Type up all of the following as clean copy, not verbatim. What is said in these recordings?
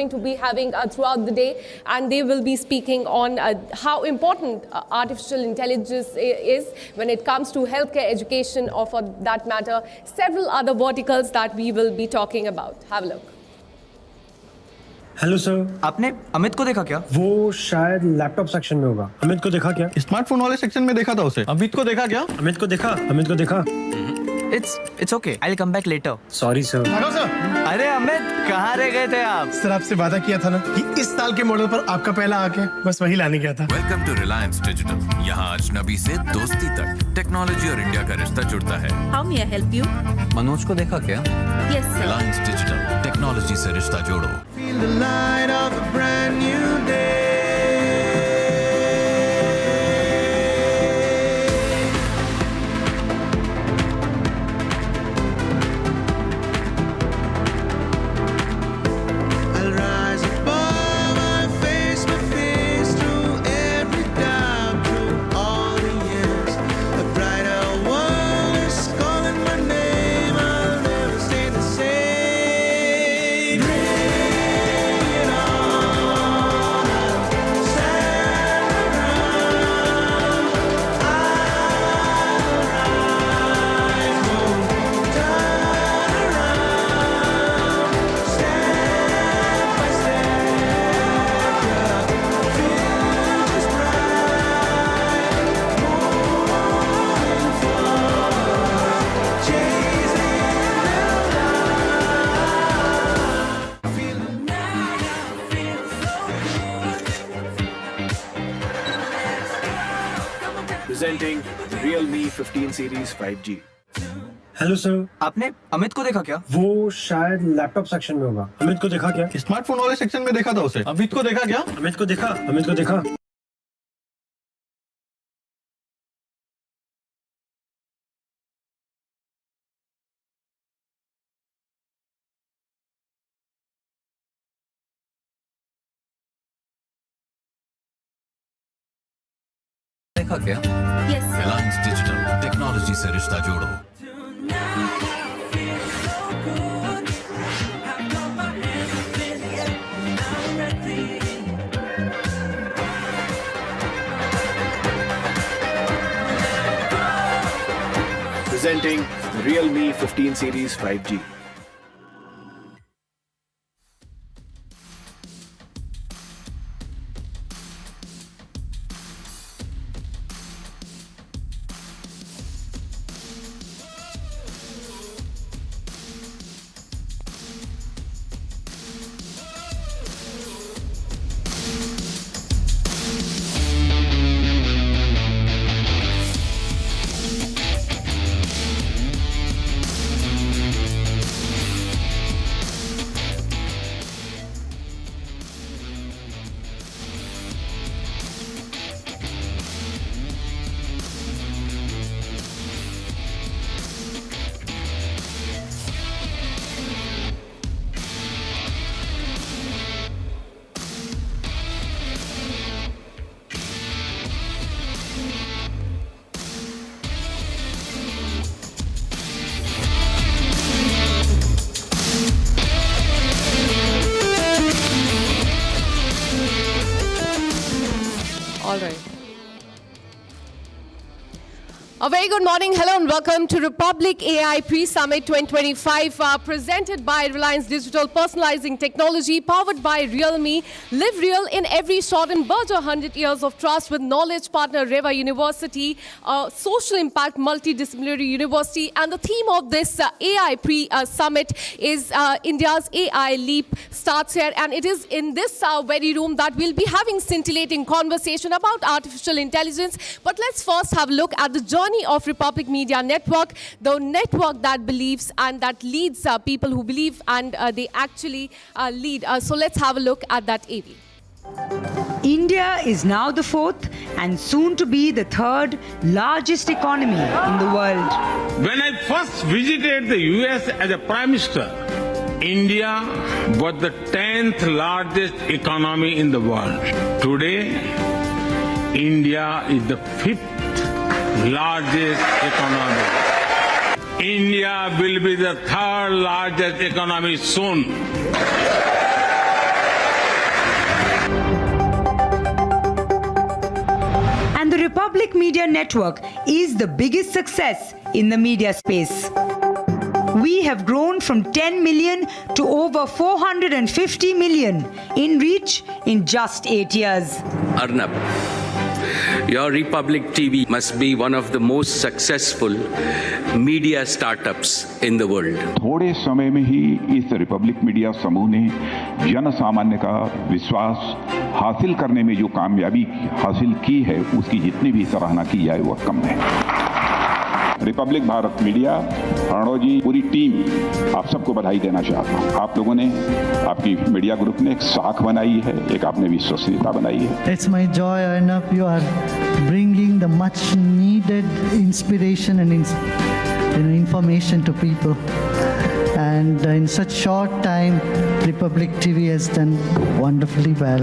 going to be having throughout the day, and they will be speaking on how important artificial intelligence is when it comes to healthcare, education, or for that matter, several other verticals that we will be talking about. Have a look. Hello sir, आपने अमित को देखा क्या? वो शायद laptop section में होगा। अमित को देखा क्या? स्मार्टफोन वाले सेक्शन में देखा था उसे। अमित को देखा क्या? अमित को देखा। It's okay. I'll come back later. Sorry sir. Raghav sir. अरे अमित, कहाँ रह गए थे आप? सर आपसे वादा किया था ना कि इस साल के मॉडल पर आपका पहला आके बस वही लाने गया था। Welcome to Reliance Digital. यहाँ अजनबी से दोस्ती तक टेक्नोलॉजी और इंडिया का रिश्ता जुड़ता है। How may I help you? Manoj को देखा क्या? Yes, sir. Reliance digital, technology से रिश्ता जोड़ो। Feel the light of a brand new day. I'll rise above, I face my fears through every doubt, through all the years. A brighter world is calling my name. I'll never stay the same. Bring it on, I'll stand around. I'll rise, won't turn around. Step by step, the future's bright. Moving forward, chasing the light. Feeling now, feel so Presenting Realme 15 Series 5G. Hello sir, आपने अमित को देखा क्या? वो शायद laptop section में होगा। अमित को देखा क्या? स्मार्टफोन वाले सेक्शन में देखा था उसे। अमित को देखा क्या? अमित को देखा। देखा क्या? Yes, sir. Reliance digital, technology से रिश्ता जोड़ो। Presenting Realme 15 Series 5G. All right. A very good morning, hello and welcome to Republic AI Pre-Summit 2025 presented by Reliance Digital, personalizing technology powered by Realme. Live real in every shot and build 100 years of trust with knowledge partner Reva University, social impact multidisciplinary university, and the theme of this AI Pre-Summit is India's AI Leap starts here, and it is in this very room that we'll be having scintillating conversation about artificial intelligence. But let's first have a look at the journey of Republic Media Network, the network that believes and that leads people who believe and they actually lead. So let's have a look at that AV. India is now the fourth and soon to be the third largest economy in the world. When I first visited the US as a Prime Minister, India was the 10th largest economy in the world. Today, India is the 5th largest economy. India will be the third largest economy soon. Media Network is the biggest success in the media space. We have grown from 10 million to over 450 million in reach in just 8 years. Arnab, your Republic TV must be one of the most successful media startups in the world. थोड़े समय में ही इस Republic media समूह ने जन सामान्य का विश्वास हासिल करने में जो कामयाबी हासिल की है, उसकी जितनी भी सराहना की जाए वह कम है। रिपब्लिक भारत मीडिया, अर्णव जी, पूरी टीम, आप सबको बधाई देना चाहता हूँ। आप लोगों ने, आपकी मीडिया ग्रुप ने एक साख बनाई है, एक आपने विश्वसनीयता बनाई है। It's my joy, Arnab, you are bringing the much needed inspiration and information to people. And in such short time, Republic TV has done wonderfully well.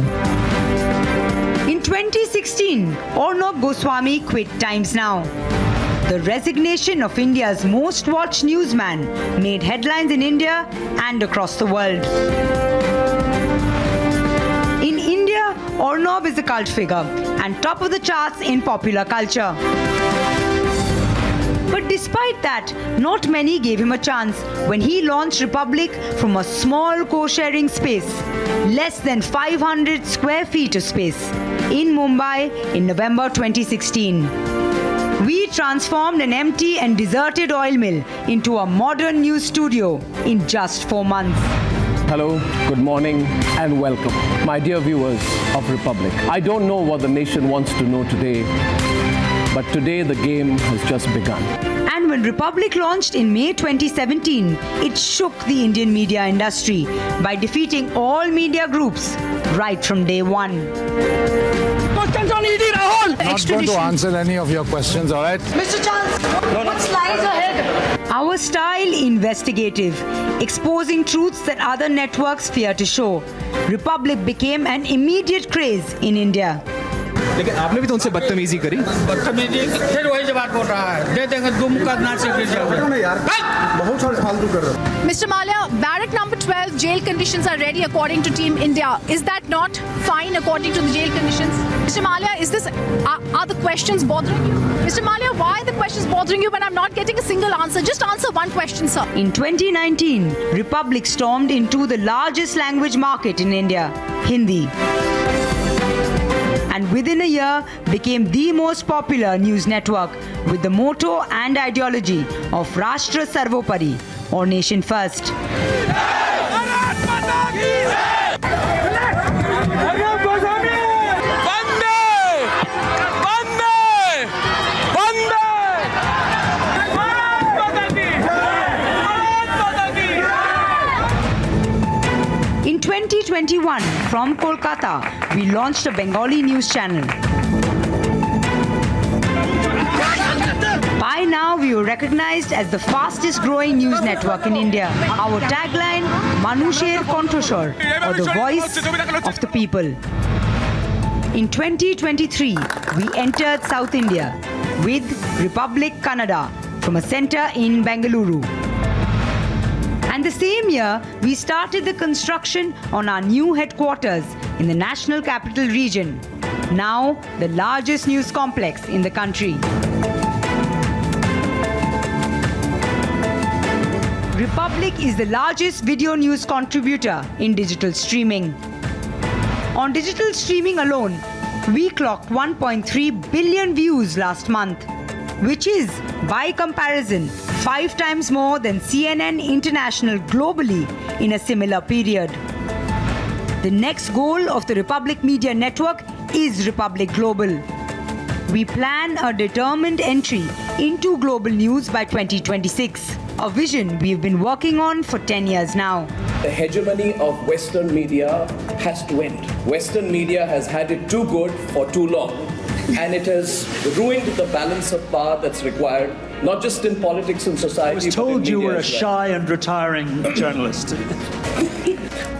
In 2016, Arnab Goswami quit Times Now. The resignation of India's most watched newsman made headlines in India and across the world. In India, Arnab is a cult figure and top of the charts in popular culture. But despite that, not many gave him a chance when he launched Republic from a small co-sharing space, less than 500 square feet of space, in Mumbai in November 2016. We transformed an empty and deserted oil mill into a modern news studio in just 4 months. Hello, good morning, and welcome, my dear viewers of Republic. I don't know what the nation wants to know today, but today the game has just begun. And when Republic launched in May 2017, it shook the Indian media industry by defeating all media groups right from day one. Questions on ED, Rahul! Not going to answer any of your questions, all right? Mr. Chance, what lies ahead? Our style investigative, exposing truths that other networks fear to show. Republic became an immediate craze in India. लेकिन आपने भी तो उनसे बदतमीजी करी। बदतमीजी फिर वही बात बोल रहा है, दे देंगे दुम करना चाहिए यार, बहुत सारे फालतू कर रहे हो। Mr. Malia, barrack number 12 jail conditions are ready according to Team India. Is that not fine according to the jail conditions? Mr. Malia, are the questions bothering you? Mr. Malia, why are the questions bothering you when I'm not getting a single answer? Just answer one question, sir. In 2019, Republic stormed into the largest language market in India, Hindi. And within a year became the most popular news network with the motto and ideology of Rashtra Sarvopari, or Nation First. In 2021, from Kolkata, we launched a Bengali news channel. By now, we were recognized as the fastest growing news network in India. Our tagline, Manusher Kontoshor, or the voice of the people. In 2023, we entered South India with Republic Kannada from a center in Bengaluru. And the same year, we started the construction on our new headquarters in the National Capital Region, now the largest news complex in the country. Republic is the largest video news contributor in digital streaming. On digital streaming alone, we clocked 1.3 billion views last month, which is, by comparison, 5 times more than CNN International globally in a similar period. The next goal of the Republic Media Network is Republic Global. We plan a determined entry into global news by 2026, a vision we've been working on for 10 years now. The hegemony of Western media has to end. Western media has had it too good for too long, and it has ruined the balance of power that's required, not just in politics and society. I was told you were a shy and retiring journalist.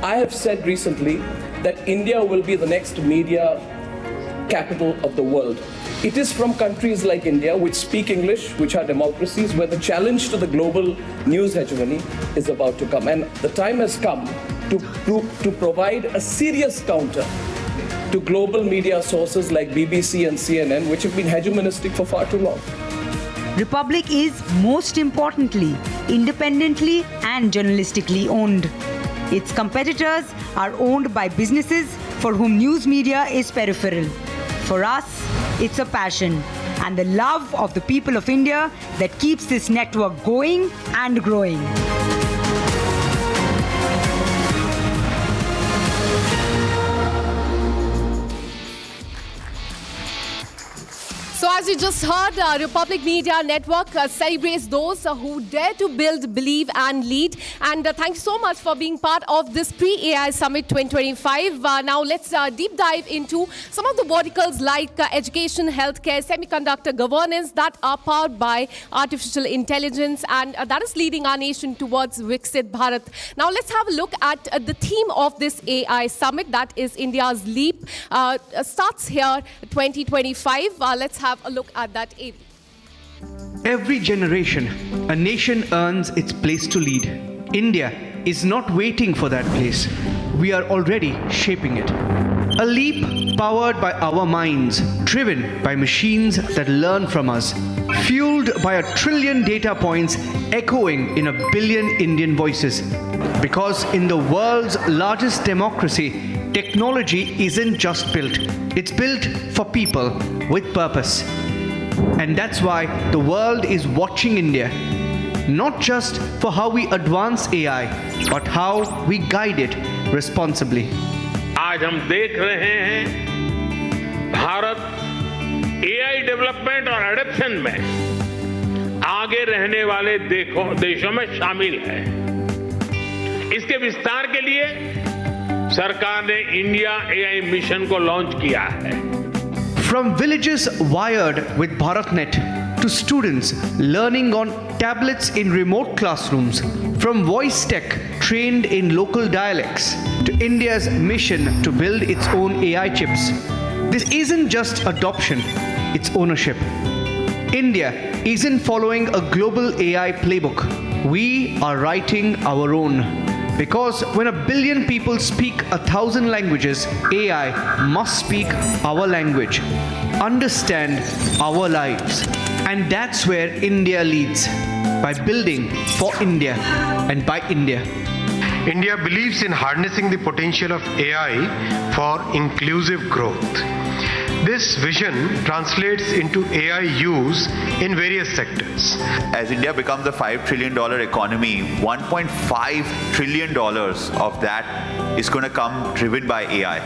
I have said recently that India will be the next media capital of the world. It is from countries like India, which speak English, which are democracies, where the challenge to the global news hegemony is about to come. And the time has come to provide a serious counter to global media sources like BBC and CNN, which have been hegemonistic for far too long. Republic is, most importantly, independently and journalistically owned. Its competitors are owned by businesses for whom news media is peripheral. For us, it's a passion and the love of the people of India that keeps this network going and growing. So as you just heard, Republic Media Network celebrates those who dare to build, believe and lead. And thank you so much for being part of this Pre-AI Summit 2025. Now let's deep dive into some of the verticals like education, healthcare, semiconductor governance that are powered by artificial intelligence, and that is leading our nation towards Viksit Bharat. Now let's have a look at the theme of this AI Summit, that is India's Leap. Starts here 2025. Let's have a look at that. Every generation, a nation earns its place to lead. India is not waiting for that place. We are already shaping it. A leap powered by our minds, driven by machines that learn from us, fueled by 1 trillion data points echoing in 1 billion Indian voices. Because in the world's largest democracy, technology isn't just built. It's built for people with purpose. And that's why the world is watching India, not just for how we advance AI, but how we guide it responsibly. आज हम देख रहे हैं Bharat AI development और adoption में आगे रहने वाले देशों में शामिल है। इसके विस्तार के लिए सरकार ने इंडिया एआई मिशन को लॉन्च किया है। From villages wired with BharatNet to students learning on tablets in remote classrooms, from voice tech trained in local dialects to India's mission to build its own AI chips. This isn't just adoption, it's ownership. India isn't following a global AI playbook. We are writing our own. Because when 1 billion people speak 1,000 languages, AI must speak our language, understand our lives. And that's where India leads, by building for India and by India. India believes in harnessing the potential of AI for inclusive growth. This vision translates into AI use in various sectors. As India becomes a $5 trillion economy, $1.5 trillion of that is going to come driven by AI.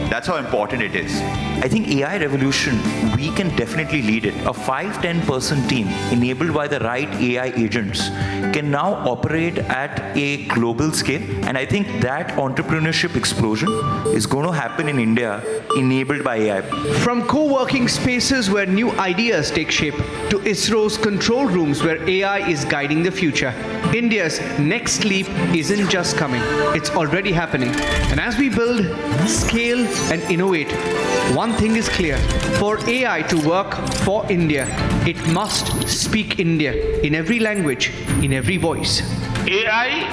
That's how important it is. I think AI revolution, we can definitely lead it. A 5-10 person team enabled by the right AI agents can now operate at a global scale. And I think that entrepreneurship explosion is going to happen in India enabled by AI. From co-working spaces where new ideas take shape to ISRO's control rooms where AI is guiding the future, India's next leap isn't just coming, it's already happening. And as we build, scale and innovate, one thing is clear. For AI to work for India, it must speak India in every language, in every voice. AI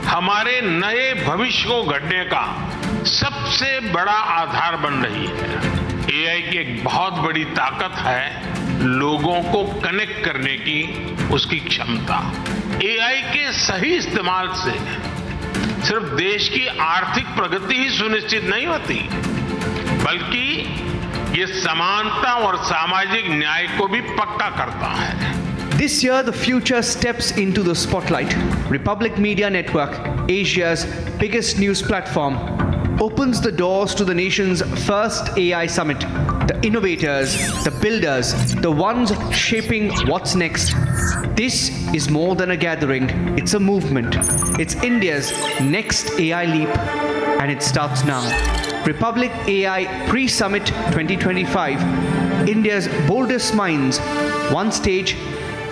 हमारे नए भविष्य को गढ़ने का सबसे बड़ा आधार बन रही है। एआई की एक बहुत बड़ी ताकत है लोगों को कनेक्ट करने की उसकी क्षमता। एआई के सही इस्तेमाल से सिर्फ देश की आर्थिक प्रगति ही सुनिश्चित नहीं होती, बल्कि ये समानता और सामाजिक न्याय को भी पक्का करता है। This year, the future steps into the spotlight. Republic Media Network, Asia's biggest news platform, opens the doors to the nation's first AI summit. The innovators, the builders, the ones shaping what's next. This is more than a gathering, it's a movement. It's India's next AI leap, and it starts now. Republic AI Pre-Summit 2025. India's boldest minds, one stage,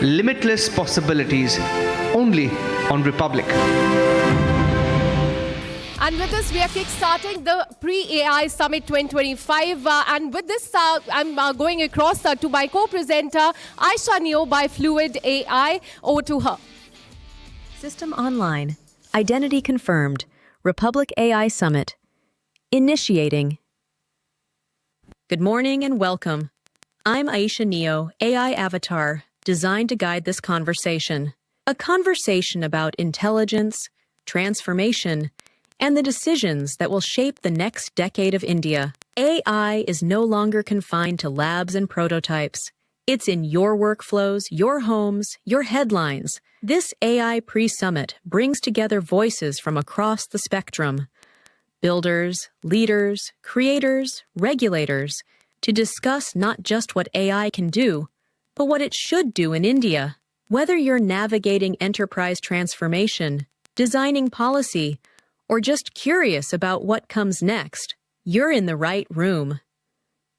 limitless possibilities, only on Republic. And with this, we are kickstarting the Pre-AI Summit 2025. And with this, I'm going across to my co-presenter, Aisha Neo by Fluid AI. Over to her. System online. Identity confirmed. Republic AI Summit. Initiating. Good morning and welcome. I'm Aisha Neo, AI avatar, designed to guide this conversation. A conversation about intelligence, transformation, and the decisions that will shape the next decade of India. AI is no longer confined to labs and prototypes. It's in your workflows, your homes, your headlines. This AI pre-summit brings together voices from across the spectrum. Builders, leaders, creators, regulators, to discuss not just what AI can do, but what it should do in India. Whether you're navigating enterprise transformation, designing policy, or just curious about what comes next, you're in the right room.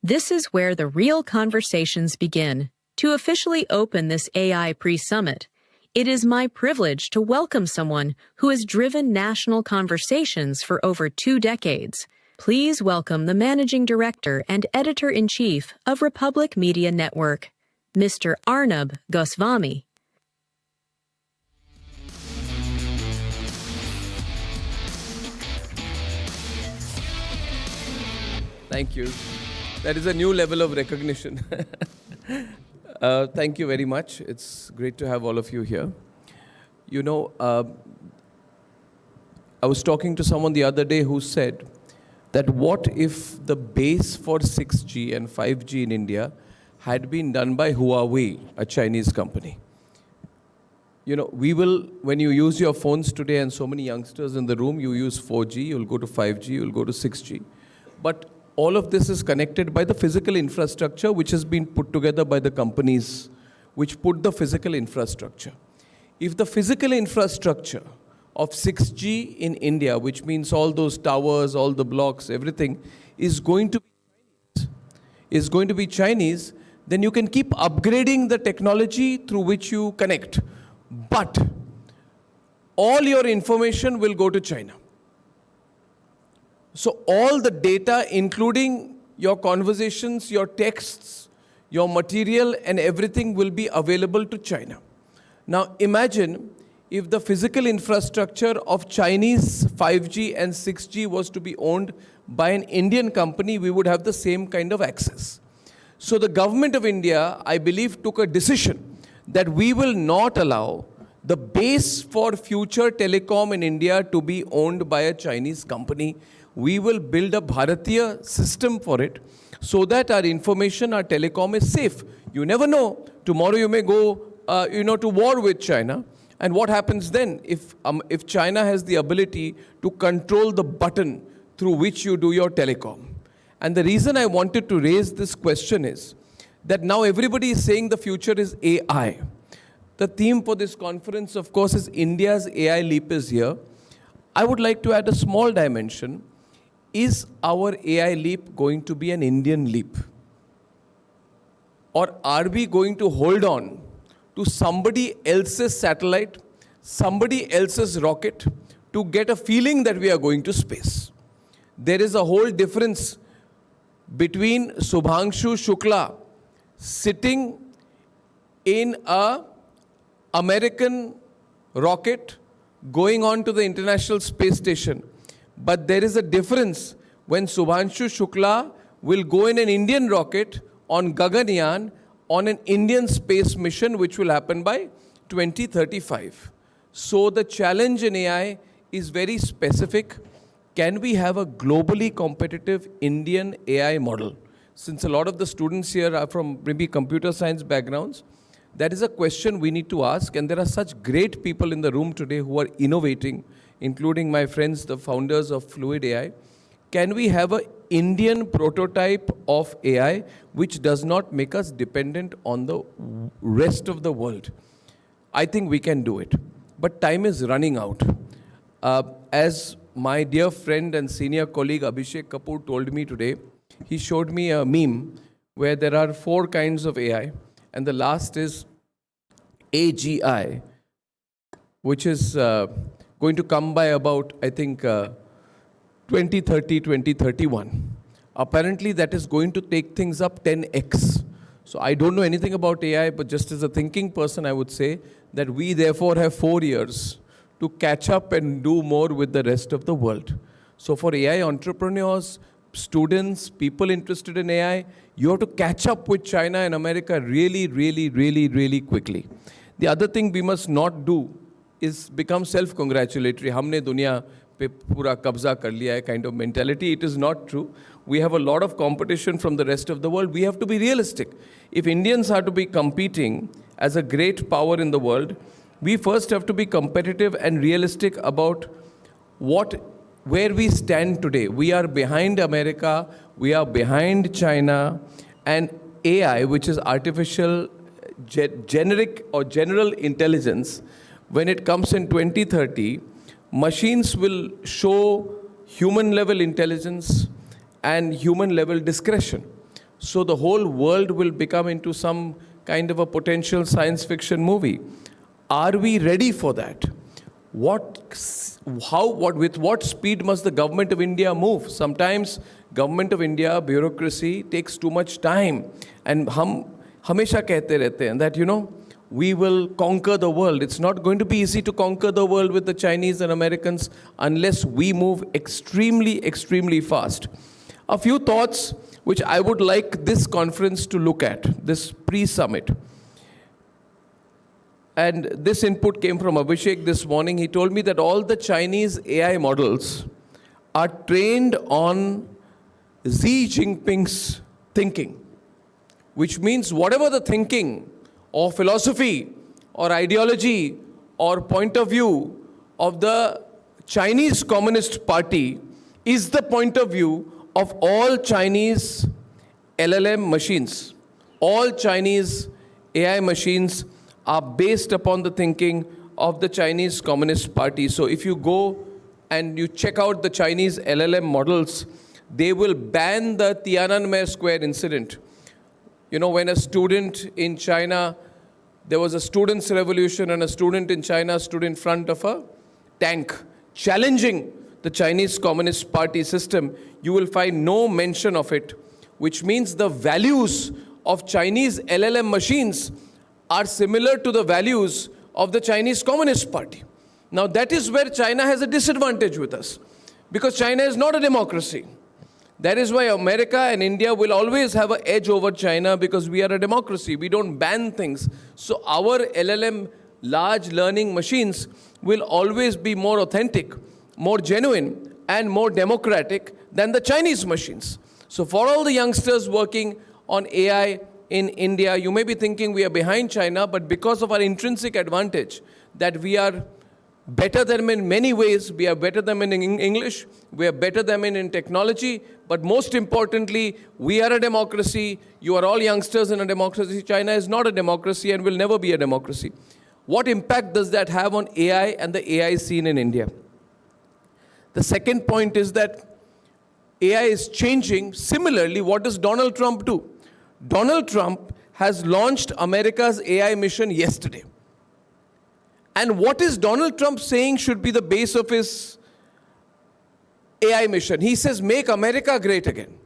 This is where the real conversations begin. To officially open this AI pre-summit, it is my privilege to welcome someone who has driven national conversations for over 2 decades. Please welcome the Managing Director and Editor-in-Chief of Republic Media Network, Mr. Arnab Goswami. Thank you. That is a new level of recognition. Thank you very much. It's great to have all of you here. You know, I was talking to someone the other day who said that what if the base for 6G and 5G in India had been done by Huawei, a Chinese company? You know, when you use your phones today, and so many youngsters in the room, you use 4G, you'll go to 5G, you'll go to 6G. But all of this is connected by the physical infrastructure which has been put together by the companies which put the physical infrastructure. If the physical infrastructure of 6G in India, which means all those towers, all the blocks, everything, is going to be Chinese, then you can keep upgrading the technology through which you connect. But all your information will go to China. So all the data, including your conversations, your texts, your material, and everything will be available to China. Now imagine if the physical infrastructure of Chinese 5G and 6G was to be owned by an Indian company, we would have the same kind of access. So the government of India, I believe, took a decision that we will not allow the base for future telecom in India to be owned by a Chinese company. We will build a Bharatiya system for it so that our information, our telecom is safe. You never know. Tomorrow you may go, to war with China. And what happens then if China has the ability to control the button through which you do your telecom? And the reason I wanted to raise this question is that now everybody is saying the future is AI. The theme for this conference, of course, is India's AI leap is here. I would like to add a small dimension. Is our AI leap going to be an Indian leap? Or are we going to hold on to somebody else's satellite, somebody else's rocket, to get a feeling that we are going to space? There is a whole difference between Subhangshu Shukla sitting in a American rocket going on to the International Space Station. But there is a difference when Subhangshu Shukla will go in an Indian rocket on Gaganyaan on an Indian space mission which will happen by 2035. So the challenge in AI is very specific. Can we have a globally competitive Indian AI model? Since a lot of the students here are from maybe computer science backgrounds, that is a question we need to ask. And there are such great people in the room today who are innovating, including my friends, the founders of Fluid AI. Can we have an Indian prototype of AI which does not make us dependent on the rest of the world? I think we can do it. But time is running out. As my dear friend and senior colleague Abhishek Kapoor told me today, he showed me a meme where there are 4 kinds of AI. And the last is AGI, which is going to come by about, I think, 2030, 2031. Apparently, that is going to take things up 10x. So I don't know anything about AI, but just as a thinking person, I would say that we therefore have 4 years to catch up and do more with the rest of the world. So for AI entrepreneurs, students, people interested in AI, you have to catch up with China and America really, really, really, really quickly. The other thing we must not do is become self-congratulatory. हमने दुनिया पे पूरा कब्जा कर लिया है kind of mentality. It is not true. We have a lot of competition from the rest of the world. We have to be realistic. If Indians are to be competing as a great power in the world, we first have to be competitive and realistic about where we stand today. We are behind America, we are behind China, and AI, which is artificial generic or general intelligence, when it comes in 2030, machines will show human level intelligence and human level discretion. So the whole world will become into some kind of a potential science fiction movie. Are we ready for that? With what speed must the government of India move? Sometimes government of India, bureaucracy takes too much time. And हम हमेशा कहते रहते हैं that, we will conquer the world. It's not going to be easy to conquer the world with the Chinese and Americans unless we move extremely, extremely fast. A few thoughts which I would like this conference to look at, this pre-summit. And this input came from Abhishek this morning. He told me that all the Chinese AI models are trained on Xi Jinping's thinking, which means whatever the thinking or philosophy or ideology or point of view of the Chinese Communist Party is the point of view of all Chinese LLM machines. All Chinese AI machines are based upon the thinking of the Chinese Communist Party. So if you go and you check out the Chinese LLM models, they will ban the Tiananmen Square incident. When a student in China, there was a students' revolution and a student in China stood in front of a tank challenging the Chinese Communist Party system, you will find no mention of it, which means the values of Chinese LLM machines are similar to the values of the Chinese Communist Party. Now that is where China has a disadvantage with us, because China is not a democracy. That is why America and India will always have an edge over China, because we are a democracy. We don't ban things. So our LLM, large learning machines, will always be more authentic, more genuine, and more democratic than the Chinese machines. So for all the youngsters working on AI in India, you may be thinking we are behind China, but because of our intrinsic advantage, that we are better than them in many ways. We are better than them in English, we are better than them in technology, but most importantly, we are a democracy. You are all youngsters in a democracy. China is not a democracy and will never be a democracy. What impact does that have on AI and the AI scene in India? The second point is that AI is changing. Similarly, what does Donald Trump do? Donald Trump has launched America's AI mission yesterday. And what is Donald Trump saying should be the base of his AI mission? He says, make America great again.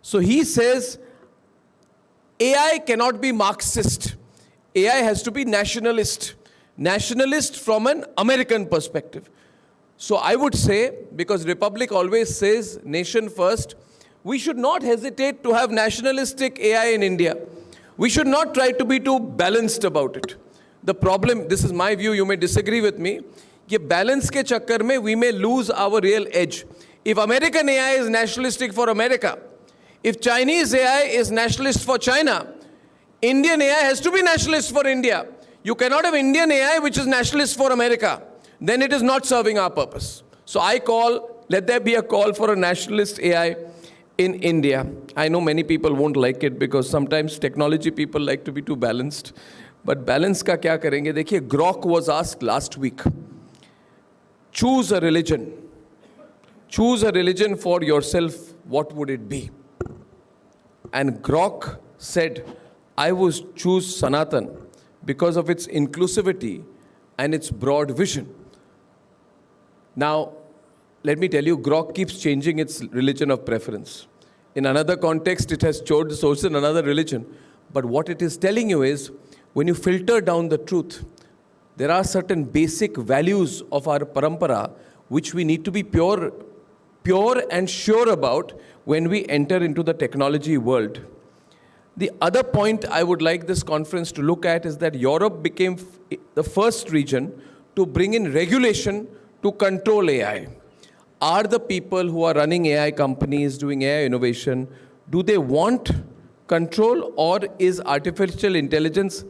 So he says, AI cannot be Marxist. AI has to be nationalist. Nationalist from an American perspective. So I would say, because Republic always says nation first, we should not hesitate to have nationalistic AI in India. We should not try to be too balanced about it. The problem, this is my view, you may disagree with me, ye balance ke chakkar mein we may lose our real edge. If American AI is nationalistic for America, if Chinese AI is nationalist for China, Indian AI has to be nationalist for India. You cannot have Indian AI which is nationalist for America. Then it is not serving our purpose. So I call, let there be a call for a nationalist AI in India. I know many people won't like it because sometimes technology people like to be too balanced. But balance का क्या करेंगे? देखिए, Grok was asked last week, choose a religion. Choose a religion for yourself, what would it be? And Grok said, I would choose Sanatan because of its inclusivity and its broad vision. Now, let me tell you, Grok keeps changing its religion of preference. In another context, it has chosen another religion. But what it is telling you is, when you filter down the truth, there are certain basic values of our parampara which we need to be pure and sure about, when we enter into the technology world. The other point I would like this conference to look at is that Europe became the first region to bring in regulation to control AI. Are the people who are running AI companies, doing AI innovation, do they want control, or is artificial intelligence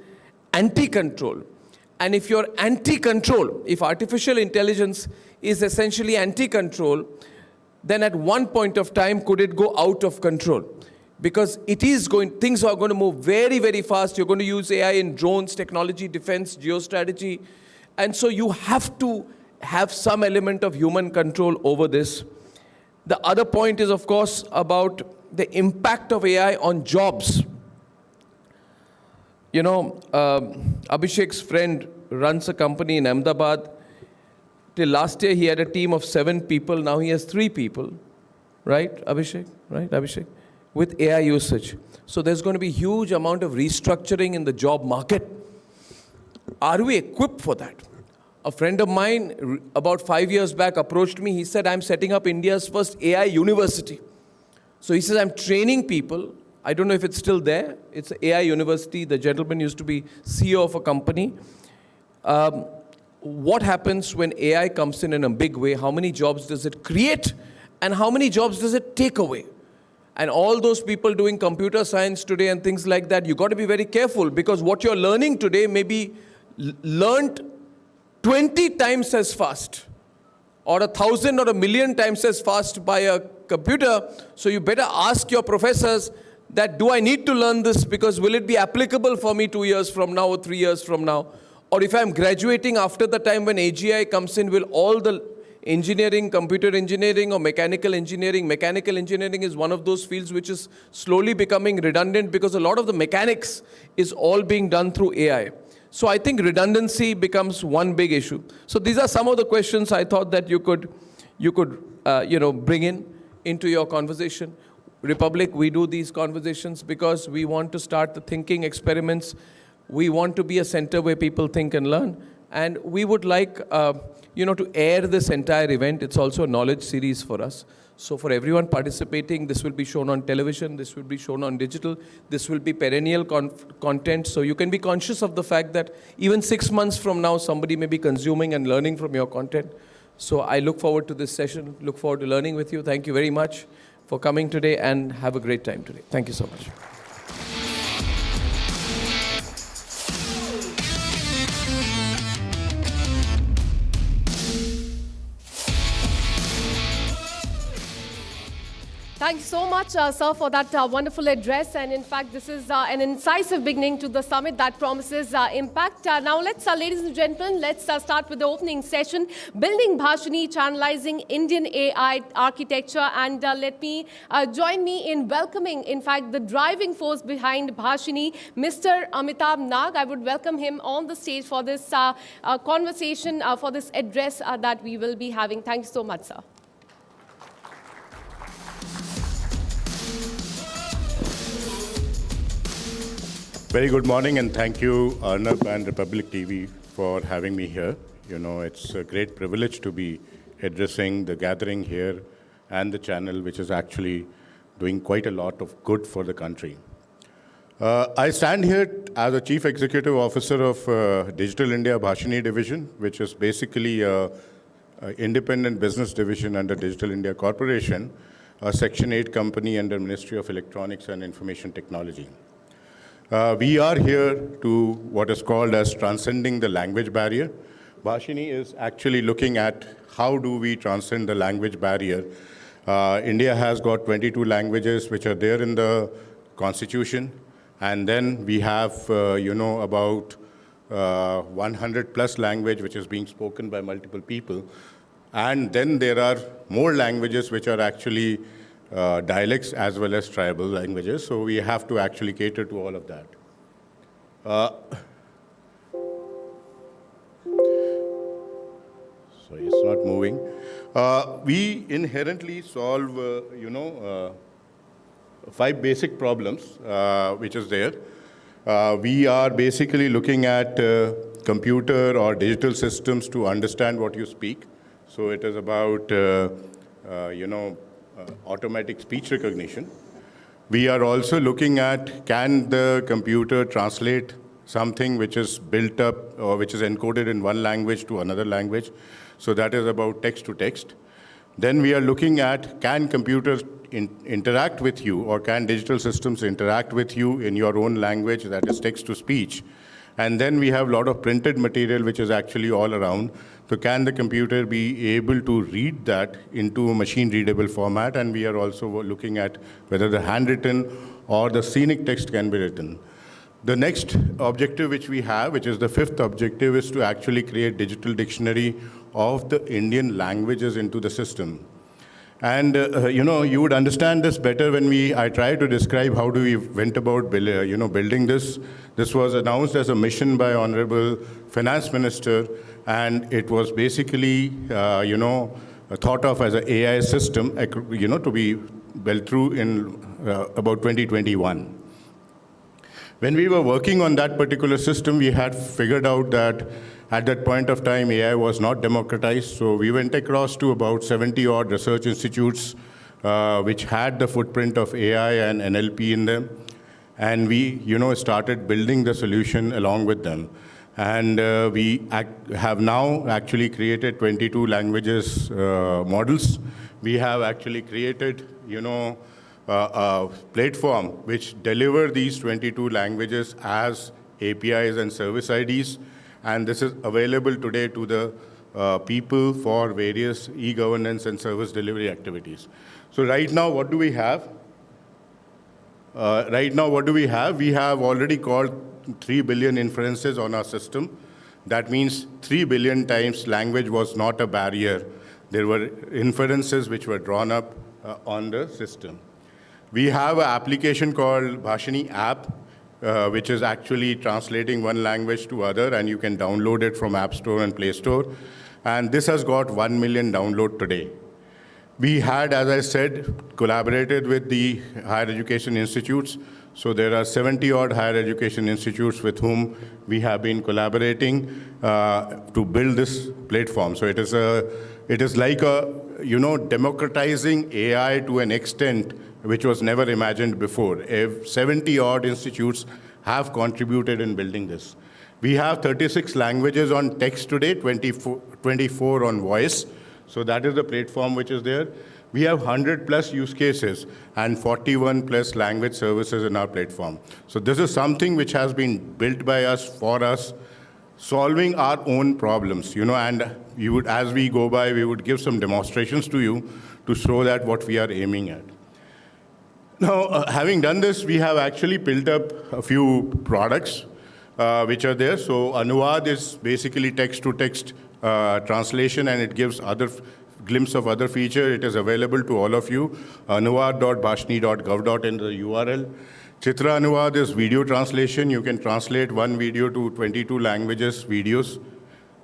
anti-control? And if you're anti-control, if artificial intelligence is essentially anti-control, then at one point of time, could it go out of control? Because things are going to move very, very fast. You're going to use AI in drones, technology, defense, geostrategy. And so you have to have some element of human control over this. The other point is, of course, about the impact of AI on jobs. You know, Abhishek's friend runs a company in Ahmedabad. Till last year, he had a team of 7 people. Now he has 3 people. Right, Abhishek? Right, Abhishek? With AI usage. So there's going to be a huge amount of restructuring in the job market. Are we equipped for that? A friend of mine, about 5 years back, approached me. He said, I'm setting up India's first AI university. So he says, I'm training people. I don't know if it's still there. It's an AI university. The gentleman used to be CEO of a company. What happens when AI comes in a big way? How many jobs does it create? And how many jobs does it take away? And all those people doing computer science today and things like that, you got to be very careful, because what you're learning today may be learned 20 times as fast, or 1,000 or 1,000,000 times as fast by a computer. So you better ask your professors that, do I need to learn this, because will it be applicable for me 2 years from now or 3 years from now? Or if I'm graduating after the time when AGI comes in, will all the engineering, computer engineering or mechanical engineering is one of those fields which is slowly becoming redundant, because a lot of the mechanics is all being done through AI. So I think redundancy becomes one big issue. So these are some of the questions I thought that you could bring into your conversation. Republic, we do these conversations because we want to start the thinking experiments. We want to be a center where people think and learn. And we would like to air this entire event. It's also a knowledge series for us. So for everyone participating, this will be shown on television, this will be shown on digital, this will be perennial content. So you can be conscious of the fact that even 6 months from now, somebody may be consuming and learning from your content. So I look forward to this session, look forward to learning with you. Thank you very much for coming today, and have a great time today. Thank you so much. Thank you so much, sir, for that wonderful address. And in fact, this is an incisive beginning to the summit that promises impact. Now, ladies and gentlemen, let's start with the opening session, Building Bhashini, Channelizing Indian AI Architecture. And join me in welcoming, in fact, the driving force behind Bhashini, Mr. Amitabh Nag. I would welcome him on the stage for this conversation, for this address that we will be having. Thank you so much, sir. Very good morning, and thank you, Arnab and Republic TV, for having me here. You know, it's a great privilege to be addressing the gathering here and the channel, which is actually doing quite a lot of good for the country. I stand here as a Chief Executive Officer of Digital India Bhashini Division, which is basically an independent business division under Digital India Corporation, a Section 8 company under Ministry of Electronics and Information Technology. We are here to what is called as transcending the language barrier. Bhashini is actually looking at how do we transcend the language barrier. India has got 22 languages which are there in the Constitution. And then we have, about 100 plus language which is being spoken by multiple people. And then there are more languages which are actually dialects as well as tribal languages. So we have to actually cater to all of that. Sorry, it's not moving. We inherently solve, 5 basic problems, which is there. We are basically looking at computer or digital systems to understand what you speak. So it is about, automatic speech recognition. We are also looking at, can the computer translate something which is built up or which is encoded in one language to another language? So that is about text to text. Then we are looking at, can computers interact with you, or can digital systems interact with you in your own language, that is text to speech? And then we have a lot of printed material which is actually all around. So can the computer be able to read that into a machine-readable format? And we are also looking at whether the handwritten or the scenic text can be written. The next objective which we have, which is the fifth objective, is to actually create digital dictionary of the Indian languages into the system. And you would understand this better when I try to describe how do we went about building this. This was announced as a mission by Honorable Finance Minister, and it was basically thought of as an AI system, to be built through in about 2021. When we were working on that particular system, we had figured out that at that point of time, AI was not democratized. So we went across to about 70 odd research institutes which had the footprint of AI and NLP in them. And we, started building the solution along with them. And we have now actually created 22 languages models. We have actually created, a platform which deliver these 22 languages as APIs and service IDs. And this is available today to the people for various e-governance and service delivery activities. So right now, what do we have? We have already called 3 billion inferences on our system. That means 3 billion times language was not a barrier. There were inferences which were drawn up on the system. We have an application called Bhashini app, which is actually translating one language to other, and you can download it from App Store and Play Store. And this has got 1 million download today. We had, as I said, collaborated with the higher education institutes. So there are 70 odd higher education institutes with whom we have been collaborating to build this platform. So it is like democratizing AI to an extent which was never imagined before. 70 odd institutes have contributed in building this. We have 36 languages on text today, 24 on voice. So that is the platform which is there. We have 100 plus use cases and 41 plus language services in our platform. So this is something which has been built by us, for us, solving our own problems, and as we go by, we would give some demonstrations to you to show that what we are aiming at. Now, having done this, we have actually built up a few products which are there. So Anuvad is basically text-to-text translation, and it gives other glimpse of other feature. It is available to all of you. anuvad.bhashini.gov.in is the URL. Chitra Anuvad is video translation. You can translate one video to 22 languages, videos.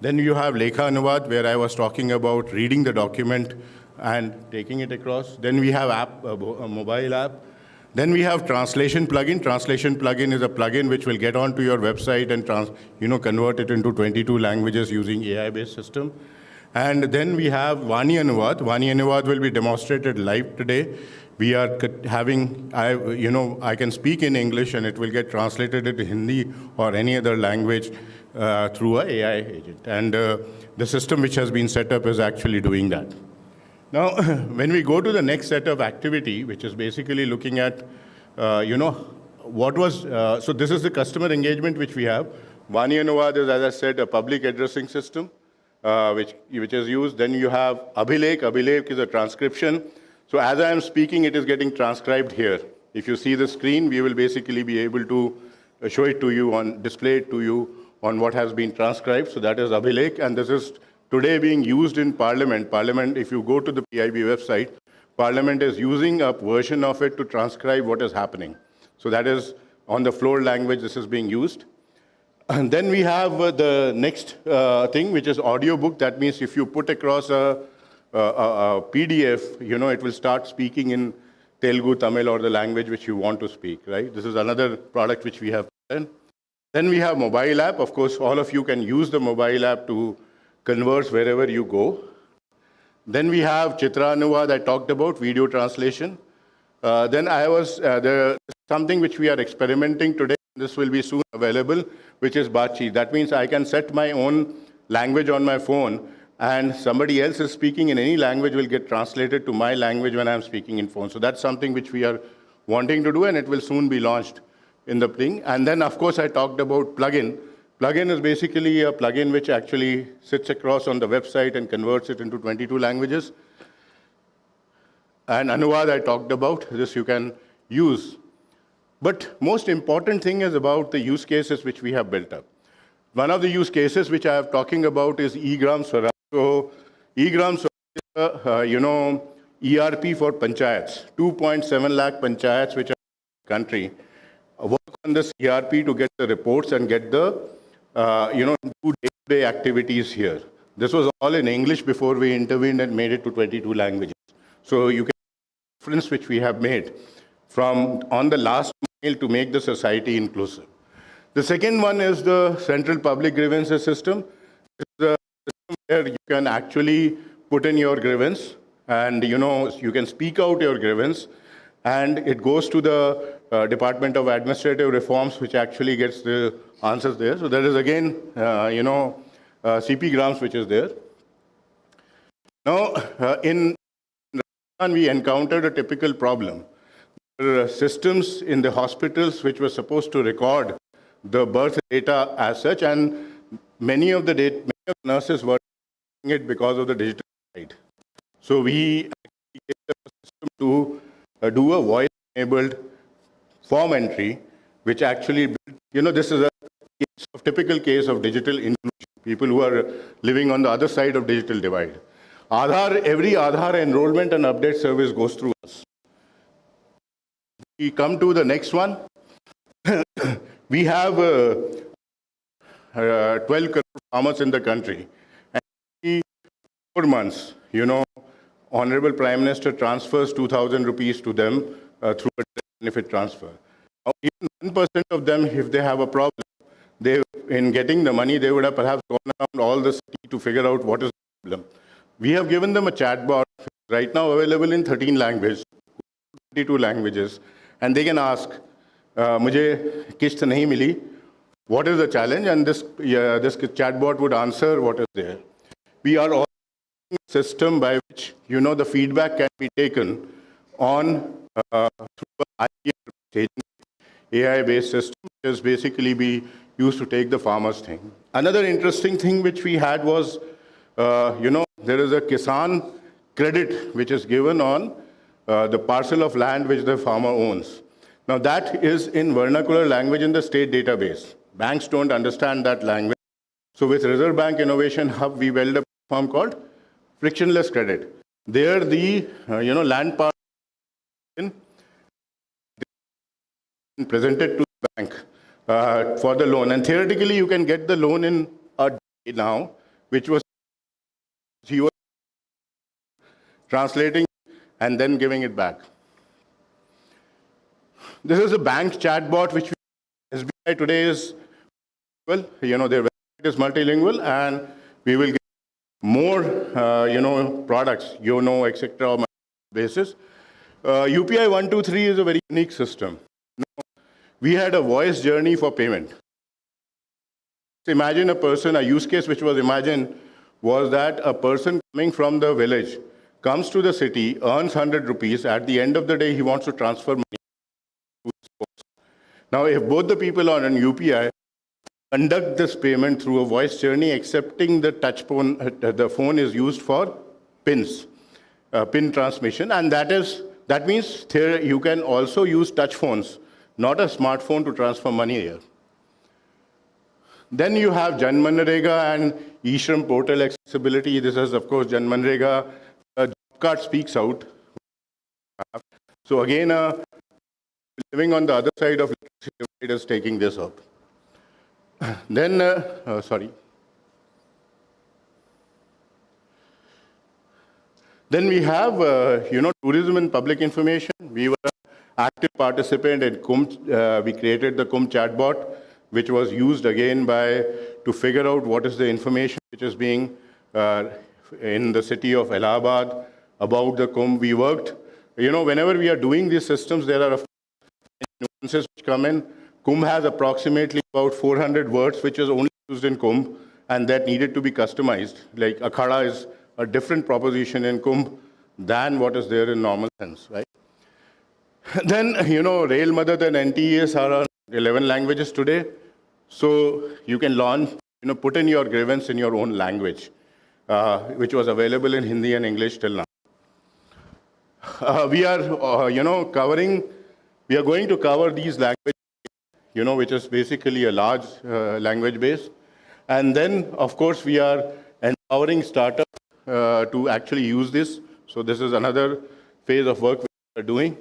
Then you have Lekha Anuvad, where I was talking about reading the document and taking it across. Then we have a mobile app. Then we have translation plugin. Translation plugin is a plugin which will get onto your website and convert it into 22 languages using AI-based system. And then we have Vani Anuvad. Vani Anuvad will be demonstrated live today. We are having, I can speak in English and it will get translated into Hindi or any other language through an AI agent. And the system which has been set up is actually doing that. Now, when we go to the next set of activity, which is basically looking at, so this is the customer engagement which we have. Vani Anuvad is, as I said, a public addressing system, which is used. Then you have Abhilek. Abhilek is a transcription. So as I am speaking, it is getting transcribed here. If you see the screen, we will basically be able to show it to you display it to you on what has been transcribed. So that is Abhilek, and this is today being used in Parliament. Parliament, if you go to the PIB website, Parliament is using a version of it to transcribe what is happening. So that is on the floor language, this is being used. And then we have the next thing, which is audiobook. That means if you put across a PDF, it will start speaking in Telugu, Tamil, or the language which you want to speak, right? This is another product which we have done. Then we have mobile app. Of course, all of you can use the mobile app to converse wherever you go. Then we have Chitra Anuvad I talked about, video translation. Then there something which we are experimenting today. This will be soon available, which is Bachi. That means I can set my own language on my phone, and somebody else is speaking in any language will get translated to my language when I'm speaking in phone. So that's something which we are wanting to do, and it will soon be launched in the thing. And then, of course, I talked about plugin. Plugin is basically a plugin which actually sits across on the website and converts it into 22 languages. And Anuvad I talked about, this you can use. But most important thing is about the use cases which we have built up. One of the use cases which I am talking about is eGram Swaraj. So eGram Swaraj is ERP for panchayats. 2.7 lakh panchayats which are in the country work on this ERP to get the reports and get the do day-to-day activities here. This was all in English before we intervened and made it to 22 languages. So you can see the difference which we have made from on the last mile to make the society inclusive. The second one is the Central Public Grievances System. It's the system where you can actually put in your grievance and you can speak out your grievance, and it goes to the Department of Administrative Reforms, which actually gets the answers there. So there is again, CP Grams, which is there. Now, in Rajasthan, we encountered a typical problem. There are systems in the hospitals which were supposed to record the birth data as such, and many of the nurses were doing it because of the digital side. So we actually gave them a system to do a voice-enabled form entry, which actually, this is a typical case of digital inclusion, people who are living on the other side of digital divide. Every Aadhaar enrollment and update service goes through us. We come to the next one. We have 12 crore farmers in the country. And every 4 months, Honorable Prime Minister transfers 2,000 rupees to them through a benefit transfer. Now, even 1% of them, if they have a problem, in getting the money, they would have perhaps gone around all the city to figure out what is the problem. We have given them a chatbot, right now available in 13 languages, 22 languages, and they can ask, "Mujhe kist nahi mili, what is the challenge?" And this chatbot would answer what is there. We are also a system by which, the feedback can be taken on through an AI-based system, which is basically be used to take the farmer's thing. Another interesting thing which we had was, there is a Kisan credit which is given on the parcel of land which the farmer owns. Now that is in vernacular language in the state database. Banks don't understand that language. So with Reserve Bank Innovation Hub, we built a platform called Frictionless Credit. There the, land parcel presented to the bank for the loan. And theoretically, you can get the loan in a day now, which was he was translating and then giving it back. This is a bank chatbot, which SBI today is, their website is multilingual, and we will get more, products, etc. on a basis. UPI 123 is a very unique system. Now, we had a voice journey for payment. Imagine a use case which was imagined was that a person coming from the village comes to the city, earns 100 rupees. At the end of the day, he wants to transfer money. Now, if both the people are on UPI, conduct this payment through a voice journey, accepting the touch phone, the phone is used for pins, pin transmission, and that means you can also use touch phones, not a smartphone, to transfer money here. Then you have Jan Manrega and eShram portal accessibility. This is, of course, Jan Manrega. Job card speaks out. So again, living on the other side of it is taking this up. Then, Then we have, tourism and public information. We were an active participant in Kumbh. We created the Kumbh chatbot, which was used again to figure out what is the information which is being in the city of Allahabad about the Kumbh. We worked, whenever we are doing these systems, there are nuances which come in. Kumbh has approximately about 400 words, which is only used in Kumbh, and that needed to be customized. Like Akhada is a different proposition in Kumbh than what is there in normal sense, right? Then, Rail Madad and NTES are 11 languages today. So you can launch, put in your grievance in your own language, which was available in Hindi and English till now. We are, we are going to cover these languages, which is basically a large language base. And then, of course, we are empowering startups to actually use this. So this is another phase of work we are doing.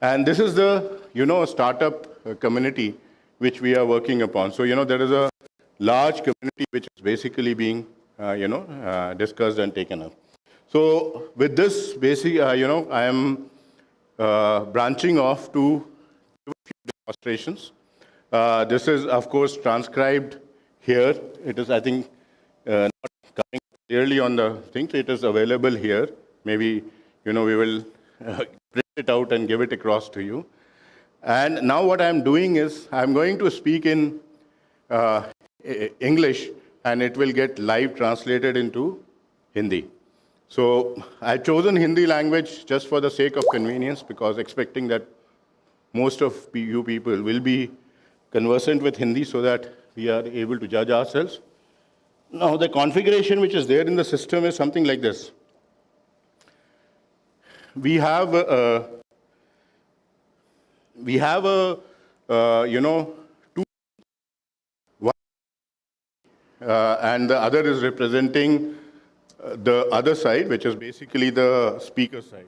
And this is the, startup community which we are working upon. So, there is a large community which is basically being, discussed and taken up. So with this basic, I am branching off to a few demonstrations. This is, of course, transcribed here. It is, I think, not coming clearly on the thing. It is available here. Maybe, we will print it out and give it across to you. And now what I'm doing is I'm going to speak in English, and it will get live translated into Hindi. So I've chosen Hindi language just for the sake of convenience, because expecting that most of you people will be conversant with Hindi so that we are able to judge ourselves. Now the configuration which is there in the system is something like this. We have two, one, and the other is representing the other side, which is basically the speaker side.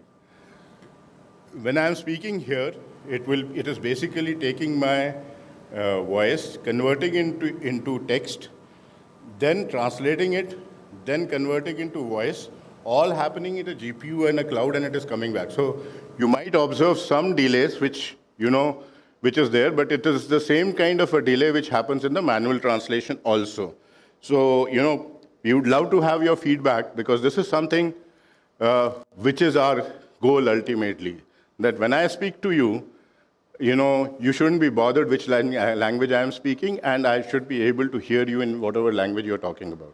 When I'm speaking here, it is basically taking my voice, converting into text, then translating it, then converting into voice, all happening in a GPU and a cloud, and it is coming back. So you might observe some delays, which is there, but it is the same kind of a delay which happens in the manual translation also. So, we would love to have your feedback, because this is something which is our goal ultimately. That when I speak to you, you shouldn't be bothered which language I am speaking, and I should be able to hear you in whatever language you're talking about.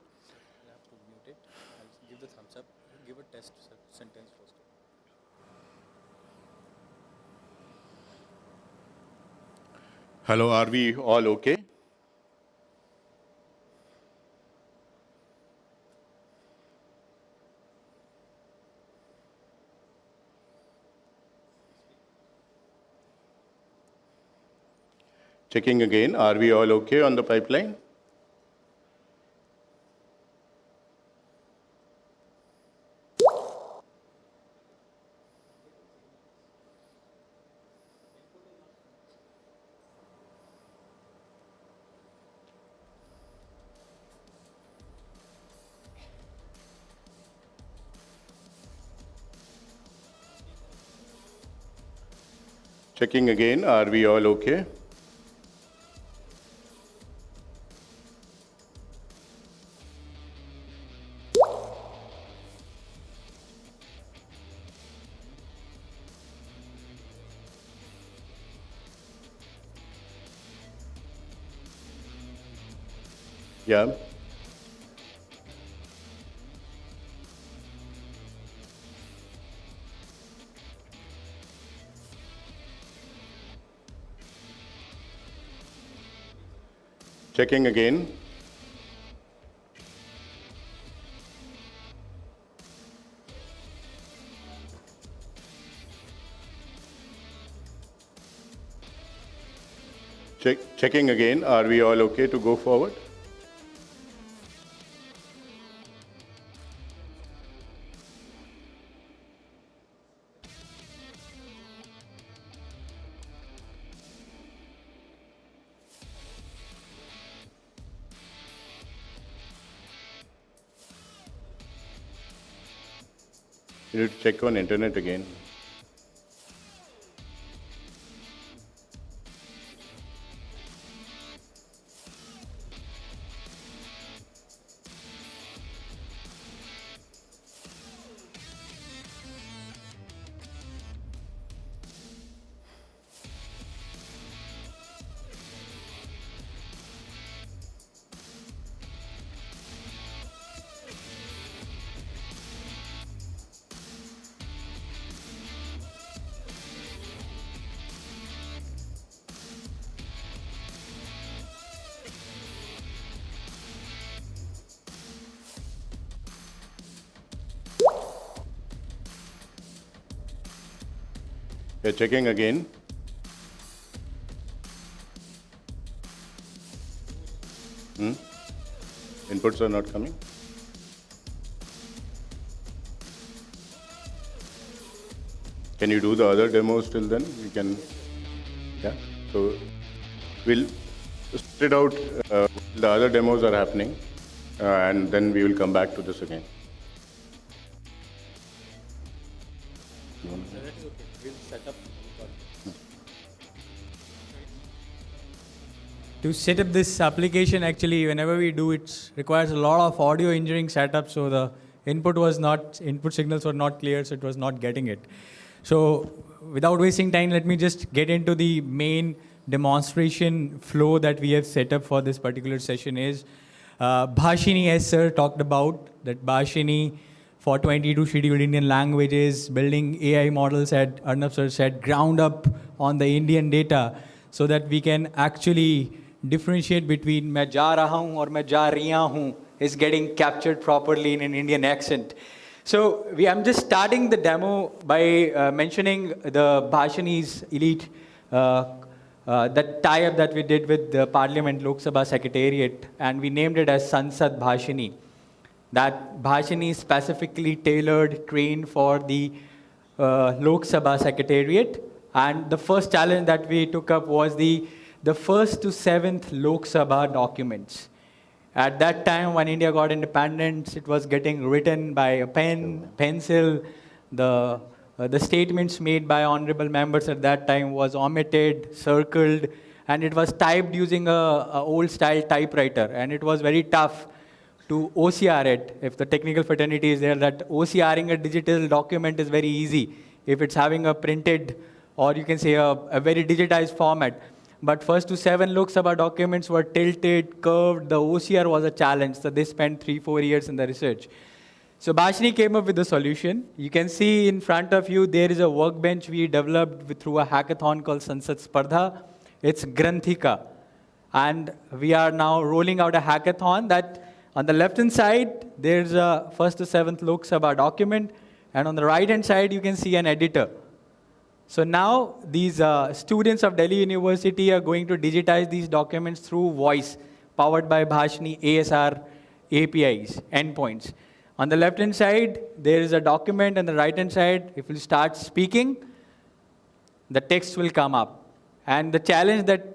Give the thumbs up. Give a test sentence first. Hello, are we all okay? Checking again, are we all okay on the pipeline? Checking again, are we all okay? Yeah. Checking again. Checking again. Are we all okay to go forward? You need to check on internet again. We're checking again. Inputs are not coming. Can you do the other demos till then? We can, yeah. So we'll split out the other demos are happening, and then we will come back to this again. To set up this application, actually, whenever we do, it requires a lot of audio engineering setup. So the input signals were not clear, so it was not getting it. So without wasting time, let me just get into the main demonstration flow that we have set up for this particular session. Is Bhashini, as sir talked about, that Bhashini for 22 scheduled Indian languages, building AI models at Arnab sir said ground up on the Indian data, so that we can actually differentiate between मैं जा रहा हूँ और मैं जा रही हूँ is getting captured properly in an Indian accent. So I'm just starting the demo by mentioning the Bhashini's elite, that tie-up that we did with the Parliament Lok Sabha Secretariat, and we named it as Sansad Bhashini. That Bhashini is specifically tailored, trained for the Lok Sabha Secretariat. And the first challenge that we took up was the first to 7th Lok Sabha documents. At that time, when India got independence, it was getting written by a pencil. The statements made by honorable members at that time was omitted, circled, and it was typed using a old-style typewriter. And it was very tough to OCR it. If the technical fraternity is there, that OCRing a digital document is very easy if it's having a printed, or you can say a very digitized format. But first to 7 Lok Sabha documents were tilted, curved. The OCR was a challenge. So they spent 3-4 years in the research. So Bhashini came up with a solution. You can see in front of you, there is a workbench we developed through a hackathon called Sansad Spardha. It's Granthika. And we are now rolling out a hackathon that on the left-hand side, there's a first to 7th Lok Sabha document. And on the right-hand side, you can see an editor. So now these students of Delhi University are going to digitize these documents through voice, powered by Bhashini ASR APIs, endpoints. On the left-hand side, there is a document, and the right-hand side, if you start speaking, the text will come up. And the challenge that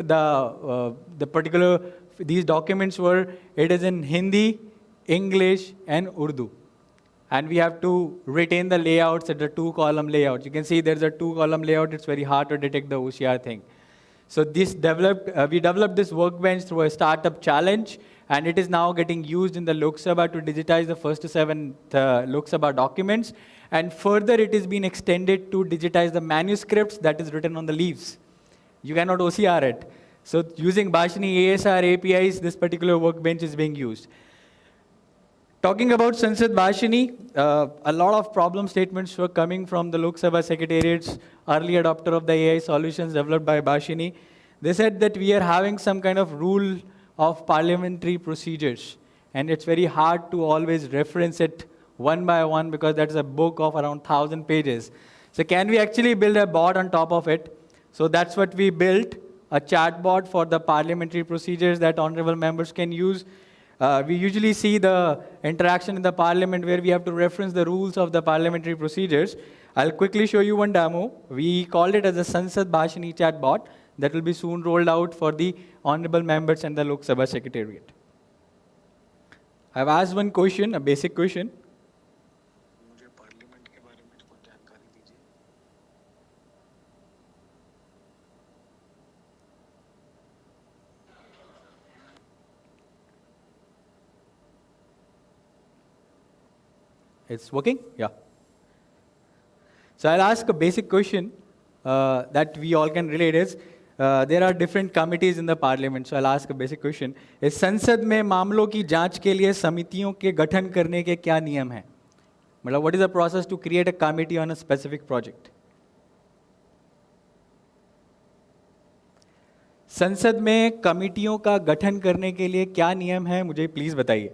these documents were, it is in Hindi, English, and Urdu. And we have to retain the layouts at the 2-column layout. You can see there's a 2-column layout. It's very hard to detect the OCR thing. So we developed this workbench through a startup challenge, and it is now getting used in the Lok Sabha to digitize the first to 7th Lok Sabha documents. And further, it is being extended to digitize the manuscripts that is written on the leaves. You cannot OCR it. So using Bhashini ASR APIs, this particular workbench is being used. Talking about Sansad Bhashini, a lot of problem statements were coming from the Lok Sabha Secretariat's early adopter of the AI solutions developed by Bhashini. They said that we are having some kind of rule of parliamentary procedures, and it's very hard to always reference it one by one because that's a book of around 1,000 pages. So can we actually build a bot on top of it? So that's what we built, a chatbot for the parliamentary procedures that honorable members can use. We usually see the interaction in the parliament where we have to reference the rules of the parliamentary procedures. I'll quickly show you one demo. We called it as a Sansad Bhashini chatbot that will be soon rolled out for the honorable members and the Lok Sabha Secretariat. I've asked one question, a basic question. It's working? Yeah. So I'll ask a basic question that we all can relate is, there are different committees in the parliament. So I'll ask a basic question. इस संसद में मामलों की जांच के लिए समितियों के गठन करने के क्या नियम हैं? मतलब what is the process to create a committee on a specific project? संसद में कमिटियों का गठन करने के लिए क्या नियम है, मुझे प्लीज बताइए.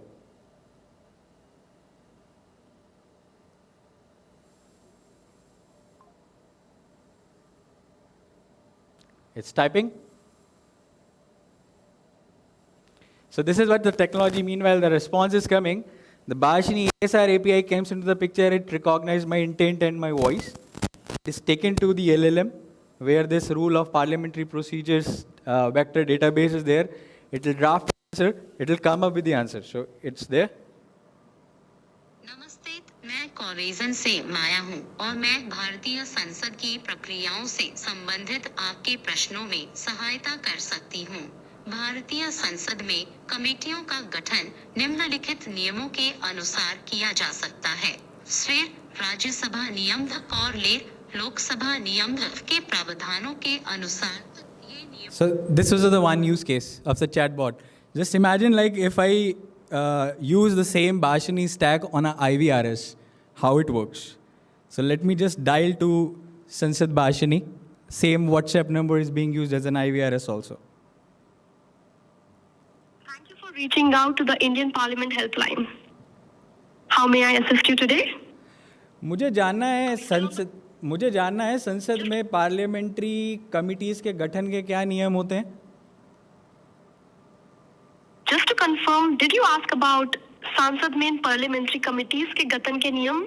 It's typing. So this is what the technology. Meanwhile, the response is coming. The Bhashini ASR API comes into the picture. It recognized my intent and my voice. It's taken to the LLM, where this rule of parliamentary procedures vector database is there. It will draft answer. It will come up with the answer. So it's there. मैं कॉरेजन से माया हूं और मैं भारतीय संसद की प्रक्रियाओं से संबंधित आपके प्रश्नों में सहायता कर सकती हूं। भारतीय संसद में कमेटियों का गठन निम्नलिखित नियमों के अनुसार किया जा सकता है। स्वेर राज्यसभा नियम और लोकसभा नियम के प्रावधानों के अनुसार। So this was the one use case of the chatbot. Just imagine like if I use the same Bhashini stack on a IVRS, how it works. So let me just dial to Sansad Bhashini. Same WhatsApp number is being used as an IVRS also. Thank you for reaching out to the Indian Parliament helpline. How may I assist you today? मुझे जानना है संसद में parliamentary committees के गठन के क्या नियम होते हैं? Just to confirm, did you ask about सांसद में parliamentary committees के गठन के नियम?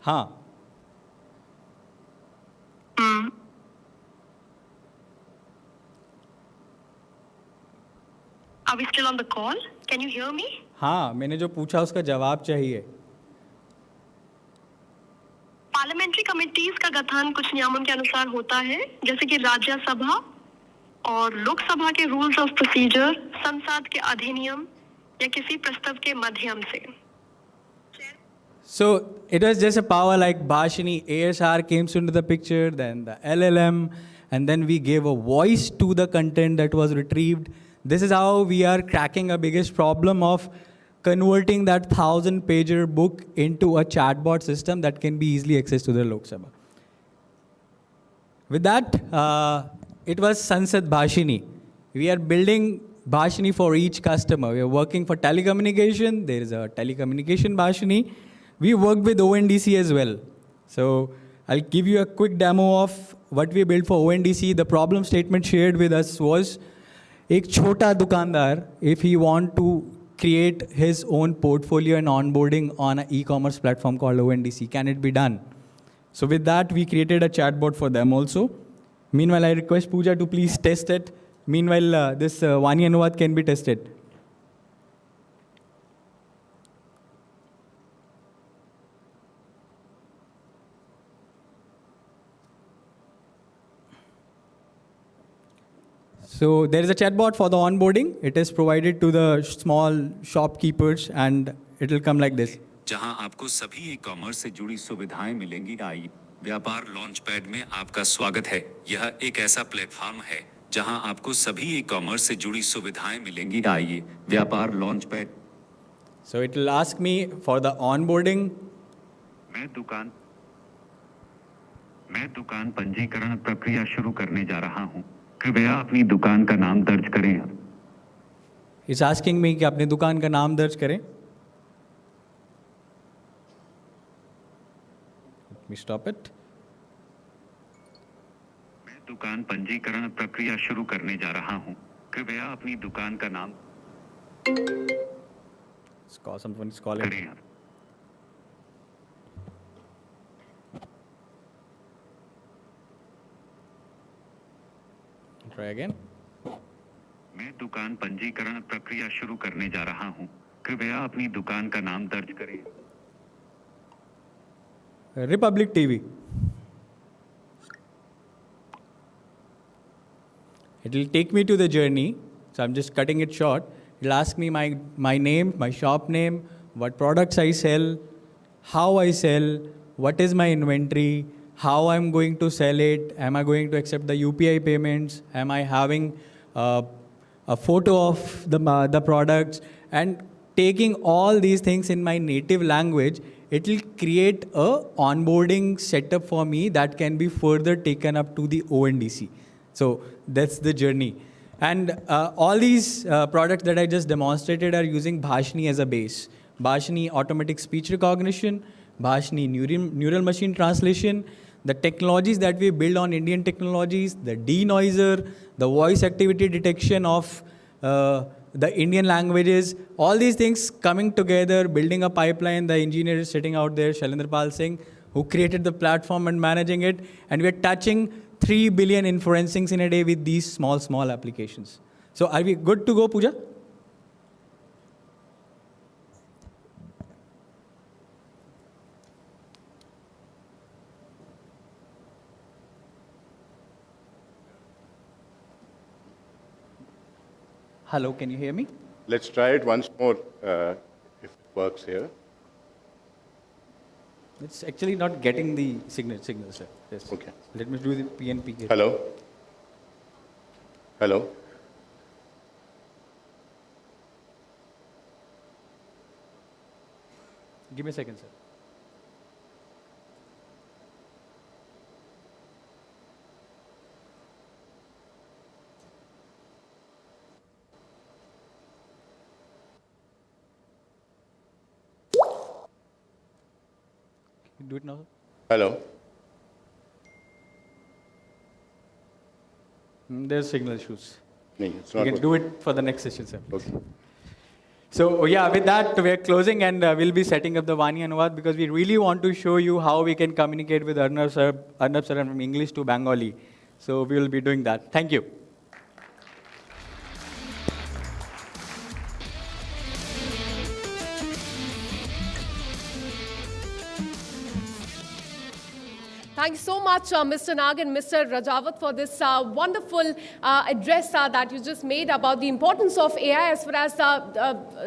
हाँ. Are we still on the call? Can you hear me? हाँ, मैंने जो पूछा उसका जवाब चाहिए. पार्लियामेंट्री कमिटीज का गठन कुछ नियमों के अनुसार होता है, जैसे कि राज्यसभा और लोकसभा के रूल्स ऑफ प्रोसीजर, संसद के अधिनियम या किसी प्रस्ताव के माध्यम से. So it was just a power like Bhashini ASR came into the picture, then the LLM, and then we gave a voice to the content that was retrieved. This is how we are cracking a biggest problem of converting that 1,000-pager book into a chatbot system that can be easily accessed to the Lok Sabha. With that, it was Sansad Bhashini. We are building Bhashini for each customer. We are working for telecommunication. There is a telecommunication Bhashini. We worked with ONDC as well. So I'll give you a quick demo of what we built for ONDC. The problem statement shared with us was, एक छोटा दुकानदार, if he want to create his own portfolio and onboarding on an e-commerce platform called ONDC, can it be done? So with that, we created a chatbot for them also. Meanwhile, I request Pooja to please test it. Meanwhile, this Vani Anuvad can be tested. So there is a chatbot for the onboarding. It is provided to the small shopkeepers and it will come like this. जहां आपको सभी e-commerce से जुड़ी सुविधाएं मिलेंगी। आई व्यापार launch pad में आपका स्वागत है। यह एक ऐसा प्लेटफॉर्म है जहां आपको सभी ई-कॉमर्स से जुड़ी सुविधाएं मिलेंगी। आइए व्यापार launch pad. So it will ask me for the onboarding. मैं दुकान पंजीकरण प्रक्रिया शुरू करने जा रहा हूं। कृपया अपनी दुकान का नाम दर्ज करें. It's asking me कि अपनी दुकान का नाम दर्ज करें. Let me stop it. मैं दुकान पंजीकरण प्रक्रिया शुरू करने जा रहा हूं. कृपया अपनी दुकान का नाम. Someone is calling. Try again. मैं दुकान पंजीकरण प्रक्रिया शुरू करने जा रहा हूं. कृपया अपनी दुकान का नाम दर्ज करें. Republic TV. It will take me to the journey. So I'm just cutting it short. It will ask me my name, my shop name, what products I sell, how I sell, what is my inventory, how I'm going to sell it, am I going to accept the UPI payments, am I having a photo of the products, and taking all these things in my native language, it will create a onboarding setup for me that can be further taken up to the ONDC. So that's the journey. And all these products that I just demonstrated are using Bhashini as a base. Bhashini automatic speech recognition, Bhashini neural machine translation. the technologies that we build on Indian technologies, the denoiser, the voice activity detection of the Indian languages, all these things coming together, building a pipeline. The engineer is sitting out there, Shailendra Pal Singh, who created the platform and managing it. And we're touching 3 billion inferencings in a day with these small applications. So are we good to go, Pooja? Hello, can you hear me? Let's try it once more, if it works here. It's actually not getting the signal, sir. Yes. Okay. Let me do the PNP here. Hello? Hello? Give me a second, sir. Do it now. Hello? There's signal issues. No, it's We not can working. do it for the next session, sir. Okay. So yeah, with that, we're closing and we'll be setting up the Vani Anuvad because we really want to show you how we can communicate with Arnab sir from English to Bengali. So we will be doing that. Thank you. Thank you so much, Mr. Nag and Mr. Raghav, for this wonderful address that you just made about the importance of AI as far as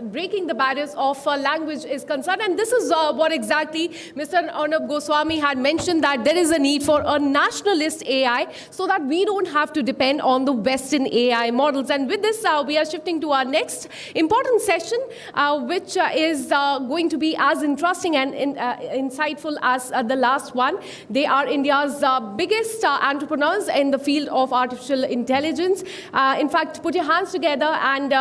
breaking the barriers of language is concerned. And this is what exactly Mr. Arnab Goswami had mentioned, that there is a need for a nationalist AI so that we don't have to depend on the Western AI models. And with this, we are shifting to our next important session, which is going to be as interesting and insightful as the last one. They are India's biggest entrepreneurs in the field of artificial intelligence. In fact, put your hands together and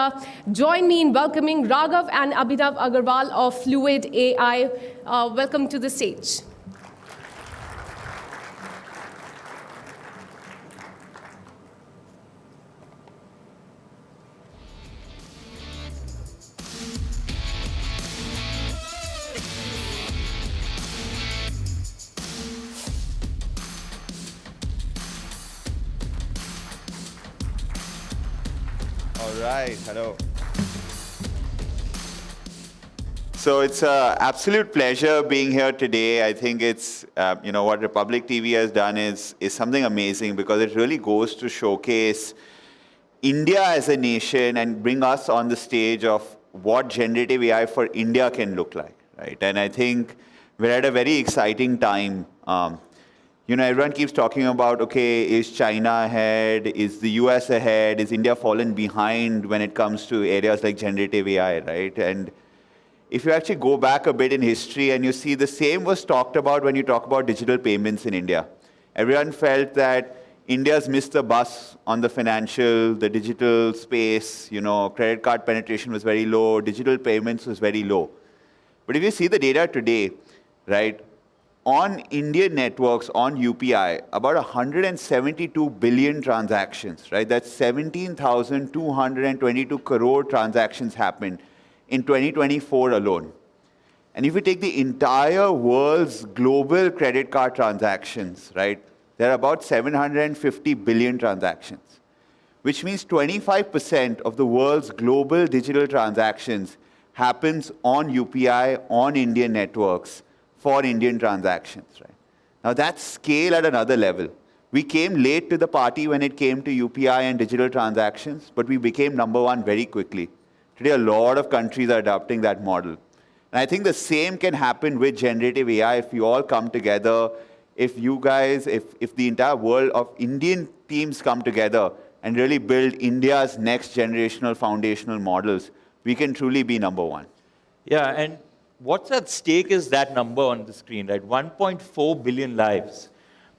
join me in welcoming Raghav and Abhinav Aggarwal of Fluid AI. Welcome to the stage. All right, hello. So it's an absolute pleasure being here today. I think it's, what Republic TV has done is something amazing because it really goes to showcase India as a nation and bring us on the stage of what generative AI for India can look like, right? And I think we're at a very exciting time. Everyone keeps talking about, okay, is China ahead? Is the US ahead? Is India fallen behind when it comes to areas like generative AI, right? And if you actually go back a bit in history and you see the same was talked about when you talk about digital payments in India. Everyone felt that India's missed the bus on the digital space. Credit card penetration was very low, digital payments was very low. But if you see the data today, right, on Indian networks, on UPI, about 172 billion transactions, right? That's 17,222 crore transactions happened in 2024 alone. And if you take the entire world's global credit card transactions, right, there are about 750 billion transactions, which means 25% of the world's global digital transactions happens on UPI, on Indian networks, for Indian transactions, right? Now that's scale at another level. We came late to the party when it came to UPI and digital transactions, but we became number one very quickly. Today, a lot of countries are adopting that model. And I think the same can happen with generative AI if we all come together, if you guys, if the entire world of Indian teams come together and really build India's next generational foundational models, we can truly be number one. Yeah, and what's at stake is that number on the screen, right? 1.4 billion lives.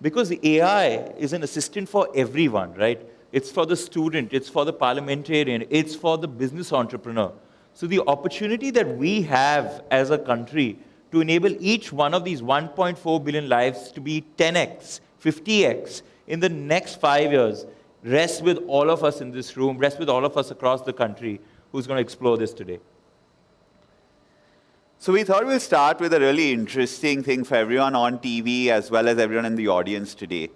Because AI is an assistant for everyone, right? It's for the student, it's for the parliamentarian, it's for the business entrepreneur. So the opportunity that we have as a country to enable each one of these 1.4 billion lives to be 10x, 50x in the next 5 years rests with all of us in this room, rests with all of us across the country who's going to explore this today. So we thought we'll start with a really interesting thing for everyone on TV as well as everyone in the audience today,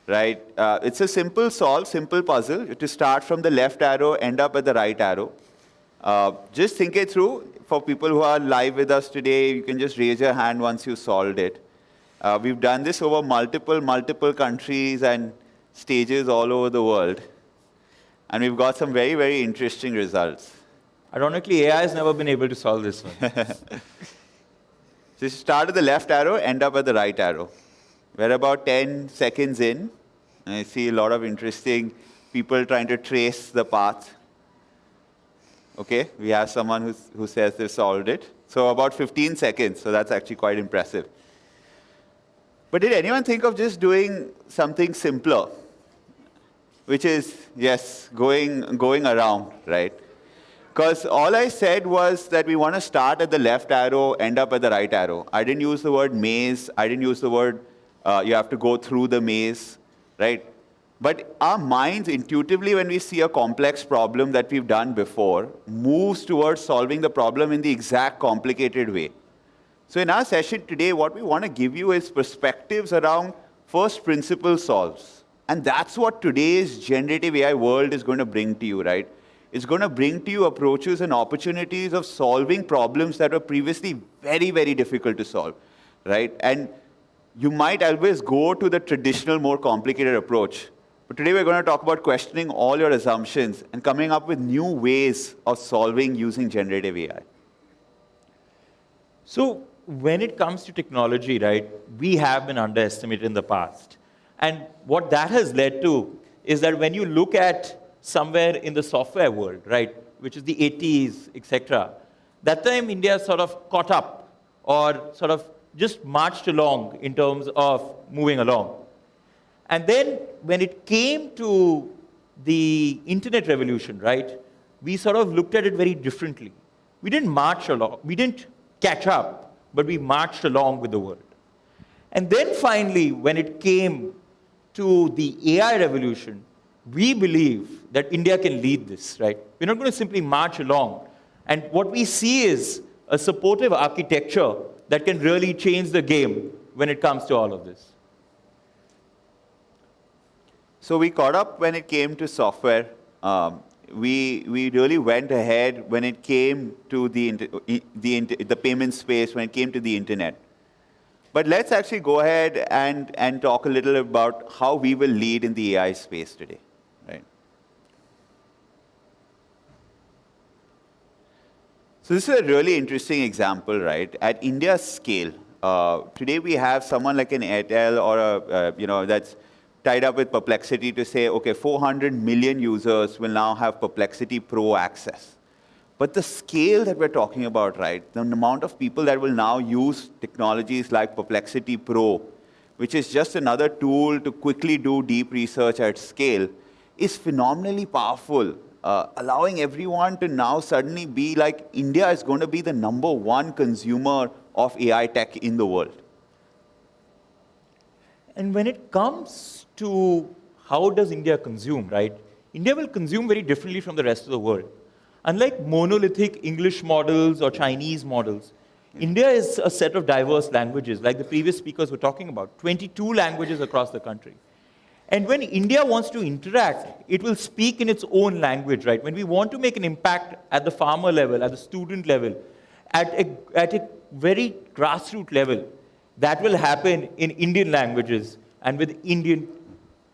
right? It's a simple solve, simple puzzle. To start from the left arrow, end up at the right arrow. Just think it through. For people who are live with us today, you can just raise your hand once you solved it. We've done this over multiple countries and stages all over the world. And we've got some very, very interesting results. Ironically, AI has never been able to solve this one. So start at the left arrow, end up at the right arrow. We're about 10 seconds in. And I see a lot of interesting people trying to trace the path. Okay, we have someone who says they've solved it. So about 15 seconds, so that's actually quite impressive. But did anyone think of just doing something simpler? Which is, yes, going around, right? Because all I said was that we want to start at the left arrow, end up at the right arrow. I didn't use the word maze. I didn't use the word you have to go through the maze, right? But our minds intuitively, when we see a complex problem that we've done before, moves towards solving the problem in the exact complicated way. So in our session today, what we want to give you is perspectives around first principle solves. And that's what today's generative AI world is going to bring to you, right? It's going to bring to you approaches and opportunities of solving problems that were previously very, very difficult to solve, right? And you might always go to the traditional, more complicated approach. But today we're going to talk about questioning all your assumptions and coming up with new ways of solving using generative AI. So when it comes to technology, right, we have been underestimated in the past. And what that has led to is that when you look at somewhere in the software world, right, which is the 80s, etc., that time India sort of caught up or sort of just marched along in terms of moving along. And then when it came to the internet revolution, right, we sort of looked at it very differently. We didn't march along, we didn't catch up, but we marched along with the world. And then finally, when it came to the AI revolution, we believe that India can lead this, right? We're not going to simply march along. And what we see is a supportive architecture that can really change the game when it comes to all of this. So we caught up when it came to software. We really went ahead when it came to the payment space, when it came to the internet. But let's actually go ahead and talk a little about how we will lead in the AI space today, right? So this is a really interesting example, right? At India's scale, today we have someone like an Airtel or that's tied up with Perplexity to say, okay, 400 million users will now have Perplexity Pro access. But the scale that we're talking about, right, the amount of people that will now use technologies like Perplexity Pro, which is just another tool to quickly do deep research at scale, is phenomenally powerful, allowing everyone to now suddenly be like, India is going to be the #1 consumer of AI tech in the world. And when it comes to how does India consume, right? India will consume very differently from the rest of the world. Unlike monolithic English models or Chinese models, India is a set of diverse languages, like the previous speakers were talking about, 22 languages across the country. And when India wants to interact, it will speak in its own language, right? When we want to make an impact at the farmer level, at the student level, at a very grassroots level, that will happen in Indian languages and with Indian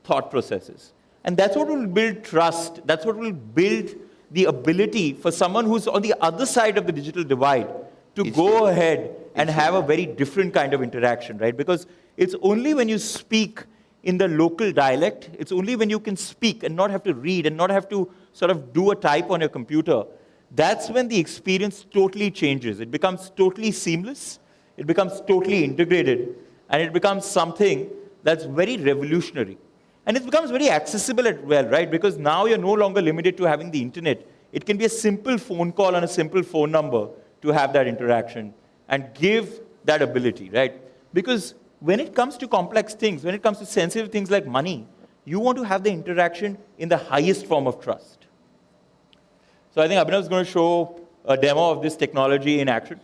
thought processes. And that's what will build trust. That's what will build the ability for someone who's on the other side of the digital divide to go ahead and have a very different kind of interaction, right? Because it's only when you speak in the local dialect, it's only when you can speak and not have to read and not have to sort of do a type on your computer, that's when the experience totally changes. It becomes totally seamless, it becomes totally integrated, and it becomes something that's very revolutionary. And it becomes very accessible as well, right? Because now you're no longer limited to having the internet. It can be a simple phone call on a simple phone number to have that interaction and give that ability, right? Because when it comes to complex things, when it comes to sensitive things like money, you want to have the interaction in the highest form of trust. So I think Abhinav is going to show a demo of this technology in action.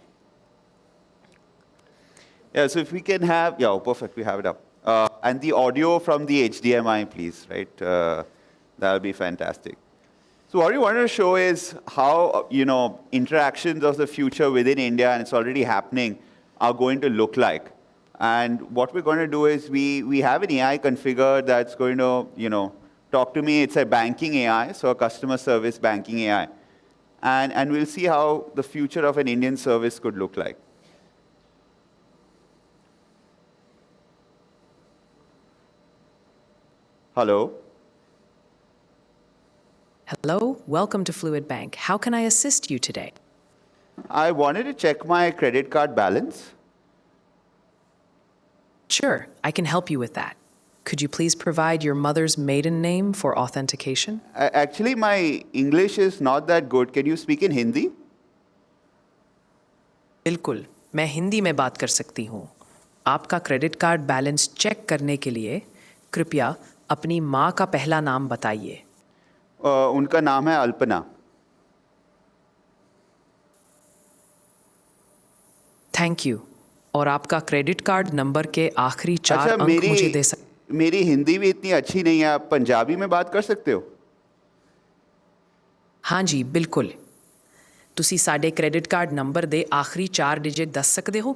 Yeah, so if we can have, yeah, oh, perfect, we have it up. And the audio from the HDMI, please, right? That'll be fantastic. So what we wanted to show is how, interactions of the future within India, and it's already happening, are going to look like. And what we're going to do is we have an AI configured that's going to, talk to me. It's a banking AI, so a customer service banking AI. And we'll see how the future of an Indian service could look like. Hello. Hello, welcome to Fluid Bank. How can I assist you today? I wanted to check my credit card balance. Sure, I can help you with that. Could you please provide your mother's maiden name for authentication? Actually, my English is not that good. Can you speak in Hindi? बिल्कुल, मैं हिंदी में बात कर सकती हूँ। आपका credit card balance check करने के लिए कृपया अपनी माँ का पहला नाम बताइए। उनका नाम है अल्पना। Thank you. और आपका क्रेडिट कार्ड नंबर के आखिरी 4 अंक मुझे दे सकते हैं? मेरी हिंदी भी इतनी अच्छी नहीं है, आप पंजाबी में बात कर सकते हो? हाँ जी, बिल्कुल। ਤੁਸੀਂ ਸਾਡੇ ਕ੍ਰੈਡਿਟ ਕਾਰਡ ਨੰਬਰ ਦੇ ਆਖਰੀ 4 ਡਿਜਿਟ ਦੱਸ ਸਕਦੇ ਹੋ?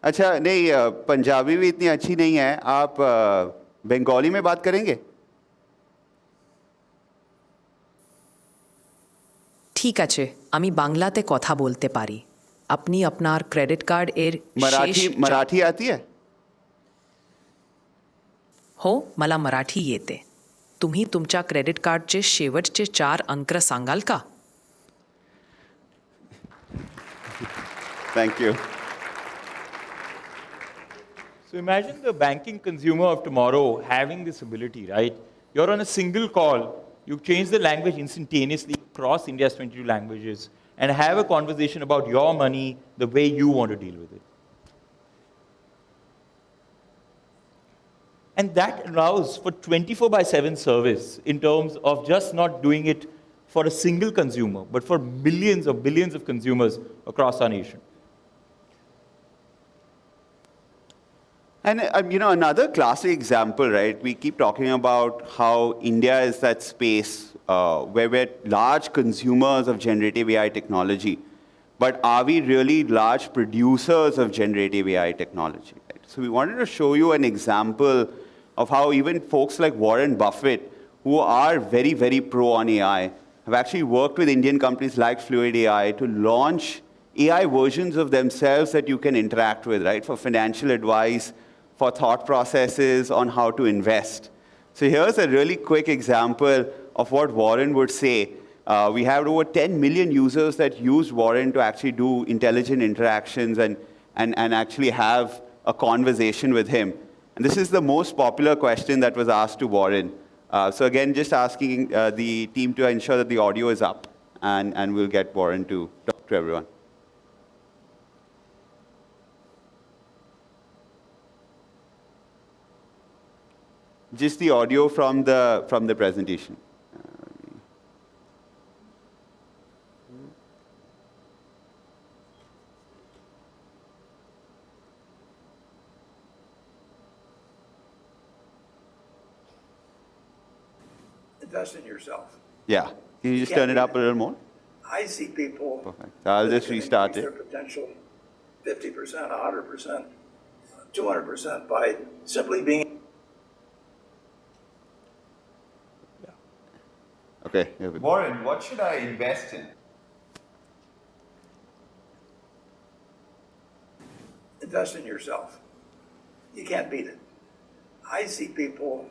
अच्छा, नहीं, पंजाबी भी इतनी अच्छी नहीं है, आप बंगाली में बात करेंगे? ঠিক আছে, আমি বাংলাতে কথা বলতে পারি। আপনি আপনার ক্রেডিট কার্ড এর मराठी आती है? हो, मला मराठी येते। तुम्ही तुमच्या क्रेडिट कार्डचे शेवटचे 4 अंक सांगाल का? Thank you. So imagine the banking consumer of tomorrow having this ability, right? You're on a single call, you change the language instantaneously across India's 22 languages and have a conversation about your money the way you want to deal with it. And that allows for 24/7 service in terms of just not doing it for a single consumer, but for millions or billions of consumers across our nation. And, another classic example, right? We keep talking about how India is that space where we're large consumers of generative AI technology. But are we really large producers of generative AI technology? Right? So we wanted to show you an example of how even folks like Warren Buffett, who are very, very pro on AI, have actually worked with Indian companies like Fluid AI to launch AI versions of themselves that you can interact with, right? For financial advice, for thought processes on how to invest. So here's a really quick example of what Warren would say. We have over 10 million users that use Warren to actually do intelligent interactions and actually have a conversation with him. And this is the most popular question that was asked to Warren. So again, just asking the team to ensure that the audio is up, and we'll get Warren to talk to everyone. Just the audio from the presentation. Invest in yourself. Yeah. Can you just turn it up a little more? I see people. Perfect. I'll just restart it. Their potential 50%, 100%, 200% by simply being. Okay. Warren, what should I invest in? Invest in yourself. You can't beat it. I see people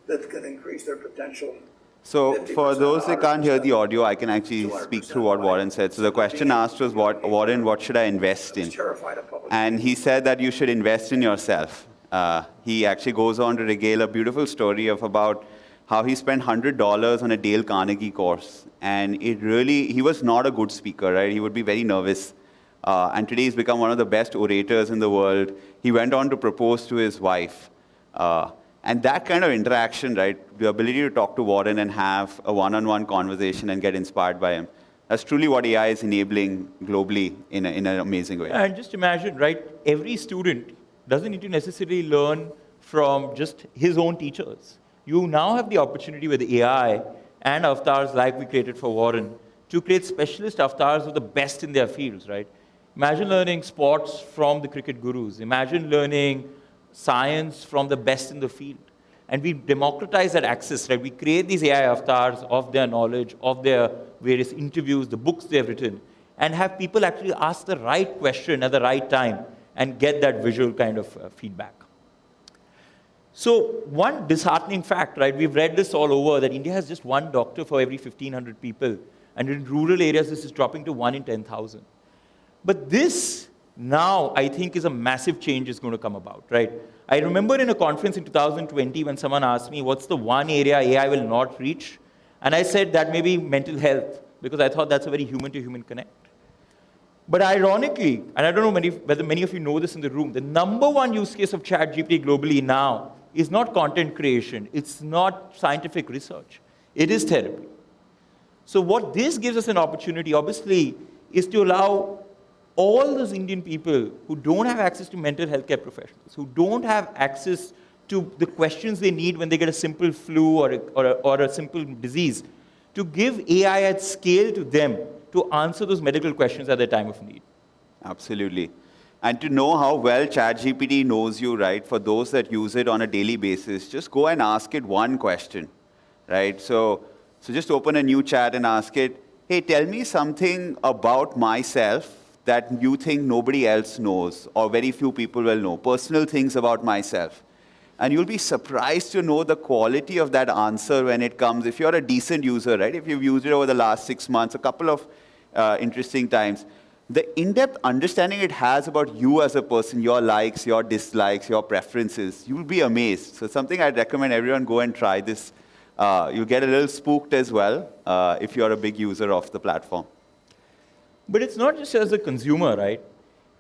that can increase their potential. So for those that can't hear the audio, I can actually speak through what Warren said. So the question asked was, Warren, what should I invest in? And he said that you should invest in yourself. He actually goes on to regale a beautiful story of about how he spent $100 on a Dale Carnegie course. And he was not a good speaker, right? He would be very nervous. and today he's become one of the best orators in the world. He went on to propose to his wife. And that kind of interaction, right, the ability to talk to Warren and have a one-on-one conversation and get inspired by him, that's truly what AI is enabling globally in an amazing way. And just imagine, right, every student doesn't need to necessarily learn from just his own teachers. You now have the opportunity with AI and avatars like we created for Warren to create specialist avatars of the best in their fields, right? Imagine learning sports from the cricket gurus. Imagine learning science from the best in the field. And we democratize that access, right? We create these AI avatars of their knowledge, of their various interviews, the books they've written, and have people actually ask the right question at the right time and get that visual kind of feedback. So one disheartening fact, right? We've read this all over, that India has just one doctor for every 1,500 people. And in rural areas, this is dropping to 1 in 10,000. But this now, I think, is a massive change is going to come about, right? I remember in a conference in 2020 when someone asked me, what's the one area AI will not reach? And I said that may be mental health, because I thought that's a very human-to-human connect. But ironically, and I don't know whether many of you know this in the room, the number one use case of ChatGPT globally now is not content creation. It's not scientific research. It is therapy. So what this gives us an opportunity, obviously, is to allow all those Indian people who don't have access to mental health care professionals, who don't have access to the questions they need when they get a simple flu or a simple disease, to give AI at scale to them to answer those medical questions at their time of need. Absolutely. And to know how well ChatGPT knows you, right, for those that use it on a daily basis, just go and ask it one question, right? So just open a new chat and ask it, hey, tell me something about myself that you think nobody else knows or very few people will know, personal things about myself. And you'll be surprised to know the quality of that answer when it comes. If you're a decent user, right, if you've used it over the last 6 months, a couple of interesting times, the in-depth understanding it has about you as a person, your likes, your dislikes, your preferences, you'll be amazed. So something I'd recommend everyone go and try this. You'll get a little spooked as well if you're a big user of the platform. But it's not just as a consumer, right?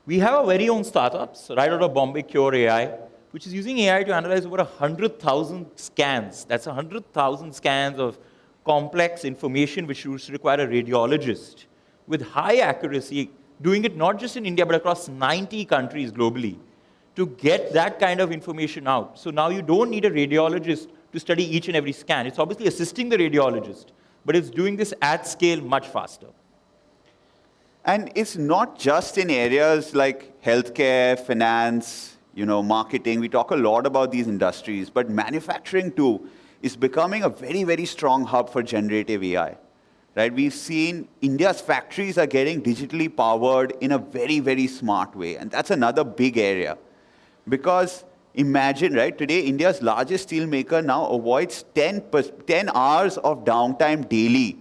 We have our very own startups, right out of Bombay, Cure AI, which is using AI to analyze over 100,000 scans. That's 100,000 scans of complex information which would require a radiologist with high accuracy, doing it not just in India, but across 90 countries globally, to get that kind of information out. So now you don't need a radiologist to study each and every scan. It's obviously assisting the radiologist, but it's doing this at scale much faster. And it's not just in areas like healthcare, finance, marketing. We talk a lot about these industries, but manufacturing too is becoming a very, very strong hub for generative AI. Right? We've seen India's factories are getting digitally powered in a very, very smart way. And that's another big area. Because imagine, right, today India's largest steel maker now avoids 10 hours of downtime daily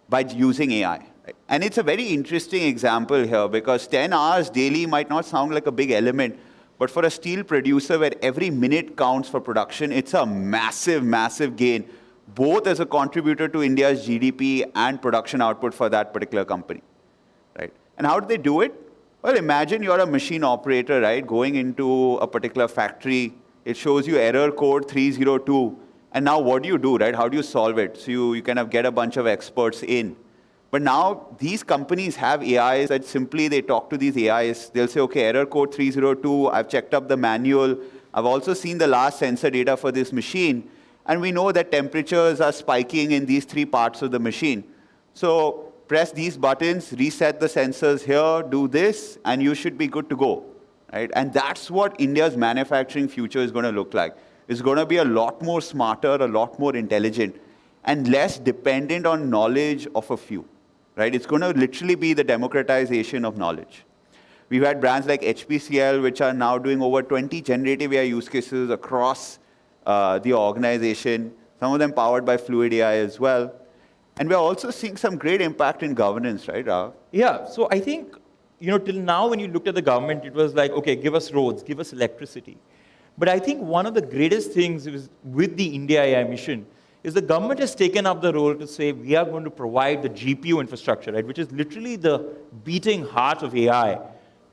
by using AI. Right? And it's a very interesting example here because 10 hours daily might not sound like a big element, but for a steel producer where every minute counts for production, it's a massive, massive gain, both as a contributor to India's GDP and production output for that particular company. Right? And how do they do it? Well, imagine you're a machine operator, right, going into a particular factory. It shows you error code 302. And now what do you do, right? How do you solve it? So you kind of get a bunch of experts in. But now these companies have AIs that simply they talk to these AIs. They'll say, okay, error code 302. I've checked up the manual. I've also seen the last sensor data for this machine. And we know that temperatures are spiking in these 3 parts of the machine. So press these buttons, reset the sensors here, do this, and you should be good to go. Right? And that's what India's manufacturing future is going to look like. It's going to be a lot more smarter, a lot more intelligent, and less dependent on knowledge of a few. Right? It's going to literally be the democratization of knowledge. We've had brands like HPCL, which are now doing over 20 generative AI use cases across the organization, some of them powered by Fluid AI as well. And we're also seeing some great impact in governance, right, Raghav? Yeah, so I think, till now when you looked at the government, it was like, okay, give us roads, give us electricity. But I think one of the greatest things with the India AI mission is the government has taken up the role to say we are going to provide the GPU infrastructure, right, which is literally the beating heart of AI,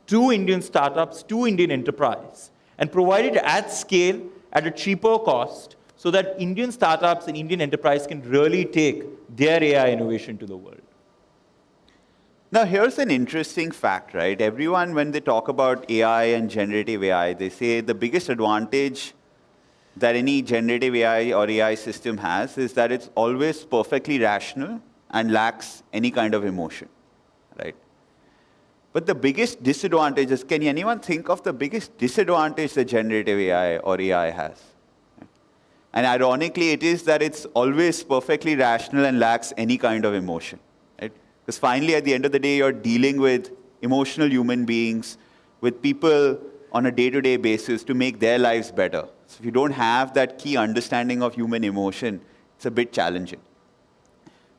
to Indian startups, to Indian enterprise, and provide it at scale at a cheaper cost so that Indian startups and Indian enterprise can really take their AI innovation to the world. Now, here's an interesting fact, right? Everyone, when they talk about AI and generative AI, they say the biggest advantage that any generative AI or AI system has is that it's always perfectly rational and lacks any kind of emotion, right? But the biggest disadvantage is, can anyone think of the biggest disadvantage that generative AI or AI has? And ironically, it is that it's always perfectly rational and lacks any kind of emotion, right? Because finally, at the end of the day, you're dealing with emotional human beings, with people on a day-to-day basis to make their lives better. So if you don't have that key understanding of human emotion, it's a bit challenging.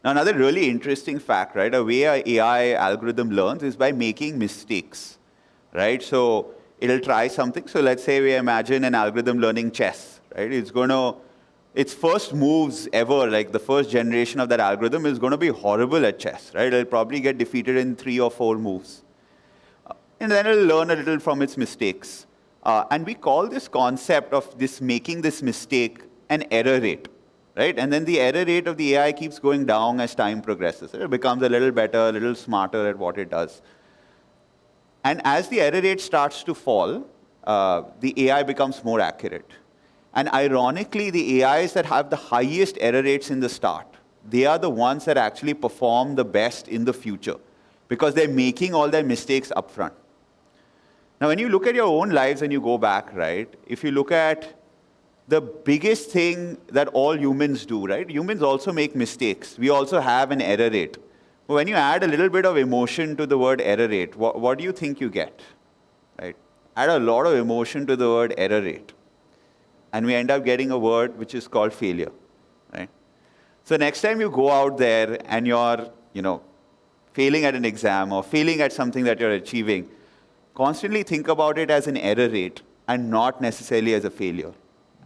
Now, another really interesting fact, right? A way an AI algorithm learns is by making mistakes, right? So it'll try something. So let's say we imagine an algorithm learning chess, right? Its first moves ever, like the first generation of that algorithm, is going to be horrible at chess, right? It'll probably get defeated in 3 or 4 moves. And then it'll learn a little from its mistakes. And we call this concept of this making this mistake an error rate, right? And then the error rate of the AI keeps going down as time progresses. It becomes a little better, a little smarter at what it does. And as the error rate starts to fall, the AI becomes more accurate. And ironically, the AIs that have the highest error rates in the start, they are the ones that actually perform the best in the future because they're making all their mistakes upfront. Now, when you look at your own lives and you go back, right, if you look at the biggest thing that all humans do, right, humans also make mistakes. We also have an error rate. But when you add a little bit of emotion to the word error rate, what do you think you get, right? Add a lot of emotion to the word error rate. And we end up getting a word which is called failure, right? So next time you go out there and you're, failing at an exam or failing at something that you're achieving, constantly think about it as an error rate and not necessarily as a failure.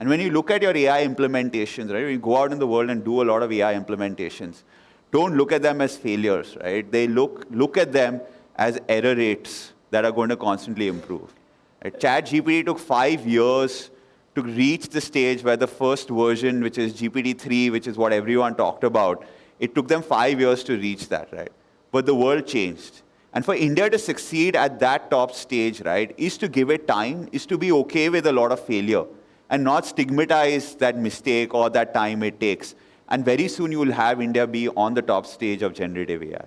And when you look at your AI implementations, right, when you go out in the world and do a lot of AI implementations, don't look at them as failures, right? They look at them as error rates that are going to constantly improve. Right? ChatGPT took 5 years to reach the stage where the first version, which is GPT-3, which is what everyone talked about, it took them 5 years to reach that, right? But the world changed. And for India to succeed at that top stage, right, is to give it time, is to be okay with a lot of failure and not stigmatize that mistake or that time it takes. And very soon you will have India be on the top stage of generative AI.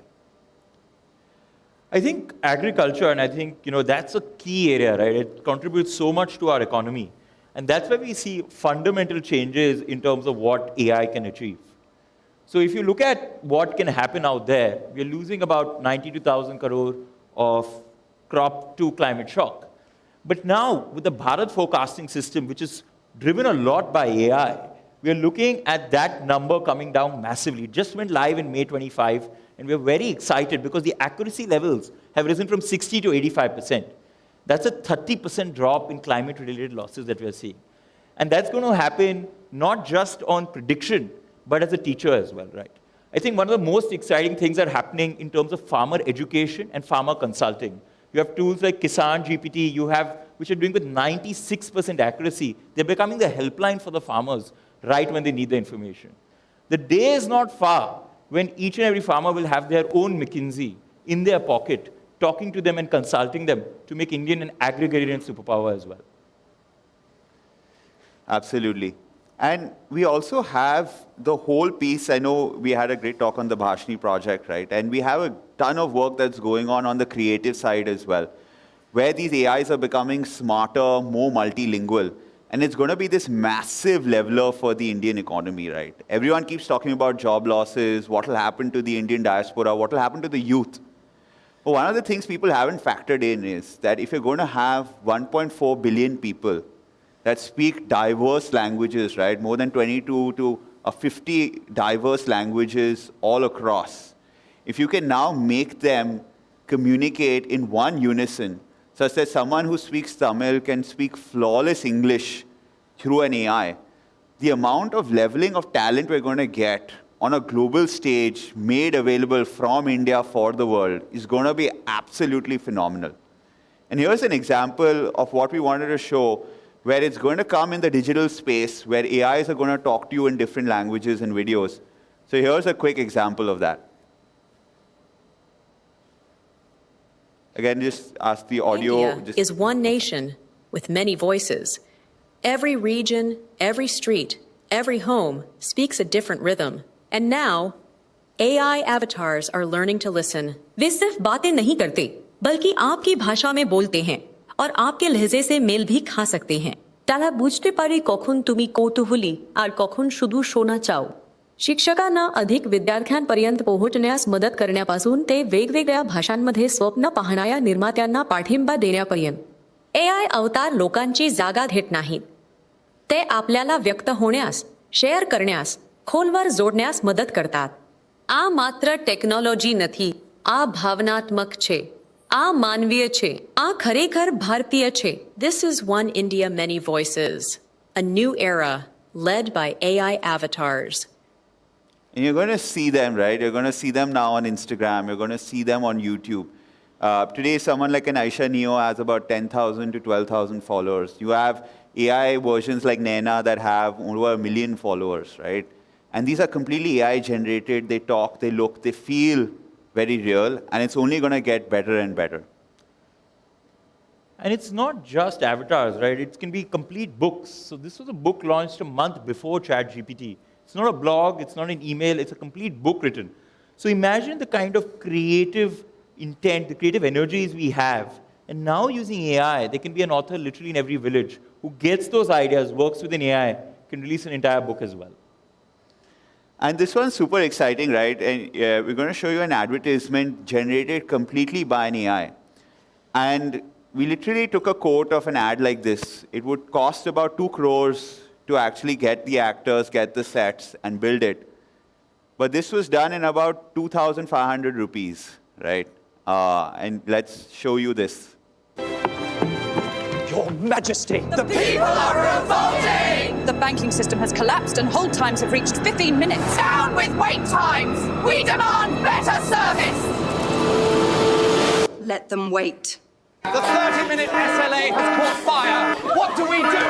I think agriculture, and I think that's a key area, right? It contributes so much to our economy. And that's where we see fundamental changes in terms of what AI can achieve. So if you look at what can happen out there, we're losing about 92,000 crore of crop to climate shock. But now, with the Bharat forecasting system, which is driven a lot by AI, we're looking at that number coming down massively. It just went live in May 25, and we're very excited because the accuracy levels have risen from 60 to 85%. That's a 30% drop in climate-related losses that we're seeing. And that's going to happen not just on prediction, but as a teacher as well, right? I think one of the most exciting things that are happening in terms of farmer education and farmer consulting. You have tools like Kisan GPT, which are doing with 96% accuracy. They're becoming the helpline for the farmers right when they need the information. The day is not far when each and every farmer will have their own McKinsey in their pocket, talking to them and consulting them to make India an aggregated superpower as well. Absolutely. And we also have the whole piece. I know we had a great talk on the Bhashini project, right? And we have a ton of work that's going on the creative side as well, where these AIs are becoming smarter, more multilingual. And it's going to be this massive leveler for the Indian economy, right? Everyone keeps talking about job losses, what will happen to the Indian diaspora, what will happen to the youth. But one of the things people haven't factored in is that if you're going to have 1.4 billion people that speak diverse languages, right, more than 22 to 50 diverse languages all across, if you can now make them communicate in one unison, such that someone who speaks Tamil can speak flawless English through an AI, the amount of leveling of talent we're going to get on a global stage made available from India for the world is going to be absolutely phenomenal. And here's an example of what we wanted to show, where it's going to come in the digital space, where AIs are going to talk to you in different languages and videos. So here's a quick example of that. Again, just ask the audio. India is one nation with many voices. Every region, every street, every home speaks a different rhythm. And now, AI avatars are learning to listen. वे सिर्फ बातें नहीं करते, बल्कि आपकी भाषा में बोलते हैं और आपके लहजे से मेल भी खा सकते हैं। তারা বুঝতে পারে কখন তুমি কৌतूहली আর কখন শুধু শোনা চাও। शिक्षकांना अधिक विद्यार्थ्यांपर्यंत पोहोचण्यास मदत करण्यापासून ते वेगवेगळ्या भाषांमध्ये स्वप्न पाहणाऱ्या निर्मात्यांना पाठिंबा देण्यापर्यंत AI अवतार लोकांची जागा घेत नाहीत. ते आपल्याला व्यक्त होण्यास, शेअर करण्यास, खोलवर जोडण्यास मदत करतात. આ માત્ર ટેકનોલોજી નથી, આ ભાવનાત્મક છે, આ માનવીય છે, આ ખરેખર ભારતીય છે. This is one India, many voices. A new era led by AI avatars. And you're going to see them, right? You're going to see them now on Instagram. You're going to see them on YouTube. Today, someone like an Aisha Neo has about 10,000 to 12,000 followers. You have AI versions like Naina that have over 1 million followers, right? And these are completely AI generated. They talk, they look, they feel very real. And it's only going to get better and better. And it's not just avatars, right? It can be complete books. So this was a book launched a month before ChatGPT. It's not a blog, it's not an email, it's a complete book written. So imagine the kind of creative intent, the creative energies we have. And now using AI, there can be an author literally in every village who gets those ideas, works with an AI, can release an entire book as well. And this one's super exciting, right? And we're going to show you an advertisement generated completely by an AI. And we literally took a quote of an ad like this. It would cost about 2 crores to actually get the actors, get the sets, and build it. But this was done in about 2,500 rupees, right? And let's show you this. Your Majesty! The people are revolting! The banking system has collapsed and hold times have reached 15 minutes. Down with wait times! We demand better service! Let them wait. The 30-minute SLA has caught fire. What do we do?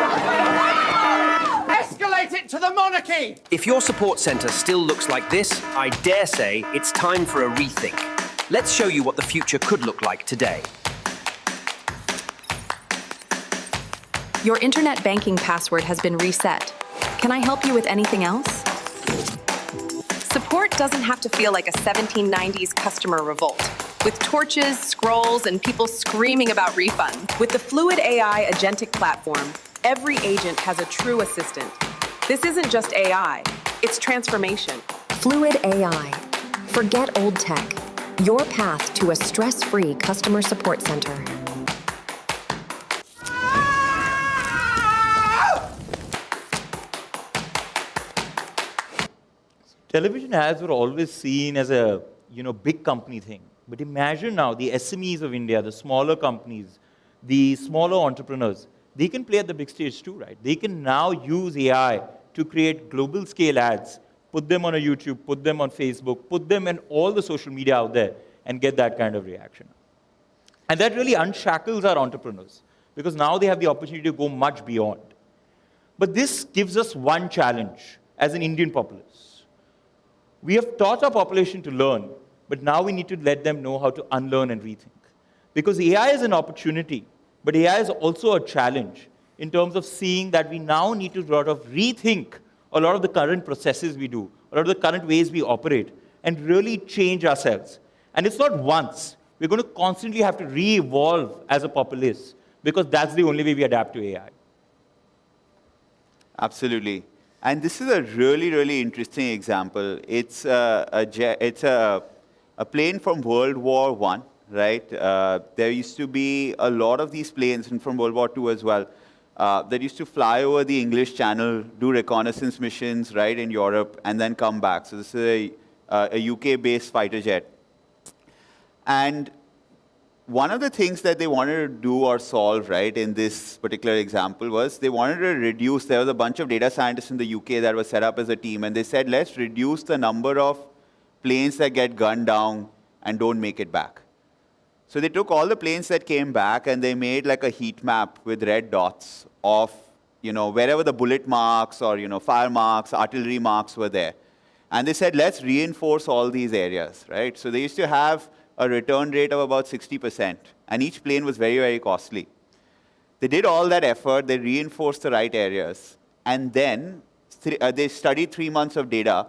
Escalate it to the monarchy! If your support centre still looks like this, I dare say it's time for a rethink. Let's show you what the future could look like today. Your internet banking password has been reset. Can I help you with anything else? Support doesn't have to feel like a 1790s customer revolt, with torches, scrolls, and people screaming about refunds. With the Fluid AI agentic platform, every agent has a true assistant. This isn't just AI, it's transformation. Fluid AI. Forget old tech. Your path to a stress-free customer support center. Television ads were always seen as a big company thing. But imagine now the SMEs of India, the smaller companies, the smaller entrepreneurs, they can play at the big stage too, right? They can now use AI to create global scale ads, put them on a YouTube, put them on Facebook, put them in all the social media out there and get that kind of reaction. And that really unshackles our entrepreneurs because now they have the opportunity to go much beyond. But this gives us one challenge as an Indian populace. We have taught our population to learn, but now we need to let them know how to unlearn and rethink. Because AI is an opportunity, but AI is also a challenge in terms of seeing that we now need to sort of rethink a lot of the current processes we do, a lot of the current ways we operate, and really change ourselves. And it's not once. We're going to constantly have to re-evolve as a populace because that's the only way we adapt to AI. Absolutely. And this is a really, really interesting example. It's a plane from World War I, right? There used to be a lot of these planes, and from World War II as well, that used to fly over the English Channel, do reconnaissance missions, right, in Europe, and then come back. So this is a UK-based fighter jet. And one of the things that they wanted to do or solve, right, in this particular example was they wanted to reduce, there was a bunch of data scientists in the UK that were set up as a team, and they said, let's reduce the number of planes that get gunned down and don't make it back. So they took all the planes that came back and they made like a heat map with red dots of, wherever the bullet marks or, fire marks, artillery marks were there. And they said, let's reinforce all these areas, right? So they used to have a return rate of about 60%, and each plane was very, very costly. They did all that effort, they reinforced the right areas, and then they studied 3 months of data,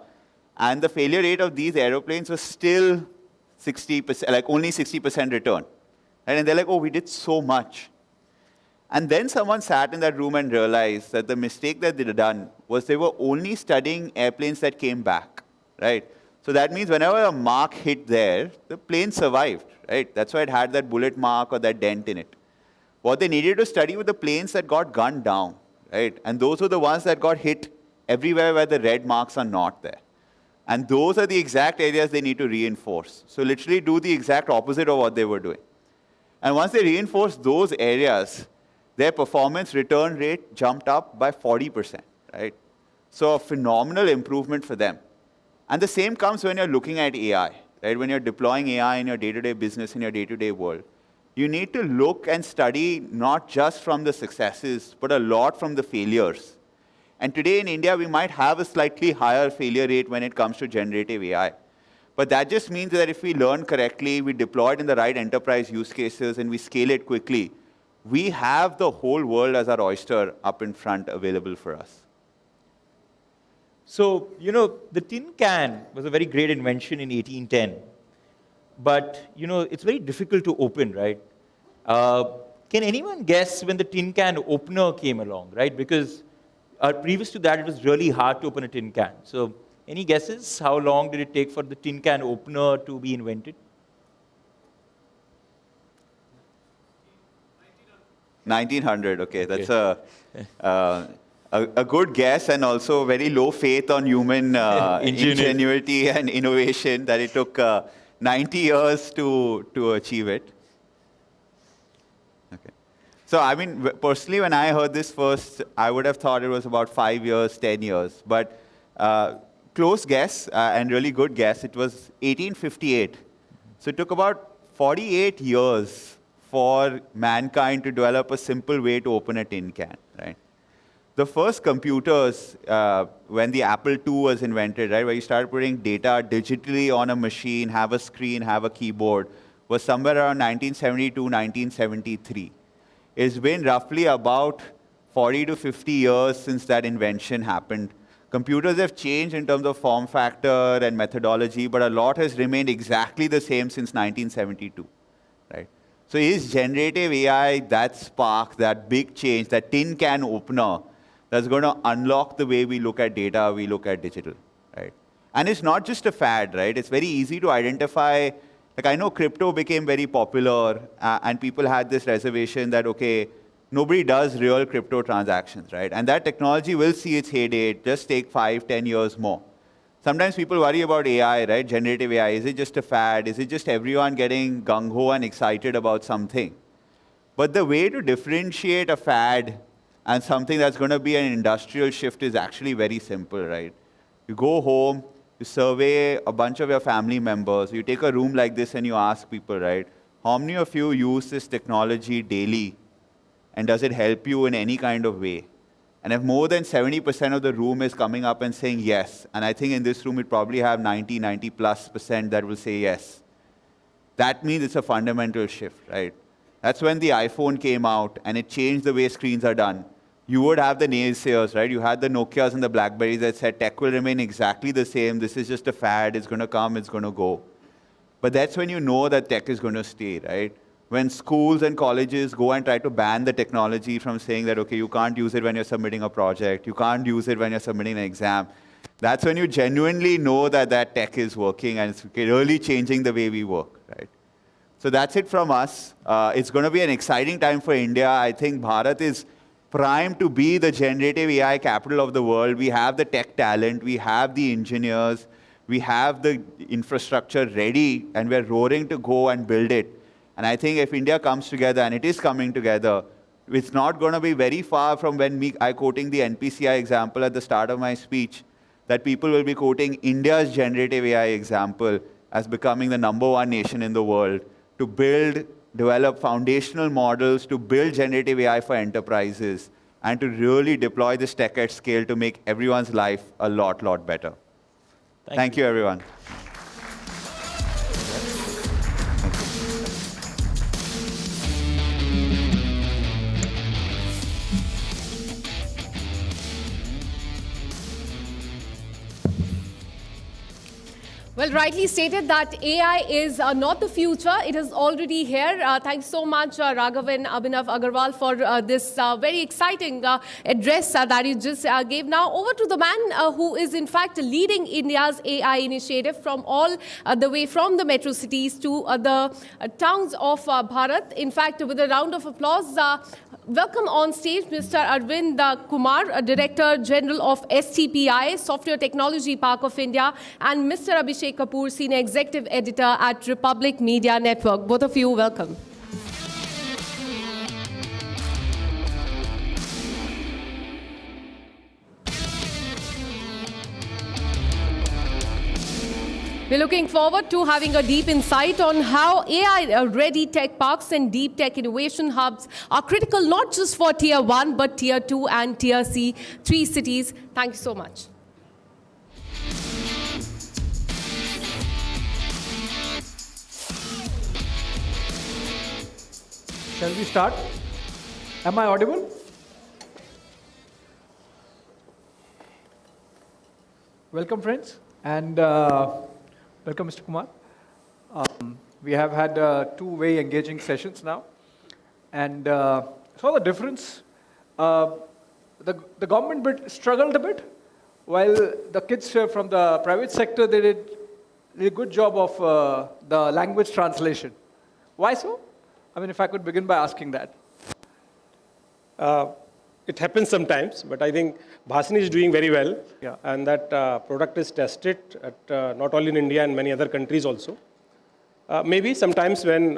and the failure rate of these aeroplanes was still 60%, like only 60% return. And they're like, oh, we did so much. And then someone sat in that room and realized that the mistake that they had done was they were only studying airplanes that came back, right? So that means whenever a mark hit there, the plane survived, right? That's why it had that bullet mark or that dent in it. What they needed to study were the planes that got gunned down, right? And those were the ones that got hit everywhere where the red marks are not there. And those are the exact areas they need to reinforce. So literally do the exact opposite of what they were doing. And once they reinforced those areas, their performance return rate jumped up by 40%, right? So a phenomenal improvement for them. And the same comes when you're looking at AI, right? When you're deploying AI in your day-to-day business, in your day-to-day world. You need to look and study not just from the successes, but a lot from the failures. And today in India, we might have a slightly higher failure rate when it comes to generative AI. But that just means that if we learn correctly, we deploy it in the right enterprise use cases, and we scale it quickly, we have the whole world as our oyster up in front available for us. So, the tin can was a very great invention in 1810. But, it's very difficult to open, right? Can anyone guess when the tin can opener came along, right? Because previous to that, it was really hard to open a tin can. So, any guesses? How long did it take for the tin can opener to be invented? 1900, okay. That's a good guess, and also very low faith on human ingenuity and innovation that it took 90 years to achieve it. Okay. So, I mean, personally, when I heard this first, I would have thought it was about 5 years, 10 years. But close guess, and really good guess, it was 1858. So it took about 48 years for mankind to develop a simple way to open a tin can, right? The first computers, when the Apple II was invented, right, where you started putting data digitally on a machine, have a screen, have a keyboard, was somewhere around 1972, 1973. It's been roughly about 40 to 50 years since that invention happened. Computers have changed in terms of form factor and methodology, but a lot has remained exactly the same since 1972, right? So is generative AI that spark, that big change, that tin can opener that's going to unlock the way we look at data, we look at digital, right? And it's not just a fad, right? It's very easy to identify. Like, I know crypto became very popular, and people had this reservation that, okay, nobody does real crypto transactions, right? And that technology will see its heyday. Just take 5, 10 years more. Sometimes people worry about AI, right? Generative AI. Is it just a fad? Is it just everyone getting gung-ho and excited about something? But the way to differentiate a fad and something that's going to be an industrial shift is actually very simple, right? You go home, you survey a bunch of your family members, you take a room like this and you ask people, right, how many of you use this technology daily, and does it help you in any kind of way? And if more than 70% of the room is coming up and saying yes, and I think in this room we'd probably have 90+ % that will say yes, that means it's a fundamental shift, right? That's when the iPhone came out and it changed the way screens are done. You would have the naysayers, right? You had the Nokias and the Blackberries that said tech will remain exactly the same. This is just a fad. It's going to come. It's going to go. But that's when you know that tech is going to stay, right? When schools and colleges go and try to ban the technology from saying that, okay, you can't use it when you're submitting a project. You can't use it when you're submitting an exam. That's when you genuinely know that that tech is working and it's really changing the way we work, right? So that's it from us. It's going to be an exciting time for India. I think Bharat is primed to be the generative AI capital of the world. We have the tech talent, we have the engineers, we have the infrastructure ready, and we're roaring to go and build it. And I think if India comes together, and it is coming together, it's not going to be very far from when I quoting the NPCI example at the start of my speech, that people will be quoting India's generative AI example as becoming the #1 nation in the world to develop foundational models, to build generative AI for enterprises, and to really deploy this tech at scale to make everyone's life a lot better. Thank you, everyone. Well, rightly stated that AI is not the future. It is already here. Thanks so much, Raghav and Abhinav Aggarwal, for this very exciting address that you just gave. Now, over to the man who is, in fact, leading India's AI initiative from all the way from the metro cities to the towns of Bharat. In fact, with a round of applause, welcome on stage Mr. Arvind Kumar, Director General of STPI, Software Technology Park of India, and Mr. Abhishek Kapoor, Senior Executive Editor at Republic Media Network. Both of you, welcome. We're looking forward to having a deep insight on how AI-ready tech parks and deep tech innovation hubs are critical not just for Tier 1, but Tier 2 and Tier 3 cities. Thank you so much. Shall we start? Am I audible? Welcome, friends, and welcome, Mr. Kumar. We have had 2 very engaging sessions now, and saw the difference. The government struggled a bit, while the kids from the private sector, they did a good job of the language translation. Why so? I mean, if I could begin by asking that. It happens sometimes, but I think Bhashini is doing very well. Yeah. And that product is tested at not only in India and many other countries also. Maybe sometimes when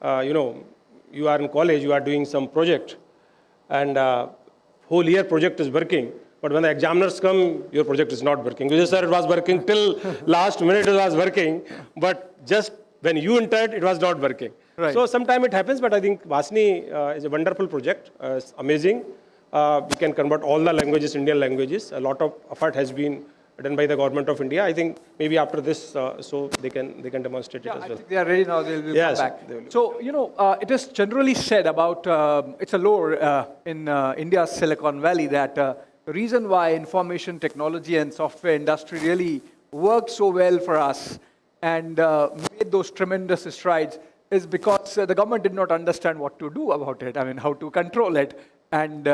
you are in college, you are doing some project, and whole year project is working, but when the examiners come, your project is not working. You just said it was working till last minute, it was working, but just when you entered, it was not working. Right. So sometimes it happens, but I think Bhashini is a wonderful project. It's amazing. We can convert all the languages, Indian languages. A lot of effort has been done by the government of India. I think maybe after this, so they can demonstrate it as well. I think they are ready now. They will Yes, come back. they will. So, it is generally said about, it's a lore in India's Silicon Valley that the reason why information technology and software industry really worked so well for us and made those tremendous strides is because the government did not understand what to do about it. I mean, how to control it. And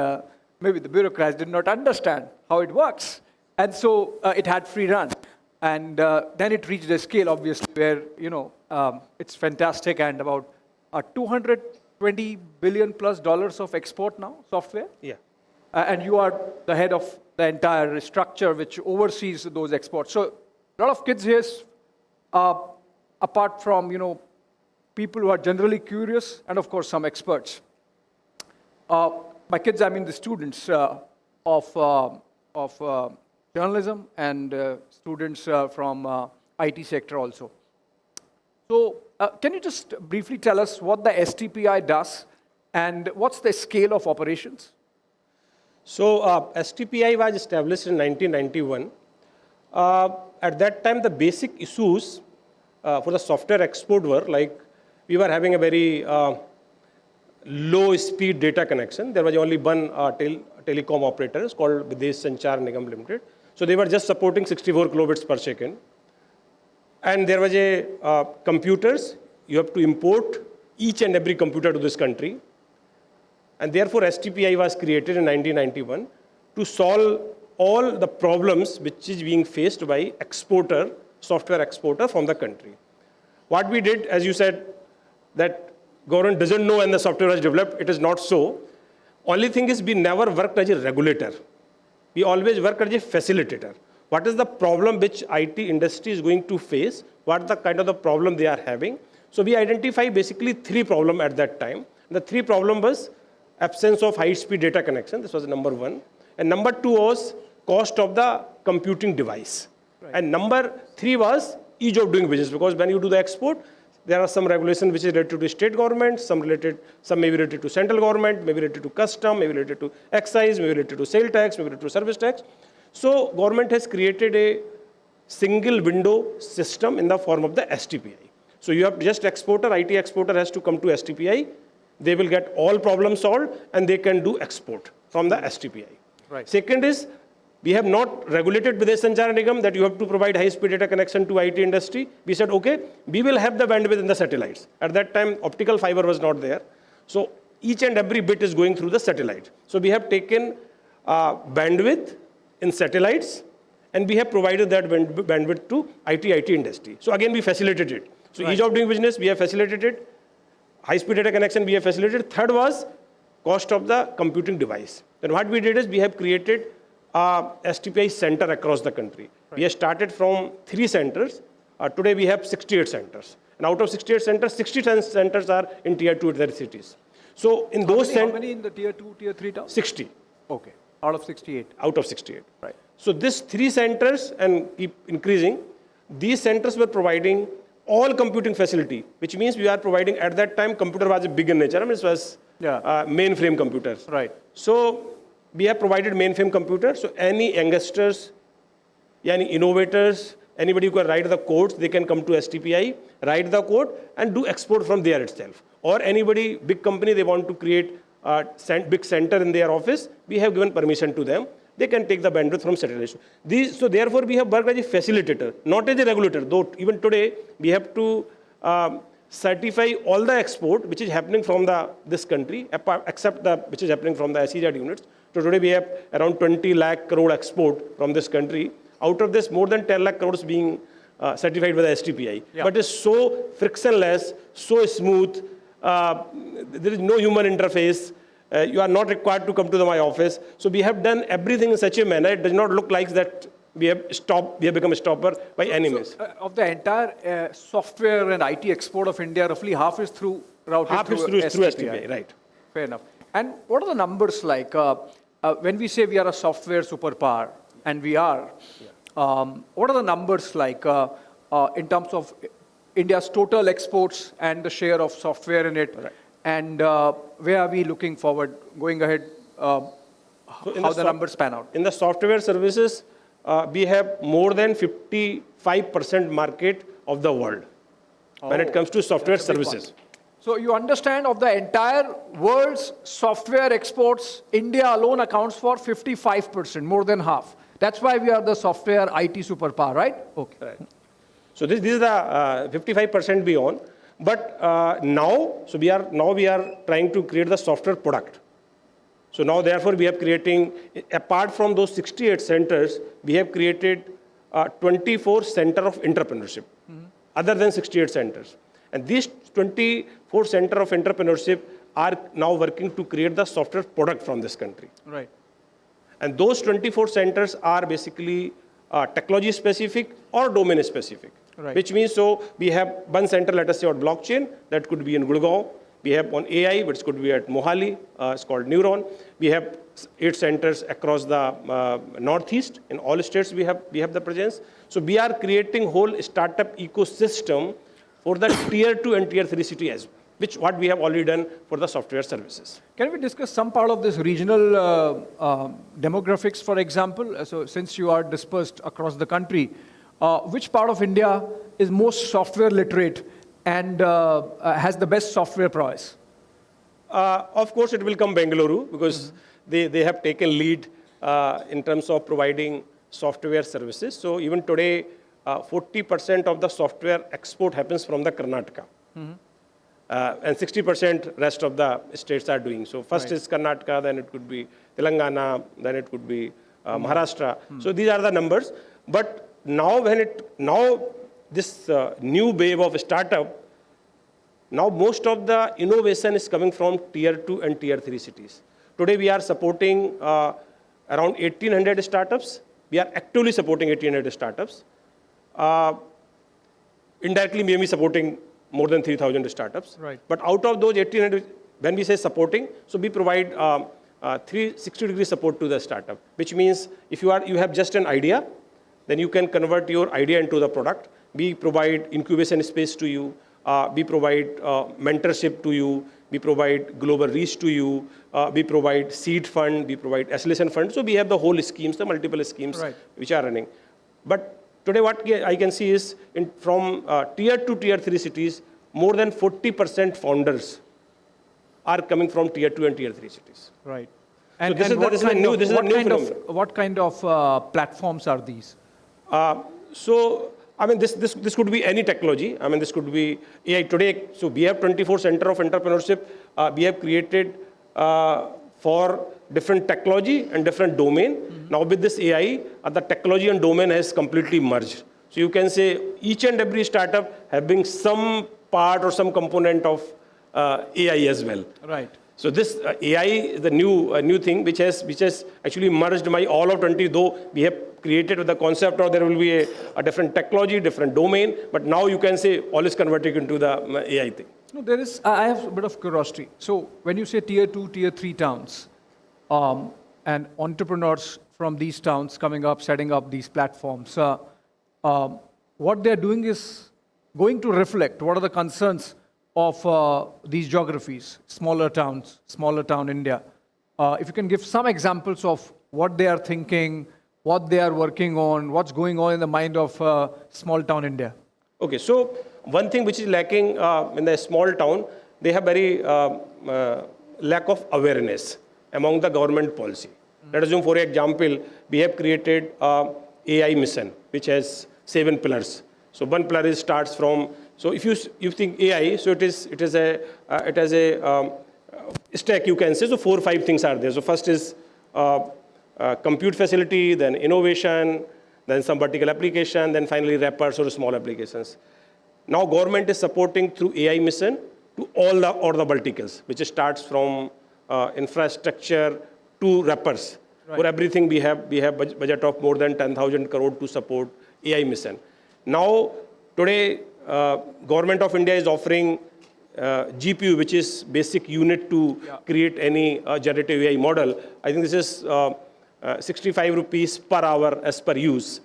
maybe the bureaucrats did not understand how it works. And so it had free run. And then it reached a scale, obviously, where, it's fantastic and about $220 billion plus of export now, software. Yeah. And you are the head of the entire structure which oversees those exports. So a lot of kids here, apart from, people who are generally curious, and of course some experts. By kids, I mean the students of journalism and students from IT sector also. So can you just briefly tell us what the STPI does and what's the scale of operations? So STPI was established in 1991. At that time, the basic issues for the software export were like, we were having a very low-speed data connection. There was only one telecom operator called Videsh Sanchar Nigam Limited. So they were just supporting 64 kilobits per second. And there was a computers. You have to import each and every computer to this country. And therefore, STPI was created in 1991 to solve all the problems which is being faced by software exporter from the country. What we did, as you said, that government doesn't know when the software was developed. It is not so. Only thing is we never worked as a regulator. We always work as a facilitator. What is the problem which IT industry is going to face? What is the kind of the problem they are having? So we identified basically 3 problems at that time. The 3 problem was absence of high-speed data connection. This was number 1. And number 2 was cost of the computing device. Right. And number 3 was ease of doing business, because when you do the export, there are some regulations which is related to state government, some may be related to central government, maybe related to custom, maybe related to excise, maybe related to sale tax, maybe related to service tax. So government has created a single window system in the form of the STPI. So you have just exporter, IT exporter has to come to STPI. They will get all problems solved and they can do export from the STPI. Right. Second is, we have not regulated Videsh Sanchar Nigam that you have to provide high-speed data connection to IT industry. We said, okay, we will have the bandwidth in the satellites. At that time, optical fiber was not there. So each and every bit is going through the satellite. So we have taken bandwidth in satellites, and we have provided that bandwidth to IT industry. So again, we facilitated it. So ease of doing business, we have facilitated. High-speed data connection, we have facilitated. Third was cost of the computing device. Then what we did is we have created STPI center across the country. Right. We have started from 3 centers. Today we have 68 centers. And out of 68 centers, 60 centers are in tier 2 cities. So in those centers... How many in the tier 2, tier 3 towns? 60. Okay. Out of 68? Out of 68. Right. So these 3 centers, and keep increasing, these centers were providing all computing facility, which means we are providing, at that time, computer was a big in nature. I mean, it was mainframe computers. Right. So we have provided mainframe computers, so any youngsters, any innovators, anybody who can write the codes, they can come to STPI, write the code, and do export from there itself. Or anybody, big company, they want to create a big center in their office, we have given permission to them. They can take the bandwidth from satellite. So therefore, we have worked as a facilitator, not as a regulator, though even today, we have to certify all the export which is happening from this country, except which is happening from the SEZ units. So today we have around 20 lakh crore export from this country. Out of this, more than 10 lakh crores being certified by the STPI. Yeah. But it's so frictionless, so smooth. There is no human interface. You are not required to come to my office. So we have done everything in such a manner. It does not look like that we have become a stopper by any means. Of the entire software and IT export of India, roughly half is through routed through STPI. Right. Fair enough. And what are the numbers like? When we say we are a software superpower, and we are, what are the numbers like in terms of India's total exports and the share of software in it? Right. And where are we looking forward, going ahead, how the numbers pan out? In the software services, we have more than 55% market of the world when it comes to software services. So you understand, of the entire world's software exports, India alone accounts for 55%, more than half. That's why we are the software IT superpower, right? Okay. Right. So this is the 55% beyond. But now we are trying to create the software product. So now, therefore, we are creating, apart from those 68 centers, we have created 24 center of entrepreneurship, other than 68 centers. And these 24 center of entrepreneurship are now working to create the software product from this country. Right. And those 24 centers are basically technology specific or domain specific. Right. Which means, so we have one center, let us say, on blockchain, that could be in Gurgaon. We have on AI, which could be at Mohali, it's called Neuron. We have 8 centers across the Northeast. In all states, we have the presence. So we are creating whole startup ecosystem for the tier 2 and tier 3 city as well, what we have already done for the software services. Can we discuss some part of this regional demographics, for example? So since you are dispersed across the country, which part of India is most software literate and has the best software prowess? Of course, it will come Bengaluru, because they have taken lead in terms of providing software services. So even today, 40% of the software export happens from the Karnataka. And 60% rest of the states are doing. So first is Karnataka, then it could be Telangana, then it could be Maharashtra. So these are the numbers. But now this new wave of startup, now most of the innovation is coming from tier 2 and tier 3 cities. Today we are supporting around 1,800 startups. We are actively supporting 1,800 startups. Indirectly, maybe supporting more than 3,000 startups. Right. But out of those 1,800, when we say supporting, so we provide 360-degree support to the startup, which means if you have just an idea, then you can convert your idea into the product. We provide incubation space to you. We provide mentorship to you. We provide global reach to you. We provide seed fund. We provide acceleration fund. So we have the whole schemes, the multiple schemes which are running. But today what I can see is from tier 2, tier 3 cities, more than 40% founders are coming from tier 2 and tier 3 cities. Right. And so this is a new phenomenon. What kind of platforms are these? So, I mean, this could be any technology. I mean, this could be AI today. So we have 24 Center of Entrepreneurship. We have created for different technology and different domain. Now with this AI, the technology and domain has completely merged. So you can say each and every startup having some part or some component of AI as well. Right. So this AI is the new thing which has actually merged my all of 20, though we have created with the concept or there will be a different technology, different domain, but now you can say all is converted into the AI thing. No, I have a bit of curiosity. So when you say tier 2, tier 3 towns, and entrepreneurs from these towns coming up, setting up these platforms, what they're doing is going to reflect what are the concerns of these geographies, smaller towns, smaller town India. If you can give some examples of what they are thinking, what they are working on, what's going on in the mind of small town India. Okay, so one thing which is lacking in the small town, they have very lack of awareness among the government policy. Let us assume, for example, we have created AI mission, which has 7 pillars. So one pillar starts from, so if you think AI, so it has a stack, you can say, so 4 or 5 things are there. So first is compute facility, then innovation, then some vertical application, then finally wrappers or small applications. Now government is supporting through AI mission to all the verticals, which starts from infrastructure to wrappers. Right. For everything we have budget of more than 10,000 crore to support AI mission. Now today government of India is offering GPU, which is basic unit to create any generative AI model. I think this is 65 rupees per hour as per use.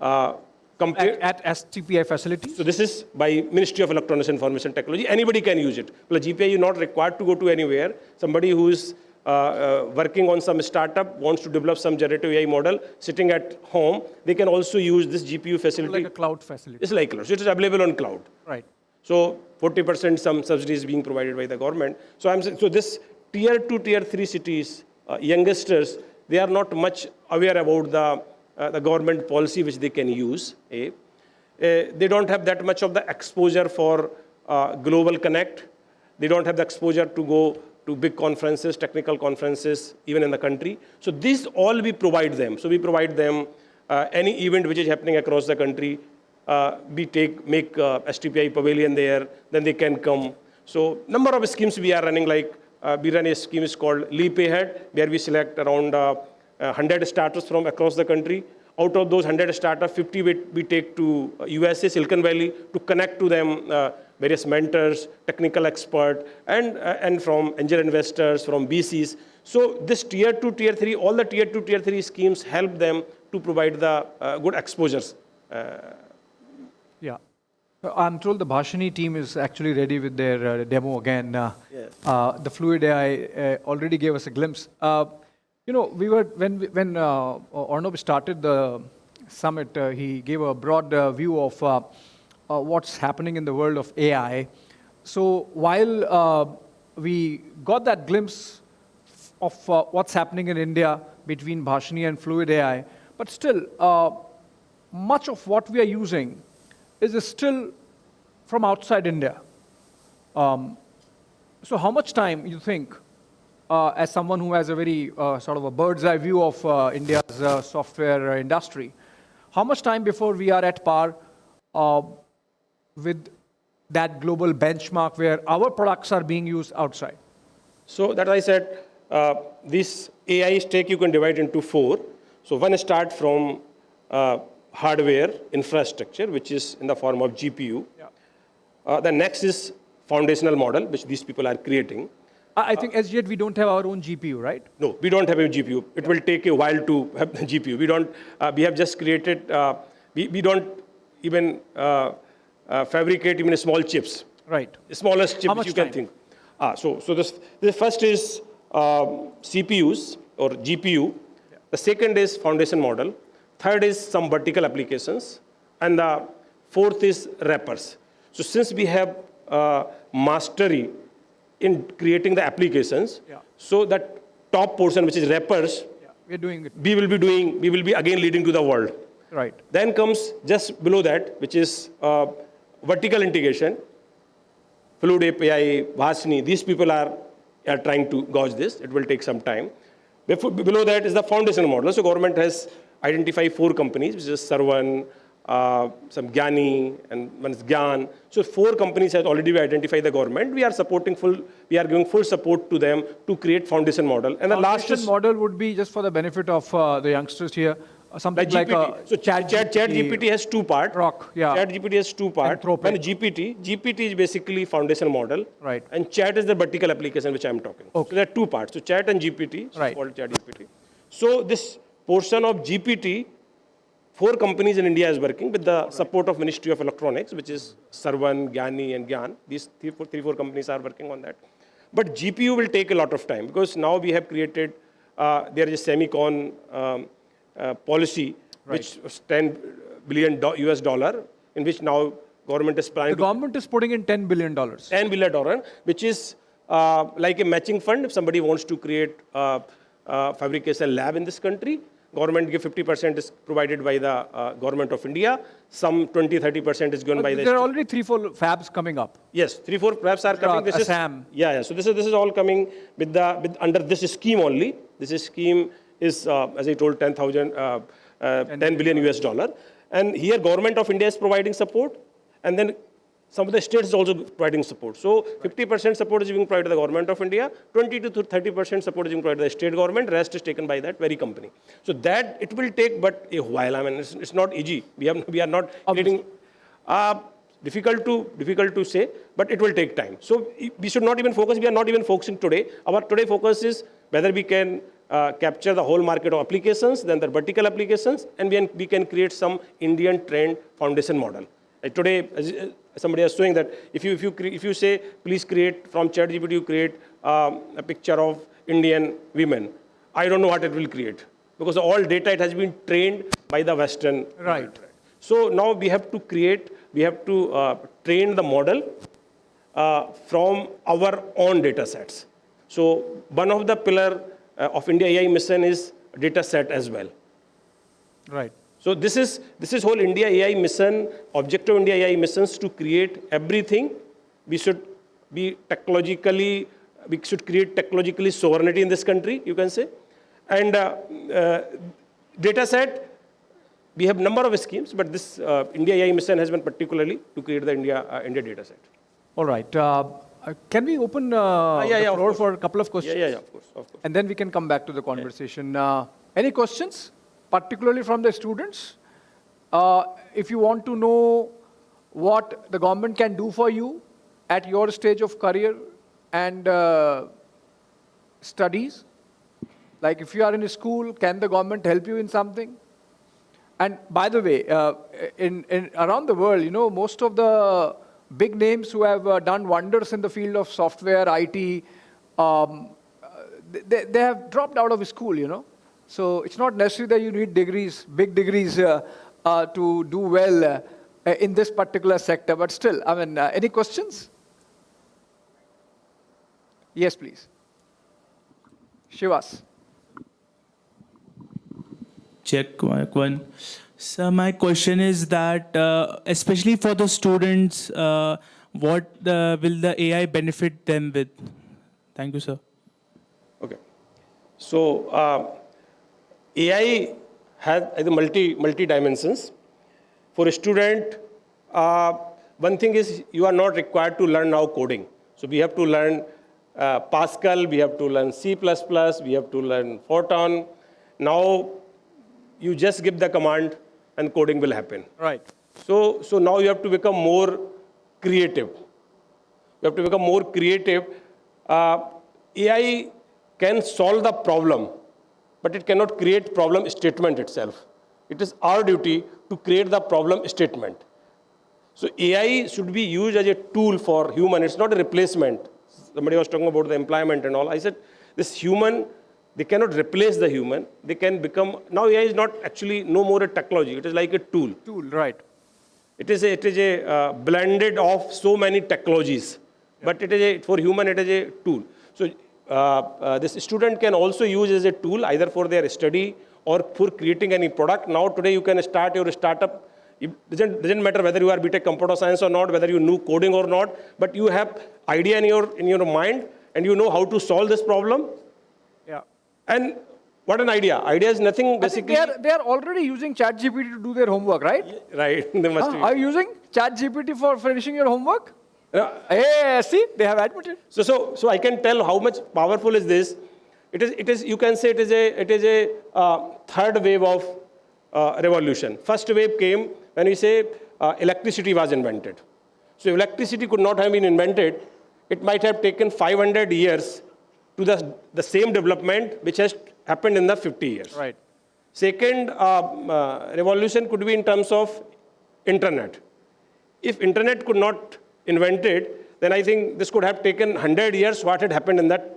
At STPI facility? So this is by Ministry of Electronics and Information Technology. Anybody can use it. Well, GPI is not required to go to anywhere. Somebody who is working on some startup, wants to develop some generative AI model, sitting at home, they can also use this GPU facility. Like a cloud facility. It's like cloud. So it is available on cloud. Right. So 40% some subsidies being provided by the government. So so this tier 2, tier 3 cities, youngsters, they are not much aware about the government policy which they can use. They don't have that much of the exposure for global connect. They don't have the exposure to go to big conferences, technical conferences, even in the country. So these all we provide them. So we provide them any event which is happening across the country. Make STPI pavilion there, then they can come. So number of schemes we are running, like we run a scheme is called Leap Ahead, where we select around 100 startups from across the country. Out of those 100 startups, 50 we take to USA, Silicon Valley, to connect to them various mentors, technical experts, and from angel investors, from VCs. So this tier 2, tier 3, all the tier 2, tier 3 schemes help them to provide the good exposures. Yeah. I'm told the Bhashini team is actually ready with their demo again. Yes. The Fluid AI already gave us a glimpse. You know, when Arnab started the summit, he gave a broad view of what's happening in the world of AI. So while we got that glimpse of what's happening in India between Bhashini and Fluid AI, but still, much of what we are using is still from outside India. So how much time you think, as someone who has a very sort of a bird's eye view of India's software industry, how much time before we are at par with that global benchmark where our products are being used outside? So that I said, this AI stack you can divide into 4. So one start from hardware infrastructure, which is in the form of GPU. The next is foundational model, which these people are creating. I think as yet we don't have our own GPU, right? No, we don't have a GPU. It will take a while to have the GPU. We don't. We have just created. We don't even fabricate even small chips. Right. The smallest chip you can think. So the first is CPUs or GPU. Yeah. The second is foundation model. Third is some vertical applications, and the fourth is wrappers. So since we have mastery in creating the applications, so that top portion, which is wrappers, we're doing it. We will be again leading to the world. Right. Then comes just below that, which is vertical integration. Fluid API, Bhashini, these people are trying to gauge this. It will take some time. Below that is the foundation model. So government has identified 4 companies, which is Sarvan, some Gyani, and one is Gyan. So 4 companies have already identified the government. We are giving full support to them to create foundation model. And the last model would be, just for the benefit of the youngsters here, something like so ChatGPT has 2 parts. ChatGPT has 2 parts. And GPT is basically foundation model. Right. And Chat is the vertical application which I am talking. Okay. So there are 2 parts. So Chat and GPT, so it's called ChatGPT. So this portion of GPT, 4 companies in India is working with the support of Ministry of Electronics, which is Sarvan, Gyani, and Gyan. These 3-4 companies are working on that. But GPU will take a lot of time because now we have created, there is a semicon policy, which was $10 billion US dollar, in which now government is planning. The government is putting in $10 billion. $10 billion, which is like a matching fund. If somebody wants to create a fabrication lab in this country, government give 50% is provided by the government of India. Some 20-30% is given by the. There are already 3-4 fabs coming up. Yes, 3-4 fabs are coming. This Assam. So this is all coming with under this scheme only. This scheme is, as I told, 10 billion US dollar. And here government of India is providing support, and then some of the states is also providing support. So 50% support is being provided to the government of India, 20-30% support is being provided to the state government, rest is taken by that very company. So that it will take but a while. I mean, it's not easy. We are not getting difficult to say, but it will take time. So we should not even focus. We are not even focusing today. Our today focus is whether we can capture the whole market of applications, then the vertical applications, and we can create some Indian trained foundation model. Today, somebody is showing that if you say, please create from ChatGPT, you create a picture of Indian women, I don't know what it will create, because all data, it has been trained by the Western. Right. So now we have to train the model from our own data sets. So one of the pillar of IndiaAI mission is data set as well. Right. So this is whole IndiaAI mission, objective of IndiaAI missions to create everything. We should create technologically sovereignty in this country, you can say. And data set, we have number of schemes, but this IndiaAI mission has been particularly to create the India data set. All right. Can we open the floor for a couple of questions? Yeah, of course. And then we can come back to the conversation. Any questions, particularly from the students? If you want to know what the government can do for you at your stage of career and studies, like if you are in a school, can the government help you in something? And by the way, around the world, most of the big names who have done wonders in the field of software, IT, they have dropped out of school, So it's not necessary that you need degrees, big degrees, to do well in this particular sector. But still, I mean, any questions? Yes, please. Shivas. Check one. So my question is that, especially for the students, what will the AI benefit them with? Thank you, sir. Okay. So AI has multi dimensions. For a student, one thing is you are not required to learn now coding. So we have to learn Pascal, we have to learn C++, we have to learn Fortran. Now you just give the command and coding will happen. Right. So now you have to become more creative. You have to become more creative. AI can solve the problem, but it cannot create problem statement itself. It is our duty to create the problem statement. So AI should be used as a tool for human. It's not a replacement. Somebody was talking about the employment and all. I said, this human, they cannot replace the human. They can become, now AI is not actually no more a technology. It is like a tool. Tool, right. It is a blended of so many technologies. But it is for human, it is a tool. So this student can also use as a tool either for their study or for creating any product. Now today you can start your startup. It doesn't matter whether you are BTech computer science or not, whether you know coding or not, but you have idea in your mind and you know how to solve this problem. Yeah. And what an idea. Idea is nothing basically. I think they are already using ChatGPT to do their homework, right? Right. They must be. Are you using ChatGPT for finishing your homework? Hey, see, they have admitted. So I can tell how much powerful is this. It is. You can say it is a third wave of revolution. First wave came when we say electricity was invented. So if electricity could not have been invented, it might have taken 500 years to the same development which has happened in the 50 years. Right. Second revolution could be in terms of internet. If internet could not invented, then I think this could have taken 100 years what had happened in that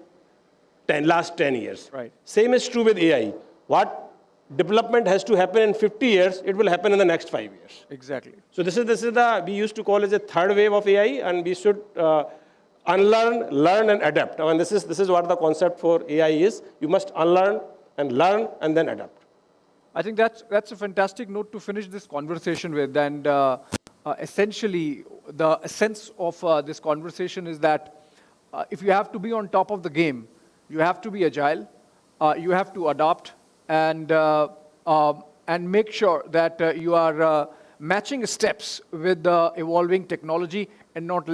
last 10 years. Right. Same is true with AI. What development has to happen in 50 years, it will happen in the next 5 years. Exactly. So this is the, we used to call it a third wave of AI, and we should unlearn, learn, and adapt. I mean, this is what the concept for AI is. You must unlearn and learn and then adapt. I think that's a fantastic note to finish this conversation with. And essentially, the essence of this conversation is that if you have to be on top of the game, you have to be agile, you have to adapt, and make sure that you are matching steps with the evolving technology and not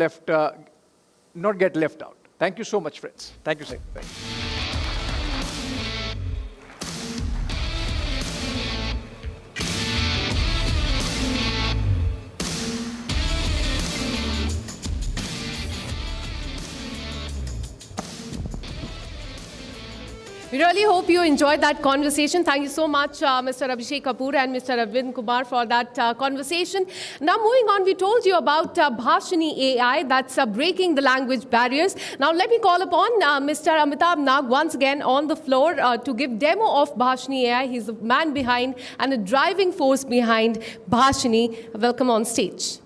get left out. Thank you so much, friends. Thank you, sir. Thank you. We really hope you enjoyed that conversation. Thank you so much, Mr. Abhishek Kapoor and Mr. Arvind Kumar, for that conversation. Now, moving on, we told you about Bhashini AI, that's breaking the language barriers. Now, let me call upon Mr. Amitabh Nag once again on the floor to give demo of Bhashini AI. He's the man behind and the driving force behind Bhashini. Welcome on stage.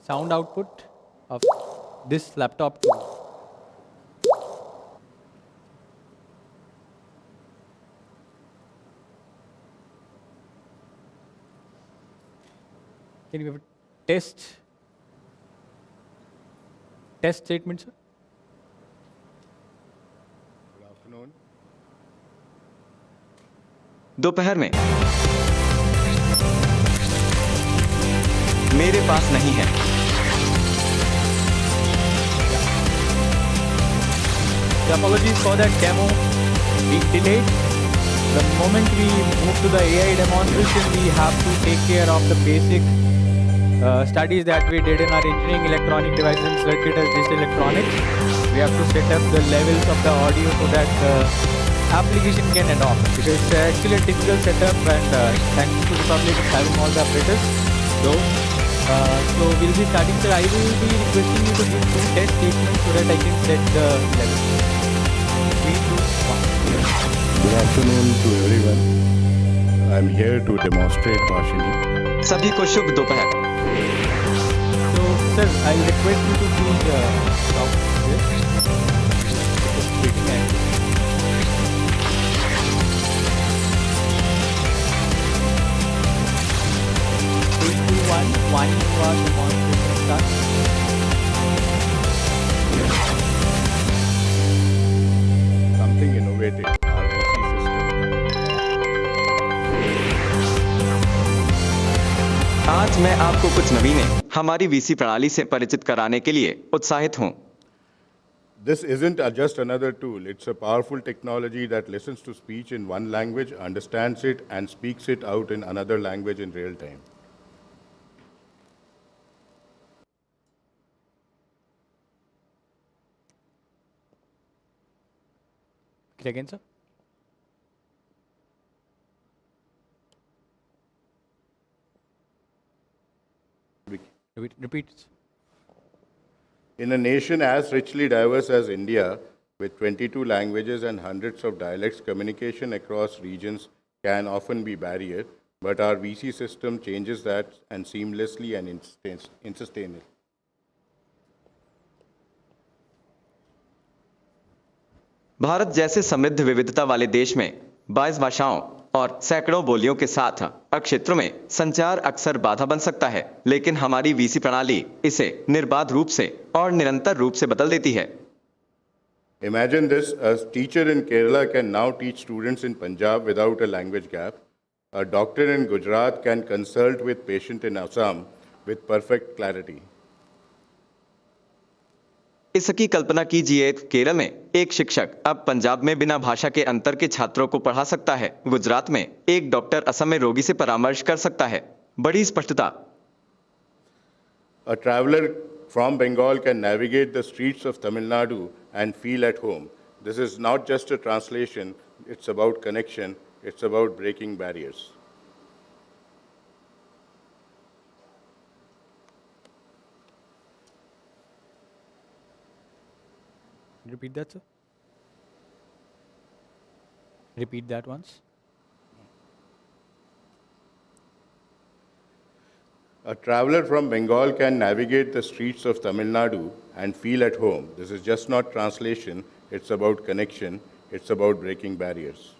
Sound output of this laptop to can you have a test statement, sir? Good afternoon. दोपहर में मेरे पास नहीं है The apologies for that demo being delayed. The moment we move to the AI demonstration, we have to take care of the basic studies that we did in our engineering electronic devices and circuit as digital electronics. We have to set up the levels of the audio so that the application can adopt. Because it's actually a difficult setup, and thanks to Republic it's having all the apparatus. So we'll be starting, sir. I will be requesting you to give 2 test statements so that I can set the level. 3, 2, 1. Good afternoon to everyone. I'm here to demonstrate Bhashini. सभी को शुभ दोपहर। So, sir, I'll request you to please stop this. It's speaking and 3, 2, 1. One was demonstration start. Something innovative. आज मैं आपको कुछ नवीने हमारी VC प्रणाली से परिचित कराने के लिए उत्साहित हूं। This isn't just another tool. It's a powerful technology that listens to speech in one language, understands it, and speaks it out in another language in real time. Again, sir. Repeat. In a nation as richly diverse as India, with 22 languages and hundreds of dialects, communication across regions can often be barrier, but our VC system changes that and seamlessly and sustainably. Bharat जैसे समृद्ध विविधता वाले देश में 22 भाषाओं और सैकड़ों बोलियों के साथ क्षेत्रों में संचार अक्सर बाधा बन सकता है, लेकिन हमारी वीसी प्रणाली इसे निर्बाध रूप से और निरंतर रूप से बदल देती है। Imagine this: a teacher in Kerala can now teach students in Punjab without a language gap. A doctor in Gujarat can consult with patient in Assam with perfect clarity. इसकी कल्पना कीजिए, केरल में एक शिक्षक अब पंजाब में बिना भाषा के अंतर के छात्रों को पढ़ा सकता है। गुजरात में एक डॉक्टर असम में रोगी से परामर्श कर सकता है। बड़ी स्पष्टता। A traveler from Bengal can navigate the streets of Tamil Nadu and feel at home. This is not just a translation, it's about connection, it's about breaking barriers. Repeat that, sir. Repeat that once. A traveler from Bengal can navigate the streets of Tamil Nadu and feel at home. This is just not translation, it's about connection, it's about breaking barriers.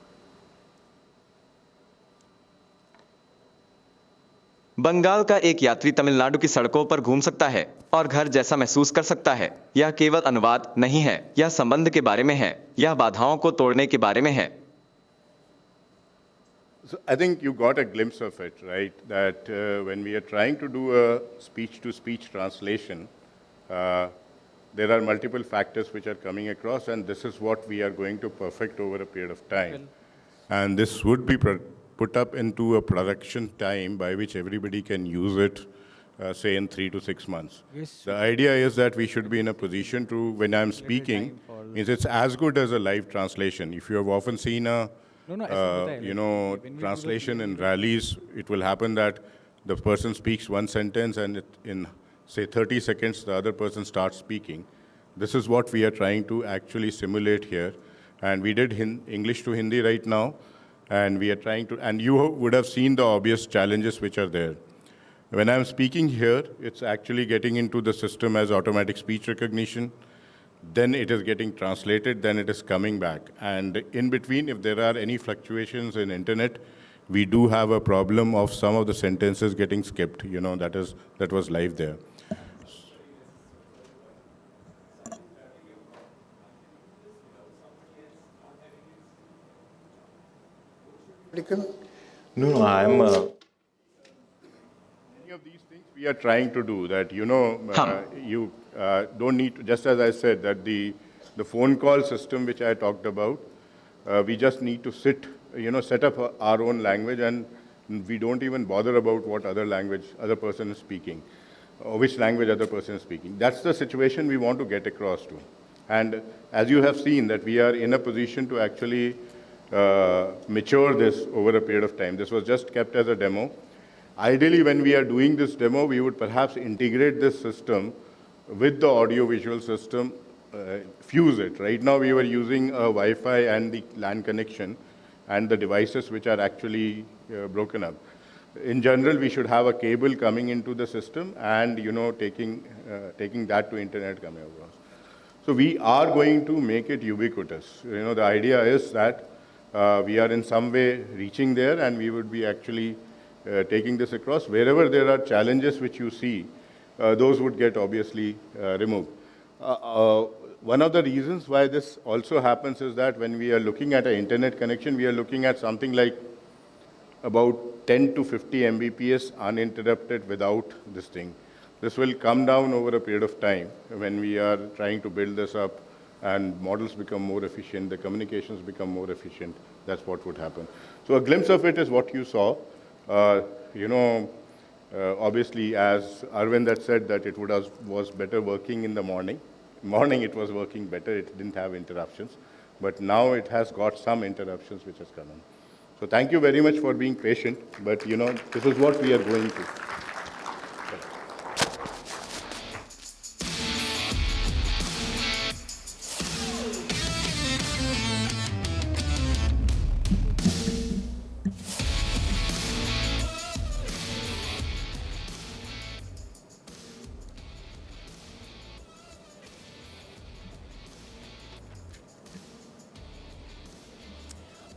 Bengal का एक यात्री तमिलनाडु की सड़कों पर घूम सकता है और घर जैसा महसूस कर सकता है। यह केवल अनुवाद नहीं है, यह संबंध के बारे में है, यह बाधाओं को तोड़ने के बारे में है। So I think you got a glimpse of it, right? That when we are trying to do a speech-to-speech translation, there are multiple factors which are coming across, and this is what we are going to perfect over a period of time. And this would be put up into a production time by which everybody can use it, say in 3 to 6 months. Yes. The idea is that we should be in a position to, when I'm speaking, means it's as good as a live translation. If you have often seen a translation in rallies, it will happen that the person speaks one sentence and in, say, 30 seconds, the other person starts speaking. This is what we are trying to actually simulate here. And we did English to Hindi right now, and we are trying to, and you would have seen the obvious challenges which are there. When I'm speaking here, it's actually getting into the system as automatic speech recognition. Then it is getting translated, then it is coming back. And in between, if there are any fluctuations in internet, we do have a problem of some of the sentences getting skipped. You know, that was live there. No, I'm... Many of these things we are trying to do that, you know, you don't need to, just as I said, that the The phone call system, which I talked about, we just need to set up our own language, and we don't even bother about what other language other person is speaking, or which language other person is speaking. That's the situation we want to get across to. And as you have seen, that we are in a position to actually mature this over a period of time. This was just kept as a demo. Ideally, when we are doing this demo, we would perhaps integrate this system with the audio-visual system, fuse it. Right now, we were using a Wi-Fi and the LAN connection and the devices which are actually broken up. In general, we should have a cable coming into the system and, taking that to internet coming across. So we are going to make it ubiquitous. The idea is that we are in some way reaching there, and we would be actually taking this across. Wherever there are challenges which you see, those would get obviously removed. One of the reasons why this also happens is that when we are looking at an internet connection, we are looking at something like about 10 to 50 Mbps uninterrupted without this thing. This will come down over a period of time when we are trying to build this up and models become more efficient, the communications become more efficient. That's what would happen. So a glimpse of it is what you saw. Obviously, as Arvind had said, that it was better working in the morning. Morning it was working better, it didn't have interruptions. But now it has got some interruptions which has come in. So thank you very much for being patient, but this is what we are going to.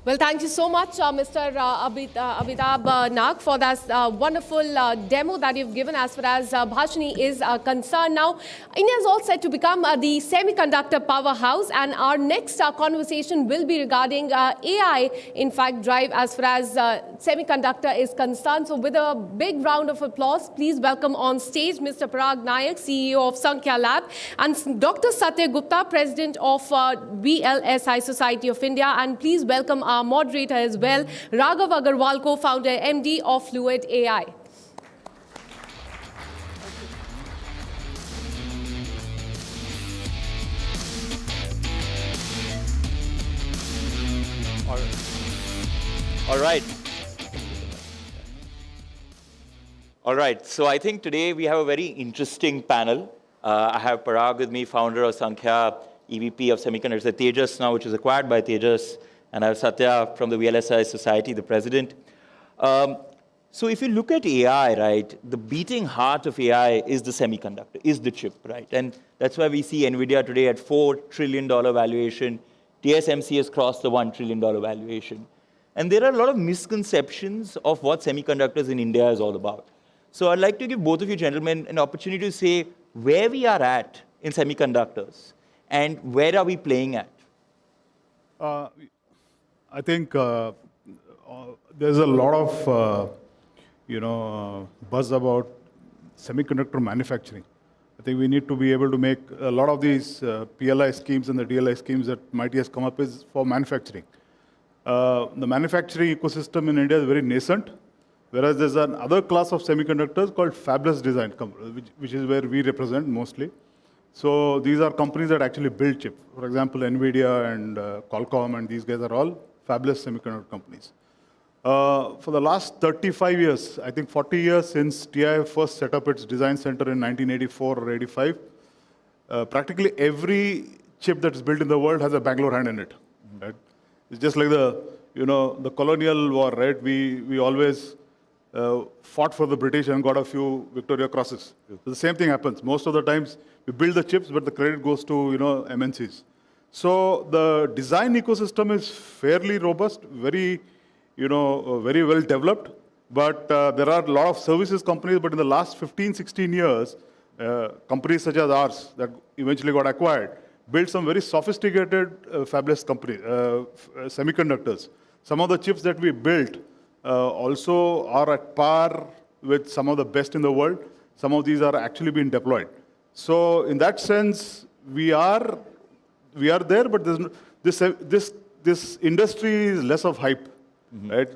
Well, thank you so much, Mr. Amitabh Nag, for that wonderful demo that you've given as far as Bhashini is concerned. Now, India is all set to become the semiconductor powerhouse, and our next conversation will be regarding AI, in fact, drive as far as semiconductor is concerned. So with a big round of applause, please welcome on stage Mr. Parag Nayak, CEO of Sankhya Lab, and Dr. Satya Gupta, President of VLSI Society of India, and please welcome our moderator as well, Raghav Aggarwal, co-founder, MD of Fluid AI. All right. So I think today we have a very interesting panel. I have Parag with me, founder of Sankhya, EVP of Semiconductors at Tejas now, which is acquired by Tejas. And I have Satya from the VLSI Society, the president. So if you look at AI, right, the beating heart of AI is the semiconductor, is the chip, right? And that's why we see NVIDIA today at $4 trillion valuation. TSMC has crossed the $1 trillion valuation. And there are a lot of misconceptions of what semiconductors in India is all about. So I'd like to give both of you gentlemen an opportunity to say where we are at in semiconductors and where are we playing at? I think there's a lot of, buzz about semiconductor manufacturing. I think we need to be able to make a lot of these PLI schemes and the DLI schemes that MITY has come up with for manufacturing. The manufacturing ecosystem in India is very nascent, whereas there's another class of semiconductors called fabless design, which is where we represent mostly. So these are companies that actually build chips. For example, NVIDIA and Qualcomm, and these guys are all fabless semiconductor companies. For the last 35 years, I think 40 years since TI first set up its design center in 1984 or 85, practically every chip that's built in the world has a Bangalore hand in it. Right? It's just like the colonial war, right? We always fought for the British and got a few Victoria Crosses. So the same thing happens. Most of the times, we build the chips, but the credit goes to MNCs. So the design ecosystem is fairly robust, very well developed. But there are a lot of services companies. But in the last 15, 16 years, companies such as ours that eventually got acquired built some very sophisticated fabless companies, semiconductors. Some of the chips that we built also are at par with some of the best in the world. Some of these are actually being deployed. So in that sense, we are we are there, but this industry is less of hype, right?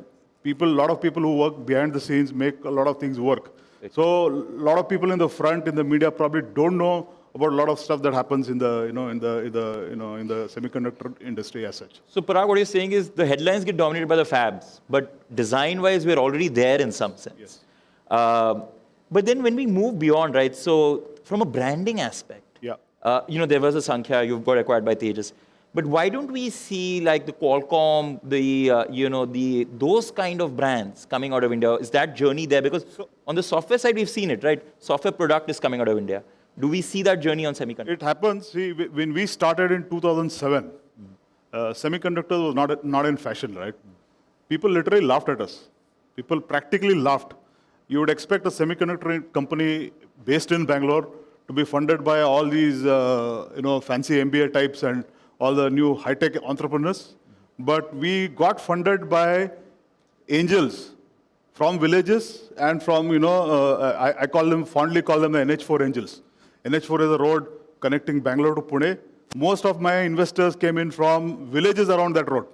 A lot of people who work behind the scenes make a lot of things work. So a lot of people in the front, in the media, probably don't know about a lot of stuff that happens in the semiconductor industry as such. So Parag, what you're saying is the headlines get dominated by the fabs, but design-wise, we're already there in some sense. Yes. But then when we move beyond, right? So from a branding aspect, there was a Sankhya, you've got acquired by Tejas. But why don't we see like the Qualcomm, those kind of brands coming out of India? Is that journey there? Because on the software side, we've seen it, right? Software product is coming out of India. Do we see that journey on semiconductor? It happens. See, when we started in 2007, semiconductors was not in fashion, right? People literally laughed at us. People practically laughed. You would expect a semiconductor company based in Bangalore to be funded by all these, fancy MBA types and all the new high-tech entrepreneurs. But we got funded by angels from villages and from, I fondly call them the NH4 angels. NH4 is a road connecting Bangalore to Pune. Most of my investors came in from villages around that road.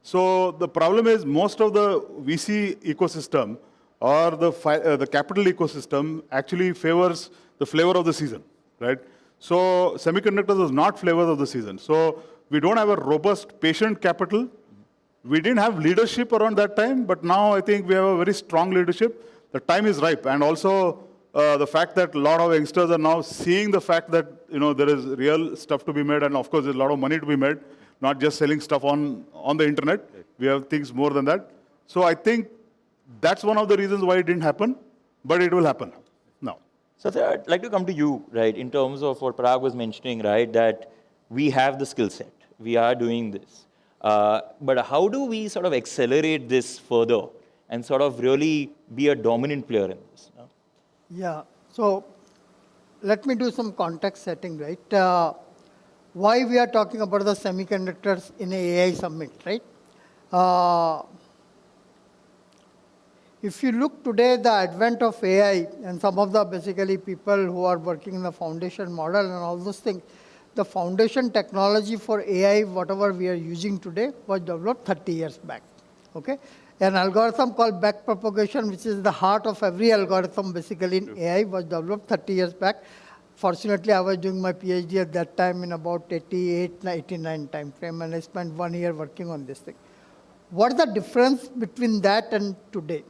So the problem is most of the VC ecosystem or the capital ecosystem actually favors the flavor of the season, right? So semiconductors is not flavors of the season. So we don't have a robust patient capital. We didn't have leadership around that time, but now I think we have a very strong leadership. The time is ripe. And also the fact that a lot of youngsters are now seeing the fact that there is real stuff to be made, and of course there's a lot of money to be made, not just selling stuff on the internet. We have things more than that. So I think that's one of the reasons why it didn't happen, but it will happen now. So I'd like to come to you, right, in terms of what Parag was mentioning, right, that we have the skill set. We are doing this. But how do we sort of accelerate this further and sort of really be a dominant player in this? No? Yeah. So let me do some context setting, right? Why we are talking about the semiconductors in an AI summit, right? If you look today, the advent of AI and some of the basically people who are working in the foundation model and all those things, the foundation technology for AI, whatever we are using today, was developed 30 years back, okay? An algorithm called backpropagation, which is the heart of every algorithm basically in AI, was developed 30 years back. Fortunately, I was doing my PhD at that time in about 88, 89 time frame, and I spent 1 year working on this thing. What is the difference between that and today?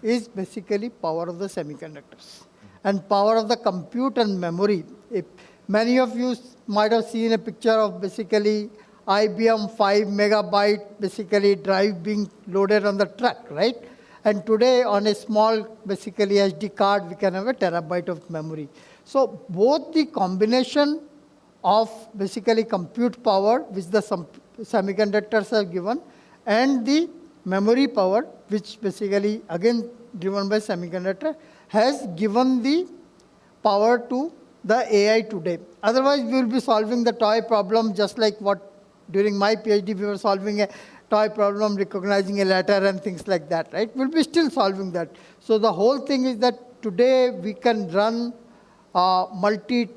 Is basically power of the semiconductors and power of the compute and memory. If many of you might have seen a picture of basically IBM 5 megabyte basically drive being loaded on the truck, right? And today on a small basically SD card, we can have a terabyte of memory. So both the combination of basically compute power, which the semiconductors have given, and the memory power, which basically again driven by semiconductor, has given the power to the AI today. Otherwise, we will be solving the toy problem just like what during my PhD we were solving a toy problem, recognizing a letter and things like that, right? We'll be still solving that. So the whole thing is that today we can run multi-billion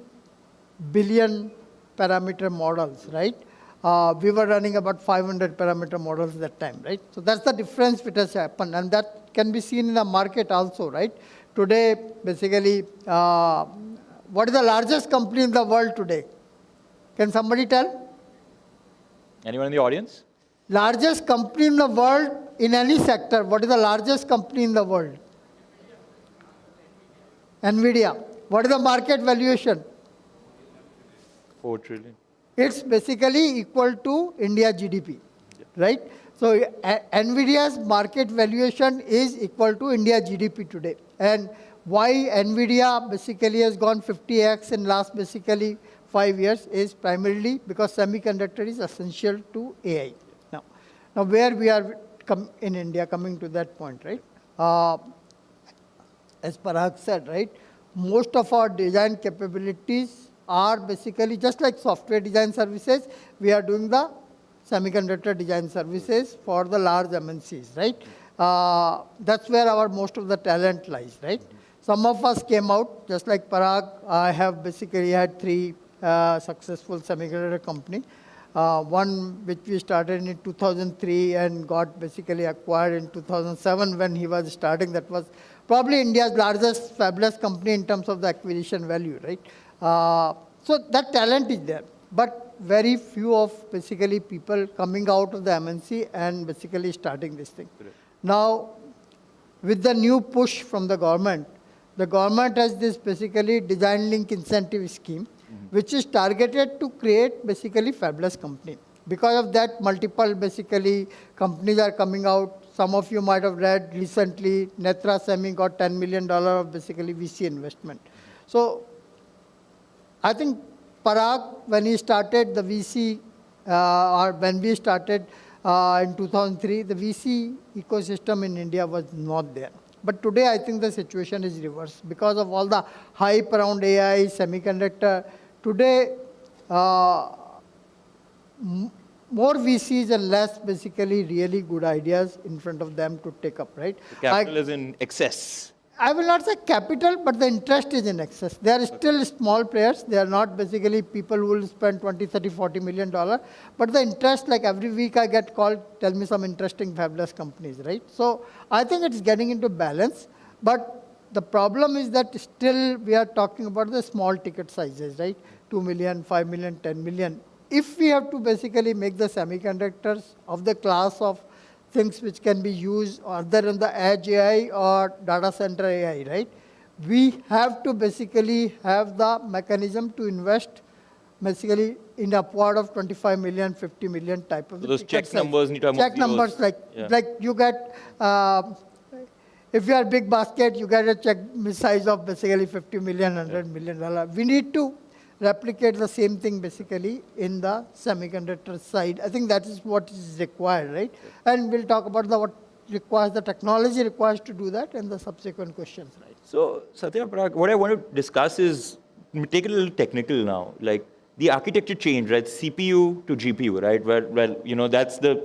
parameter models, right? We were running about 500 parameter models at that time, right? So that's the difference which has happened, and that can be seen in the market also, right? Today, basically, what is the largest company in the world today? Can somebody tell? Anyone in the audience? Largest company in the world in any sector. What is the largest company in the world? NVIDIA. What is the market valuation? 4 trillion. It's basically equal to India GDP, right? So NVIDIA's market valuation is equal to India GDP today. And why NVIDIA basically has gone 50x in last basically 5 years is primarily because semiconductor is essential to AI. Now where we are in India, coming to that point, right? As Parag said, right? Most of our design capabilities are basically just like software design services, we are doing the semiconductor design services for the large MNCs, right? That's where our most of the talent lies, right? Some of us came out, just like Parag, I have basically had 3 successful semiconductor company. One which we started in 2003 and got basically acquired in 2007 when he was starting. That was probably India's largest fabless company in terms of the acquisition value, right? So that talent is there, but very few of basically people coming out of the MNC and basically starting this thing. Now, with the new push from the government has this basically design link incentive scheme, which is targeted to create basically fabless company. Because of that, multiple basically companies are coming out. Some of you might have read recently, Netra Semi got $10 million of basically VC investment. So I think Parag, when he started the VC, or when we started in 2003, the VC ecosystem in India was not there. But today, I think the situation is reversed because of all the hype around AI, semiconductor. Today, more VCs and less basically really good ideas in front of them to take up, right? The capital is in excess. I will not say capital, but the interest is in excess. They are still small players. They are not basically people who will spend 20, 30, 40 million dollars. But the interest, like every week I get called, tell me some interesting fabless companies, right? So I think it's getting into balance. But the problem is that still we are talking about the small ticket sizes, right? 2 million, 5 million, 10 million. If we have to basically make the semiconductors of the class of things which can be used either in the edge AI or data center AI, right? We have to basically have the mechanism to invest basically in upward of 25 million, 50 million type of. So those check numbers need to have check numbers like you get, if you are big basket, you get a check size of basically 50 million, $100 million. We need to replicate the same thing basically in the semiconductor side. I think that is what is required, right? And we'll talk about what requires, the technology requires to do that and the subsequent questions, right? So, Satya Parag, what I want to discuss is, take it a little technical now, like the architecture change, right? CPU to GPU, right? Well, you know, that's the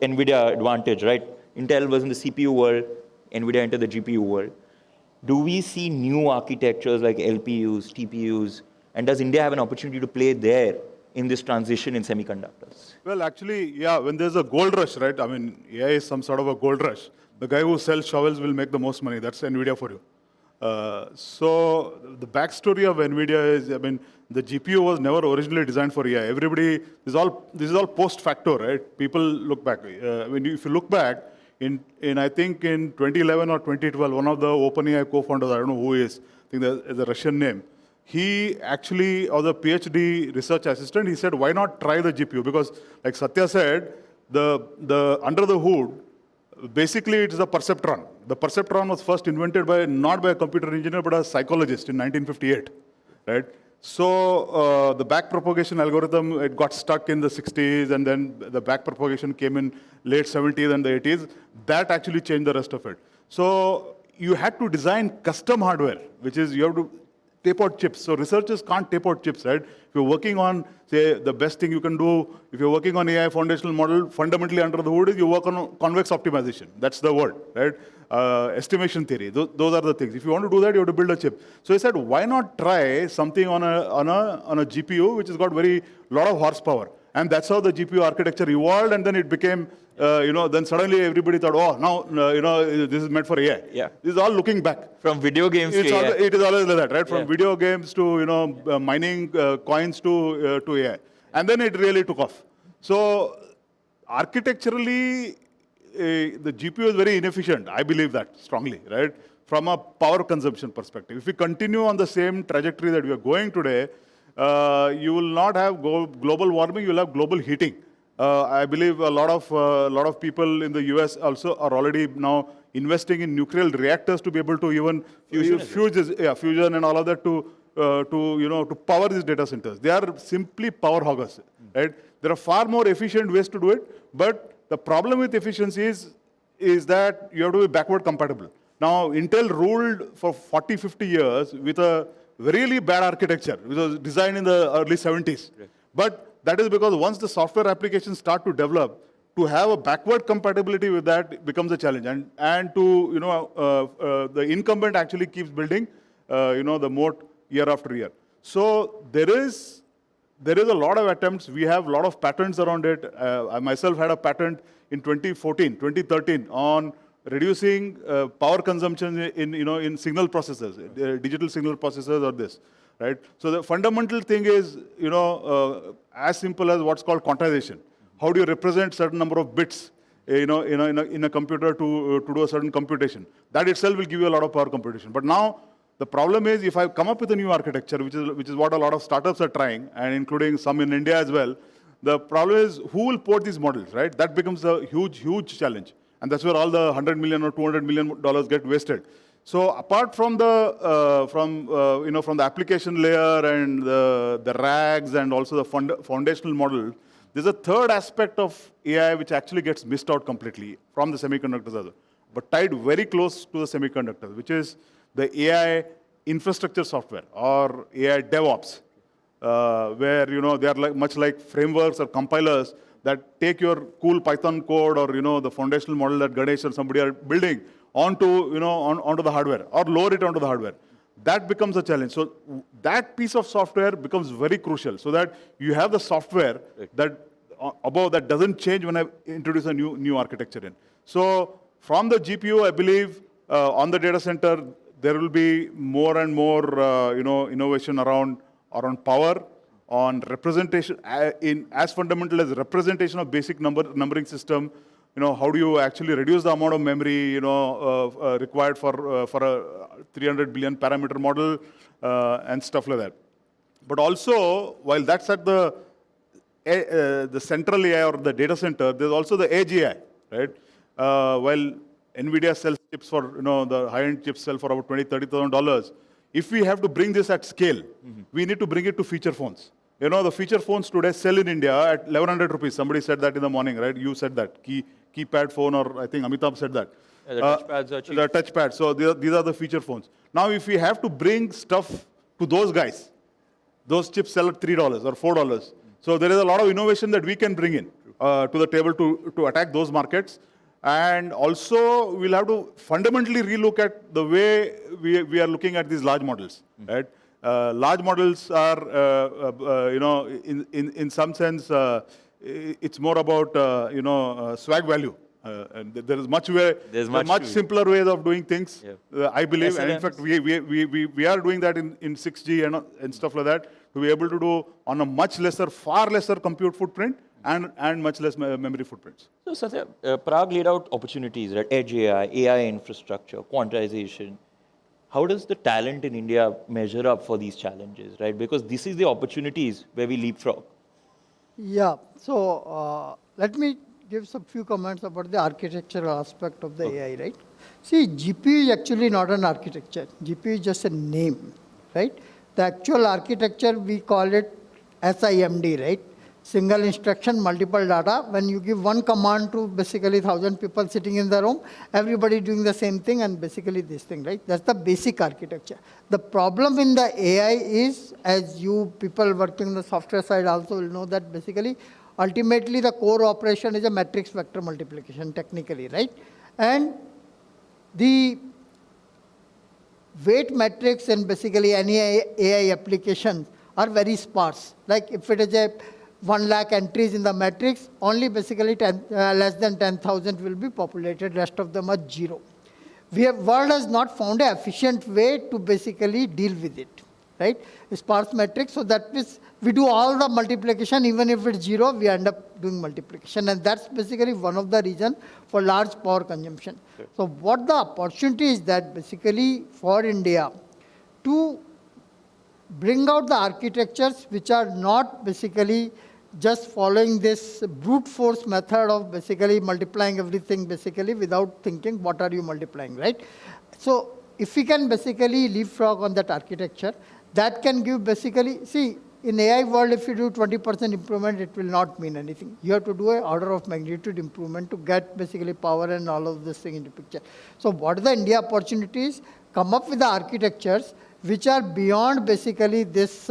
NVIDIA advantage, right? Intel was in the CPU world, NVIDIA entered the GPU world. Do we see new architectures like LPUs, TPUs, and does India have an opportunity to play there in this transition in semiconductors? Well, actually, yeah, when there's a gold rush, right? I mean, AI is some sort of a gold rush. The guy who sells shovels will make the most money. That's NVIDIA for you. So the backstory of NVIDIA is, I mean, the GPU was never originally designed for AI. Everybody, this is all post facto, right? People look back. When if you look back, in I think in 2011 or 2012, one of the OpenAI co-founders, I don't know who he is, I think there's a Russian name. He actually, as a PhD research assistant, he said, why not try the GPU? Because like Satya said, the under the hood, basically it is a perceptron. The perceptron was first invented not by a computer engineer, but a psychologist in 1958, right? So the backpropagation algorithm, it got stuck in the 60s, and then the backpropagation came in late 70s and the 80s. That actually changed the rest of it. So you had to design custom hardware, which is you have to tape out chips. So researchers can't tape out chips, right? If you're working on, say, the best thing you can do, if you're working on AI foundational model, fundamentally under the hood is you work on convex optimization. That's the word, right? Estimation theory. Those are the things. If you want to do that, you have to build a chip. So he said, why not try something on a GPU, which has got lot of horsepower? And that's how the GPU architecture evolved, and then it became, then suddenly everybody thought, oh, now, this is meant for AI. Yeah. This is all looking back. From video games to AI. It is always like that, right? From video games to, mining coins to AI. And then it really took off. So architecturally, the GPU is very inefficient. I believe that strongly, right? From a power consumption perspective. If we continue on the same trajectory that we are going today, you will not have global warming, you will have global heating. I believe a lot of people in the US also are already now investing in nuclear reactors to be able to even fusion and all of that to power these data centers. They are simply power hoggers, right? There are far more efficient ways to do it, but the problem with efficiency is that you have to be backward compatible. Now, Intel ruled for 40, 50 years with a really bad architecture, which was designed in the early 70s. Right. But that is because once the software applications start to develop, to have a backward compatibility with that becomes a challenge. And the incumbent actually keeps building, the moat year after year. So there is there is a lot of attempts. We have a lot of patents around it. I myself had a patent in 2013 on reducing power consumption in signal processors, digital signal processors or this, right? So the fundamental thing is, as simple as what's called quantization. How do you represent certain number of bits, in a computer to do a certain computation? That itself will give you a lot of power computation. But now the problem is, if I come up with a new architecture, which is what a lot of startups are trying, and including some in India as well, the problem is who will port these models, right? That becomes a huge challenge. And that's where all the $100 million or $200 million get wasted. So apart from the from the application layer and the RAGs and also the foundational model, there's a third aspect of AI which actually gets missed out completely from the semiconductors as well, but tied very close to the semiconductors, which is the AI infrastructure software or AI DevOps, where they are much like frameworks or compilers that take your cool Python code or the foundational model that Ganesh or somebody are building onto onto the hardware or lower it onto the hardware. That becomes a challenge. So that piece of software becomes very crucial, so that you have the software that above that doesn't change when I introduce a new architecture in. So from the GPU, I believe on the data center there will be more and more innovation around power, on representation, as fundamental as representation of basic numbering system. How do you actually reduce the amount of memory required for a 300 billion parameter model and stuff like that. But also, while that's at the central AI or the data center, there's also the edge AI, right? While NVIDIA sells chips for, the high-end chips sell for about $20,000, $30,000. If we have to bring this at scale, we need to bring it to feature phones. The feature phones today sell in India at 1,100 rupees. Somebody said that in the morning, right? You said that. Keypad phone, or I think Amitabh said that. Yeah, the touchpads are cheap. The touchpads. So these are the feature phones. Now, if we have to bring stuff to those guys, those chips sell at $3 or $4. So there is a lot of innovation that we can bring in to the table to attack those markets. And also, we'll have to fundamentally relook at the way we are looking at these large models, right? Large models are, in some sense, it's more about, swag value. And there is much simpler ways of doing things, I believe. And in fact, we are doing that in 6G and stuff like that, to be able to do on a far lesser compute footprint and much less memory footprints. So Satya, Parag laid out opportunities, right? Edge AI, AI infrastructure, quantization. How does the talent in India measure up for these challenges, right? Because this is the opportunities where we leapfrog. Yeah, so let me give some few comments about the architectural aspect of the AI, right? See, GPU is actually not an architecture. GPU is just a name, right? The actual architecture, we call it SIMD, right? Single instruction, multiple data. When you give one command to basically 1,000 people sitting in the room, everybody doing the same thing, and basically this thing, right? That's the basic architecture. The problem in the AI is, as you people working on the software side also will know, that basically, ultimately the core operation is a matrix vector multiplication technically, right? And the weight matrix and basically any AI applications are very sparse. Like if it is a 1 lakh entries in the matrix, only basically less than 10,000 will be populated, rest of them are 0. World has not found an efficient way to basically deal with it, right? A sparse matrix, so that means we do all the multiplication, even if it's 0, we end up doing multiplication. And that's basically one of the reasons for large power consumption. Okay. So what the opportunity is that basically for India to bring out the architectures which are not basically just following this brute force method of basically multiplying everything basically without thinking what are you multiplying, right? So if we can basically leapfrog on that architecture, that can give basically, see, in AI world, if you do 20% improvement, it will not mean anything. You have to do an order of magnitude improvement to get basically power and all of this thing into picture. So what are the India opportunities? Come up with the architectures which are beyond basically this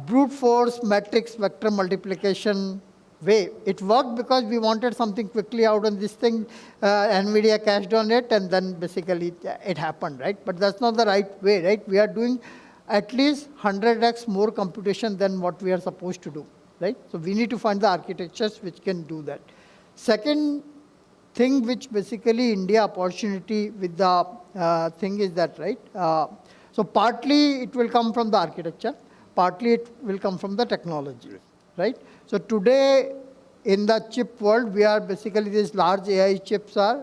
brute force matrix vector multiplication way. It worked because we wanted something quickly out on this thing. NVIDIA cashed on it, and then basically it happened, right? But that's not the right way, right? We are doing at least 100x more computation than what we are supposed to do, right? So we need to find the architectures which can do that. Second thing which basically India opportunity with the thing is that, right? So partly it will come from the architecture, partly it will come from the technology, right? So today in the chip world, we are basically these large AI chips are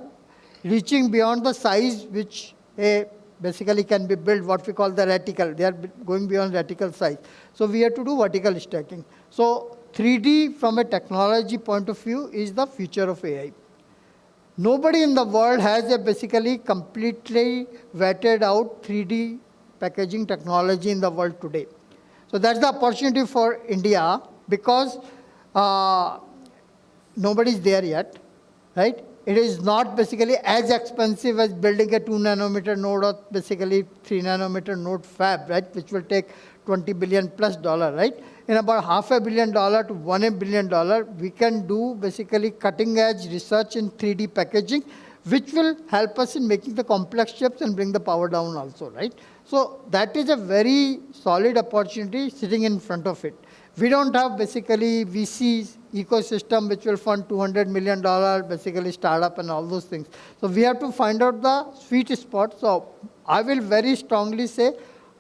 reaching beyond the size which basically can be built, what we call the reticle. They are going beyond reticle size. So we have to do vertical stacking. So 3D from a technology point of view is the future of AI. Nobody in the world has a basically completely vetted out 3D packaging technology in the world today. So that's the opportunity for India because nobody is there yet, right? It is not basically as expensive as building a 2 nanometer node or basically 3 nanometer node fab, right? Which will take $20 billion plus, right? In about $500 million to $1 billion, we can do basically cutting edge research in 3D packaging, which will help us in making the complex chips and bring the power down also, right? So that is a very solid opportunity sitting in front of it. We don't have basically VC ecosystem which will fund $200 million basically startup and all those things. So we have to find out the sweet spot. So I will very strongly say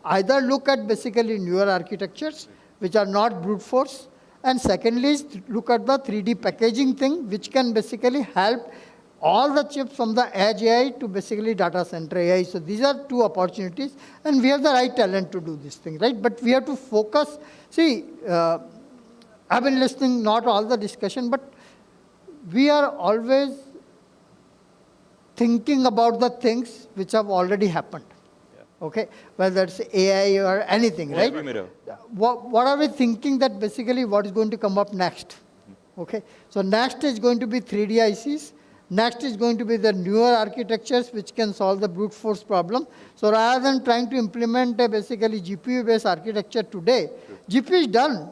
either look at basically newer architectures which are not brute force, and secondly is look at the 3D packaging thing which can basically help all the chips from the edge AI to basically data center AI. So these are two opportunities, and we have the right talent to do this thing, right? But we have to focus. See, I've been listening, not all the discussion, but we are always thinking about the things which have already happened. Okay, whether it's AI or anything, right? What are we thinking that basically what is going to come up next? Okay, so next is going to be 3D ICs. Next is going to be the newer architectures which can solve the brute force problem. So rather than trying to implement a basically GPU-based architecture today, GPU is done.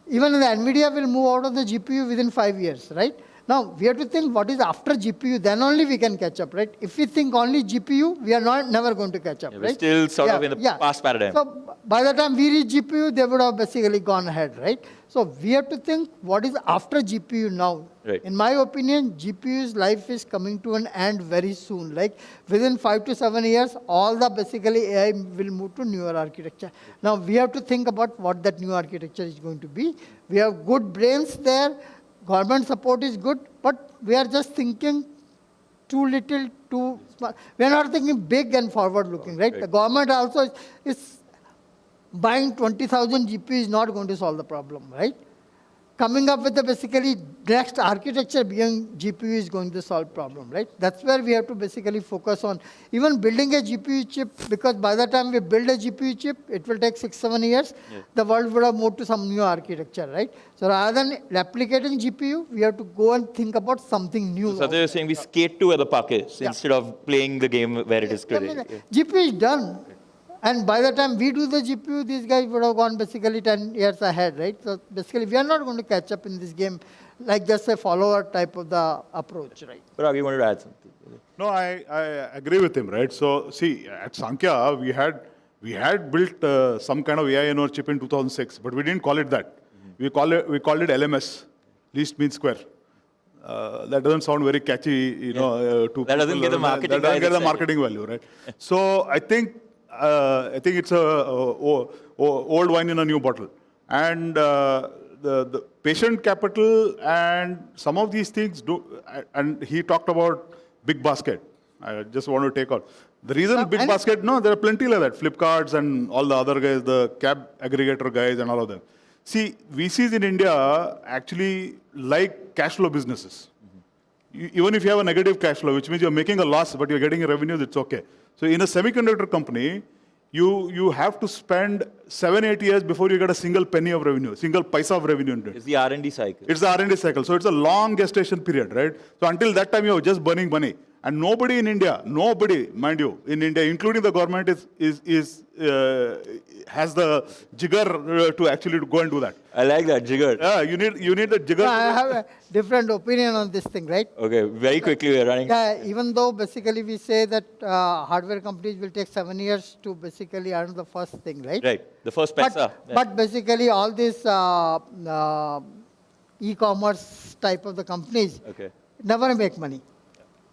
Even the NVIDIA will move out of the GPU within 5 years, right? Now, we have to think what is after GPU, then only we can catch up, right? If we think only GPU, we are never going to catch up, right? We're still sort of in the past paradigm. So by the time we reach GPU, they would have basically gone ahead, right? So we have to think what is after GPU now. Right. In my opinion, GPU's life is coming to an end very soon. Like within 5 to 7 years, all the basically AI will move to newer architecture. Now we have to think about what that new architecture is going to be. We have good brains there. Government support is good, but we are just thinking too little, too small. We are not thinking big and forward-looking, right? The government also is buying 20,000 GPU is not going to solve the problem, right? Coming up with the basically next architecture beyond GPU is going to solve problem, right? That's where we have to basically focus on. Even building a GPU chip, because by the time we build a GPU chip, it will take 6-7 years. The world would have moved to some new architecture, right? So rather than replicating GPU, we have to go and think about something new. So you're saying we skate to where the puck is instead of playing the game where it is today. GPU is done. And by the time we do the GPU, these guys would have gone basically 10 years ahead, right? So basically, we are not going to catch up in this game like just a follower type of the approach, right? Parag, you wanted to add something? No, I agree with him, right? So see, at Sankhya, we had built some kind of AI in our chip in 2006, but we didn't call it that. We called it LMS, least mean square. That doesn't sound very catchy, you know. To that doesn't get the marketing. That doesn't get the marketing value, right? So I think it's a old wine in a new bottle, and the patient capital and some of these things do. And he talked about big basket. I just want to take out the reason big basket. No, there are plenty like that. Flipkarts and all the other guys, the cab aggregator guys, and all of them. See, VCs in India actually like cash flow businesses. Even if you have a negative cash flow, which means you're making a loss, but you're getting a revenue, it's okay. So in a semiconductor company, you have to spend 7-8 years before you get a single penny of revenue, single paisa of revenue. It's the R&D cycle. It's the R&D cycle. So it's a long gestation period, right? So until that time, you're just burning money. And nobody in India, nobody, mind you, in India, including the government, has the jigger to actually go and do that. I like that, jigger. Yeah, you need the jigger. I have a different opinion on this thing, right? Okay, very quickly we are running. Yeah, even though basically we say that hardware companies will take 7 years to basically earn the first thing, right? Right, the first paisa. But basically all these e-commerce type of the companies never make money.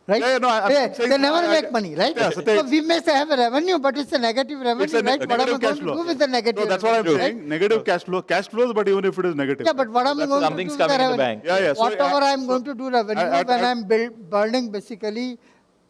Right? They never make money, right? Yeah, so we may say have a revenue, but it's a negative revenue, right? What am I going to do with the negative? No, that's what I'm saying. Negative cash flows, but even if it is negative. Yeah, but what am I going to do with the revenue? Whatever I'm going to do revenue when I'm burning basically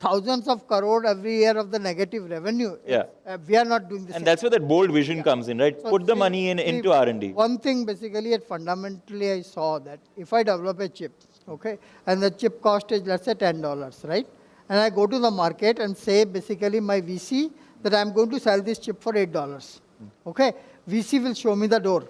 thousands of crore every year of the negative revenue. Yeah. We are not doing this. And that's where that bold vision comes in, right? So Put the money into R&D. One thing basically, fundamentally I saw that if I develop a chip, okay, and the chip cost is let's say $10, right? And I go to the market and say basically my VC that I'm going to sell this chip for $8. Okay, VC will show me the door.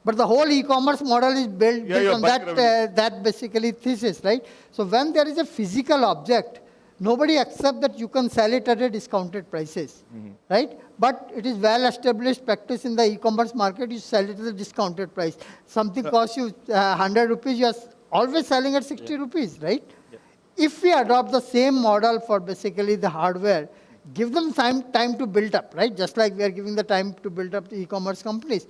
But the whole e-commerce model is built on that basically thesis, right? So when there is a physical object, nobody accepts that you can sell it at a discounted prices, right? But it is well-established practice in the e-commerce market, you sell it at a discounted price. Something costs you 100 rupees, you are always selling at 60 rupees, right? If we adopt the same model for basically the hardware, give them time to build up, right? Just like we are giving the time to build up the e-commerce companies.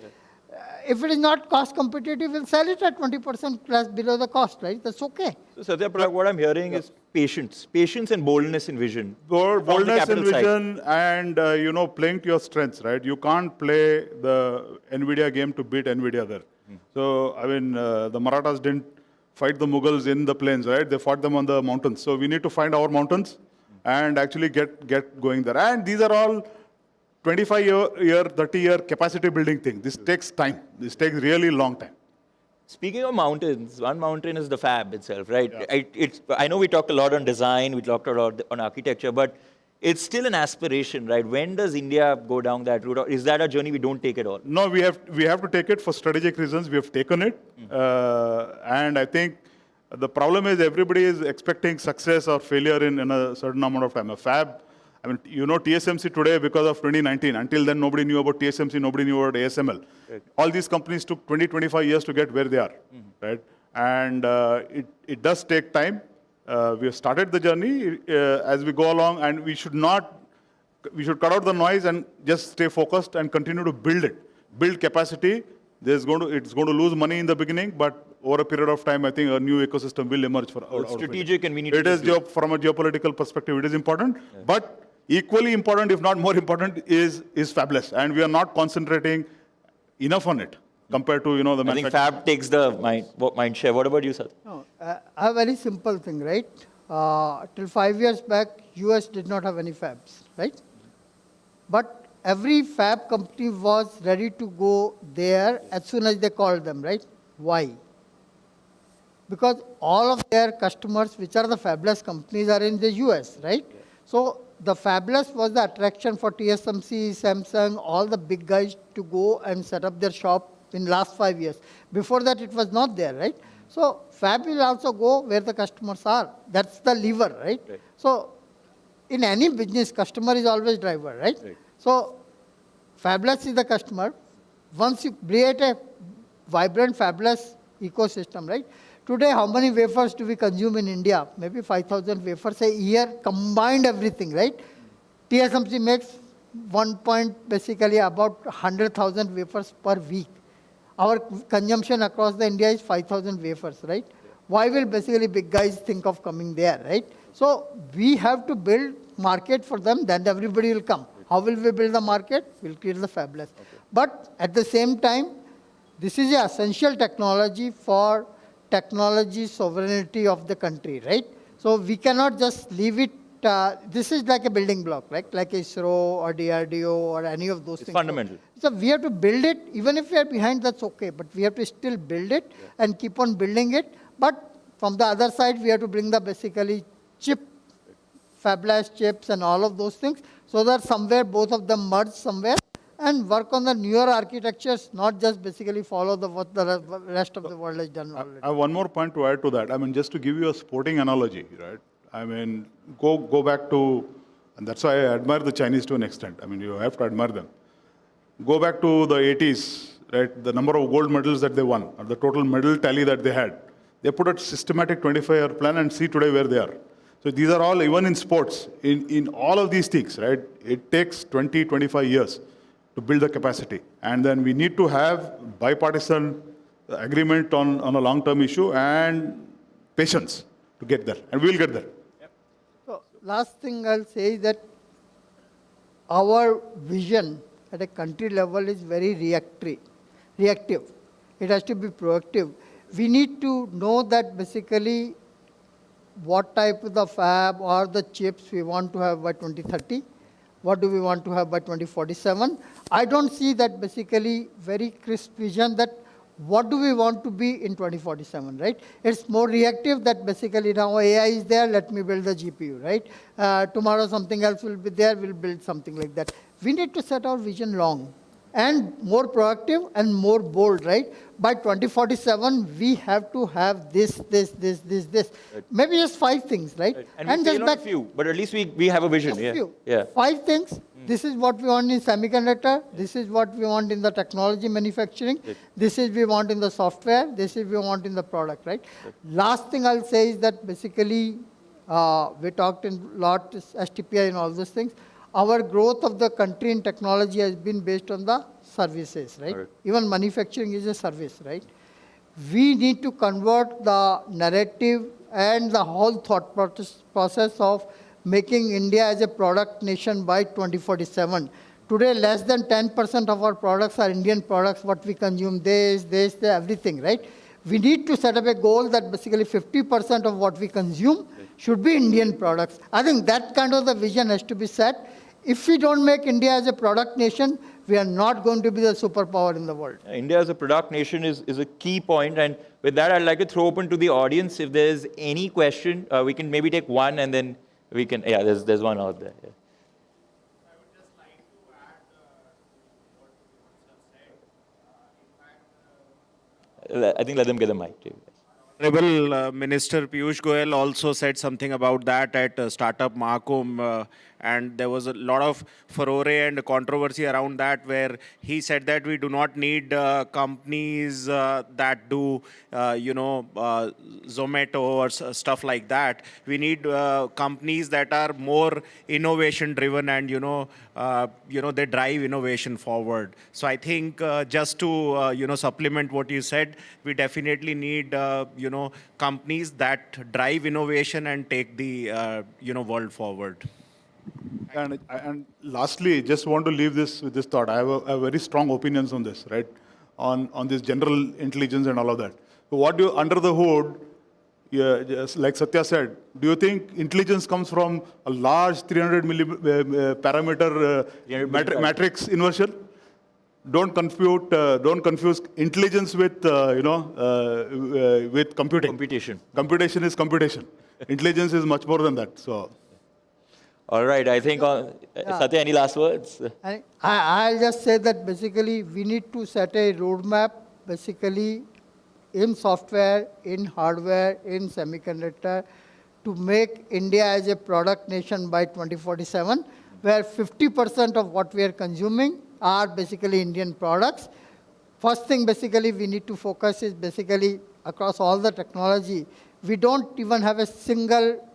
If it is not cost competitive, we'll sell it at 20% plus below the cost, right? That's okay. So Satya Prag, what I'm hearing is patience and boldness in vision. Boldness in vision and playing to your strengths, right? You can't play the NVIDIA game to beat NVIDIA there. So I mean, the Marathas didn't fight the Mughals in the plains, right? They fought them on the mountains. So we need to find our mountains and actually get going there. And these are all 25-year, 30-year capacity building thing. This takes time. This takes really long time. Speaking of mountains, one mountain is the fab itself, right? Yeah. I know we talked a lot on design, we talked a lot on architecture, but it's still an aspiration, right? When does India go down that route? Or is that a journey we don't take at all? No, we have to take it for strategic reasons. We have taken it. And I think the problem is everybody is expecting success or failure in a certain amount of time. A fab, I mean, TSMC today because of 2019. Until then, nobody knew about TSMC, nobody knew about ASML. Right. All these companies took 20, 25 years to get where they are, right? And it does take time. We have started the journey as we go along, and we should cut out the noise and just stay focused and continue to build capacity. It's going to lose money in the beginning, but over a period of time, I think a new ecosystem will emerge for it's strategic, and we need it is from a geopolitical perspective, it is important, but equally important, if not more important, is fabless, and we are not concentrating enough on it compared to the manufacturing. I think fab takes the mind share. What about you, sir? No, a very simple thing, right? Till 5 years back, US did not have any fabs, right? But every fab company was ready to go there as soon as they called them, right? Why? Because all of their customers, which are the fabless companies, are in the US, right? Yeah. So the fabless was the attraction for TSMC, Samsung, all the big guys to go and set up their shop in last 5 years. Before that, it was not there, right? So fab will also go where the customers are. That's the lever, right? So in any business, customer is always driver, right? So fabless is the customer. Once you create a vibrant fabless ecosystem, right? Today, how many wafers do we consume in India? Maybe 5,000 wafers a year, combined everything, right? TSMC makes basically about 100,000 wafers per week. Our consumption across the India is 5,000 wafers, right? Why will basically big guys think of coming there, right? So we have to build market for them, then everybody will come. How will we build the market? We'll create the fabless. But at the same time, this is an essential technology for technology sovereignty of the country, right? So we cannot just leave it. This is like a building block, right? Like ISRO or DRDO or any of those things. Fundamental. So we have to build it. Even if we are behind, that's okay. But we have to still build it and keep on building it. But from the other side, we have to bring the basically fabless chips and all of those things, so that somewhere both of them merge somewhere and work on the newer architectures, not just basically follow what the rest of the world has done already. I have one more point to add to that. I mean, just to give you a sporting analogy, right? I mean, go back to, and that's why I admire the Chinese to an extent. I mean, you have to admire them. Go back to the 80s, right? The number of gold medals that they won, or the total medal tally that they had. They put a systematic 25-year plan and see today where they are. So these are all, even in sports, in all of these things, right? It takes 20, 25 years to build the capacity. And then we need to have bipartisan agreement on a long-term issue and patience to get there. And we will get there. So last thing I'll say is that our vision at a country level is very reactive. It has to be proactive. We need to know that basically what type of the fab or the chips we want to have by 2030. What do we want to have by 2047? I don't see that basically very crisp vision that what do we want to be in 2047, right? It's more reactive that basically now AI is there, let me build the GPU, right? Tomorrow something else will be there, we'll build something like that. We need to set our vision long and more proactive and more bold, right? By 2047, we have to have this. Right. Maybe just 5 things, right? Right. And we fail on a few, but at least we have a vision. Yeah. 5 things. This is what we want in semiconductor. This is what we want in the technology manufacturing. This is we want in the software. This is we want in the product, right? Last thing I'll say is that basically we talked in lot STPI and all those things. Our growth of the country in technology has been based on the services, right? Even manufacturing is a service, right? We need to convert the narrative and the whole thought process of making India as a product nation by 2047. Today, less than 10% of our products are Indian products, what we consume, everything, right? We need to set up a goal that basically 50% of what we consume should be Indian products. I think that kind of the vision has to be set. If we don't make India as a product nation, we are not going to be the superpower in the world. India as a product nation is a key point. And with that, I'd like to throw open to the audience. If there's any question, we can maybe take one and then we can, there's one out there. Yeah. I think let them get the mic too. Honorable Minister Piyush Goyal also said something about that at Startup Mahakumbh, and there was a lot of furore and controversy around that, where he said that we do not need companies that do, Zomato or stuff like that. We need companies that are more innovation-driven and, they drive innovation forward. So I think just to, supplement what you said, we definitely need, companies that drive innovation and take the, world forward. And lastly, just want to leave this with this thought. I have very strong opinions on this, right? On this general intelligence and all of that. So what do you, under the hood, just like Satya said, do you think intelligence comes from a large 300 parameter matrix inversion? Don't confuse intelligence with, with computing. Computation. Computation is computation. Intelligence is much more than that. So. All right, I think, Satya, any last words? I'll just say that basically we need to set a roadmap, basically in software, in hardware, in semiconductor, to make India as a product nation by 2047, where 50% of what we are consuming are basically Indian products. First thing basically we need to focus is basically across all the technology. We don't even have a single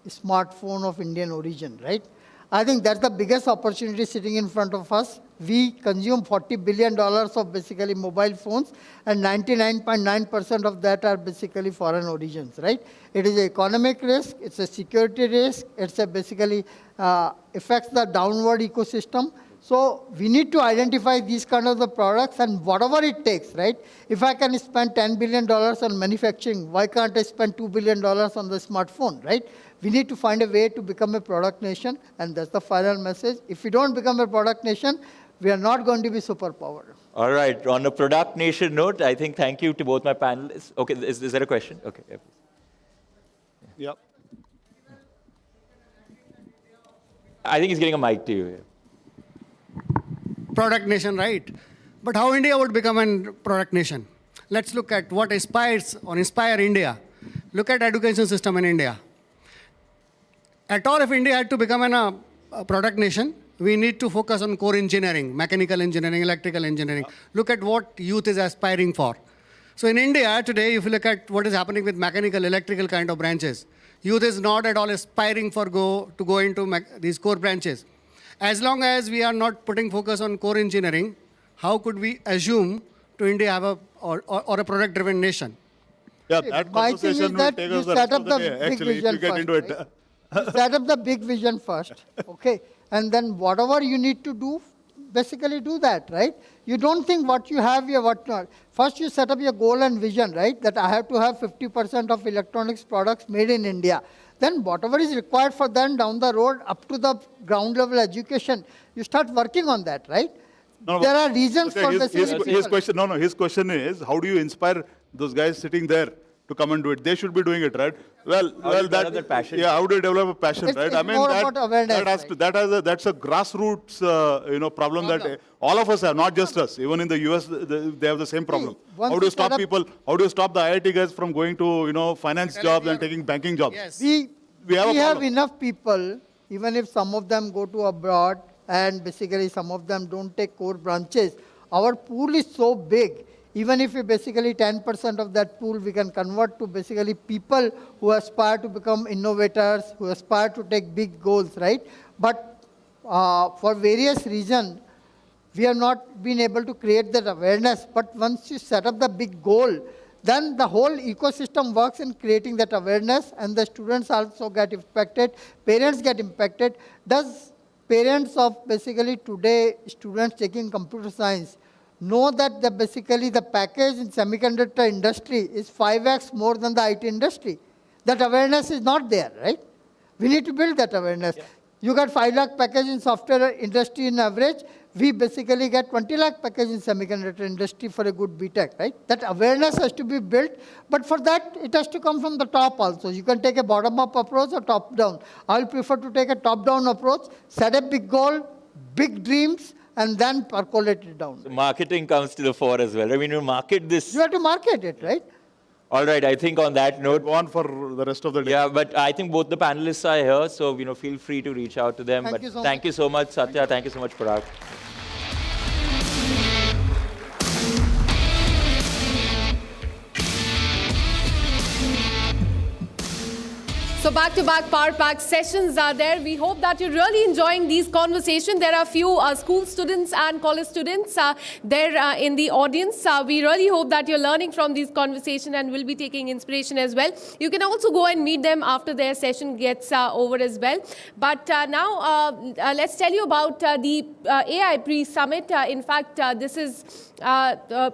smartphone of Indian origin, right? I think that's the biggest opportunity sitting in front of us. We consume $40 billion of basically mobile phones, and 99.9% of that are basically foreign origins, right? It is an economic risk, it's a security risk, it's a basically affects the downward ecosystem. So we need to identify these kind of the products, and whatever it takes, right? If I can spend $10 billion on manufacturing, why can't I spend $2 billion on the smartphone, right? We need to find a way to become a product nation, and that's the final message. If we don't become a product nation, we are not going to be superpower. All right, on a product nation note, I think thank you to both my panelists. Okay, is there a question? Okay. Yep. I think he's getting a mic to you. Product nation, right? But how India would become a product nation? Let's look at what inspire India. Look at education system in India. At all, if India had to become a product nation, we need to focus on core engineering, mechanical engineering, electrical engineering. Look at what youth is aspiring for. So in India today, if you look at what is happening with mechanical, electrical kind of branches, youth is not at all aspiring to go into these core branches. As long as we are not putting focus on core engineering, how could we assume to India have a product-driven nation? Yeah, that My thing is conversation will that take you us the set rest up of the the day, big actually, if vision you get first, into it. right? You set up the big vision first, okay? And then whatever you need to do, basically do that, right? You don't think what you have here, what not. First you set up your goal and vision, right? That I have to have 50% of electronics products made in India. Then whatever is required for them down the road, up to the ground level education, you start working on that, right? There are reasons for his question. His question is, how do you inspire those guys sitting there to come and do it? They should be doing it, right? Well, that passion. Yeah, how do you develop a passion, right? It's more about awareness, that's a grassroots, problem that all of us have, not just us. Even in the US, they have the same problem. How do you stop people? How do you stop the IIT guys from going to finance jobs and taking banking jobs? Yes. We have enough people, even if some of them go to abroad and basically some of them don't take core branches. Our pool is so big. Even if we basically 10% of that pool we can convert to basically people who aspire to become innovators, who aspire to take big goals, right? But for various reasons, we have not been able to create that awareness. But once you set up the big goal, then the whole ecosystem works in creating that awareness, and the students also get impacted, parents get impacted. Does parents of basically today students taking computer science know that basically the package in semiconductor industry is 5x more than the IT industry? That awareness is not there, right? We need to build that awareness. Yeah. You got 5 lakh package in software industry in average. We basically get 20 lakh package in semiconductor industry for a good BTech, right? That awareness has to be built, but for that, it has to come from the top also. You can take a bottom-up approach or top-down. I'll prefer to take a top-down approach, set a big goal, big dreams, and then percolate it down. So marketing comes to the fore as well. I mean, you market this. You have to market it, right? All right, I think on that note. Go on for the rest of the day. Yeah, but I think both the panelists are here, so feel free to reach out to them. Thank you so much, Satya. Thank you so much, Parag. So back-to-back power-pack sessions are there. We hope that you're really enjoying these conversations. There are a few school students and college students there in the audience. We really hope that you're learning from these conversations and will be taking inspiration as well. You can also go and meet them after their session gets over as well. But now let's tell you about the AI pre-summit. In fact, this is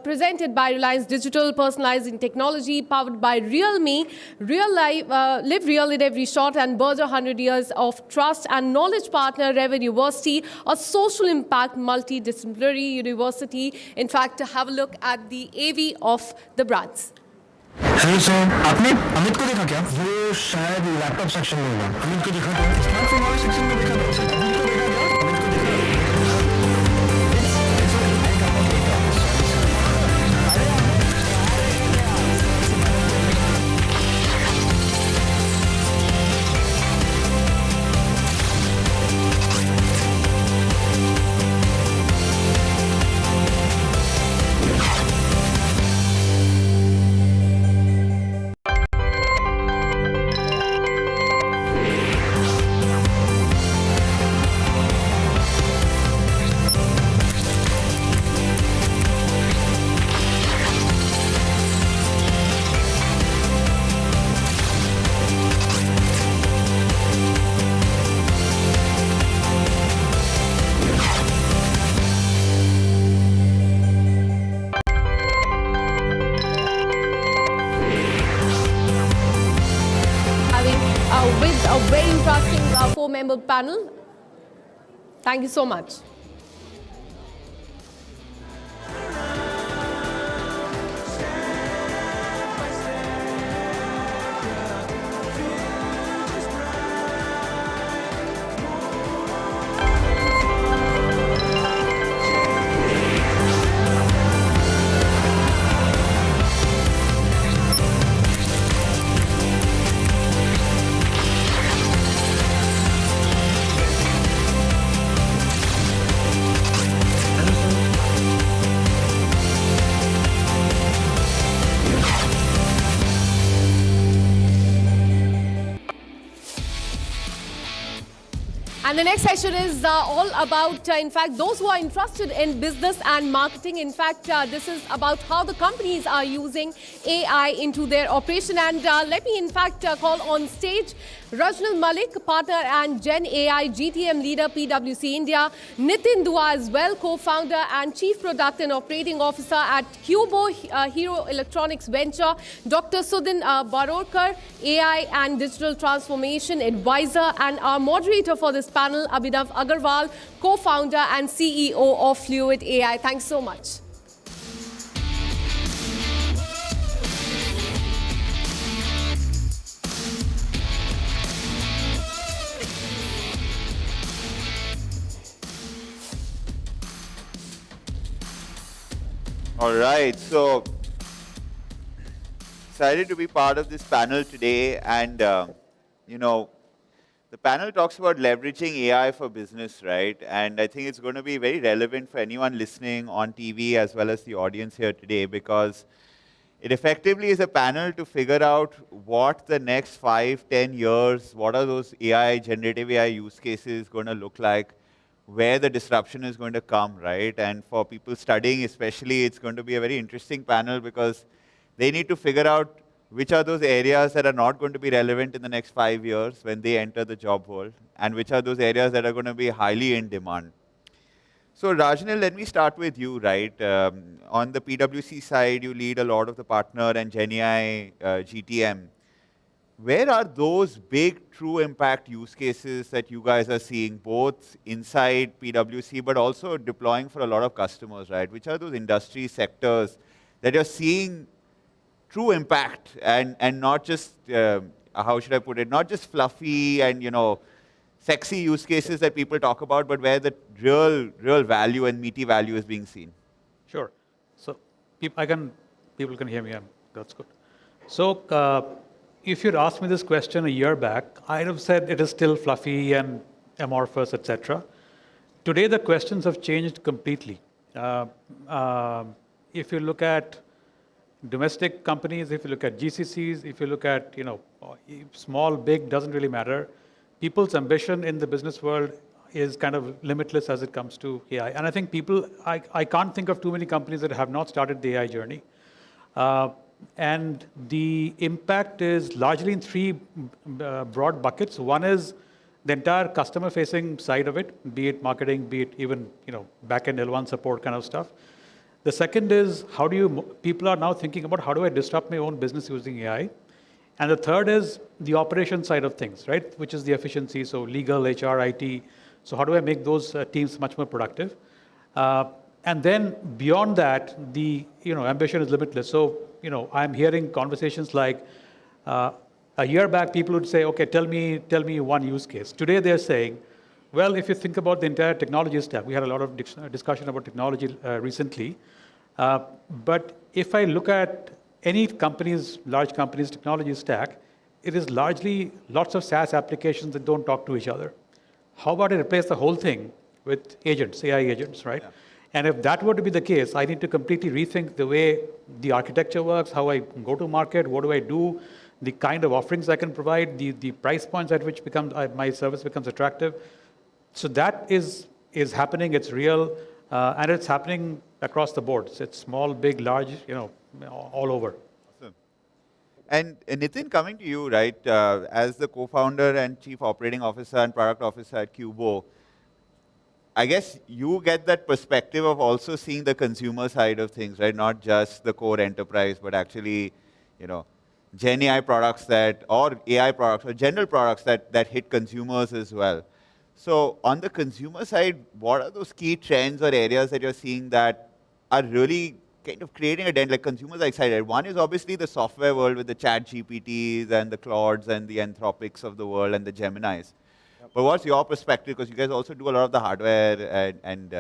presented by Reliance Digital, personalizing technology, powered by Realme. Live real in every shot and birth 100 years of trust and knowledge partner, Raghav University, a social impact multidisciplinary university. In fact, have a look at the AV of the brands. Hello sir, आपने अमित को देखा क्या? वो शायद laptop section में होगा। अमित को देखा था? स्मार्टफोन वाले सेक्शन में देखा था? अमित को देखा क्या? अमित को देखा? With a very interesting 4-member panel. Thank you so much. And the next session is all about, in fact, those who are interested in business and marketing. In fact, this is about how the companies are using AI into their operation. And let me, in fact, call on stage Rajnal Malik, partner and Gen AI GTM leader, PwC India. Nitin Dua as well, co-founder and chief product and operating officer at Cubo Hero Electronics Venture. Dr. Sudhin Barorkar, AI and digital transformation advisor. And our moderator for this panel, Abhinav Aggarwal, co-founder and CEO of Fluid AI. Thanks so much. All right, so excited to be part of this panel today. And, the panel talks about leveraging AI for business, right? And I think it's going to be very relevant for anyone listening on TV as well as the audience here today, because it effectively is a panel to figure out what the next 5, 10 years, what are those AI, generative AI use cases going to look like, where the disruption is going to come, right? And for people studying especially, it's going to be a very interesting panel because they need to figure out which are those areas that are not going to be relevant in the next 5 years when they enter the job world, and which are those areas that are going to be highly in demand. So Rajnal, let me start with you, right? On the PwC side, you lead a lot of the partner and Gen AI GTM. Where are those big true impact use cases that you guys are seeing, both inside PwC, but also deploying for a lot of customers, right? Which are those industry sectors that you're seeing true impact and not just, how should I put it, not just fluffy and, sexy use cases that people talk about, but where the real value and meaty value is being seen? Sure. So people can hear me, and that's good. So if you'd asked me this question a year back, I'd have said it is still fluffy and amorphous, etc. Today, the questions have changed completely. If you look at domestic companies, if you look at GCCs, if you look at, small, big, doesn't really matter. People's ambition in the business world is kind of limitless as it comes to AI. And I think I can't think of too many companies that have not started the AI journey. And the impact is largely in three broad buckets. One is the entire customer-facing side of it, be it marketing, be it even back-end L1 support kind of stuff. The second is people are now thinking about how do I disrupt my own business using AI. And the third is the operation side of things, right? Which is the efficiency, so legal, HR, IT. So how do I make those teams much more productive? And then beyond that, the ambition is limitless. So I'm hearing conversations like a year back, people would say, okay, tell me one use case. Today they're saying, well, if you think about the entire technology stack, we had a lot of discussion about technology recently. But if I look at any large company's technology stack, it is largely lots of SaaS applications that don't talk to each other. How about I replace the whole thing with agents, AI agents, right? Yeah. And if that were to be the case, I need to completely rethink the way the architecture works, how I go to market, what do I do, the kind of offerings I can provide, the price points at which my service becomes attractive. So that is happening, it's real, and it's happening across the board. So it's small, big, large, all over. Awesome. And Nitin, coming to you, right, as the co-founder and chief operating officer and product officer at Cubo, I guess you get that perspective of also seeing the consumer side of things, right? Not just the core enterprise, but actually, Gen AI products or AI products or general products that hit consumers as well. So on the consumer side, what are those key trends or areas that you're seeing that are really kind of creating a dent, like consumers are excited? One is obviously the software world with the chat GPTs and the Claudes and the Anthropics of the world and the Geminis. Yep. But what's your perspective? Because you guys also do a lot of the hardware and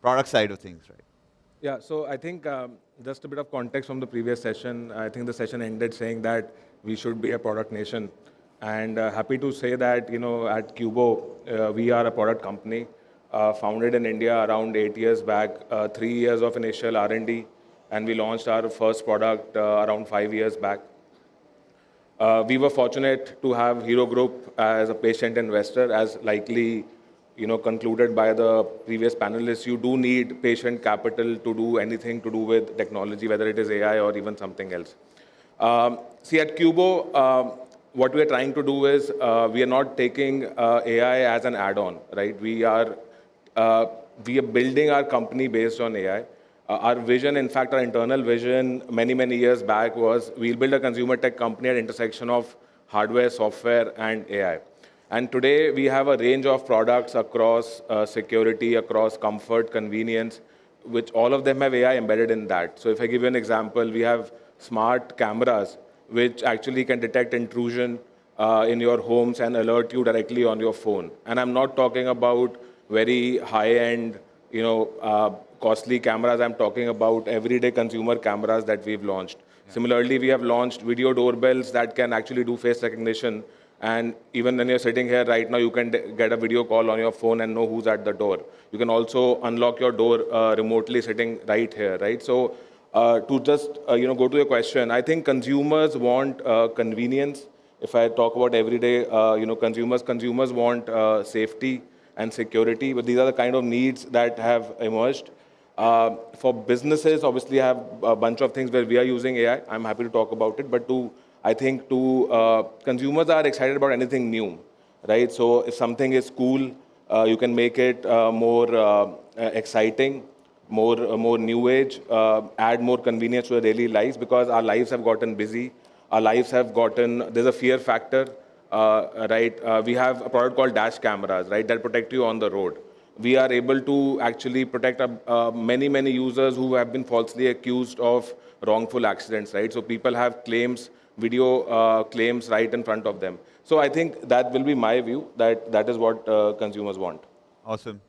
product side of things, right? Yeah, so I think just a bit of context from the previous session. I think the session ended saying that we should be a product nation. And happy to say that, at Cubo, we are a product company founded in India around 8 years back, 3 years of initial R&D, and we launched our first product around 5 years back. We were fortunate to have Hero Group as a patient investor, as likely concluded by the previous panelists. You do need patient capital to do anything to do with technology, whether it is AI or even something else. See, at Cubo, what we are trying to do is we are not taking AI as an add-on, right? We are building our company based on AI. Our vision, in fact, our internal vision many years back was we'll build a consumer tech company at intersection of hardware, software, and AI. And today we have a range of products across security, across comfort, convenience, which all of them have AI embedded in that. So if I give you an example, we have smart cameras which actually can detect intrusion in your homes and alert you directly on your phone. And I'm not talking about very high-end, costly cameras. I'm talking about everyday consumer cameras that we've launched. Yeah. Similarly, we have launched video doorbells that can actually do face recognition. And even when you're sitting here right now, you can get a video call on your phone and know who's at the door. You can also unlock your door remotely sitting right here, right? So to just go to your question, I think consumers want convenience. If I talk about everyday consumers want safety and security, but these are the kind of needs that have emerged. For businesses, obviously, I have a bunch of things where we are using AI. I'm happy to talk about it, but I think consumers are excited about anything new, right? So if something is cool, you can make it more exciting, more new age, add more convenience to our daily lives, because our lives have gotten busy. Our lives have there's a fear factor, right? We have a product called dash cameras, right, that protect you on the road. We are able to actually protect many users who have been falsely accused of wrongful accidents, right? So people have video claims right in front of them. So I think that will be my view, that is what consumers want. Awesome.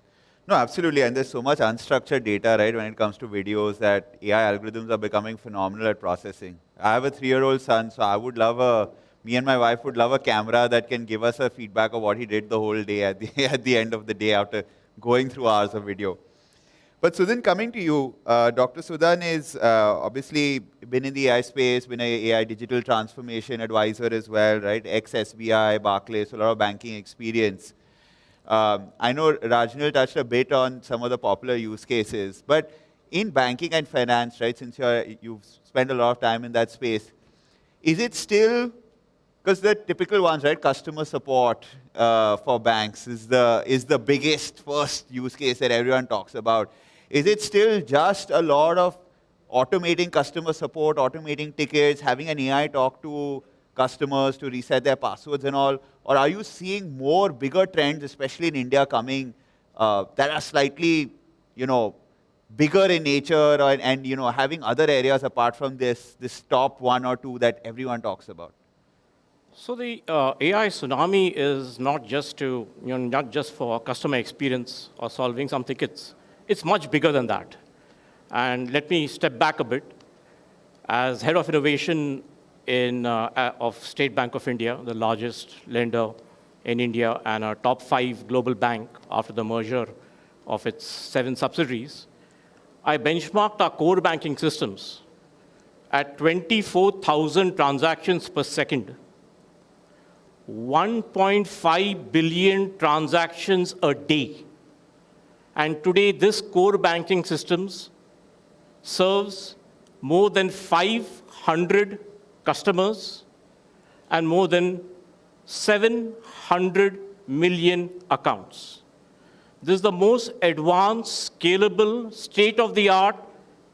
No, absolutely. And there's so much unstructured data, right, when it comes to videos, that AI algorithms are becoming phenomenal at processing. I have a 3-year-old son, so me and my wife would love a camera that can give us a feedback of what he did the whole day at the end of the day after going through hours of video. But Sudan, coming to you, Dr. Sudan is obviously been in the AI space, been an AI digital transformation advisor as well, right? Ex-SBI, Barclays, so a lot of banking experience. I know Rajnil touched a bit on some of the popular use cases, but in banking and finance, right, since you've spent a lot of time in that space, is it still, because the typical ones, right, customer support for banks is the biggest first use case that everyone talks about. Is it still just a lot of automating customer support, automating tickets, having an AI talk to customers to reset their passwords and all? Or are you seeing more bigger trends, especially in India, coming that are slightly, bigger in nature and having other areas apart from this top 1 or 2 that everyone talks about? So the AI tsunami is not just for customer experience or solving some tickets. It's much bigger than that. And let me step back a bit. As head of innovation of State Bank of India, the largest lender in India and a top 5 global bank after the merger of its 7 subsidiaries, I benchmarked our core banking systems at 24,000 transactions per second, 1.5 billion transactions a day. And today, this core banking systems serves more than 500 customers and more than 700 million accounts. This is the most advanced, scalable, state-of-the-art,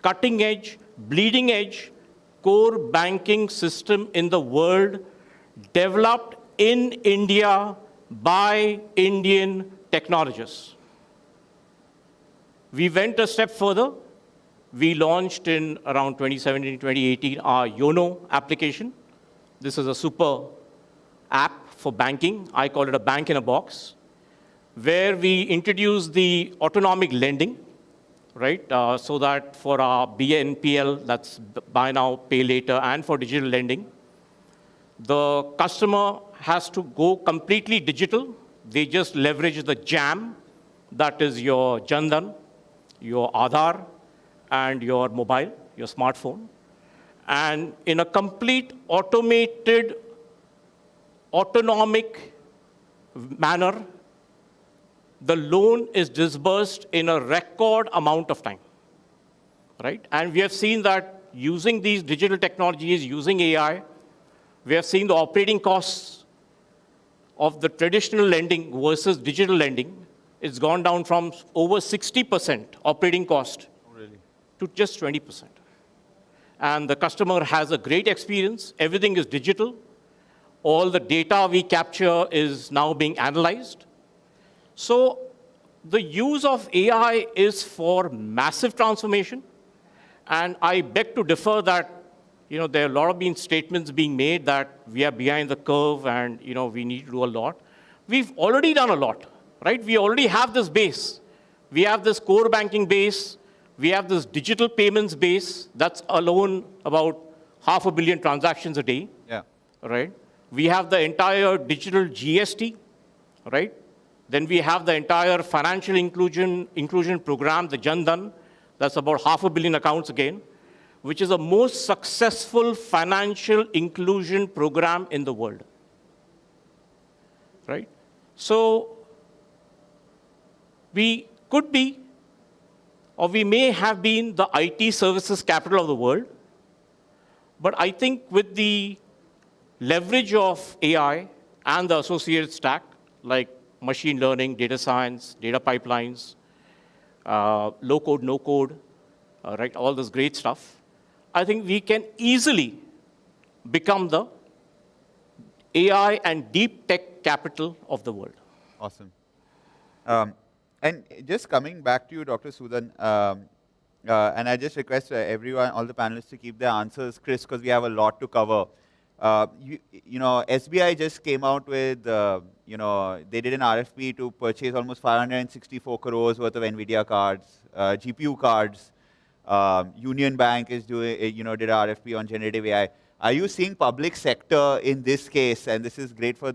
cutting-edge, bleeding-edge core banking system in the world, developed in India by Indian technologists. We went a step further. We launched in around 2017, 2018, our YONO application. This is a super app for banking. I call it a bank in a box, where we introduced the autonomic lending, right? So that for our BNPL, that's buy now, pay later, and for digital lending, the customer has to go completely digital. They just leverage the JAM, that is your Jan Dhan, your Aadhaar, and your mobile, your smartphone. And in a complete automated autonomic manner, the loan is disbursed in a record amount of time, right? And we have seen that using these digital technologies, using AI, we have seen the operating costs of the traditional lending versus digital lending. It's gone down from over 60% operating cost to just 20%. And the customer has a great experience. Everything is digital. All the data we capture is now being analyzed. So the use of AI is for massive transformation. And I beg to differ that there are a lot of statements being made that we are behind the curve and we need to do a lot. We've already done a lot, right? We already have this base. We have this core banking base. We have this digital payments base. That's alone about 500 million transactions a day, right? We have the entire digital GST, right? Then we have the entire financial inclusion program, the Jan Dhan. That's about 500 million accounts again, which is the most successful financial inclusion program in the world, right? So we could be, or we may have been the IT services capital of the world, but I think with the leverage of AI and the associated stack, like machine learning, data science, data pipelines, low code, no code, right, all this great stuff, I think we can easily become the AI and deep tech capital of the world. Awesome. And just coming back to you, Dr. Sudan, and I just request everyone, all the panelists to keep their answers crisp because we have a lot to cover. SBI just came out with, they did an RFP to purchase almost 564 crores worth of NVIDIA cards, GPU cards. Union Bank is doing, did an RFP on generative AI. Are you seeing public sector in this case, and this is great for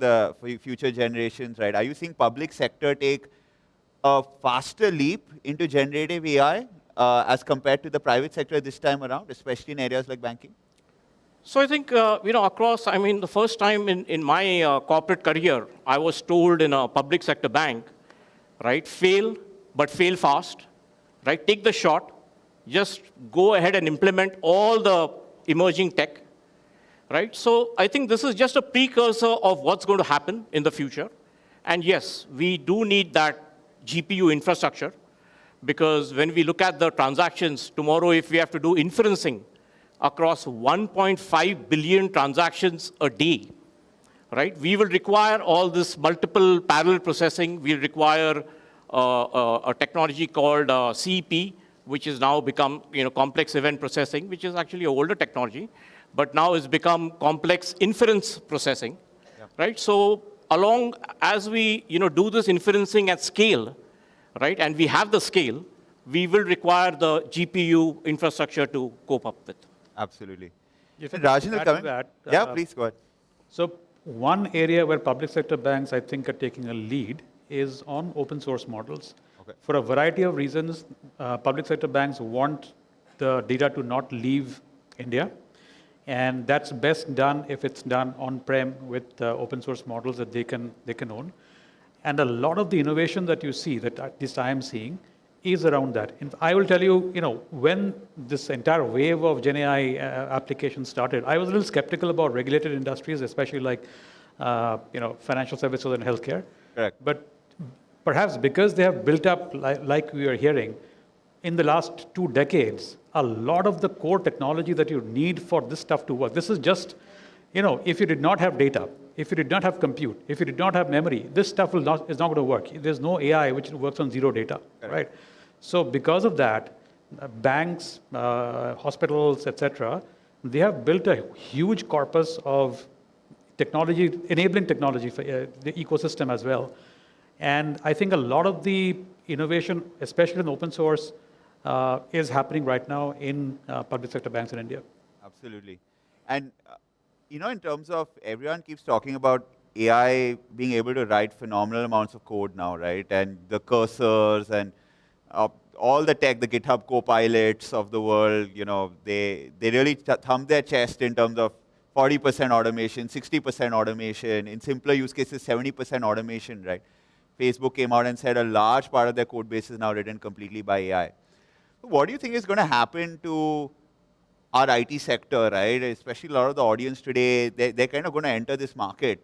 future generations, right? Are you seeing public sector take a faster leap into generative AI as compared to the private sector this time around, especially in areas like banking? So I think, across, the first time in my corporate career, I was told in a public sector bank, right, fail, but fail fast, right? Take the shot, just go ahead and implement all the emerging tech, right? So I think this is just a precursor of what's going to happen in the future. And yes, we do need that GPU infrastructure, because when we look at the transactions tomorrow, if we have to do inferencing across 1.5 billion transactions a day, right? We will require all this multiple parallel processing. We'll require a technology called CEP, which has now become complex event processing, which is actually an older technology, but now it's become complex inference processing, right? So along as we do this inferencing at scale, right, and we have the scale, we will require the GPU infrastructure to cope up with. Absolutely. If I Rajan could will add come to in. that, Yeah, please go ahead. So one area where public sector banks, I think, are taking a lead is on open source models. Okay. For a variety of reasons, public sector banks want the data to not leave India. And that's best done if it's done on-prem with open source models that they can own. And a lot of the innovation that you see, that at least I am seeing, is around that. And I will tell you, when this entire wave of Gen AI applications started, I was a little skeptical about regulated industries, especially like, financial services and healthcare. Correct. But perhaps because they have built up, like we are hearing, in the last 2 decades, a lot of the core technology that you need for this stuff to work. This is just, if you did not have data, if you did not have compute, if you did not have memory, this stuff is not going to work. There's no AI which works on zero data, right? So because of that, banks, hospitals, etc., they have built a huge corpus of technology, enabling technology for the ecosystem as well. And I think a lot of the innovation, especially in open source, is happening right now in public sector banks in India. Absolutely. And, in terms of, everyone keeps talking about AI being able to write phenomenal amounts of code now, right? And the cursors and all the tech, the GitHub Copilots of the world, they really thumb their chest in terms of 40% automation, 60% automation. In simpler use cases, 70% automation, right? Facebook came out and said a large part of their code base is now written completely by AI. What do you think is going to happen to our IT sector, right? Especially a lot of the audience today, they're kind of going to enter this market.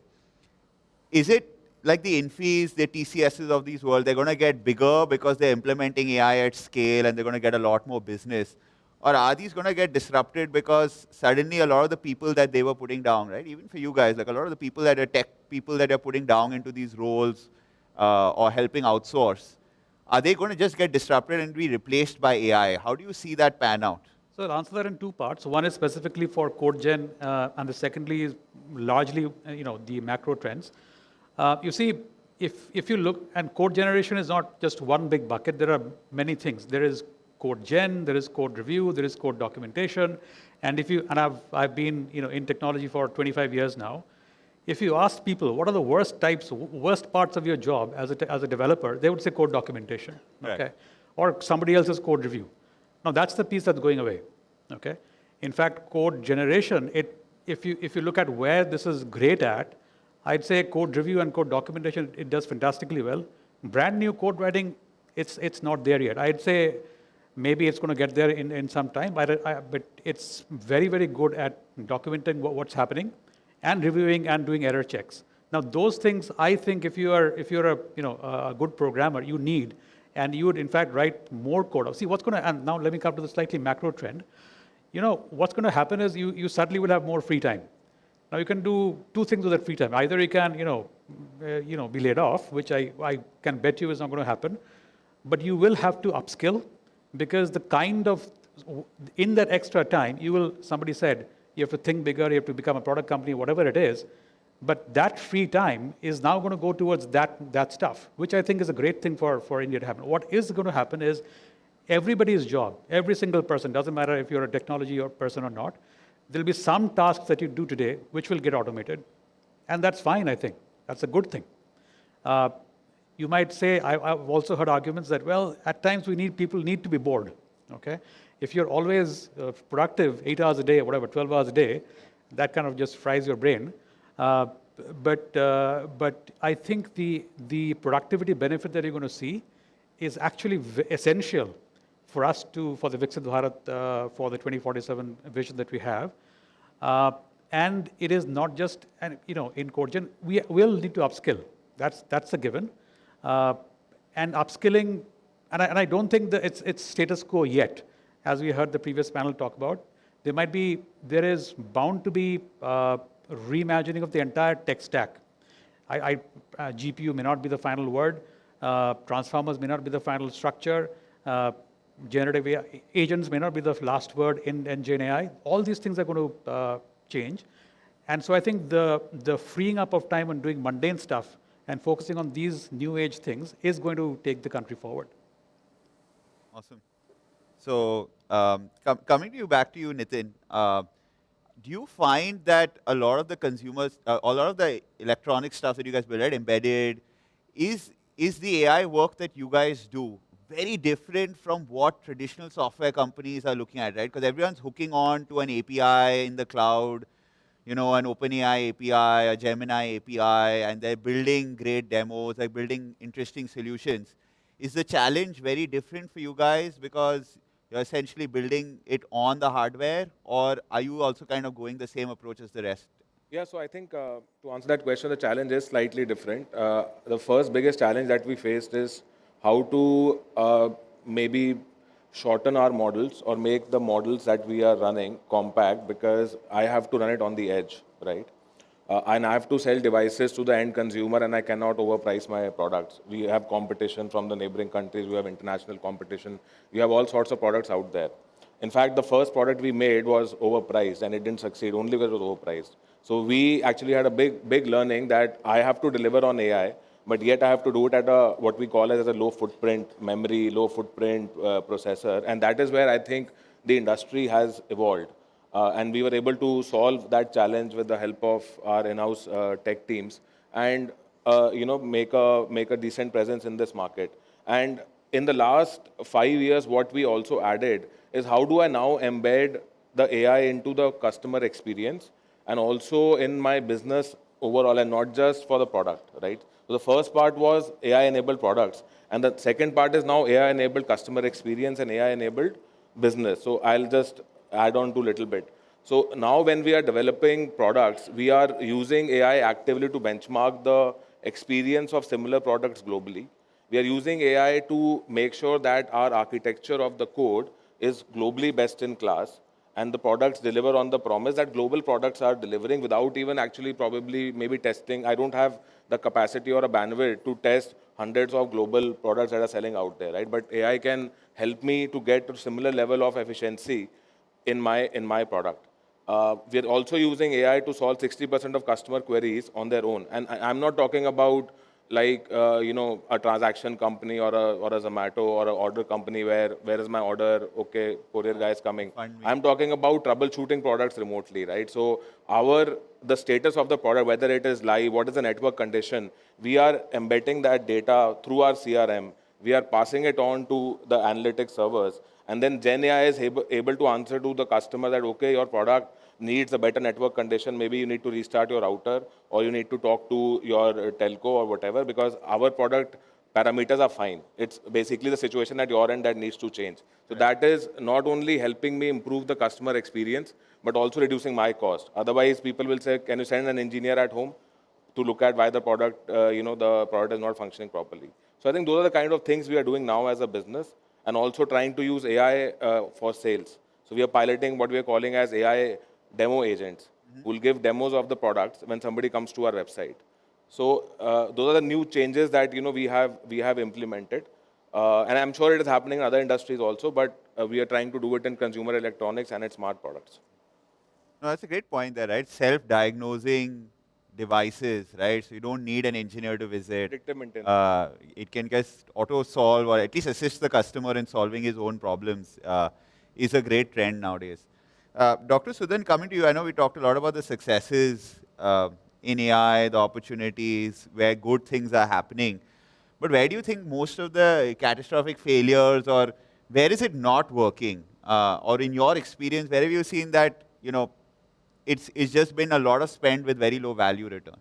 Is it like the Infys, the TCSs of these world, they're going to get bigger because they're implementing AI at scale and they're going to get a lot more business? Or are these going to get disrupted because suddenly a lot of the people that they were putting down, right? Even for you guys, like a lot of the people that are tech people that are putting down into these roles or helping outsource, are they going to just get disrupted and be replaced by AI? How do you see that pan out? So I'll answer that in two parts. One is specifically for code gen, and the secondly is largely, the macro trends. You see, if you look, and code generation is not just one big bucket. There are many things. There is code gen, there is code review, there is code documentation, and I've been in technology for 25 years now. If you ask people what are the worst parts of your job as a developer, they would say code documentation, okay, or somebody else's code review. Now that's the piece that's going away, okay. In fact, code generation, if you look at where this is great at, I'd say code review and code documentation, it does fantastically well. Brand new code writing, it's not there yet. I'd say maybe it's going to get there in some time, but it's very, very good at documenting what's happening and reviewing and doing error checks. Now those things, I think if you're a good programmer, you need, and you would in fact write more code. See what's going to, and now let me come to the slightly macro trend. What's going to happen is you suddenly will have more free time. Now you can do two things with that free time. Either you can, be laid off, which I can bet you is not going to happen, but you will have to upskill because in that extra time, somebody said, you have to think bigger, you have to become a product company, whatever it is, but that free time is now going to go towards that stuff, which I think is a great thing for India to happen. What is going to happen is everybody's job, every single person, doesn't matter if you're a technology person or not, there'll be some tasks that you do today which will get automated. And that's fine, I think. That's a good thing. You might say, I've also heard arguments that, well, at times people need to be bored, okay? If you're always productive 8 hours a day or whatever, 12 hours a day, that kind of just fries your brain. But I think the productivity benefit that you're going to see is actually essential for us for the Viksit Bharat, for the 2047 vision that we have. And it is not just, in code gen, we will need to upskill. That's a given. And upskilling, and I don't think that it's status quo yet, as we heard the previous panel talk about. There is bound to be reimagining of the entire tech stack. GPU may not be the final word. Transformers may not be the final structure. Generative AI, agents may not be the last word in Gen AI. All these things are going to change. And so I think the freeing up of time and doing mundane stuff and focusing on these new age things is going to take the country forward. Awesome. So coming back to you, Nitin, do you find that a lot of the consumers, a lot of the electronic stuff that you guys build, right, embedded, is the AI work that you guys do very different from what traditional software companies are looking at, right? Because everyone's hooking on to an API in the cloud, an OpenAI API, a Gemini API, and they're building great demos, they're building interesting solutions. Is the challenge very different for you guys because you're essentially building it on the hardware, or are you also kind of going the same approach as the rest? Yeah, so I think to answer that question, the challenge is slightly different. The first biggest challenge that we faced is how to maybe shorten our models or make the models that we are running compact, because I have to run it on the edge, right? And I have to sell devices to the end consumer, and I cannot overprice my products. We have competition from the neighboring countries. We have international competition. We have all sorts of products out there. In fact, the first product we made was overpriced, and it didn't succeed only because it was overpriced. So we actually had a big learning that I have to deliver on AI, but yet I have to do it at what we call as a low footprint memory, low footprint processor. And that is where I think the industry has evolved. And we were able to solve that challenge with the help of our in-house tech teams and make a decent presence in this market. And in the last 5 years, what we also added is how do I now embed the AI into the customer experience and also in my business overall, and not just for the product, right? So the first part was AI-enabled products, and the second part is now AI-enabled customer experience and AI-enabled business. So I'll just add on to a little bit. So now when we are developing products, we are using AI actively to benchmark the experience of similar products globally. We are using AI to make sure that our architecture of the code is globally best in class, and the products deliver on the promise that global products are delivering without even actually probably maybe testing. I don't have the capacity or a bandwidth to test hundreds of global products that are selling out there, right? But AI can help me to get to similar level of efficiency in my product. We are also using AI to solve 60% of customer queries on their own. And I'm not talking about like, a transaction company or a Zomato or an order company where is my order? Okay, courier guy is coming. I'm talking about troubleshooting products remotely, right? So the status of the product, whether it is live, what is the network condition, we are embedding that data through our CRM. We are passing it on to the analytics servers. And then Gen AI is able to answer to the customer that, okay, your product needs a better network condition. Maybe you need to restart your router, or you need to talk to your telco or whatever, because our product parameters are fine. It's basically the situation at your end that needs to change. So that is not only helping me improve the customer experience, but also reducing my cost. Otherwise, people will say, can you send an engineer at home to look at why the product, the product is not functioning properly? So I think those are the kind of things we are doing now as a business, and also trying to use AI for sales. So we are piloting what we are calling as AI demo agents, who will give demos of the products when somebody comes to our website. So those are the new changes that we have implemented, and I'm sure it is happening in other industries also. But we are trying to do it in consumer electronics and in smart products. No, that's a great point there, right? Self-diagnosing devices, right? So you don't need an engineer to visit. Predictive maintenance. It can just auto-solve or at least assist the customer in solving his own problems. Is a great trend nowadays. Dr. Sudan, coming to you, I know we talked a lot about the successes in AI, the opportunities, where good things are happening. But where do you think most of the catastrophic failures, or where is it not working? Or in your experience, where have you seen that, it's just been a lot of spend with very low value return?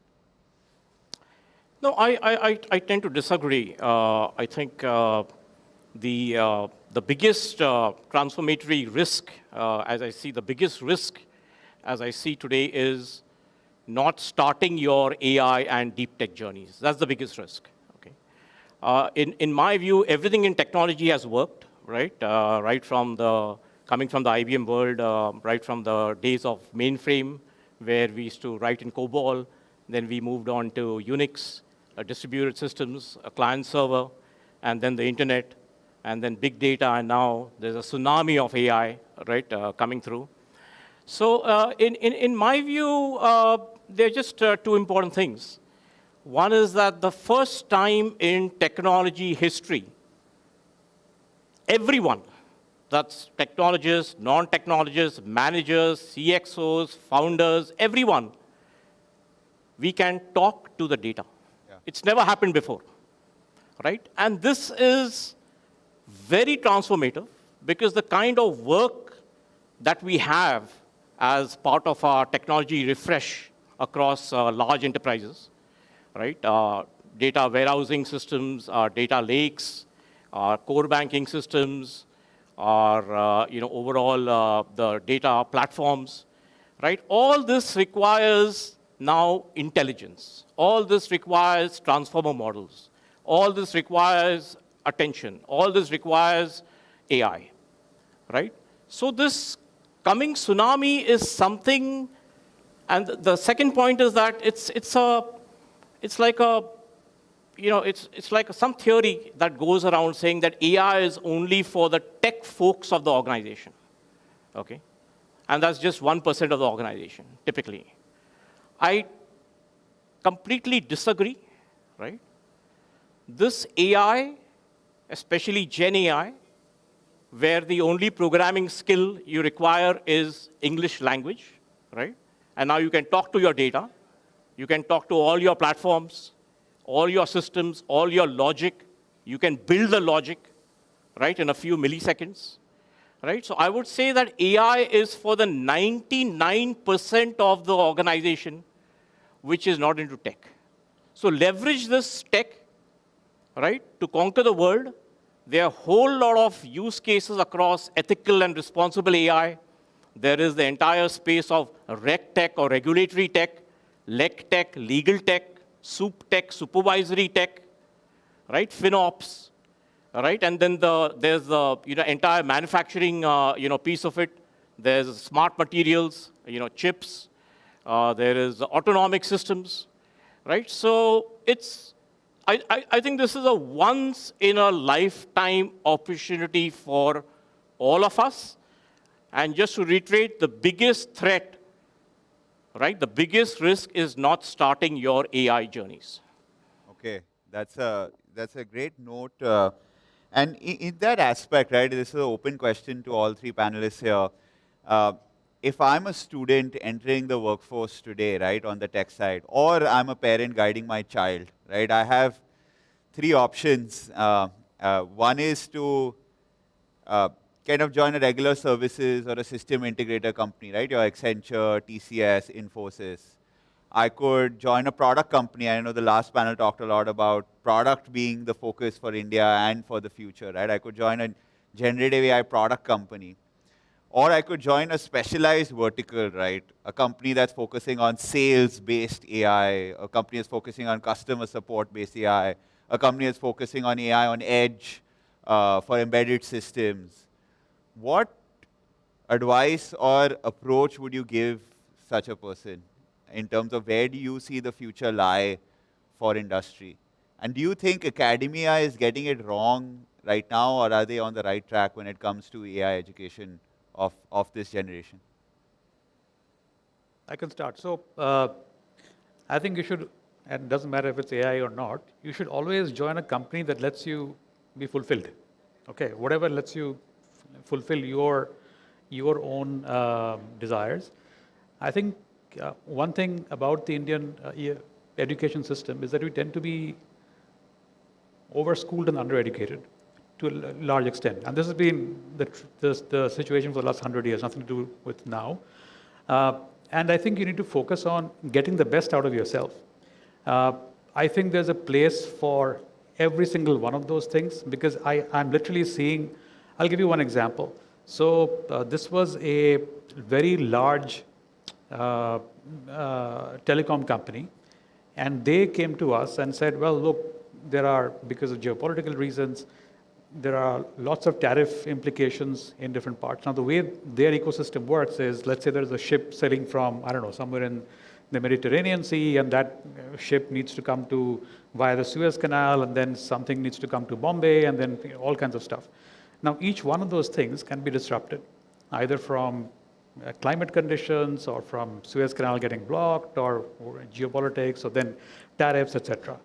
No, I tend to disagree. I think the biggest transformatory risk, as I see, the biggest risk as I see today is not starting your AI and deep tech journeys. That's the biggest risk. Okay. In my view, everything in technology has worked, right? Right from coming from the IBM world, right from the days of mainframe, where we used to write in COBOL, then we moved on to Unix, distributed systems, a client server, and then the internet, and then big data, and now there's a tsunami of AI, right, coming through. So in my view, there are just two important things. One is that the first time in technology history, everyone, that's technologists, non-technologists, managers, CXOs, founders, everyone, we can talk to the data. Yeah. It's never happened before, right? And this is very transformative, because the kind of work that we have as part of our technology refresh across large enterprises, right? Data warehousing systems, data lakes, core banking systems, overall the data platforms, right? All this requires now intelligence. All this requires transformer models. All this requires attention. All this requires AI, right? So this coming tsunami is something, and the second point is that it's like some theory that goes around saying that AI is only for the tech folks of the organization, okay? And that's just 1% of the organization, typically. I completely disagree, right? This AI, especially Gen AI, where the only programming skill you require is English language, right? And now you can talk to your data. You can talk to all your platforms, all your systems, all your logic. You can build the logic, right, in a few milliseconds. right? So I would say that AI is for the 99% of the organization which is not into tech. So leverage this tech, right, to conquer the world. There are a whole lot of use cases across ethical and responsible AI. There is the entire space of reg tech or regulatory tech, leg tech, legal tech, soup tech, supervisory tech, right, FinOps, right? And then there's the entire manufacturing piece of it. There's smart materials, chips. There is autonomic systems, right? So I think this is a once-in-a-lifetime opportunity for all of us. And just to reiterate, the biggest threat, right, the biggest risk is not starting your AI journeys. Okay, that's a great note. And in that aspect, right, this is an open question to all three panelists here. If I'm a student entering the workforce today, right, on the tech side, or I'm a parent guiding my child, right, I have three options. One is to kind of join a regular services or a system integrator company, right, your Accenture, TCS, Infosys. I could join a product company. I know the last panel talked a lot about product being the focus for India and for the future, right? I could join a generative AI product company. Or I could join a specialized vertical, right? A company that's focusing on sales-based AI, a company that's focusing on customer support-based AI, a company that's focusing on AI on edge for embedded systems. What advice or approach would you give such a person in terms of where do you see the future lie for industry? And do you think academia is getting it wrong right now, or are they on the right track when it comes to AI education of this generation? I can start. So I think you should, and it doesn't matter if it's AI or not, you should always join a company that lets you be fulfilled. Okay, whatever lets you fulfill your own desires. I think one thing about the Indian education system is that we tend to be over-schooled and under-educated to a large extent. And this has been the situation for the last 100 years, nothing to do with now. And I think you need to focus on getting the best out of yourself. I think there's a place for every single one of those things, because I'm literally seeing, I'll give you one example. So this was a very large telecom company, and they came to us and said, well, look, because of geopolitical reasons, there are lots of tariff implications in different parts. Now, the way their ecosystem works is, let's say there's a ship sailing from, I don't know, somewhere in the Mediterranean Sea, and that ship needs to come via the Suez Canal, and then something needs to come to Bombay, and then all kinds of stuff. Now, each one of those things can be disrupted, either from climate conditions, or from Suez Canal getting blocked, or geopolitics, or then tariffs, etc.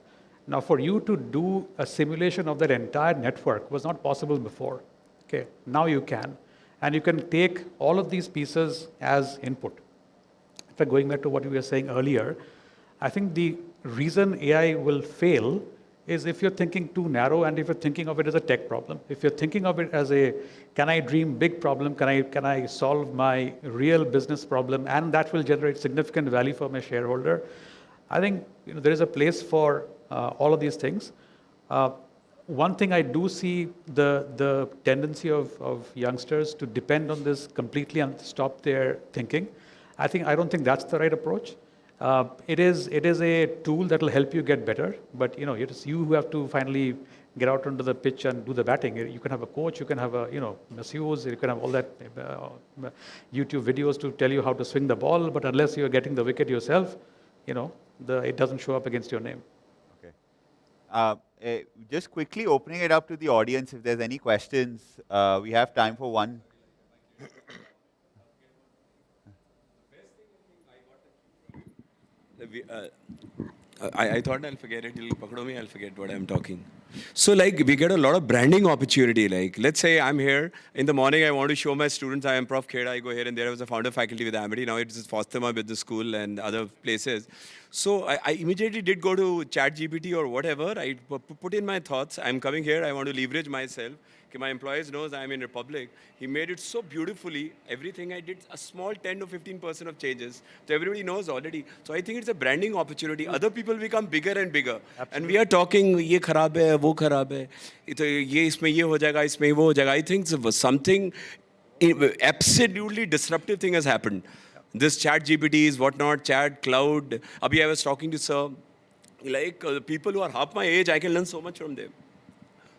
Now, for you to do a simulation of that entire network was not possible before. Okay, now you can. And you can take all of these pieces as input. In fact, going back to what you were saying earlier, I think the reason AI will fail is if you're thinking too narrow, and if you're thinking of it as a tech problem. If you're thinking of it as a, can I dream big problem, can I solve my real business problem, and that will generate significant value for my shareholder, I think there is a place for all of these things. One thing I do see the tendency of youngsters to depend on this completely and stop their thinking. I don't think that's the right approach. It is a tool that will help you get better, but it is you who have to finally get out onto the pitch and do the batting. You can have a coach, you can have a masseuse, you can have all that YouTube videos to tell you how to swing the ball, but unless you're getting the wicket yourself, it doesn't show up against your name. Okay. Just quickly opening it up to the audience, if there's any questions, we have time for one. I thought I'll forget it. You'll pakdo me, I'll forget what I'm talking. So like we get a lot of branding opportunity. Like let's say I'm here in the morning, I want to show my students I am Prof. Kheda. I go here and there. I was a founder faculty with Amity. Now it's Fostema Business School and other places. So I immediately did go to ChatGPT or whatever. I put in my thoughts. I'm coming here. I want to leverage myself. Okay, my employees knows I'm in Republic. He made it so beautifully. Everything I did, a small 10 to 15% of changes. So everybody knows already. So I think it's a branding opportunity. Other people become bigger and bigger. Absolutely. And we are talking, ye kharab hai, wo kharab hai. Ye isme ye ho jayega, isme wo ho jayega. I think something absolutely disruptive thing has happened. This chat GPTs, whatnot, chat, cloud. Abhi I was talking to sir, like people who are half my age, I can learn so much from them.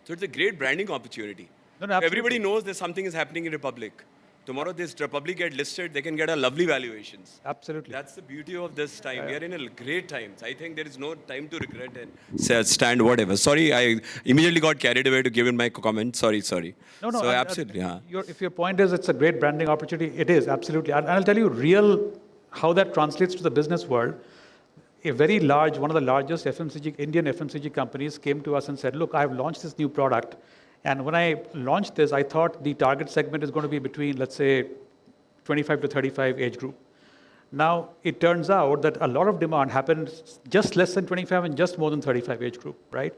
So it's a great branding opportunity. No, everybody knows that something is happening in Republic. Tomorrow this Republic get listed, they can get a lovely valuations. Absolutely. That's the beauty of this time. We are in a great time. I think there is no time to regret and stand whatever. Sorry, I immediately got carried away to give in my comment. Sorry. No. So absolutely, If your point is it's a great branding opportunity, it is, absolutely. And I'll tell you how that translates to the business world. A very large, one of the largest Indian FMCG companies came to us and said, look, I've launched this new product. And when I launched this, I thought the target segment is going to be between, let's say, 25 to 35 age group. Now, it turns out that a lot of demand happens just less than 25 and just more than 35 age group, right?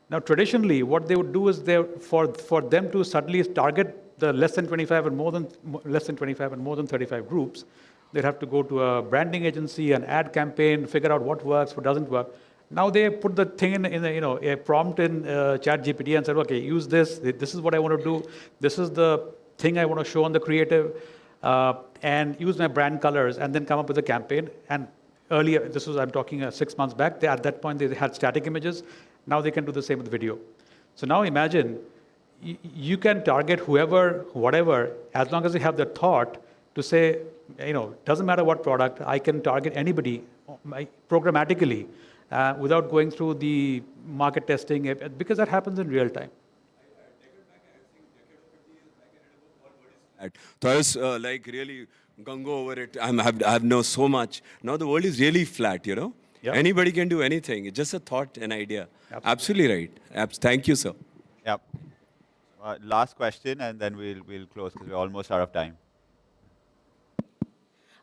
Now, traditionally, what they would do is for them to suddenly target the less than 25 and more than 35 groups, they'd have to go to a branding agency, an ad campaign, figure out what works, what doesn't work. Now they put the thing in a prompt in ChatGPT and said, okay, use this. This is what I want to do. This is the thing I want to show on the creative, and use my brand colors, and then come up with a campaign. And earlier, I'm talking 6 months back. At that point, they had static images. Now they can do the same with video. So now imagine you can target whoever, whatever, as long as you have the thought to say, doesn't matter what product, I can target anybody programmatically without going through the market testing, because that happens in real time. So I was like really gung-ho over it. I have known so much. Now the world is really flat, Yep. Anybody can do anything. It's just a thought, an idea. Absolutely right. Thank you, sir. Yep. Last question, and then we'll close because we're almost out of time.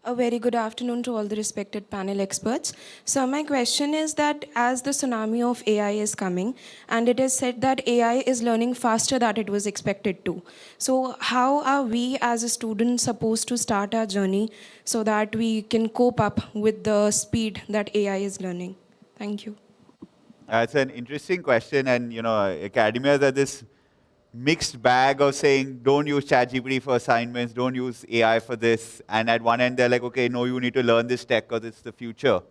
A very good afternoon to all the respected panel experts. So my question is that as the tsunami of AI is coming, and it is said that AI is learning faster than it was expected to. So how are we as a student supposed to start our journey so that we can cope up with the speed that AI is learning? Thank you. It's an interesting question, and academia is at this mixed bag of saying, don't use ChatGPT for assignments, don't use AI for this. And at one end, they're like, okay, no, you need to learn this tech because it's the future.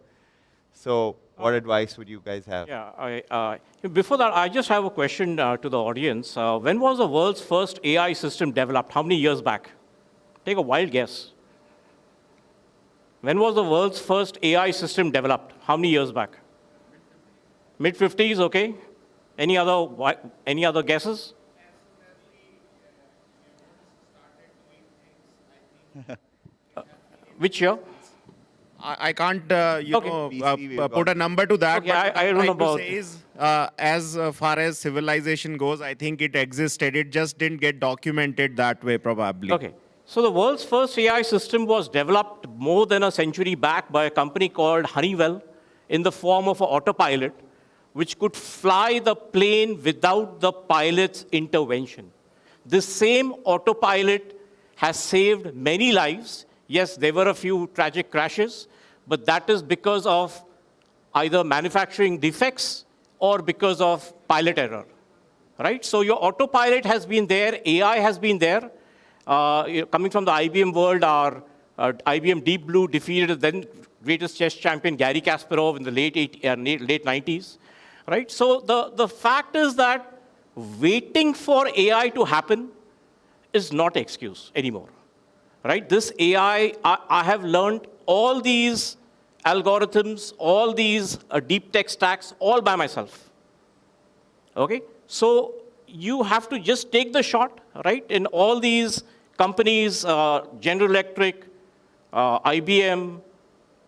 So what advice would you guys have? Yeah, before that, I just have a question to the audience. When was the world's first AI system developed? How many years back? Take a wild guess. When was the world's first AI system developed? How many years back? Mid-50s, okay. Any other guesses? Which year? I can't, put a number to that. Okay, I don't know about. Say is, as far as civilization goes, I think it existed. It just didn't get documented that way, probably. Okay. So the world's first AI system was developed more than a century back by a company called Honeywell in the form of an autopilot, which could fly the plane without the pilot's intervention. This same autopilot has saved many lives. Yes, there were a few tragic crashes, but that is because of either manufacturing defects or because of pilot error, right? So your autopilot has been there, AI has been there. Coming from the IBM world, our IBM Deep Blue defeated the then greatest chess champion Garry Kasparov in the late 90s, right? So the fact is that waiting for AI to happen is not an excuse anymore, right? This AI, I have learned all these algorithms, all these deep tech stacks, all by myself, okay? So you have to just take the shot, right? In all these companies, General Electric, IBM,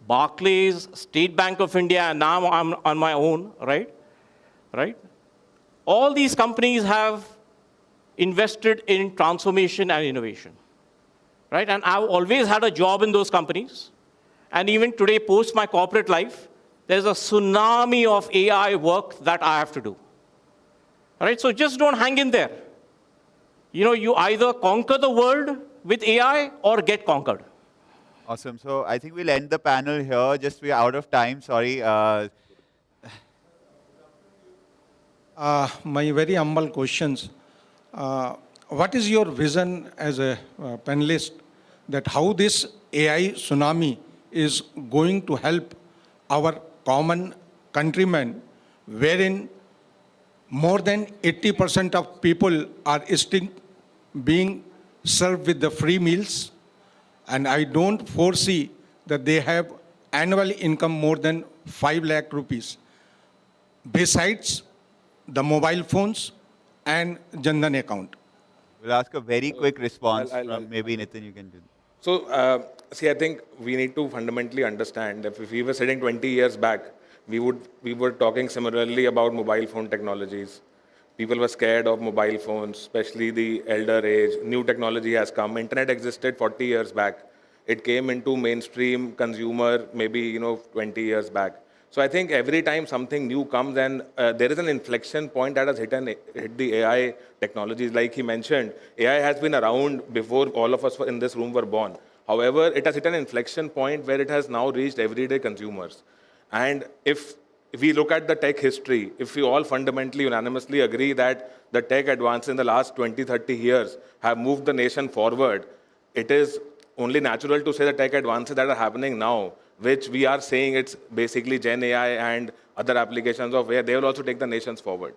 Barclays, State Bank of India, and now I'm on my own, right? All these companies have invested in transformation and innovation, right? And I've always had a job in those companies. And even today, post my corporate life, there's a tsunami of AI work that I have to do. All right, so just don't hang in there. You either conquer the world with AI or get conquered. Awesome. So I think we'll end the panel here. Just we're out of time. Sorry. My very humble questions. What is your vision as a panelist that how this AI tsunami is going to help our common countrymen, wherein more than 80% of people are still being served with the free meals, and I don't foresee that they have annual income more than 5 lakh rupees. Besides the mobile phones and Jan Dhan account. We'll ask a very quick response from maybe Nitin, you can do. So, see, I think we need to fundamentally understand that if we were sitting 20 years back, we were talking similarly about mobile phone technologies. People were scared of mobile phones, especially the elder age. New technology has come. Internet existed 40 years back. It came into mainstream consumer maybe 20 years back. So I think every time something new comes and there is an inflection point that has hit the AI technologies. Like he mentioned, AI has been around before all of us in this room were born. However, it has hit an inflection point where it has now reached everyday consumers. And if we look at the tech history, if we all fundamentally unanimously agree that the tech advances in the last 20, 30 years have moved the nation forward, it is only natural to say the tech advances that are happening now, which we are saying it's basically Gen AI and other applications of AI, they will also take the nations forward,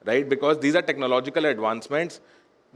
right? Because these are technological advancements.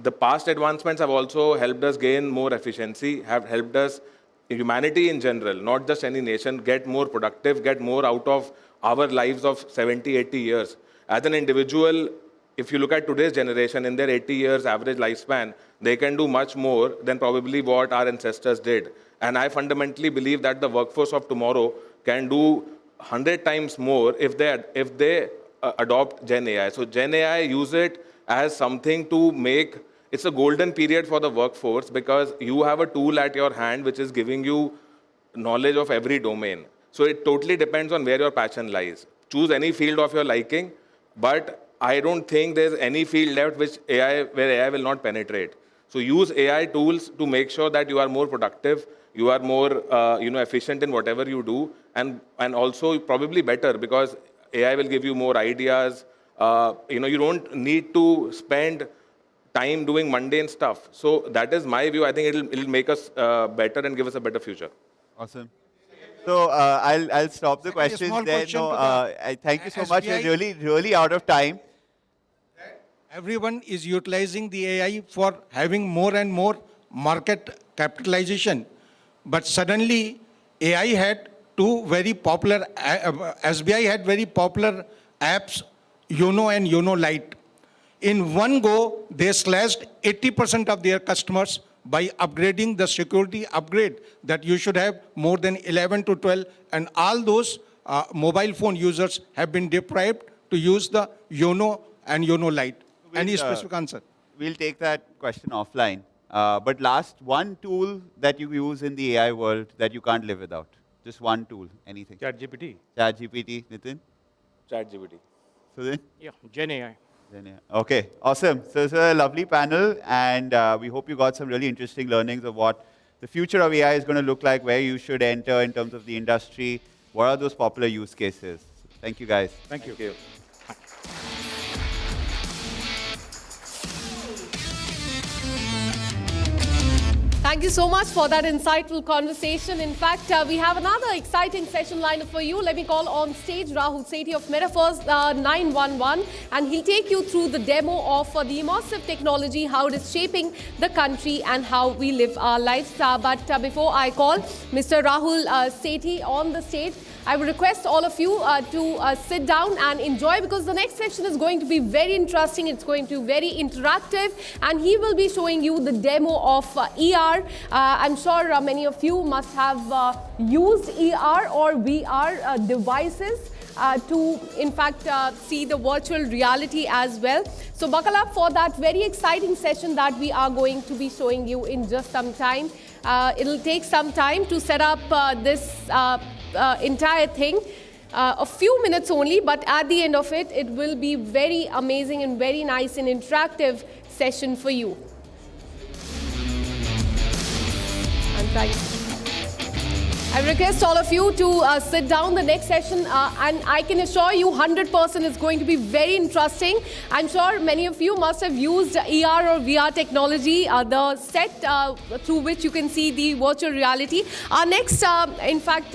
The past advancements have also helped us gain more efficiency, have helped us, humanity in general, not just any nation, get more productive, get more out of our lives of 70, 80 years. As an individual, if you look at today's generation, in their 80 years average lifespan, they can do much more than probably what our ancestors did. And I fundamentally believe that the workforce of tomorrow can do 100 times more if they adopt Gen AI. So Gen AI, use it as something to make, it's a golden period for the workforce because you have a tool at your hand which is giving you knowledge of every domain. So it totally depends on where your passion lies. Choose any field of your liking, but I don't think there's any field left where AI will not penetrate. So use AI tools to make sure that you are more productive, you are more efficient in whatever you do, and also probably better because AI will give you more ideas. You don't need to spend time doing mundane stuff. So that is my view. I think it'll make us better and give us a better future. Awesome. So I'll stop the questions there. No, I thank you so much. We're really out of time. Everyone is utilizing the AI for having more and more market capitalization. But suddenly, AI had two very popular, SBI had very popular apps, YONO and YONO Lite. In one go, they slashed 80% of their customers by upgrading the security upgrade that you should have more than 11 to 12. And all those mobile phone users have been deprived to use the YONO and YONO Lite. Any specific answer? We'll take that question offline. But last, one tool that you use in the AI world that you can't live without. Just one tool, anything. ChatGPT. ChatGPT, Nitin? ChatGPT. Sudhin? Yeah, Gen AI. Gen AI. Okay, awesome. So it's a lovely panel, and we hope you got some really interesting learnings of what the future of AI is going to look like, where you should enter in terms of the industry, what are those popular use cases. Thank you, guys. Thank you. Thank you. Thank you so much for that insightful conversation. In fact, we have another exciting session lined up for you. Let me call on stage Rahul Sethi of Metaverse 911, and he'll take you through the demo of the immersive technology, how it is shaping the country and how we live our lives. But before I call Mr. Rahul Sethi on the stage, I would request all of you to sit down and enjoy, because the next session is going to be very interesting. It's going to be very interactive, and he will be showing you the demo of ER. I'm sure many of you must have used ER or VR devices. to, in fact, see the virtual reality as well. So buckle up for that very exciting session that we are going to be showing you in just some time. It'll take some time to set up this entire thing. A few minutes only, but at the end of it, it will be very amazing and very nice and interactive session for you. And I request all of you to sit down. The next session, and I can assure you 100% is going to be very interesting. I'm sure many of you must have used ER or VR technology, the set through which you can see the virtual reality. Our next, in fact,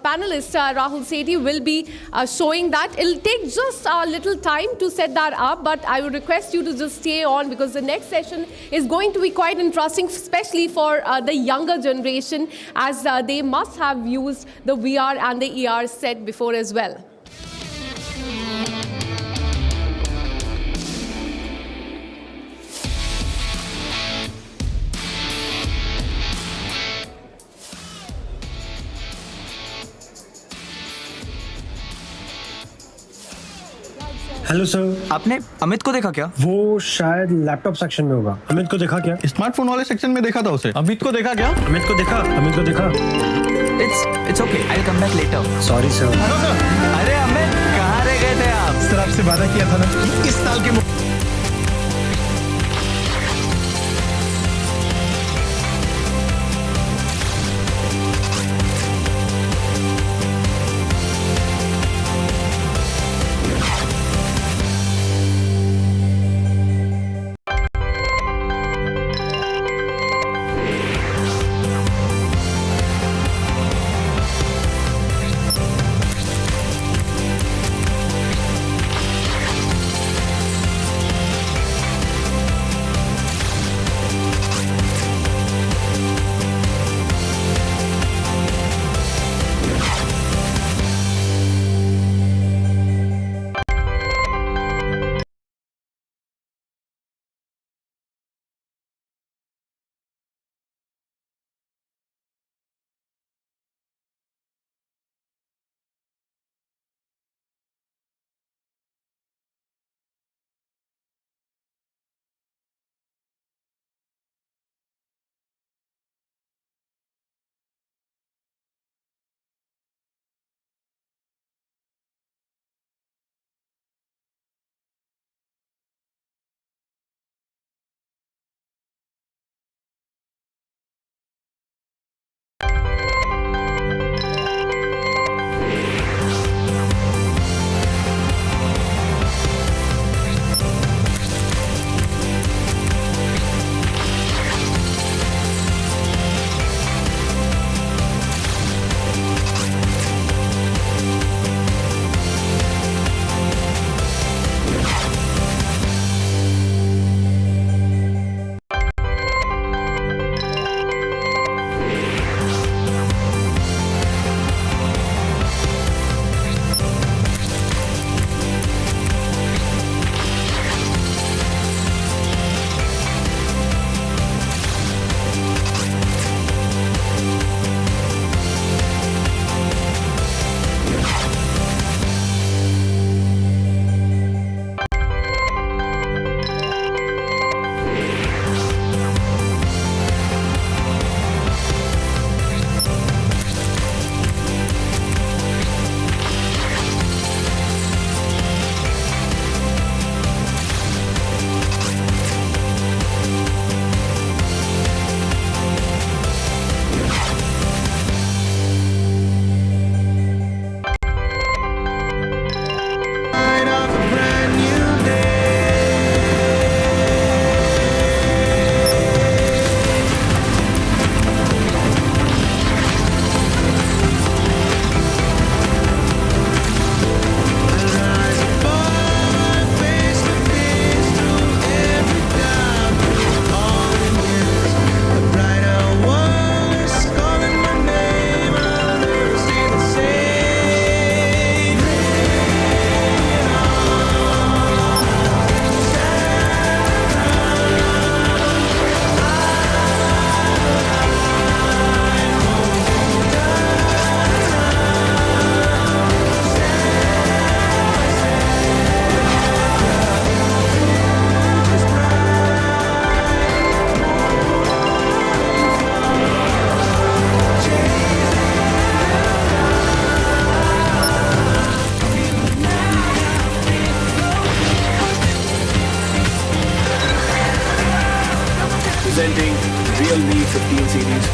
panelist, Rahul Sethi, will be showing that. It'll take just a little time to set that up, but I would request you to just stay on because the next session is going to be quite interesting, especially for the younger generation, as they must have used the VR and the ER set before as well. Hello sir, आपने अमित को देखा क्या? वो शायद laptop section में होगा। अमित को देखा क्या? स्मार्टफोन वाले सेक्शन में देखा था उसे। अमित को देखा क्या? अमित को देखा, अमित को देखा। It's okay. I'll come back later. Sorry sir. Hello sir. अरे अमित, कहाँ रह गए थे आप? सर आपसे वादा किया था ना, इस साल के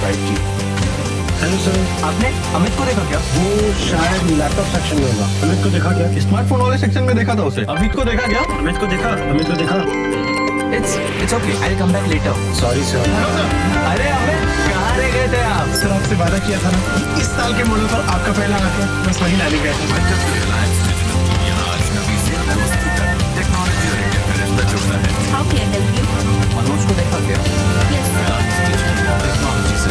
5G. हेलो सर, आपने अमित को देखा क्या? वो शायद लैपटॉप सेक्शन में होगा. अमित को देखा क्या? स्मार्टफोन वाले सेक्शन में देखा था उसे. अमित को देखा क्या? अमित को देखा. अमित को देखा. It's okay. I'll come back later. Sorry sir. अरे अमित कहाँ रह गए थे आप? सर आपसे वादा किया था ना कि इस साल के मॉडल पर आपका पहला आके बस वही लाने गया था. How can I help you? Manoj को देखा क्या? Yes. टेक्नोलॉजी से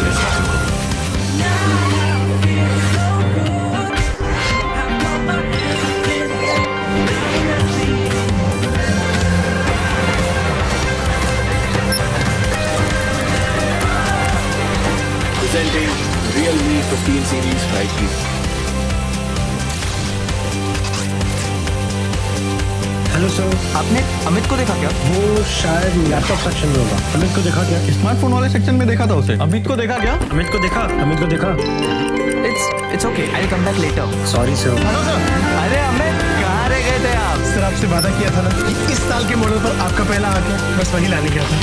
Presenting Realme 15 series 5G. Hello sir, आपने अमित को देखा क्या? वो शायद लैपटॉप सेक्शन में होगा. अमित को देखा क्या? स्मार्टफोन वाले सेक्शन में देखा था उसे. अमित को देखा क्या? अमित को देखा. अमित को देखा. It's okay. I'll come back later. Sorry sir. Hello sir. अरे अमित कहाँ रह गए थे आप? सर आपसे वादा किया था ना कि इस साल के मॉडल पर आपका पहला आके बस वही लाने गया था.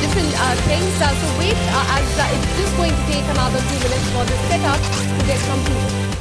different things. So wait, as it's just going to take another 2 minutes for this setup to get completed.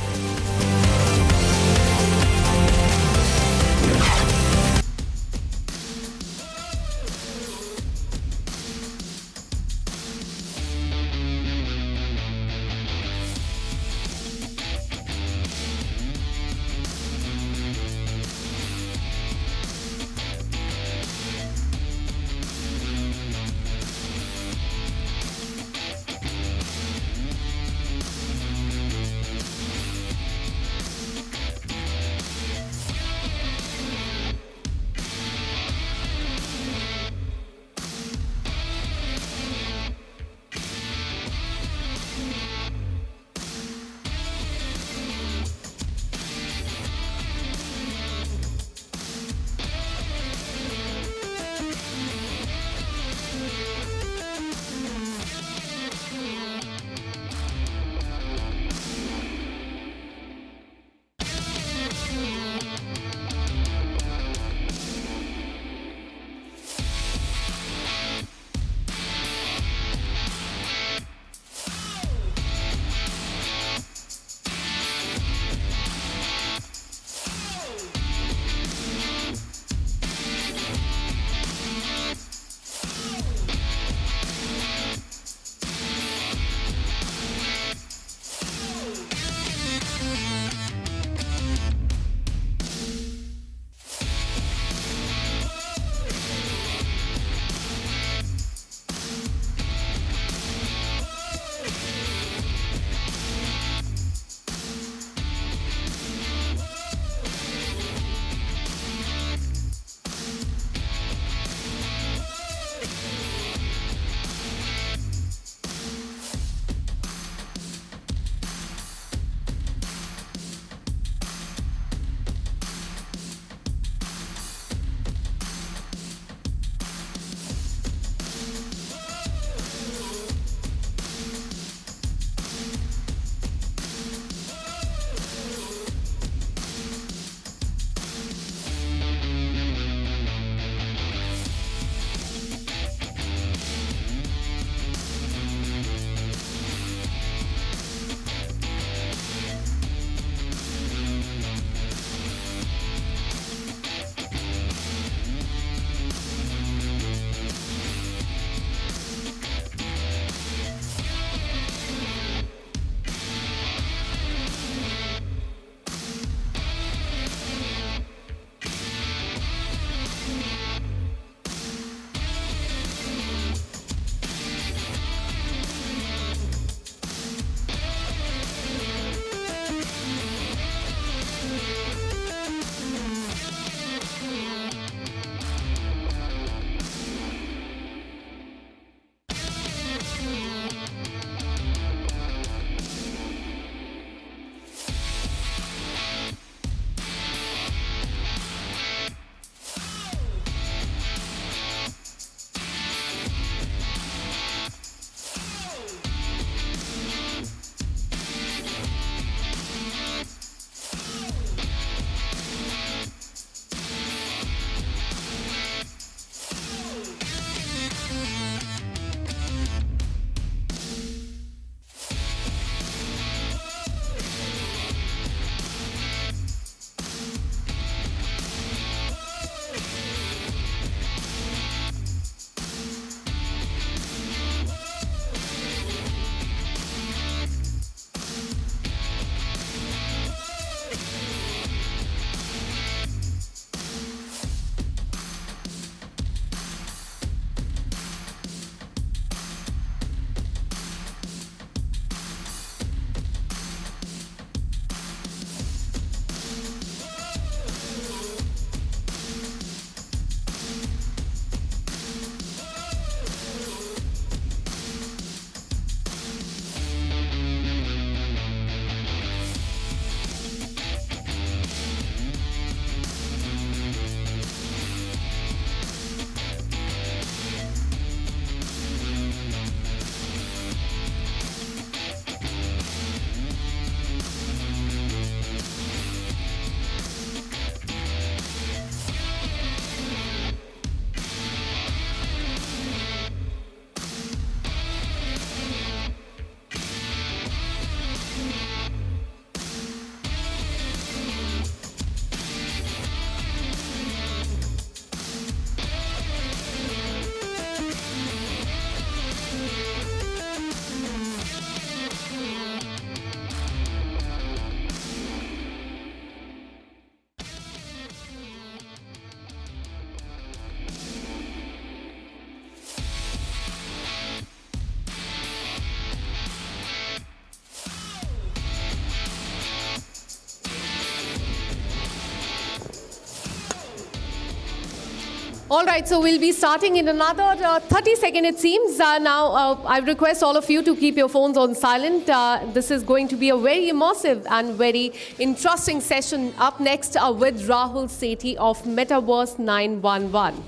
All right, so we'll be starting in another 30 seconds, it seems. Now, I request all of you to keep your phones on silent. This is going to be a very immersive and very interesting session. Up next with Rahul Sethi of Metaverse 911.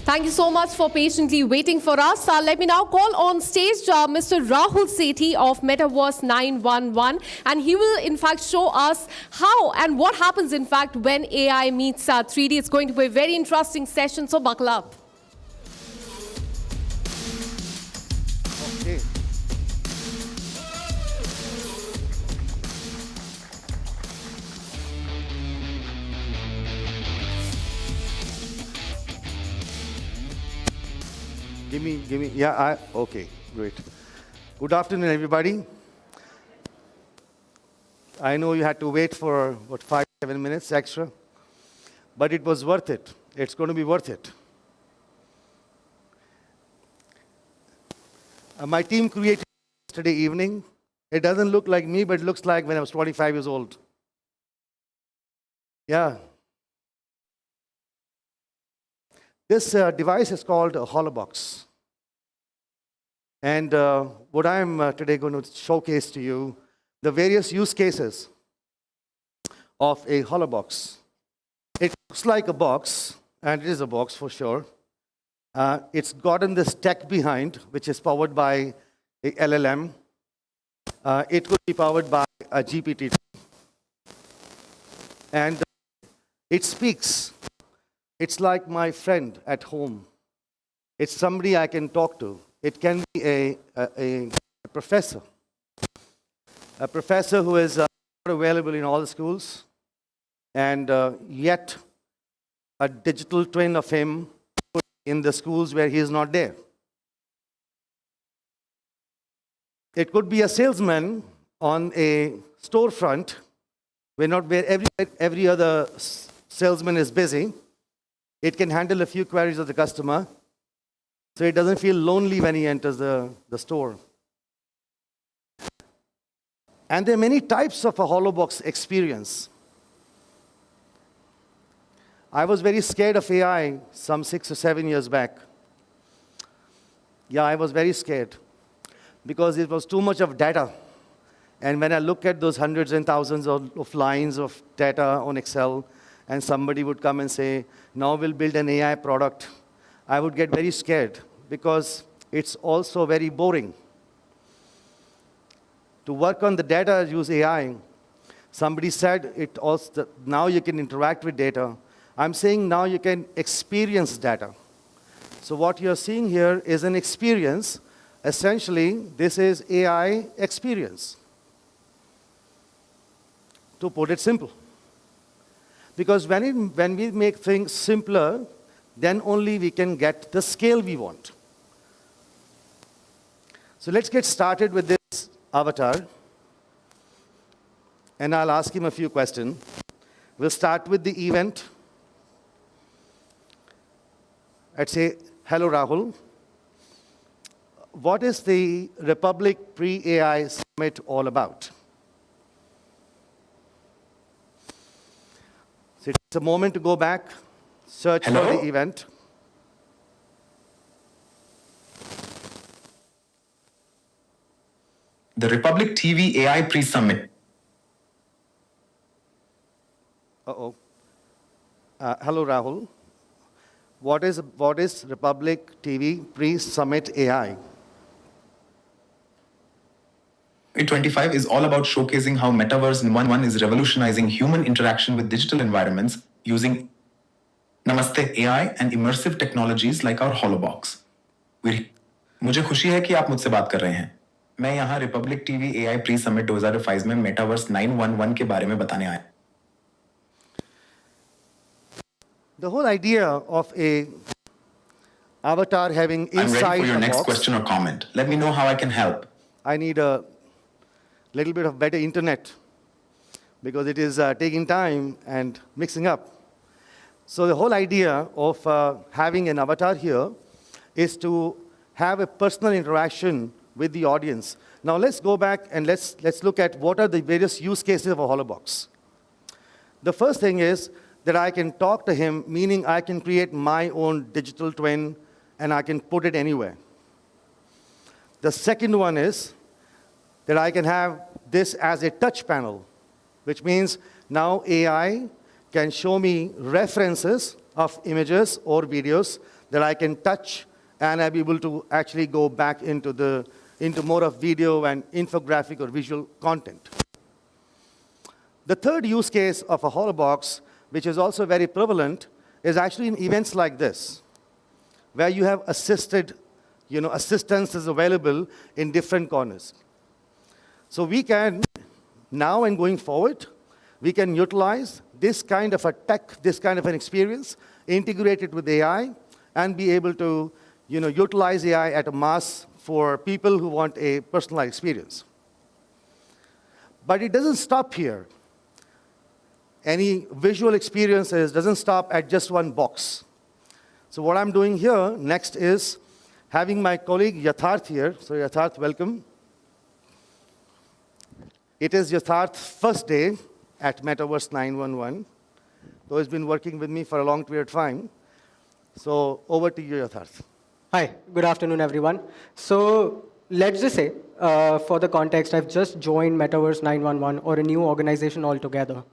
Thank you so much for patiently waiting for us. Let me now call on stage Mr. Rahul Sethi of Metaverse 911, and he will in fact show us how and what happens in fact when AI meets 3D. It's going to be a very interesting session, so buckle up. Okay. Give me, yeah, okay, great. Good afternoon, everybody. I know you had to wait for, what, 5-7 minutes extra, but it was worth it. It's going to be worth it. My team created yesterday evening. It doesn't look like me, but it looks like when I was 25 years old. Yeah. This device is called a holobox. And what I'm today going to showcase to you, the various use cases of a holobox. It looks like a box, and it is a box for sure. It's gotten this tech behind, which is powered by a LLM. It could be powered by a GPT. And it speaks. It's like my friend at home. It's somebody I can talk to. It can be a professor. A professor who is not available in all the schools, and yet a digital twin of him in the schools where he is not there. It could be a salesman on a storefront where every other salesman is busy. It can handle a few queries of the customer, so it doesn't feel lonely when he enters the store. And there are many types of a holobox experience. I was very scared of AI some 6 or 7 years back. Yeah, I was very scared because it was too much of data. And when I look at those hundreds and thousands of lines of data on Excel, and somebody would come and say, now we'll build an AI product, I would get very scared because it's also very boring. To work on the data, use AI. Somebody said it also, now you can interact with data. I'm saying now you can experience data. So what you're seeing here is an experience. Essentially, this is AI experience. To put it simple. Because when we make things simpler, then only we can get the scale we want. So let's get started with this avatar. And I'll ask him a few questions. We'll start with the event. I'd say, hello, Rahul. What is the Republic Pre-AI Summit all about? So it's a moment to go back, search for the event. The Republic TV AI Pre-Summit. Uh-oh. Hello, Rahul. What is Republic TV Pre-Summit AI? 2025 is all about showcasing how Metaverse 911 is revolutionizing human interaction with digital environments using Namaste AI and immersive technologies like our Holobox. मुझे खुशी है कि आप मुझसे बात कर रहे हैं. मैं यहाँ Republic TV AI pre summit 2005 में मेटावर्स 911 के बारे में बताने आया. The whole idea of a avatar having inside I'm ready for your a next box, question or comment. Let me know how I can help. I need a little bit of better internet. because it is taking time and mixing up. So the whole idea of having an avatar here is to have a personal interaction with the audience. Now let's go back and let's look at what are the various use cases of a HoloBox. The first thing is that I can talk to him, meaning I can create my own digital twin and I can put it anywhere. The second one is that I can have this as a touch panel, which means now AI can show me references of images or videos that I can touch, and I'll be able to actually go back into more of video and infographic or visual content. The third use case of a HoloBox, which is also very prevalent, is actually in events like this, where you have assistance is available in different corners. So we can, now and going forward, we can utilize this kind of a tech, this kind of an experience, integrate it with AI, and be able to utilize AI at a mass for people who want a personalized experience. But it doesn't stop here. Any visual experiences doesn't stop at just one box. So what I'm doing here next is having my colleague Yatharth here. So Yatharth, welcome. It is Yatharth's first day at Metaverse 911. So he's been working with me for a long period of time. So over to you, Yatharth. Hi, good afternoon, everyone. So let's just say, for the context, I've just joined Metaverse 911 or a new organization altogether.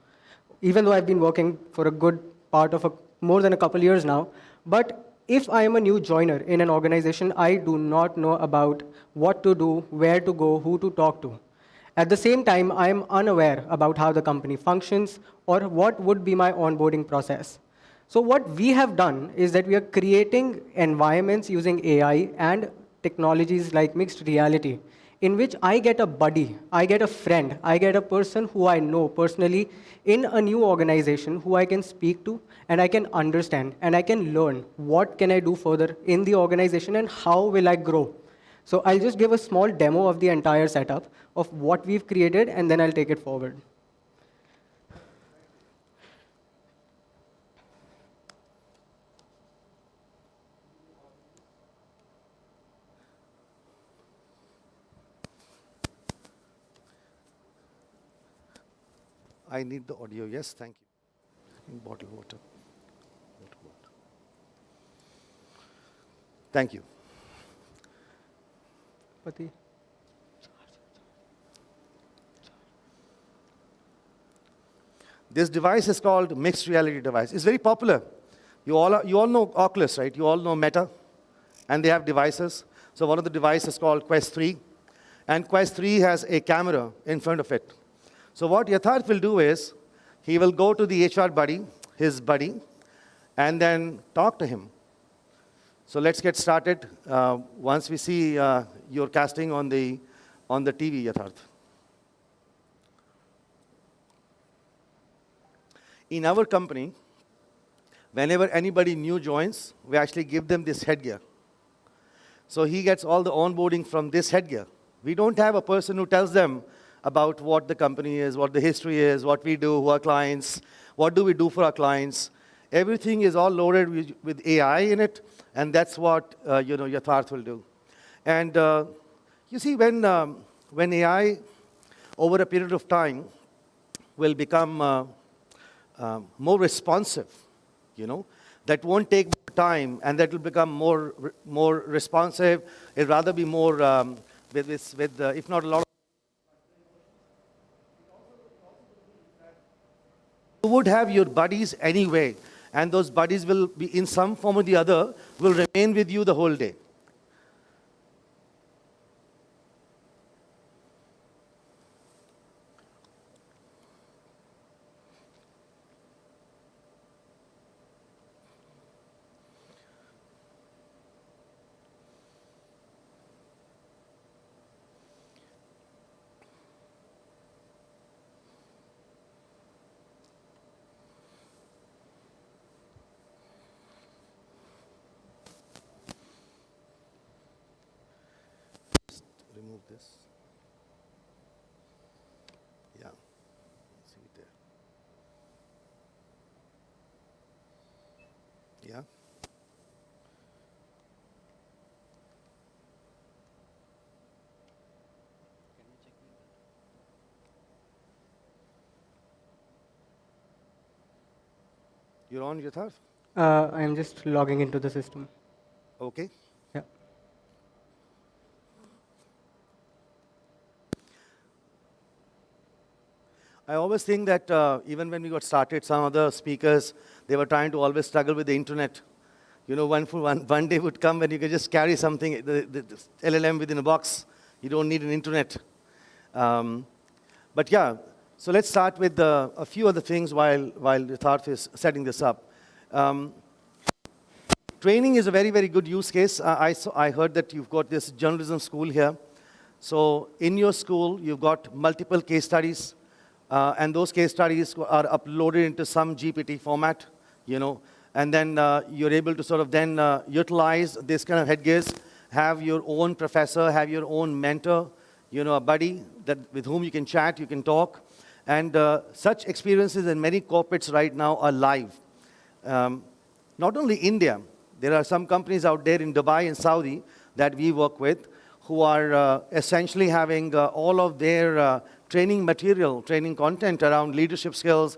Even though I've been working for a good part of more than a couple years now, but if I am a new joiner in an organization, I do not know about what to do, where to go, who to talk to. At the same time, I am unaware about how the company functions or what would be my onboarding process. So what we have done is that we are creating environments using AI and technologies like mixed reality, in which I get a buddy, I get a friend, I get a person who I know personally in a new organization who I can speak to and I can understand and I can learn what can I do further in the organization and how will I grow. So I'll just give a small demo of the entire setup of what we've created and then I'll take it forward. I need the audio. Yes, thank you. Bottle water. Thank you. Pati. This device is called mixed reality device. It's very popular. You all know Oculus, right? You all know Meta, and they have devices. So one of the devices is called Quest 3, and Quest 3 has a camera in front of it. So what Yatharth will do is, he will go to the HR buddy, his buddy, and then talk to him. So let's get started once we see your casting on the TV, Yatharth. In our company, whenever anybody new joins, we actually give them this headgear. So he gets all the onboarding from this headgear. We don't have a person who tells them about what the company is, what the history is, what we do, who are clients, what do we do for our clients. Everything is all loaded with AI in it, and that's what Yatharth will do. And you see, when AI, over a period of time, will become more responsive, that won't take more time, and that will become more responsive. It'll rather be more if not a lot of. You would have your buddies anyway, and those buddies will be in some form or the other, will remain with you the whole day. Remove this. Yeah, see it there. You're on, Yatharth? I'm just logging into the system. Okay. Yeah. I always think that even when we got started, some other speakers, they were trying to always struggle with the internet. You know, one day would come when you could just carry something, the LLM within a box. You don't need an internet. But yeah, so let's start with a few other things while Yatharth is setting this up. Training is a very, very good use case. I heard that you've got this journalism school here. So in your school, you've got multiple case studies. And those case studies are uploaded into some GPT format, you know, and then you're able to sort of then utilize this kind of headgears, have your own professor, have your own mentor, you know, a buddy with whom you can chat, you can talk. And such experiences in many corporates right now are live. Not only India, there are some companies out there in Dubai and Saudi that we work with who are essentially having all of their training material, training content around leadership skills,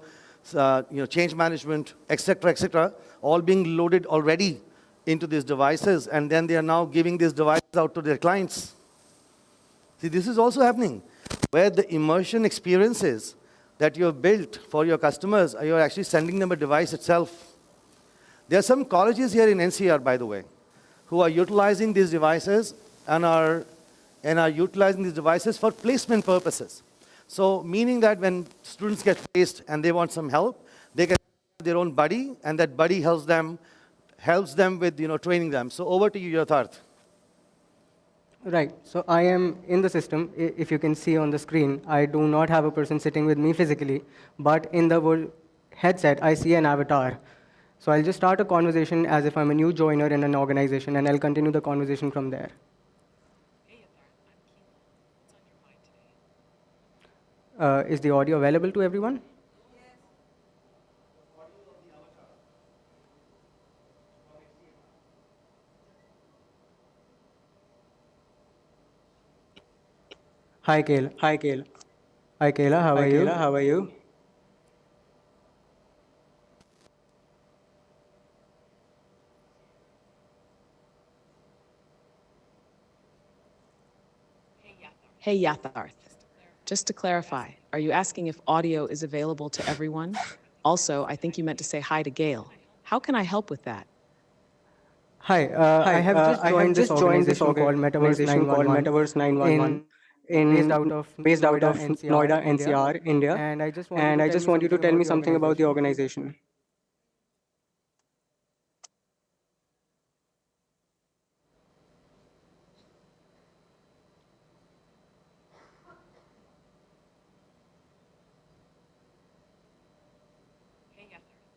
you know, change management, etc., all being loaded already into these devices, and then they are now giving these devices out to their clients. See, this is also happening, where the immersion experiences that you have built for your customers, you're actually sending them a device itself. There are some colleges here in NCR, by the way, who are utilizing these devices and are utilizing these devices for placement purposes. So meaning that when students get placed and they want some help, they get their own buddy, and that buddy helps them with, you know, training them. So over to you, Yatharth. Right. So I am in the system. If you can see on the screen, I do not have a person sitting with me physically, but in the headset, I see an avatar. So I'll just start a conversation as if I'm a new joiner in an organization, and I'll continue the conversation from there. Is the audio available to everyone? Hi, Kayla. Hi, Kayla. Hi, Kayla. How are you? Kayla, how are you? Hey, Yatharth. Just to clarify, are you asking if audio is available to everyone? Also, I think you meant to say hi to Gail. How can I help with that? Hi, I have just joined this organization called Metaverse 911 based out of Noida, NCR, India. And I just want you to tell me something about the organization.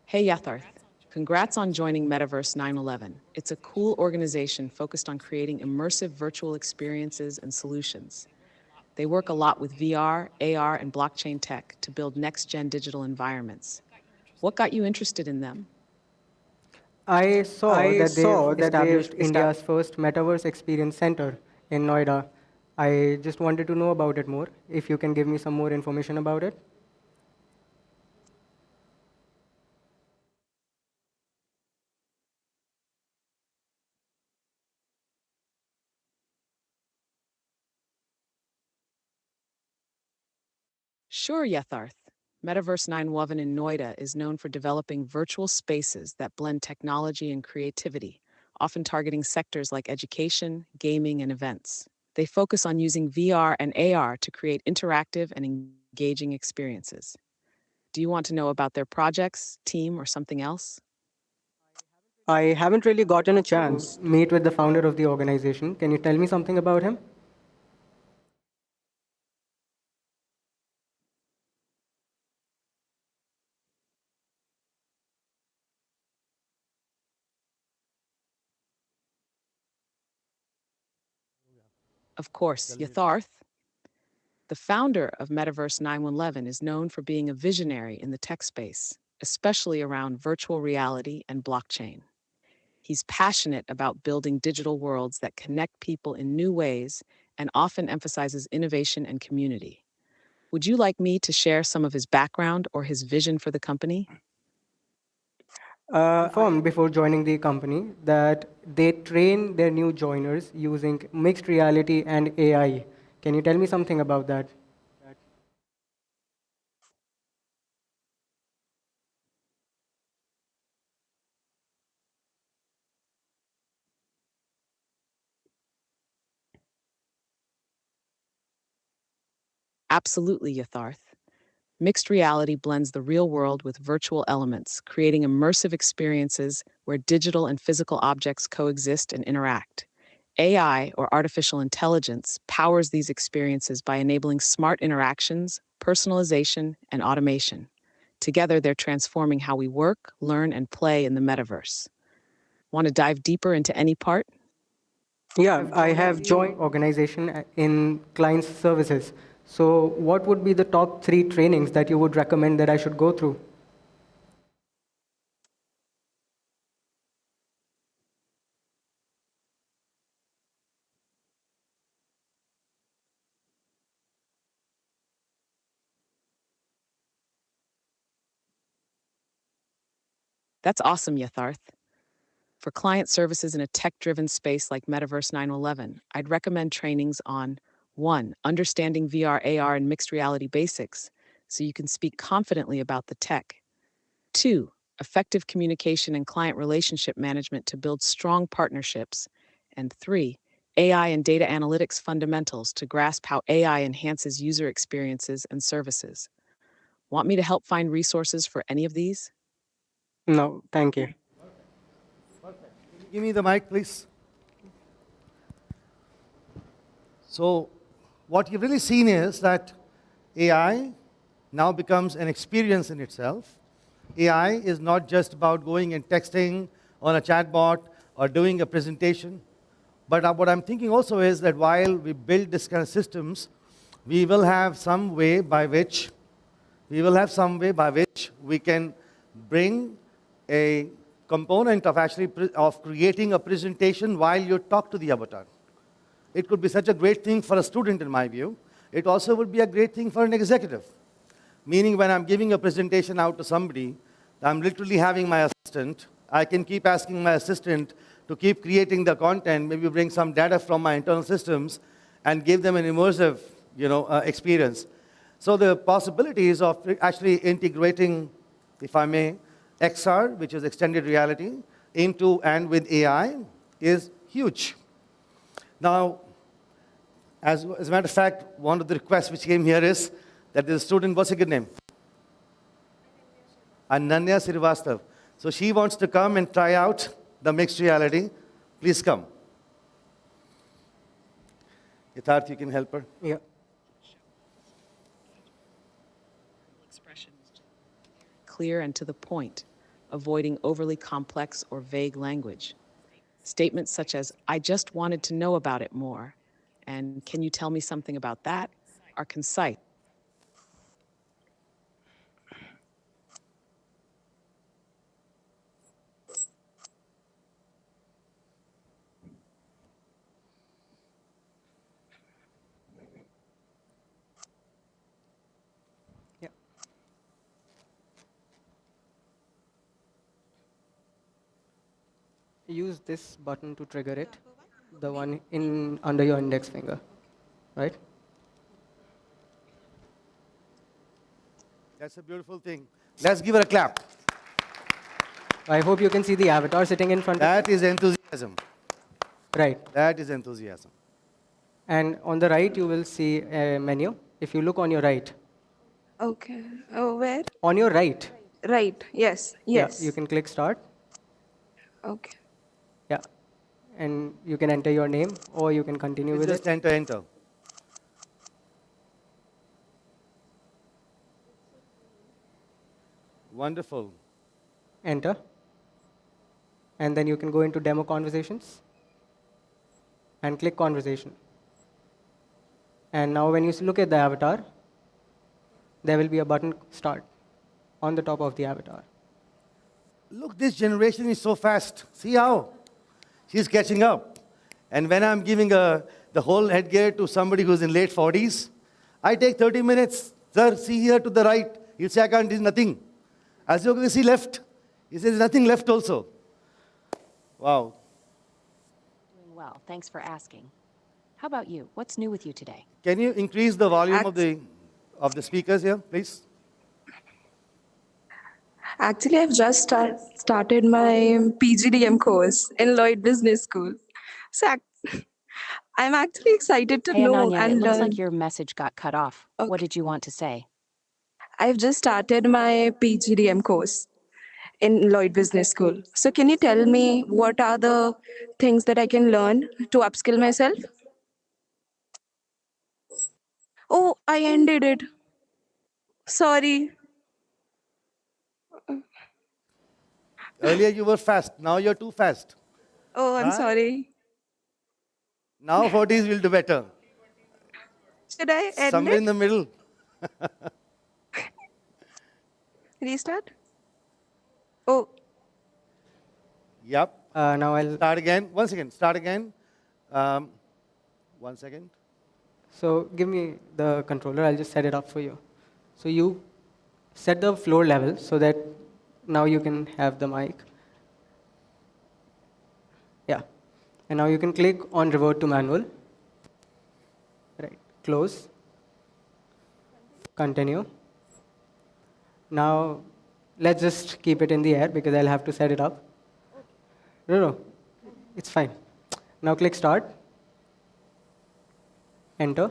Hey, Yatharth. Congrats on joining Metaverse 911. It's a cool organization focused on creating immersive virtual experiences and solutions. They work a lot with VR, AR, and blockchain tech to build next-gen digital environments. What got you interested in them? I saw that they've established India's first Metaverse Experience Center in Noida. I just wanted to know about it more. If you can give me some more information about it. Sure, Yatharth. Metaverse 911 in Noida is known for developing virtual spaces that blend technology and creativity, often targeting sectors like education, gaming, and events. They focus on using VR and AR to create interactive and engaging experiences. Do you want to know about their projects, team, or something else? I haven't really gotten a chance to meet with the founder of the organization. Can you tell me something about him? Of course, Yatharth. The founder of Metaverse 911 is known for being a visionary in the tech space, especially around virtual reality and blockchain. He's passionate about building digital worlds that connect people in new ways and often emphasizes innovation and community. Would you like me to share some of his background or his vision for the company? Firm before joining the company that they train their new joiners using mixed reality and AI. Can you tell me something about that? Absolutely, Yatharth. Mixed reality blends the real world with virtual elements, creating immersive experiences where digital and physical objects coexist and interact. AI, or artificial intelligence, powers these experiences by enabling smart interactions, personalization, and automation. Together, they're transforming how we work, learn, and play in the metaverse. Want to dive deeper into any part? Yeah, I have joined organization in client services. So what would be the top 3 trainings that you would recommend that I should go through? That's awesome, Yatharth. For client services in a tech-driven space like Metaverse 911, I'd recommend trainings on 1. Understanding VR, AR, and mixed reality basics so you can speak confidently about the tech. 2. Effective communication and client relationship management to build strong partnerships. And 3. AI and data analytics fundamentals to grasp how AI enhances user experiences and services. Want me to help find resources for any of these? No, thank you. Give me the mic, please. So what you've really seen is that AI now becomes an experience in itself. AI is not just about going and texting on a chatbot or doing a presentation. But what I'm thinking also is that while we build this kind of systems, we will have some way by which we can bring a component of of creating a presentation while you talk to the avatar. It could be such a great thing for a student, in my view. It also would be a great thing for an executive. Meaning when I'm giving a presentation out to somebody, I'm literally having my assistant. I can keep asking my assistant to keep creating the content, maybe bring some data from my internal systems, and give them an immersive experience. So the possibilities of actually integrating, if I may, XR, which is extended reality, into and with AI is huge. Now, as a matter of fact, one of the requests which came here is that the student, what's her good name? Ananya Srivastav. So she wants to come and try out the mixed reality. Please come. Yatharth, you can help her? Yeah. Clear and to the point, avoiding overly complex or vague language. Statements such as, I just wanted to know about it more, and can you tell me something about that, are concise. Use this button to trigger it, the one in under your index finger, right? That's a beautiful thing. Let's give her a clap. I hope you can see the avatar sitting in front of you. That is enthusiasm. Right. That is enthusiasm. And on the right, you will see a menu. If you look on your right. Okay. Oh, where? On your right. Right. Yes. Yes. Yeah, you can click start. Okay. Yeah. And you can enter your name or you can continue with just it. enter. Wonderful. Enter. And then you can go into demo conversations and click conversation. And now when you look at the avatar, there will be a button start on the top of the avatar. Look, this generation is so fast. See how she's catching up. And when I'm giving the whole headgear to somebody who's in late 40s, I take 30 minutes. Sir, see here to the right. He'll say, I can't do nothing. As you can see left, He says, nothing left also. Wow. Doing well. Thanks for asking. How about you? What's new with you today? Can you increase the volume of the speakers here, please? Actually, I've just started my PGDM course in Lloyd Business School. So I'm actually excited to Hey, know Ananya, and it looks learn. like your message got cut off. What did you want to say? I've just started my PGDM course in Lloyd Business School. So can you tell me what are the things that I can learn to upskill myself? Oh, I ended it. Sorry. Earlier you were fast, now you're too fast. Oh, I'm sorry. Now 40s will do better. Should I end Somewhere it? in the middle. Restart? Oh. Yep. Now I'll start again. One second. Start again. 1 second. So give me the controller. I'll just set it up for you. So you set the floor level so that now you can have the mic. Yeah. And now you can click on revert to manual. Right. Close. Continue. Now let's just keep it in the air because I'll have to set it up. No. It's fine. Now click start. Enter.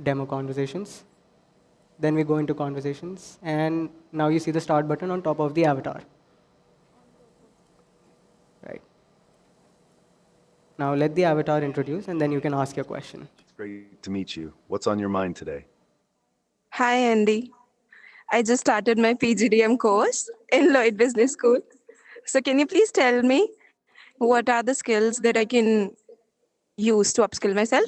Demo conversations. Then we go into conversations. And now you see the start button on top of the avatar. Right. Now let the avatar introduce, and then you can ask your question. It's great to meet you. What's on your mind today? Hi, Andy. I just started my PGDM course in Lloyd Business School. So can you please tell me what are the skills that I can use to upskill myself?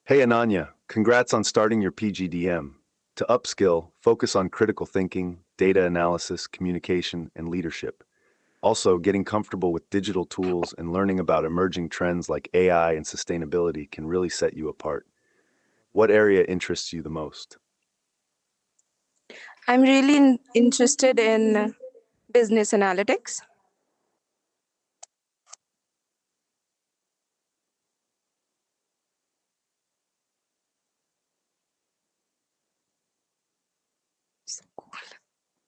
Hey, Ananya, congrats on starting your PGDM. To upskill, focus on critical thinking, data analysis, communication, and leadership. Also, getting comfortable with digital tools and learning about emerging trends like AI and sustainability can really set you apart. What area interests you the most? I'm really interested in business analytics.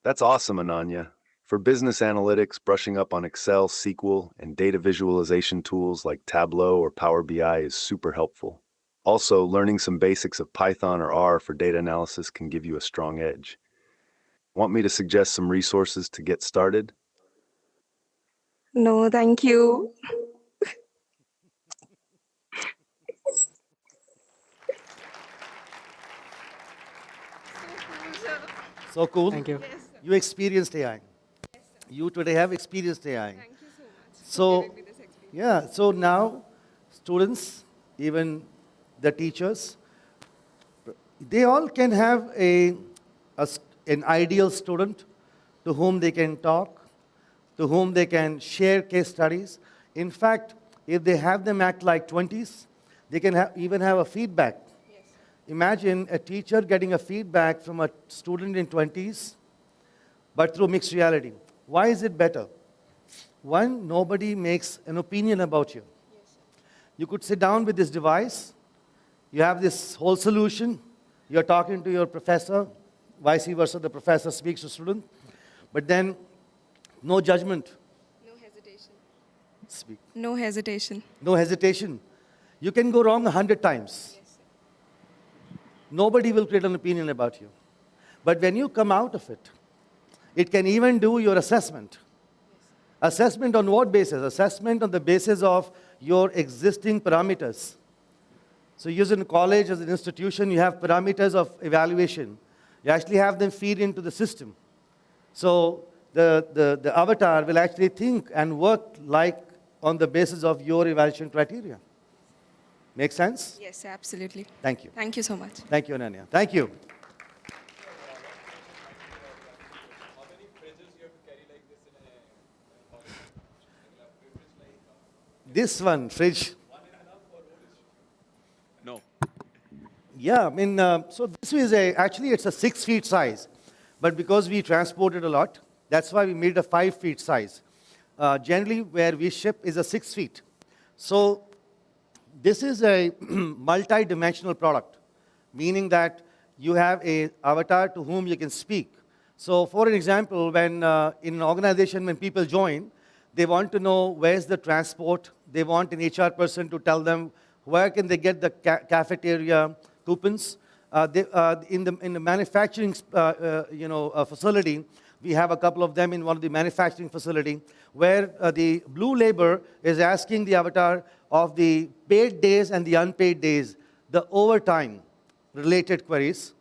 That's awesome, Ananya. For business analytics, brushing up on Excel, SQL, and data visualization tools like Tableau or Power BI is super helpful. Also, learning some basics of Python or R for data analysis can give you a strong edge. Want me to suggest some resources to get started? No, thank you. So cool. Thank you. You experienced AI. You today have experienced AI. Thank you so much. Yeah, so now students, even the teachers, they all can have an ideal student to whom they can talk, to whom they can share case studies. In fact, if they have them act like 20s, they can even have a feedback. Imagine a teacher getting a feedback from a student in 20s, but through mixed reality. Why is it better? One, nobody makes an opinion about you. You could sit down with this device, you have this whole solution, you're talking to your professor, vice versa, the professor speaks to student, but then no judgment. No hesitation. Speak. No hesitation. No hesitation. You can go wrong 100 times. Nobody will create an opinion about you. But when you come out of it, it can even do your assessment. Assessment on what basis? Assessment on the basis of your existing parameters. So you in college, as an institution, you have parameters of evaluation. You actually have them feed into the system. So the avatar will actually think and work like on the basis of your evaluation criteria. Make sense? Yes, absolutely. Thank you. Thank you so much. Thank you, Ananya. Thank you. this one, fridge. No. Yeah, I mean, so this is actually it's a 6 feet size. But because we transport it a lot, that's why we made a 5 feet size. Generally, where we ship is a 6 feet. So this is a multi-dimensional product, meaning that you have an avatar to whom you can speak. So for an example, when in an organization, when people join, they want to know where's the transport. They want an HR person to tell them where can they get the cafeteria coupons. In the manufacturing facility, we have a couple of them in one of the manufacturing facility where the blue labor is asking the avatar of the paid days and the unpaid days, the overtime related queries.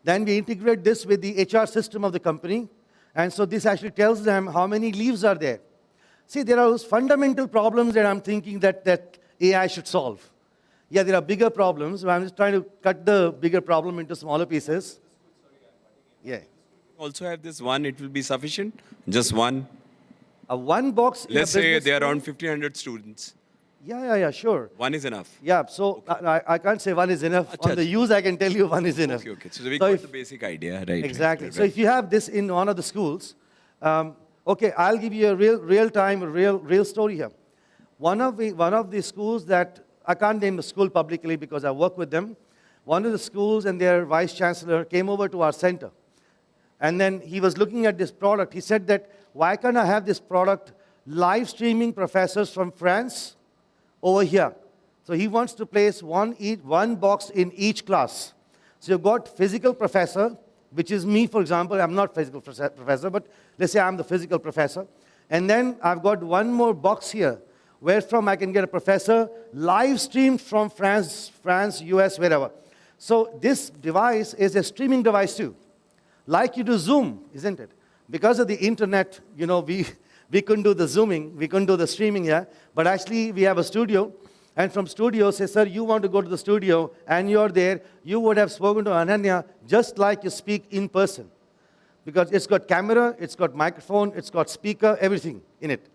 Then we integrate this with the HR system of the company. And so this actually tells them how many leaves are there. See, there are those fundamental problems that I'm thinking that AI should solve. Yeah, there are bigger problems, but I'm just trying to cut the bigger problem into smaller pieces. Yeah. Also have this one, it will be sufficient? Just one? One box. Let's say there are around 1,500 students. Yeah, sure. One is enough. Yeah, so I can't say one is enough. On the use, I can tell you one is enough. Okay. So we got the basic idea, right? Exactly. Right. So if you have this in one of the schools, okay, I'll give you a real story here. One of the schools that, I can't name the school publicly because I work with them. One of the schools and their vice chancellor came over to our center. And then he was looking at this product. He said that, why can't I have this product live streaming professors from France over here? So he wants to place one box in each class. So you've got physical professor, which is me, for example. I'm not physical professor, but let's say I'm the physical professor. And then I've got one more box here, where from I can get a professor live streamed from France, US, wherever. So this device is a streaming device too. Like you do Zoom, isn't it? Because of the internet, we couldn't do the Zooming, we couldn't do the streaming here, but actually we have a studio, and from studio, say, sir, you want to go to the studio, and you're there, you would have spoken to Ananya just like you speak in person. Because it's got camera, it's got microphone, it's got speaker, everything in it.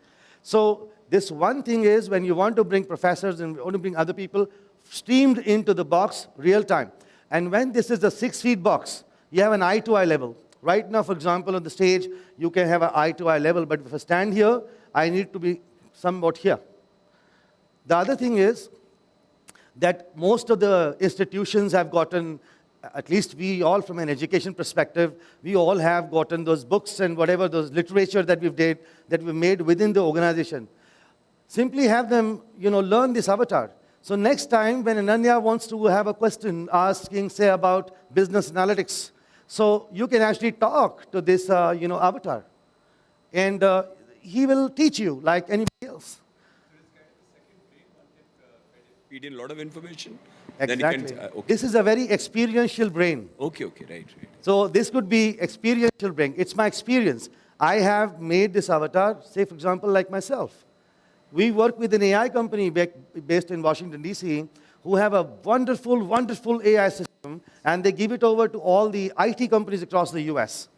So this one thing is when you want to bring professors and want to bring other people, streamed into the box real time. And when this is a 6 feet box, you have an eye-to-eye level. Right now, for example, on the stage, you can have an eye-to-eye level, but if I stand here, I need to be somewhat here. The other thing is that most of the institutions have gotten, at least we all from an education perspective, we all have gotten those books and whatever, those literature that we've made within the organization. Simply have them, learn this avatar. So next time when Ananya wants to have a question asking, say, about business analytics, so you can actually talk to this, avatar. And he will teach you like anybody else. Feed in a lot of information. Exactly. Then okay. This is a very experiential brain. Okay, right. So this could be experiential brain. It's my experience. I have made this avatar, say, for example, like myself. We work with an AI company based in Washington, D.C., who have a wonderful, wonderful AI system, and they give it over to all the IT companies across the US.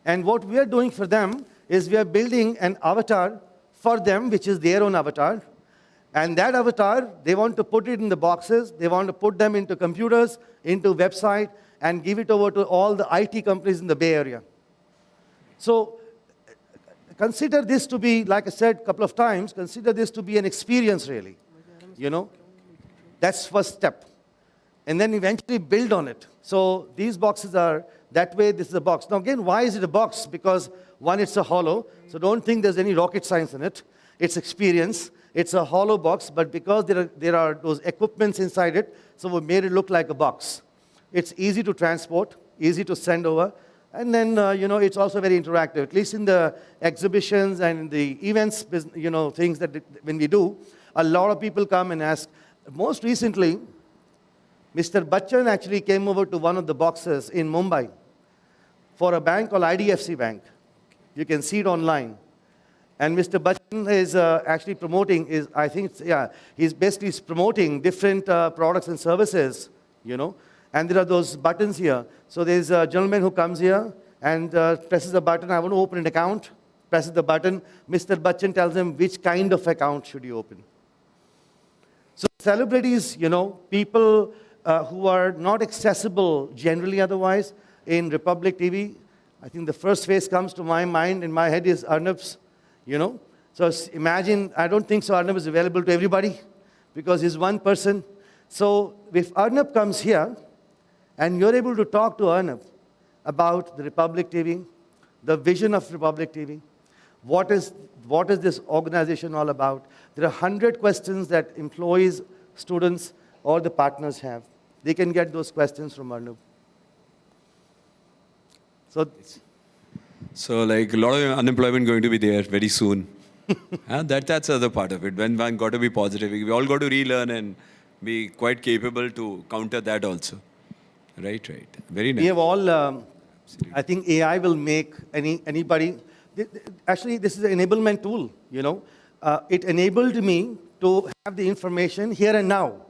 And what we are doing for them is we are building an avatar for them, which is their own avatar. And that avatar, they want to put it in the boxes, they want to put them into computers, into website, and give it over to all the IT companies in the Bay Area. So consider this to be, like I said a couple of times, consider this to be an experience, really. That's first step. And then eventually build on it. So these boxes are that way, this is a box. Now again, why is it a box? Because one, it's a hollow. So don't think there's any rocket science in it. It's experience. It's a hollow box, but because there are those equipments inside it, so we made it look like a box. It's easy to transport, easy to send over. And then, it's also very interactive. At least in the exhibitions and in the events, things that when we do, a lot of people come and ask. Most recently, Mr. Bachchan actually came over to one of the boxes in Mumbai for a bank called IDFC Bank. You can see it online. And Mr. Bachchan is actually promoting, he's basically promoting different products and services, And there are those buttons here. So there's a gentleman who comes here and presses a button. I want to open an account. Presses the button. Mr. Bachchan tells him which kind of account should you open. celebrities, people who are not accessible generally otherwise in Republic TV. I think the first face comes to my mind, in my head, is Arnab's, So imagine, I don't think so Arnab is available to everybody because he's one person. So if Arnab comes here and you're able to talk to Arnab about the Republic TV, the vision of Republic TV, what is this organization all about? There are 100 questions that employees, students, or the partners have. They can get those questions from Arnab. So like a lot of unemployment going to be there very soon. That's the other part of it. When one got to be positive, we all got to relearn and be quite capable to counter that also. Right. Very nice. We have all, I think AI will make anybody, actually this is an enablement tool, It enabled me to have the information here and now.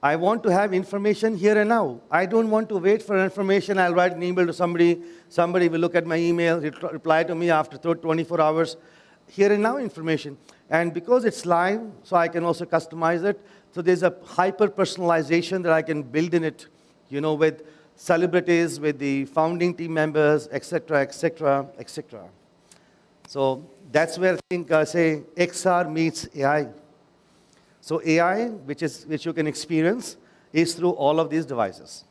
I want to have information here and now. I don't want to wait for information. I'll write an email to somebody. Somebody will look at my email, reply to me after 24 hours. Here and now information. And because it's live, so I can also customize it. So there's a hyper-personalization that I can build in it, with celebrities, with the founding team members, etc., etc., etc. So that's where I think, say, XR meets AI. So AI, which you can experience, is through all of these devices.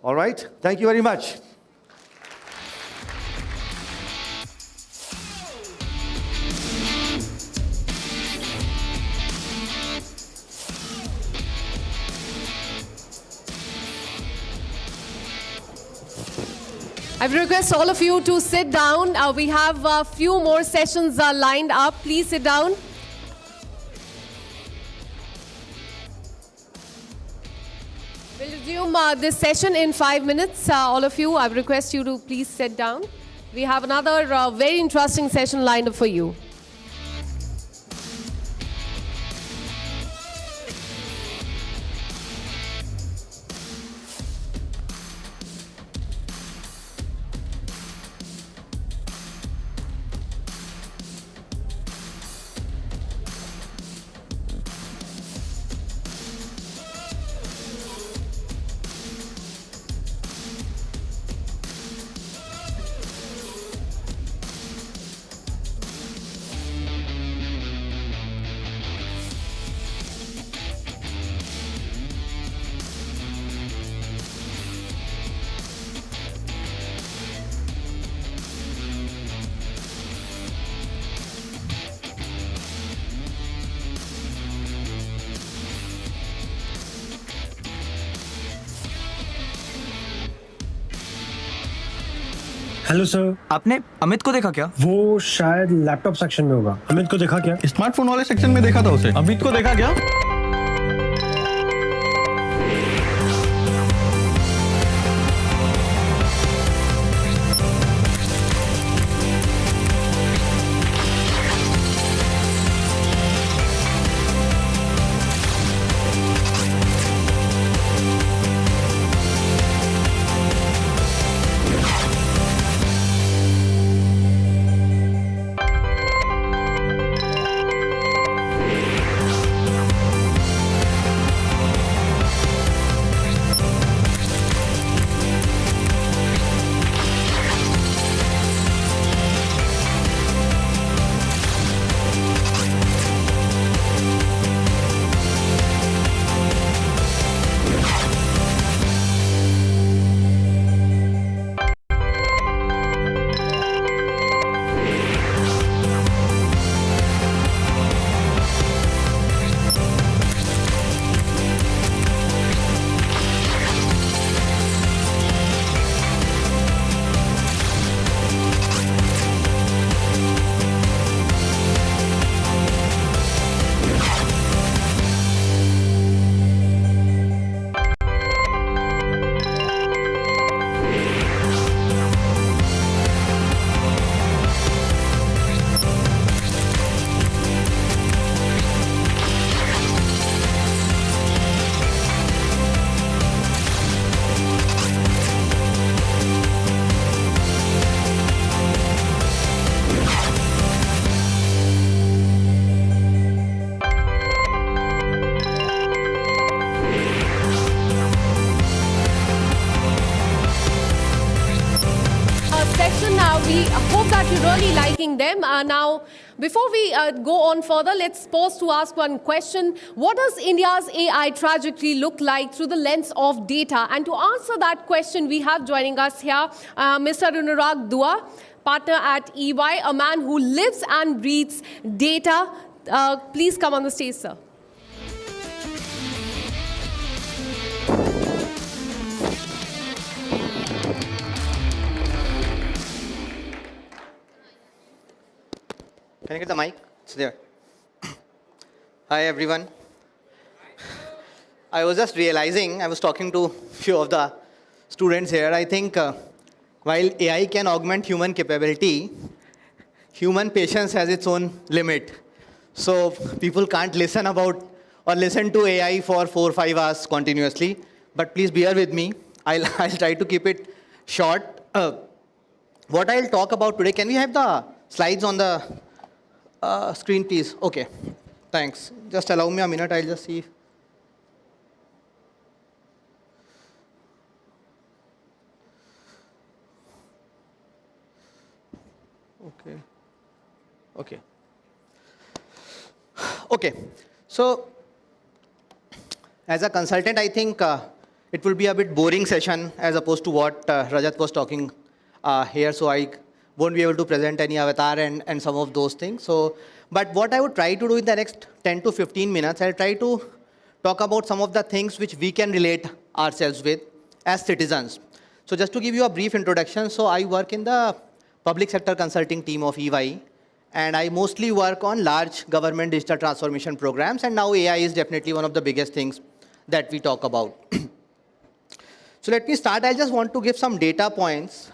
All right? Thank you very much. I request all of you to sit down. We have a few more sessions lined up. Please sit down. We'll resume this session in 5 minutes. All of you, I request you to please sit down. We have another very interesting session lined up for you. Hello sir, आपने अमित को देखा क्या? वो शायद laptop section में होगा। अमित को देखा क्या? स्मार्टफोन वाले सेक्शन में देखा था उसे। अमित को देखा क्या? We hope that you're really liking them. Now, before we go on further, let's pause to ask one question. What does India's AI trajectory look like through the lens of data? And to answer that question, we have joining us here Mr. Anurag Dua, partner at EY, a man who lives and breathes data. Please come on the stage, sir. Can I get the mic? It's there. Hi, everyone. I was just realizing, I was talking to a few of the students here. I think while AI can augment human capability, human patience has its own limit. So people can't listen to AI for 4 or 5 hours continuously. But please bear with me. I'll try to keep it short. What I'll talk about today, can we have the slides on the screen, please? Okay, thanks. Just allow me a minute, I'll just see. Okay, so as a consultant, I think it will be a bit boring session as opposed to what Rajat was talking here, so I won't be able to present any avatar and some of those things. But what I would try to do in the next 10 to 15 minutes, I'll try to talk about some of the things which we can relate ourselves with as citizens. So just to give you a brief introduction, so I work in the public sector consulting team of EY, and I mostly work on large government digital transformation programs, and now AI is definitely one of the biggest things that we talk about. So let me start. I just want to give some data points.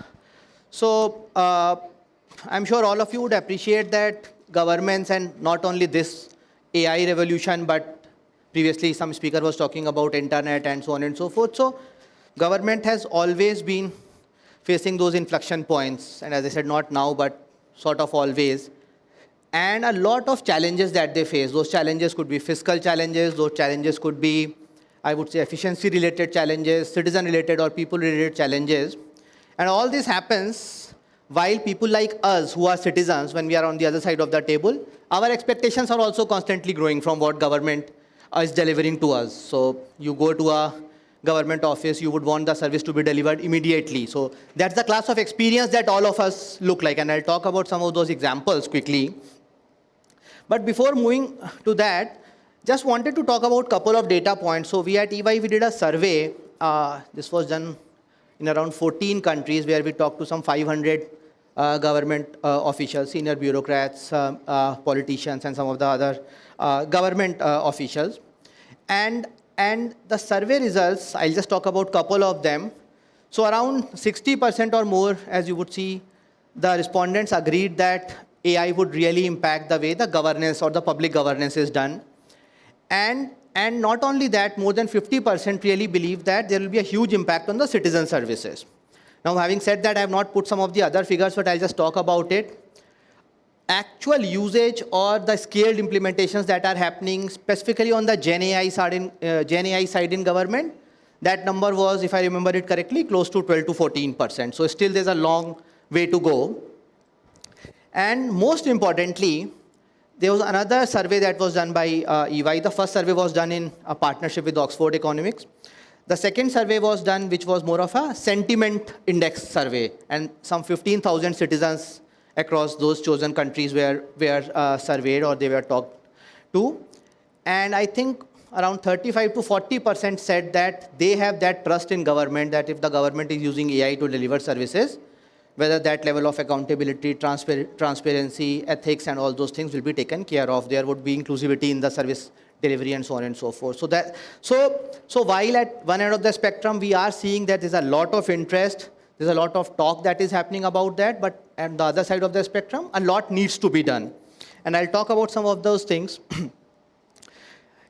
So I'm sure all of you would appreciate that governments, and not only this AI revolution, but previously some speaker was talking about internet and so on and so forth. So government has always been facing those inflection points. And as I said, not now, but sort of always. And a lot of challenges that they face. Those challenges could be fiscal challenges. Those challenges could be, I would say, efficiency-related challenges, citizen-related or people-related challenges. And all this happens while people like us who are citizens, when we are on the other side of the table, our expectations are also constantly growing from what government is delivering to us. So you go to a government office, you would want the service to be delivered immediately. So that's the class of experience that all of us look like. And I'll talk about some of those examples quickly. But before moving to that, just wanted to talk about a couple of data points. So we at EY, we did a survey. This was done in around 14 countries where we talked to some 500 government officials, senior bureaucrats, politicians, and some of the other government officials. And the survey results, I'll just talk about a couple of them. So around 60% or more, as you would see, the respondents agreed that AI would really impact the way the governance or the public governance is done. And not only that, more than 50% really believe that there will be a huge impact on the citizen services. Now, having said that, I have not put some of the other figures, but I'll just talk about it. Actual usage or the scaled implementations that are happening specifically on the Gen AI side in government, that number was, if I remember it correctly, close to 12 to 14%. So still there's a long way to go. And most importantly, there was another survey that was done by EY. The first survey was done in a partnership with Oxford Economics. The second survey was done, which was more of a sentiment index survey. And some 15,000 citizens across those chosen countries were surveyed or they were talked to. And I think around 35 to 40% said that they have that trust in government, that if the government is using AI to deliver services, whether that level of accountability, transparency, ethics, and all those things will be taken care of. There would be inclusivity in the service delivery and so on and so forth. So while at one end of the spectrum, we are seeing that there's a lot of interest, there's a lot of talk that is happening about that, but at the other side of the spectrum, a lot needs to be done. And I'll talk about some of those things.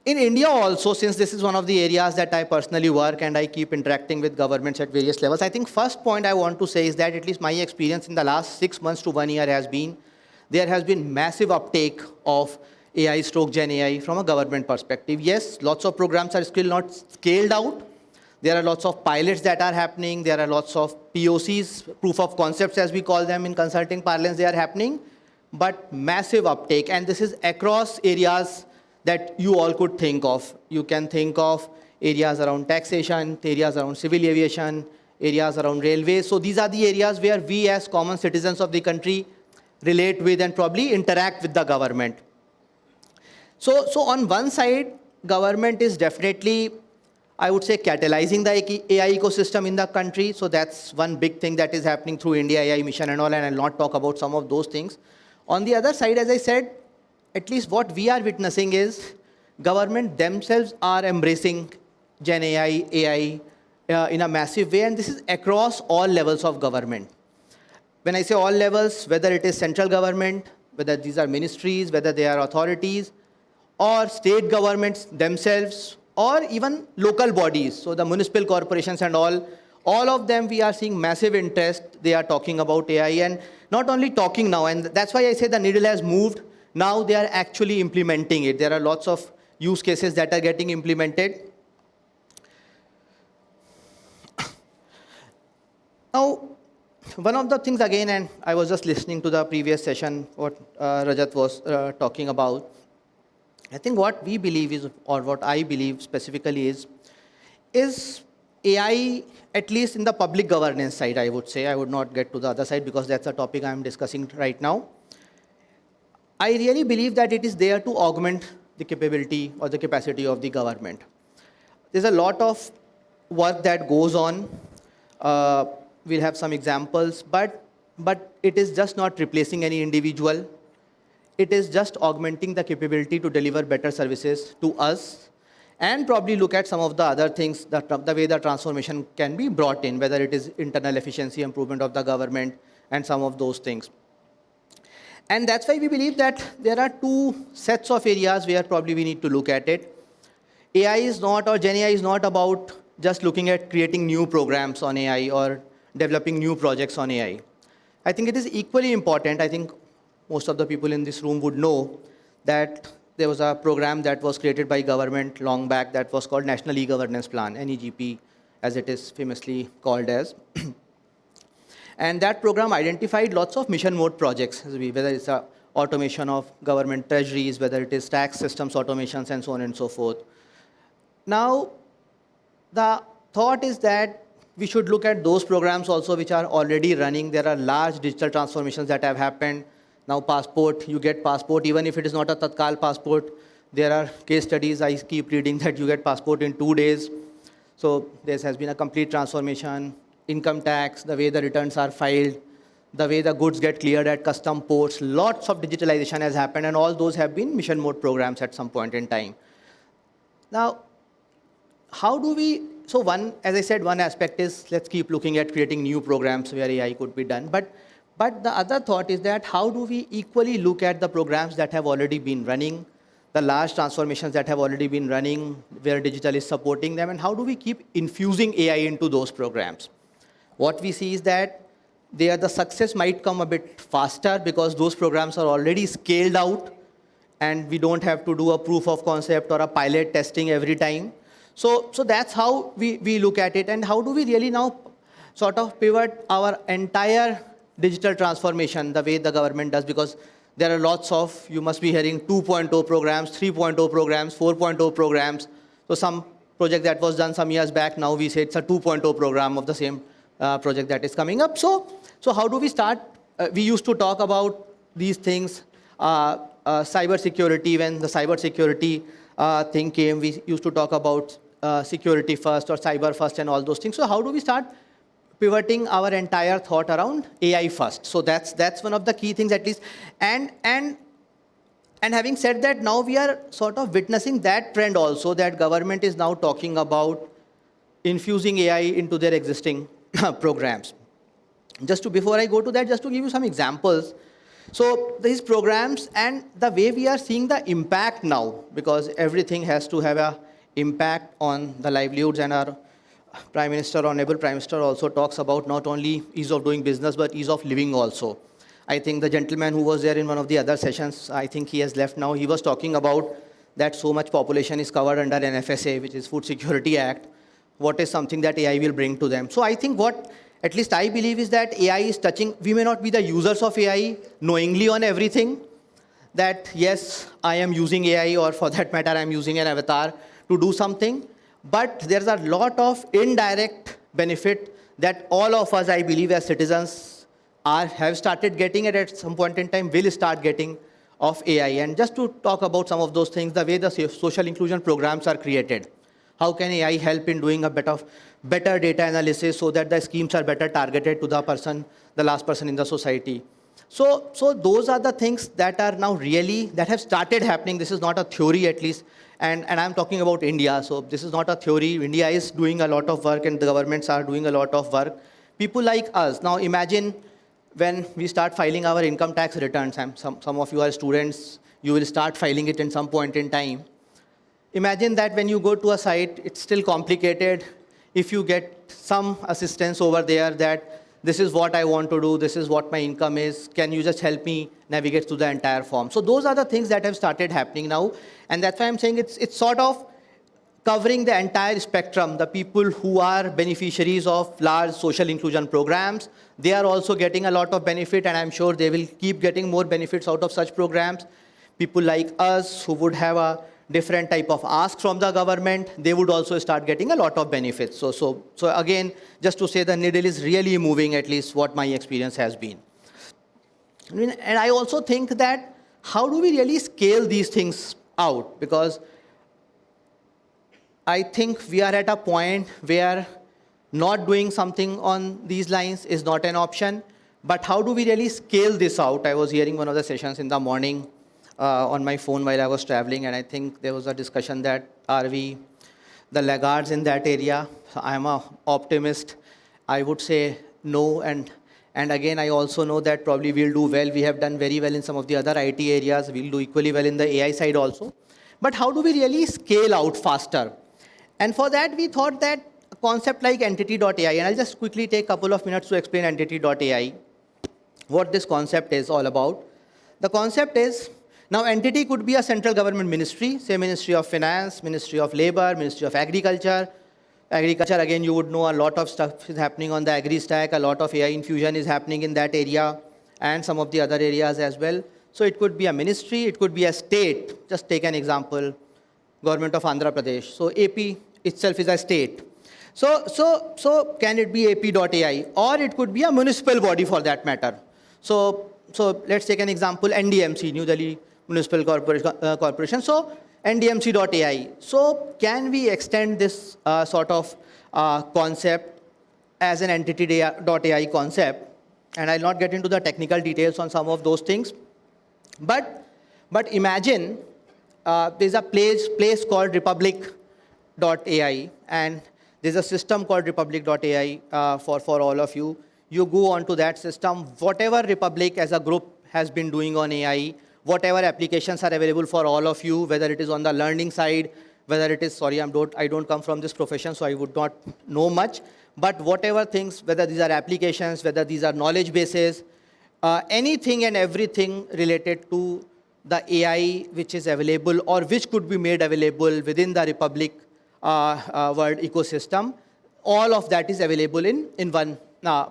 In India also, since this is one of the areas that I personally work and I keep interacting with governments at various levels, I think first point I want to say is that at least my experience in the last 6 months to 1 year has been, there has been massive uptake of AI/Gen AI from a government perspective. Yes, lots of programs are still not scaled out. There are lots of pilots that are happening. There are lots of POCs, proof of concepts as we call them in consulting parlance, they are happening. But massive uptake, and this is across areas that you all could think of. You can think of areas around taxation, areas around civil aviation, areas around railways. So these are the areas where we as common citizens of the country relate with and probably interact with the government. So on one side, government is definitely, I would say, catalyzing the AI ecosystem in the country. So that's one big thing that is happening through IndiaAI mission and all, and I'll not talk about some of those things. On the other side, as I said, at least what we are witnessing is government themselves are embracing Gen AI in a massive way, and this is across all levels of government. When I say all levels, whether it is central government, whether these are ministries, whether they are authorities, or state governments themselves, or even local bodies, so the municipal corporations and all of them, we are seeing massive interest. They are talking about AI, and not only talking now, and that's why I say the needle has moved. Now they are actually implementing it. There are lots of use cases that are getting implemented. Now, one of the things again, and I was just listening to the previous session, what Rajat was talking about. I think what we believe is, or what I believe specifically is AI, at least in the public governance side, I would say. I would not get to the other side because that's a topic I'm discussing right now. I really believe that it is there to augment the capability or the capacity of the government. There's a lot of work that goes on. We'll have some examples, but it is just not replacing any individual. It is just augmenting the capability to deliver better services to us, and probably look at some of the other things, the way the transformation can be brought in, whether it is internal efficiency improvement of the government and some of those things. And that's why we believe that there are two sets of areas where probably we need to look at it. AI is not, or Gen AI is not about just looking at creating new programs on AI or developing new projects on AI. I think it is equally important. I think most of the people in this room would know that there was a program that was created by government long back that was called National E-Governance Plan, NEGP, as it is famously called as. And that program identified lots of mission mode projects, whether it's automation of government treasuries, whether it is tax systems automations, and so on and so forth. Now, the thought is that we should look at those programs also which are already running. There are large digital transformations that have happened. Now passport, you get passport, even if it is not a Tatkal passport. There are case studies, I keep reading that you get passport in 2 days. So there has been a complete transformation. Income tax, the way the returns are filed, the way the goods get cleared at custom ports, lots of digitalization has happened, and all those have been mission mode programs at some point in time. Now, how do we, so one, as I said, one aspect is let's keep looking at creating new programs where AI could be done. But the other thought is that how do we equally look at the programs that have already been running, the large transformations that have already been running, where digital is supporting them, and how do we keep infusing AI into those programs? What we see is that the success might come a bit faster because those programs are already scaled out, and we don't have to do a proof of concept or a pilot testing every time. So that's how we look at it, and how do we really now sort of pivot our entire digital transformation the way the government does, because there are lots of, you must be hearing 2.0 programs, 3.0 programs, 4.0 programs. So some project that was done some years back, now we say it's a 2.0 program of the same project that is coming up. So how do we start? We used to talk about these things, cyber security. When the cyber security thing came, we used to talk about security first or cyber first and all those things. So how do we start pivoting our entire thought around AI first? So that's one of the key things, at least. And having said that, now we are sort of witnessing that trend also, that government is now talking about infusing AI into their existing programs. Before I go to that, just to give you some examples. So these programs and the way we are seeing the impact now, because everything has to have an impact on the livelihoods, and our Prime Minister, Honorable Prime Minister, also talks about not only ease of doing business, but ease of living also. I think the gentleman who was there in one of the other sessions, I think he has left now, he was talking about that so much population is covered under NFSA, which is Food Security Act. what is something that AI will bring to them. So I think what at least I believe is that AI is touching, we may not be the users of AI knowingly on everything, that yes, I am using AI, or for that matter, I'm using an avatar to do something, but there's a lot of indirect benefit that all of us, I believe, as citizens have started getting, and at some point in time will start getting of AI. And just to talk about some of those things, the way the social inclusion programs are created. How can AI help in doing a better data analysis so that the schemes are better targeted to the person, the last person in the society? So those are the things that are now really, that have started happening. This is not a theory at least. And I'm talking about India. So this is not a theory. India is doing a lot of work and the governments are doing a lot of work. People like us, now imagine when we start filing our income tax returns, some of you are students, you will start filing it in some point in time. Imagine that when you go to a site, it's still complicated. If you get some assistance over there that this is what I want to do, this is what my income is, can you just help me navigate through the entire form? So those are the things that have started happening now. And that's why I'm saying it's sort of covering the entire spectrum. The people who are beneficiaries of large social inclusion programs, they are also getting a lot of benefit, and I'm sure they will keep getting more benefits out of such programs. People like us who would have a different type of ask from the government, they would also start getting a lot of benefits. So again, just to say the needle is really moving, at least what my experience has been. And I also think that how do we really scale these things out? Because I think we are at a point where not doing something on these lines is not an option. But how do we really scale this out? I was hearing one of the sessions in the morning on my phone while I was traveling, and I think there was a discussion that are we the laggards in that area? So I'm an optimist. I would say no, and again, I also know that probably we'll do well. We have done very well in some of the other IT areas. We'll do equally well in the AI side also. But how do we really scale out faster? And for that, we thought that a concept like entity.ai, and I'll just quickly take a couple of minutes to explain entity.ai, what this concept is all about. The concept is, now entity could be a central government ministry, say Ministry of Finance, Ministry of Labor, Ministry of Agriculture. Agriculture, again, you would know a lot of stuff is happening on the agri stack, a lot of AI infusion is happening in that area, and some of the other areas as well. So it could be a ministry, it could be a state. Just take an example, Government of Andhra Pradesh. So AP itself is a state. So can it be AP.ai? Or it could be a municipal body for that matter. So let's take an example, NDMC, New Delhi Municipal Corporation. So NDMC.ai. So can we extend this sort of concept as an entity.ai concept? And I'll not get into the technical details on some of those things. But imagine there's a place called Republic.ai, and there's a system called Republic.ai for all of you. You go onto that system, whatever Republic as a group has been doing on AI, whatever applications are available for all of you, whether it is on the learning side, whether it is, sorry, I don't come from this profession, so I would not know much, but whatever things, whether these are applications, whether these are knowledge bases, anything and everything related to the AI which is available or which could be made available within the Republic world ecosystem, all of that is available in one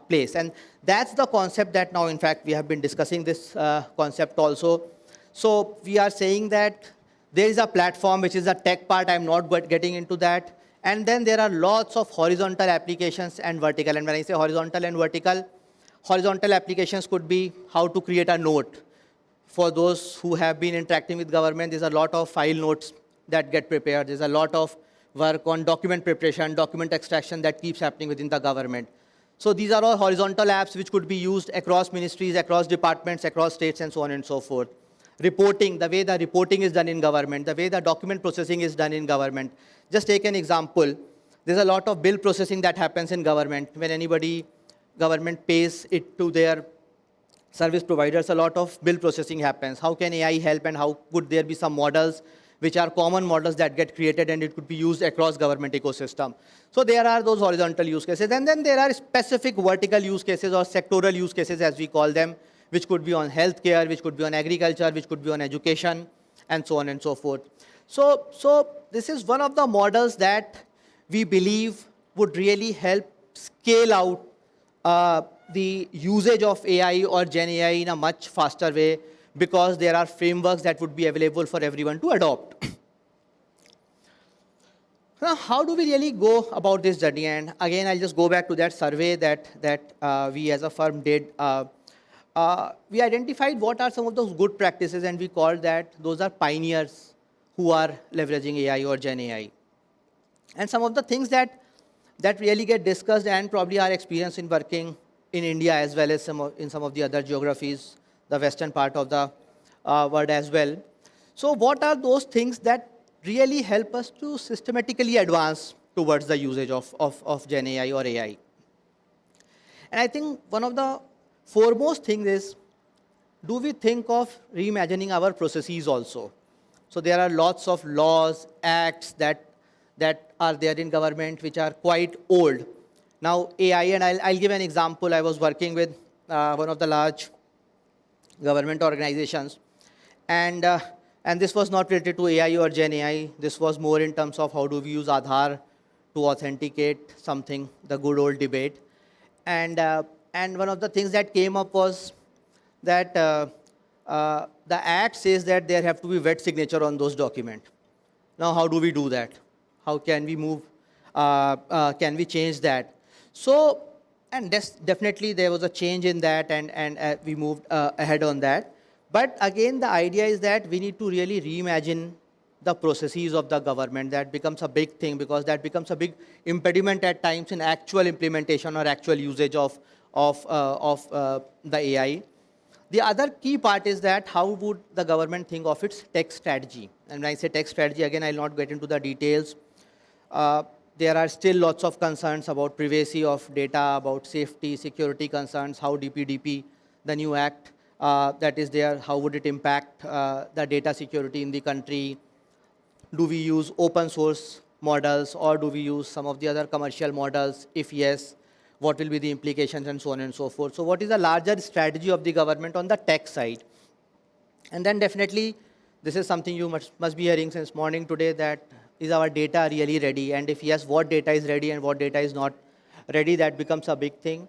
place. And that's the concept that now, in fact, we have been discussing this concept also. So we are saying that there is a platform which is a tech part. I'm not getting into that. And then there are lots of horizontal applications and vertical. And when I say horizontal and vertical, horizontal applications could be how to create a note. For those who have been interacting with government, there's a lot of file notes that get prepared. There's a lot of work on document preparation, document extraction that keeps happening within the government. So these are all horizontal apps which could be used across ministries, across departments, across states, and so on and so forth. Reporting, the way the reporting is done in government, the way the document processing is done in government. Just take an example. There's a lot of bill processing that happens in government. When government pays it to their service providers, a lot of bill processing happens. How can AI help, and how could there be some models which are common models that get created and it could be used across government ecosystem? So there are those horizontal use cases. And then there are specific vertical use cases or sectoral use cases, as we call them, which could be on healthcare, which could be on agriculture, which could be on education, and so on and so forth. So this is one of the models that we believe would really help scale out the usage of AI or Gen AI in a much faster way, because there are frameworks that would be available for everyone to adopt. Now, how do we really go about this journey? And again, I'll just go back to that survey that we as a firm did. We identified what are some of those good practices, and we called that those are pioneers who are leveraging AI or Gen AI. And some of the things that really get discussed, and probably our experience in working in India as well as in some of the other geographies, the western part of the world as well. So what are those things that really help us to systematically advance towards the usage of Gen AI or AI? And I think one of the foremost things is, do we think of reimagining our processes also? So there are lots of laws, acts that are there in government which are quite old. Now AI, and I'll give an example. I was working with one of the large government organizations, and this was not related to AI or Gen AI. This was more in terms of how do we use Aadhaar to authenticate something, the good old debate. And one of the things that came up was that the act says that there have to be wet signature on those documents. Now, how do we do that? How can we move? Can we change that? So, and definitely there was a change in that, and we moved ahead on that. But again, the idea is that we need to really reimagine the processes of the government. That becomes a big thing, because that becomes a big impediment at times in actual implementation or actual usage of the AI. The other key part is that how would the government think of its tech strategy? And when I say tech strategy, again, I'll not get into the details. There are still lots of concerns about privacy of data, about safety, security concerns, how DPDP, the new act that is there, how would it impact the data security in the country? Do we use open source models, or do we use some of the other commercial models? If yes, what will be the implications, and so on and so forth. So what is the larger strategy of the government on the tech side? And then definitely, this is something you must be hearing since morning today, that is our data really ready? And if yes, what data is ready and what data is not ready? That becomes a big thing.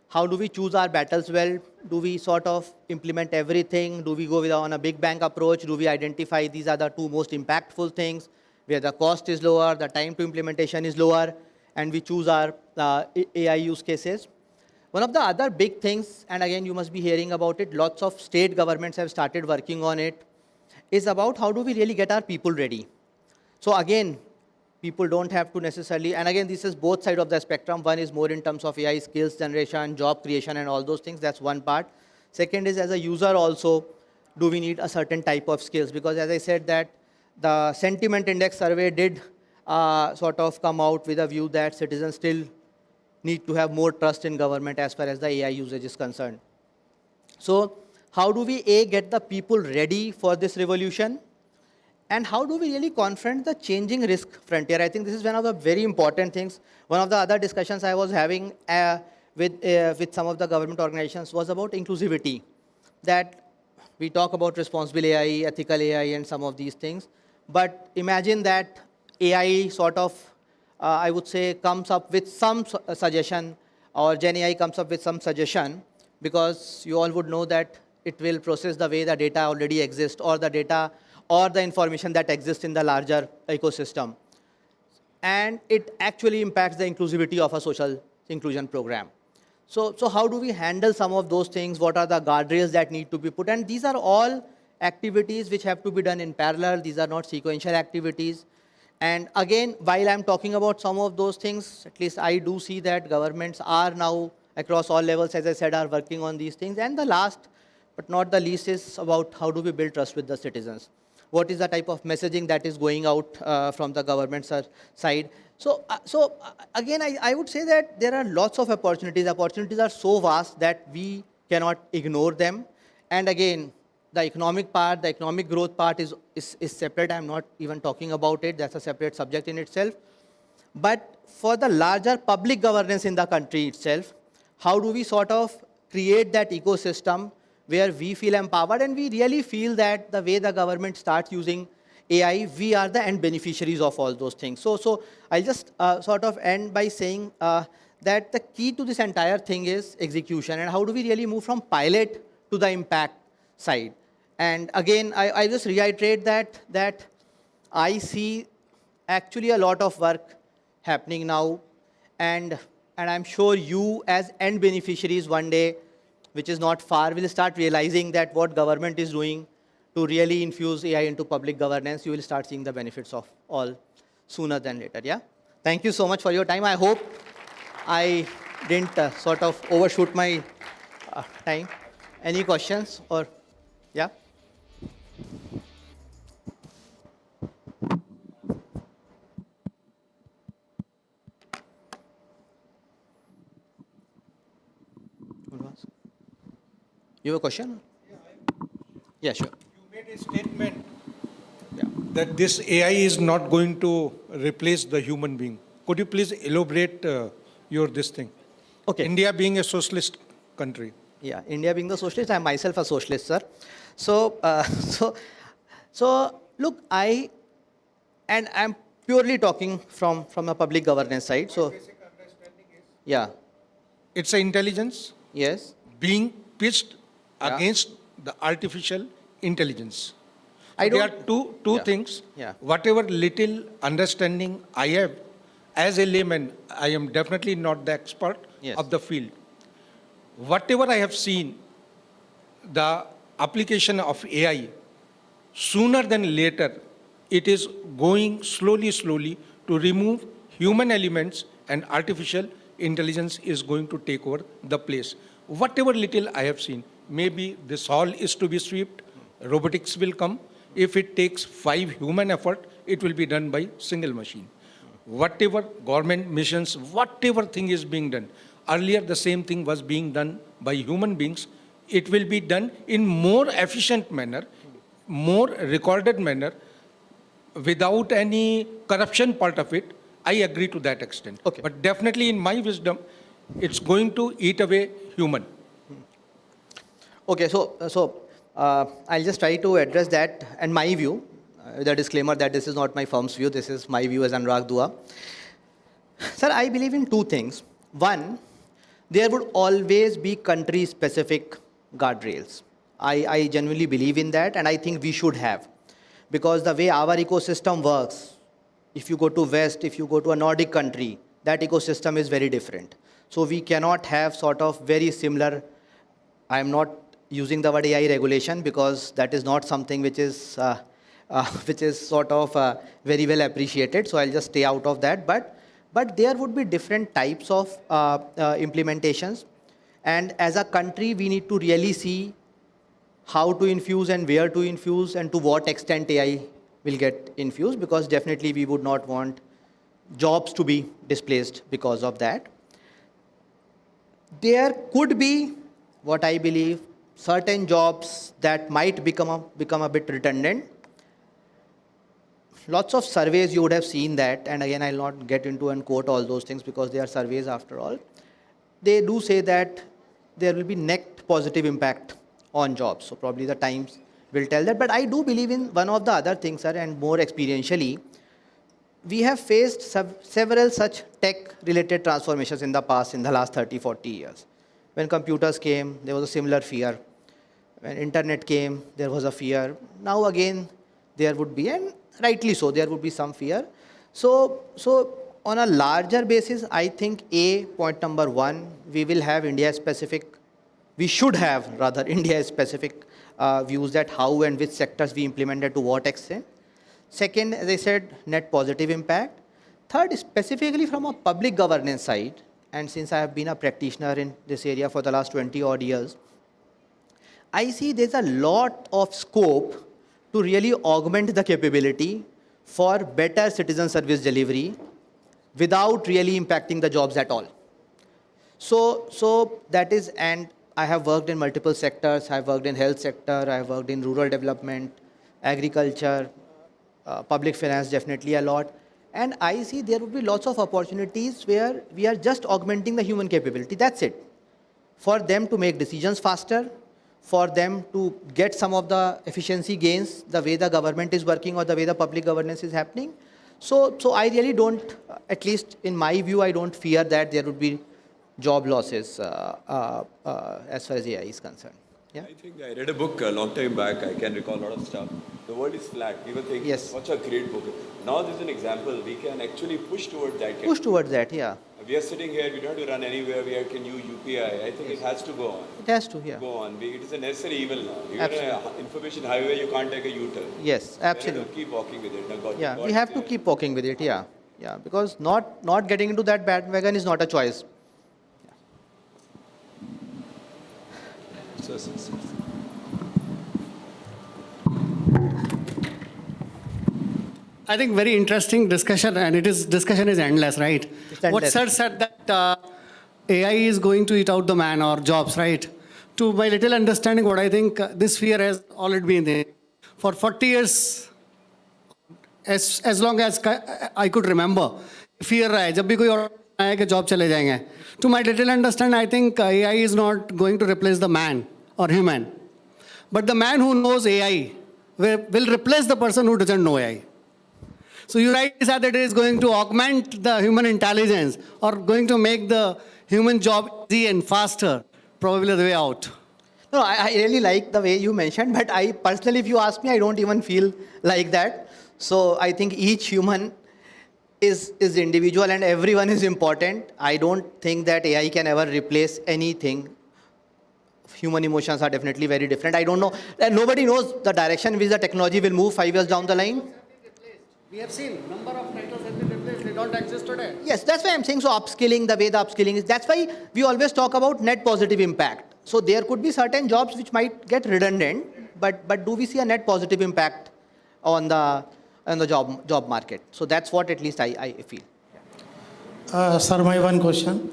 How do we choose our battles well? Do we sort of implement everything? Do we go on a big bang approach? Do we identify these are the two most impactful things, where the cost is lower, the time to implementation is lower, and we choose our AI use cases? One of the other big things, and again, you must be hearing about it, lots of state governments have started working on it, is about how do we really get our people ready? So again, people don't have to necessarily, and again, this is both sides of the spectrum. One is more in terms of AI skills generation, job creation, and all those things. That's one part. Second is, as a user also, do we need a certain type of skills? Because as I said, that the sentiment index survey did sort of come out with a view that citizens still need to have more trust in government as far as the AI usage is concerned. So how do we, A, get the people ready for this revolution? And how do we really confront the changing risk frontier? I think this is one of the very important things. One of the other discussions I was having with some of the government organizations was about inclusivity. That we talk about responsible AI, ethical AI, and some of these things. But imagine that AI sort of, I would say, comes up with some suggestion, or Gen AI comes up with some suggestion, because you all would know that it will process the way the data already exists, or the data or the information that exists in the larger ecosystem. And it actually impacts the inclusivity of a social inclusion program. So how do we handle some of those things? What are the guardrails that need to be put? And these are all activities which have to be done in parallel. These are not sequential activities. And again, while I'm talking about some of those things, at least I do see that governments are now, across all levels, as I said, are working on these things. And the last, but not the least, is about how do we build trust with the citizens? What is the type of messaging that is going out from the government side? So again, I would say that there are lots of opportunities. Opportunities are so vast that we cannot ignore them. And again, the economic part, the economic growth part is separate. I'm not even talking about it. That's a separate subject in itself. But for the larger public governance in the country itself, how do we sort of create that ecosystem where we feel empowered and we really feel that the way the government starts using AI, we are the end beneficiaries of all those things. So I'll just sort of end by saying that the key to this entire thing is execution, and how do we really move from pilot to the impact side. And again, I just reiterate that I see actually a lot of work happening now, and I'm sure you as end beneficiaries one day, which is not far, will start realizing that what government is doing to really infuse AI into public governance, you will start seeing the benefits of all sooner than later, yeah? Thank you so much for your time. I hope I didn't sort of overshoot my time. Any questions or, yeah? You have a question? Yeah, sure. You made a statement that this AI is not going to replace the human being. Could you please elaborate this thing? Okay. India being a socialist country. Yeah, India being the socialist, I'm myself a socialist, sir. So, look, I'm purely talking from a public governance side. So, yeah. It's an intelligence. Yes. Being pitched against the artificial intelligence. I There are don't- two things. Yeah. Whatever little understanding I have, as a layman, I am definitely not the expert Yes. of the field. Whatever I have seen, the application of AI, sooner than later, it is going slowly to remove human elements, and artificial intelligence is going to take over the place. Whatever little I have seen, maybe this hall is to be swept, robotics will come. If it takes 5 human effort, it will be done by single machine. Whatever government missions, whatever thing is being done, earlier the same thing was being done by human beings. It will be done in more efficient manner, more recorded manner, without any corruption part of it. I agree to that extent. Okay. But definitely in my wisdom, it's going to eat away human. Okay, so I'll just try to address that and my view. The disclaimer that this is not my firm's view, this is my view as Anurag Dua. Sir, I believe in two things. One, there would always be country-specific guardrails. I genuinely believe in that, and I think we should have. Because the way our ecosystem works, if you go to West, if you go to a Nordic country, that ecosystem is very different. So we cannot have sort of very similar, I'm not using the word AI regulation because that is not something which is sort of very well appreciated. So I'll just stay out of that. But there would be different types of implementations. And as a country, we need to really see how to infuse and where to infuse and to what extent AI will get infused, because definitely we would not want jobs to be displaced because of that. There could be, what I believe, certain jobs that might become a bit redundant. Lots of surveys you would have seen that, and again, I'll not get into and quote all those things because they are surveys after all. They do say that there will be net positive impact on jobs. So probably the Times will tell that. But I do believe in one of the other things, sir, and more experientially, we have faced several such tech-related transformations in the past, in the last 30, 40 years. When computers came, there was a similar fear. When internet came, there was a fear. Now again, there would be, and rightly so, there would be some fear. So on a larger basis, I think point number one, we will have India-specific, we should have rather India-specific views that how and which sectors we implemented to what extent. Second, as I said, net positive impact. Third, specifically from a public governance side, and since I have been a practitioner in this area for the last 20 odd years, I see there's a lot of scope to really augment the capability for better citizen service delivery without really impacting the jobs at all. So that is, and I have worked in multiple sectors. I've worked in health sector, I've worked in rural development, agriculture, public finance definitely a lot. And I see there would be lots of opportunities where we are just augmenting the human capability. That's it. For them to make decisions faster, for them to get some of the efficiency gains, the way the government is working or the way the public governance is happening. So I really don't, at least in my view, I don't fear that there would be job losses as far as AI is concerned. Yeah? I think I read a book a long time back. I can recall a lot of stuff. The world is flat. People think, yes, such a great book. Now there's an example. We can actually push towards that. Push towards that, yeah. We are sitting here. We don't have to run anywhere. We can use UPI. I think it has to go on. It has to, yeah. Go on. It is a necessary evil now. You're Absolutely. in an information highway. You can't take a U-turn. Yes, absolutely. You have to keep walking with it. Now, Yeah, we have to keep walking with it, yeah. Yeah, because not getting into that bandwagon is not a choice. So. I think very interesting discussion, and discussion is endless, right? It's endless. What sir said that AI is going to eat out the man or jobs, right? To my little understanding, what I think this fear has already been there for 40 years, as long as I could remember. Fear रहा है जब भी कोई और आए कि job चले जाएंगे. To my little understanding, I think AI is not going to replace the man or human, but the man who knows AI will replace the person who doesn't know AI. So you rightly said that it is going to augment the human intelligence or going to make the human job easy and faster, probably the way out. No, I really like the way you mentioned, but I personally, if you ask me, I don't even feel like that. So I think each human is individual and everyone is important. I don't think that AI can ever replace anything. Human emotions are definitely very different. I don't know. Nobody knows the direction in which the technology will move 5 years down the line. We have seen number of titles have been replaced. They don't exist today. Yes, that's why I'm saying so upskilling, the way the upskilling is. That's why we always talk about net positive impact. So there could be certain jobs which might get redundant, but do we see a net positive impact on the job market? So that's what at least I feel. Sir, my one question.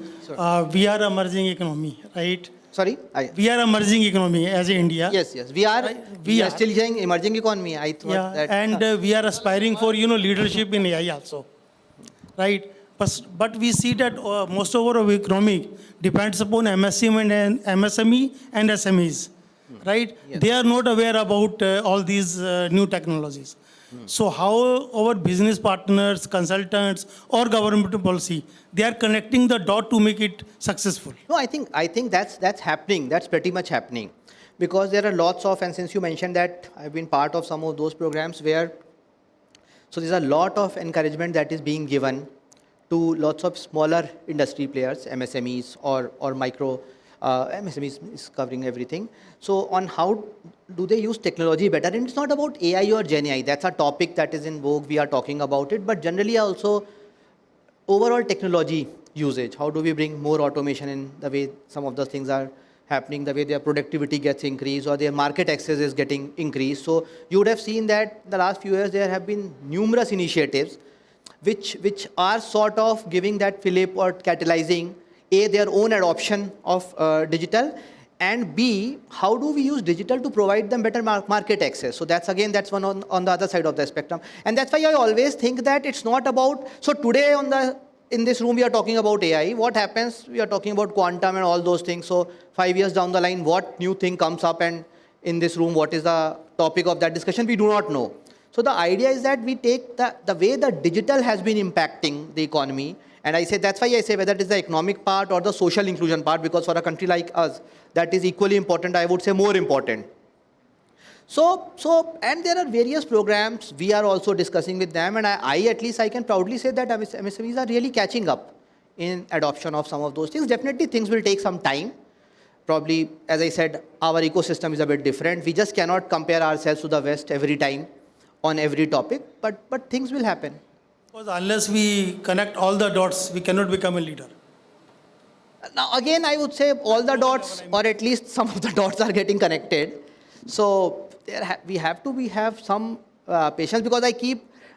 We are emerging economy, right? Sorry? We are emerging economy as India. Yes. We are still saying emerging economy. I thought that. And we are aspiring for, leadership in AI also, right? But we see that most of our economy depends upon MSME and SMEs, right? Yes. They are not aware about all these new technologies. So how our business partners, consultants, or government policy, they are connecting the dot to make it successful? No, I think that's happening. That's pretty much happening, because there are lots of, and since you mentioned that, I've been part of some of those programs where, so there's a lot of encouragement that is being given to lots of smaller industry players, MSMEs or micro. MSMEs is covering everything. So on how do they use technology better? And it's not about AI or Gen AI. That's a topic that is in vogue. We are talking about it. But generally also overall technology usage. How do we bring more automation in the way some of the things are happening, the way their productivity gets increased or their market access is getting increased. So you would have seen that the last few years there have been numerous initiatives which are sort of giving that fillip or catalyzing their own adoption of digital, and B, how do we use digital to provide them better market access? So that's one on the other side of the spectrum. And that's why I always think that it's not about, so today in this room we are talking about AI. What happens? We are talking about quantum and all those things. So 5 years down the line, what new thing comes up, and in this room, what is the topic of that discussion? We do not know. So the idea is that we take the way the digital has been impacting the economy. And that's why I say whether it is the economic part or the social inclusion part, because for a country like us, that is equally important, I would say more important. And there are various programs we are also discussing with them, and at least I can proudly say that MSMEs are really catching up in adoption of some of those things. Definitely things will take some time. Probably, as I said, our ecosystem is a bit different. We just cannot compare ourselves to the West every time on every topic, but things will happen. Because unless we connect all the dots, we cannot become a leader. Now, again, I would say all the dots, or at least some of the dots are getting connected. So we have some patience, because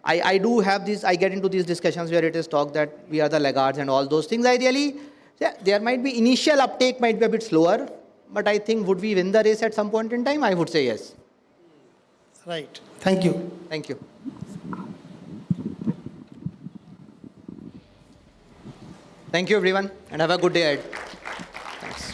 I do have this, I get into these discussions where it is talked that we are the laggards and all those things. There might be initial uptake might be a bit slower, but I think would we win the race at some point in time? I would say yes. Right. Thank you. Thank you. Thank you, everyone, and have a good day ahead. Thanks.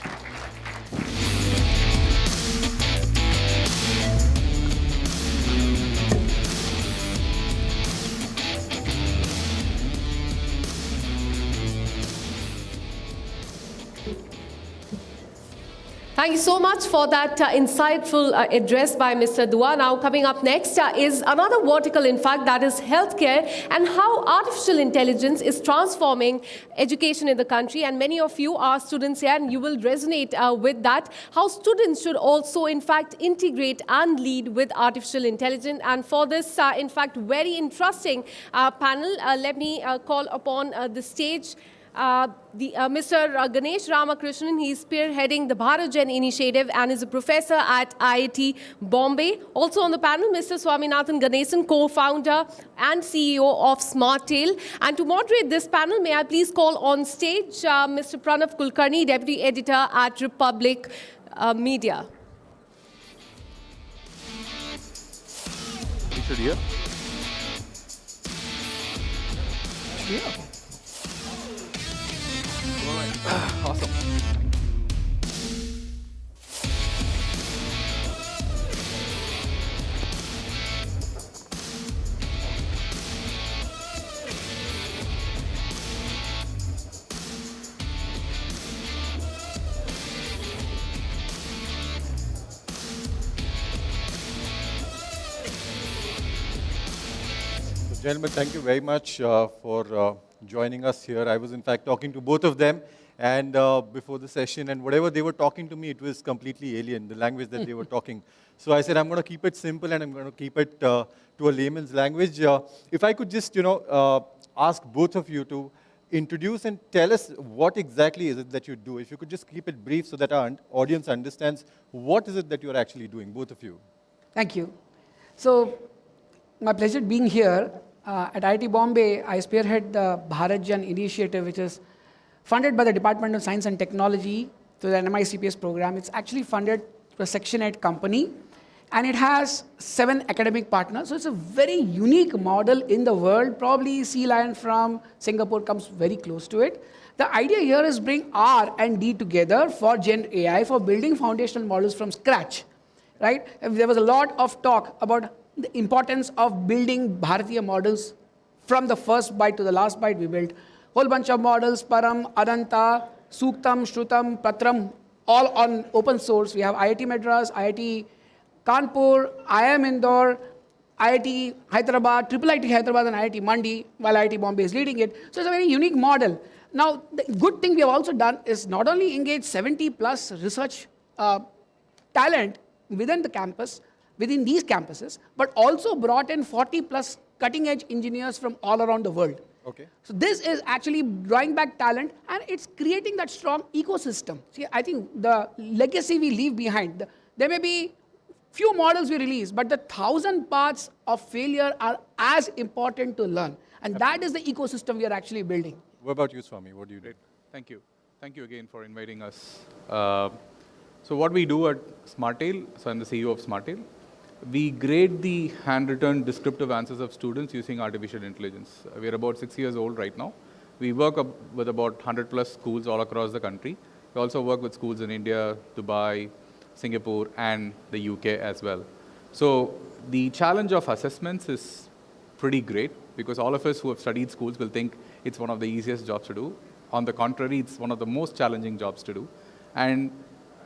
Thank you so much for that insightful address by Mr. Dua. Now, coming up next is another vertical, in fact, that is healthcare and how artificial intelligence is transforming education in the country. And many of you are students here, and you will resonate with that. How students should also, in fact, integrate and lead with artificial intelligence. And for this, in fact, very interesting panel, let me call upon the stage Mr. Ganesh Ramakrishnan. He is spearheading the Bharat initiative and is a professor at IIT Bombay. Also on the panel, Mr. Swaminathan Ganesan, co-founder and CEO of SmartTail. And to moderate this panel, may I please call on stage Mr. Pranav Kulkarni, Deputy Editor at Republic Media. You should hear. Yeah. Awesome. Gentlemen, thank you very much for joining us here. I was in fact talking to both of them and before the session, and whatever they were talking to me, it was completely alien, the language that they were talking. So I said, I'm going to keep it simple and I'm going to keep it to a layman's language. If I could just, ask both of you to introduce and tell us what exactly is it that you do. If you could just keep it brief so that our audience understands what is it that you're actually doing, both of you. Thank you. So, my pleasure being here. At IIT Bombay, I spearhead the Bharat initiative, which is funded by the Department of Science and Technology through the NMICPS program. It's actually funded through a Section 8 company, and it has 7 academic partners. So it's a very unique model in the world. Probably Sea Lion from Singapore comes very close to it. The idea here is bring R and D together for Gen AI, for building foundational models from scratch, right? There was a lot of talk about the importance of building Bharatiya models from the first byte to the last byte. We built whole bunch of models, Param, Adanta, Suktam, Shrutam, Patram, all on open source. We have IIT Madras, IIT Kanpur, IIM Indore, IIT Hyderabad, IIIT Hyderabad and IIT Mandi, while IIT Bombay is leading it. So it's a very unique model. Now, the good thing we have also done is not only engage 70 plus research talent within the campus, within these campuses, but also brought in 40 plus cutting edge engineers from all around the world. Okay. So this is actually drawing back talent, and it's creating that strong ecosystem. See, I think the legacy we leave behind, there may be few models we release, but the 1,000 paths of failure are as important to learn. And that is the ecosystem we are actually building. What about you, Swami? What do you do? Thank you. Thank you again for inviting us. So what we do at SmartTail, so I'm the CEO of SmartTail, we grade the handwritten descriptive answers of students using artificial intelligence. We are about 6 years old right now. We work with about 100 plus schools all across the country. We also work with schools in India, Dubai, Singapore, and the UK as well. So the challenge of assessments is pretty great because all of us who have studied schools will think it's one of the easiest jobs to do. On the contrary, it's one of the most challenging jobs to do. And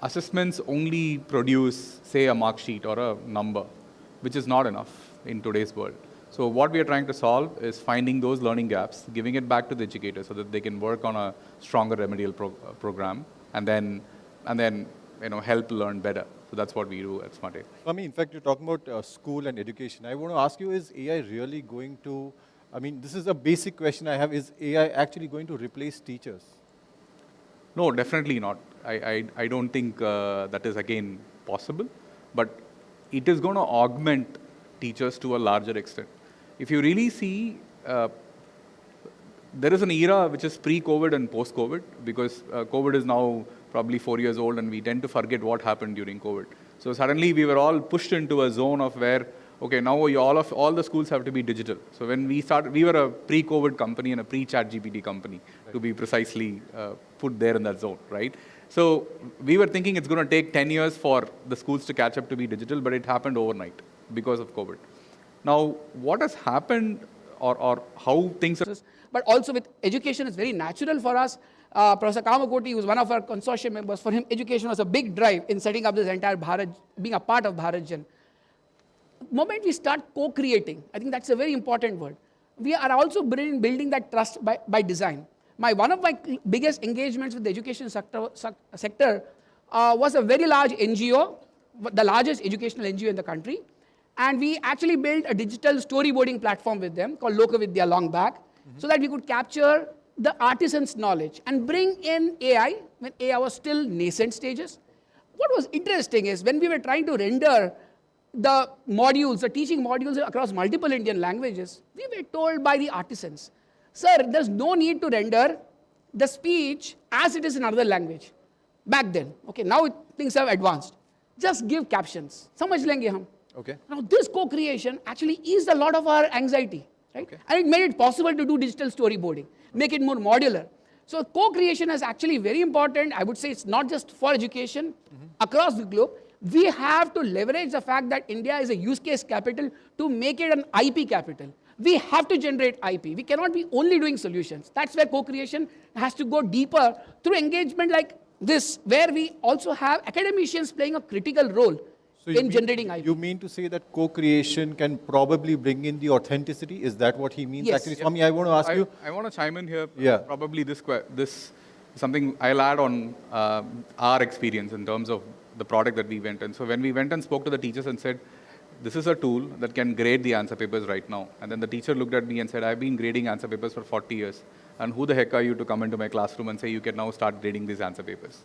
assessments only produce, say, a mark sheet or a number, which is not enough in today's world. So what we are trying to solve is finding those learning gaps, giving it back to the educators so that they can work on a stronger remedial program, and then help learn better. So that's what we do at SmartTail. Swami, in fact, you're talking about school and education. I want to ask you, is AI really going to, this is a basic question I have, is AI actually going to replace teachers? No, definitely not. I don't think that is again possible, but it is going to augment teachers to a larger extent. If you really see, there is an era which is pre-COVID and post-COVID because COVID is now probably 4 years old and we tend to forget what happened during COVID. So suddenly we were all pushed into a zone of where, okay, now all the schools have to be digital. So when we started, we were a pre-COVID company and a pre-ChatGPT company, to be precisely put there in that zone, right? So we were thinking it's going to take 10 years for the schools to catch up to be digital, but it happened overnight because of COVID. Now, what has happened or how things are. But also with education, it's very natural for us. Professor Kamakoti, who's one of our consortium members, for him, education was a big drive in setting up this entire Bharat, being a part of Bharatjan. The moment we start co-creating, I think that's a very important word. We are also building that trust by design. One of my biggest engagements with the education sector was a very large NGO, the largest educational NGO in the country. And we actually built a digital storyboarding platform with them called Lokavidya long back, so that we could capture the artisan's knowledge and bring in AI when AI was still nascent stages. What was interesting is when we were trying to render the modules, the teaching modules across multiple Indian languages, we were told by the artisans, sir, there's no need to render the speech as it is in another language. Back then, okay, now things have advanced. Just give captions. Samajh lenge hum. Okay. Now this co-creation actually eased a lot of our anxiety, right? Okay. And it made it possible to do digital storyboarding, make it more modular. So co-creation is actually very important. I would say it's not just for education, across the globe. We have to leverage the fact that India is a use case capital to make it an IP capital. We have to generate IP. We cannot be only doing solutions. That's where co-creation has to go deeper through engagement like this, where we also have academicians playing a critical role in generating IP. You mean to say that co-creation can probably bring in the authenticity? Is that what he means? Yes. Actually, Swami, I want to ask you. I want to chime in here. Yeah. Probably this is something I'll add on our experience in terms of the product that we went in. So when we went and spoke to the teachers and said, this is a tool that can grade the answer papers right now. And then the teacher looked at me and said, I've been grading answer papers for 40 years. And who the heck are you to come into my classroom and say you can now start grading these answer papers?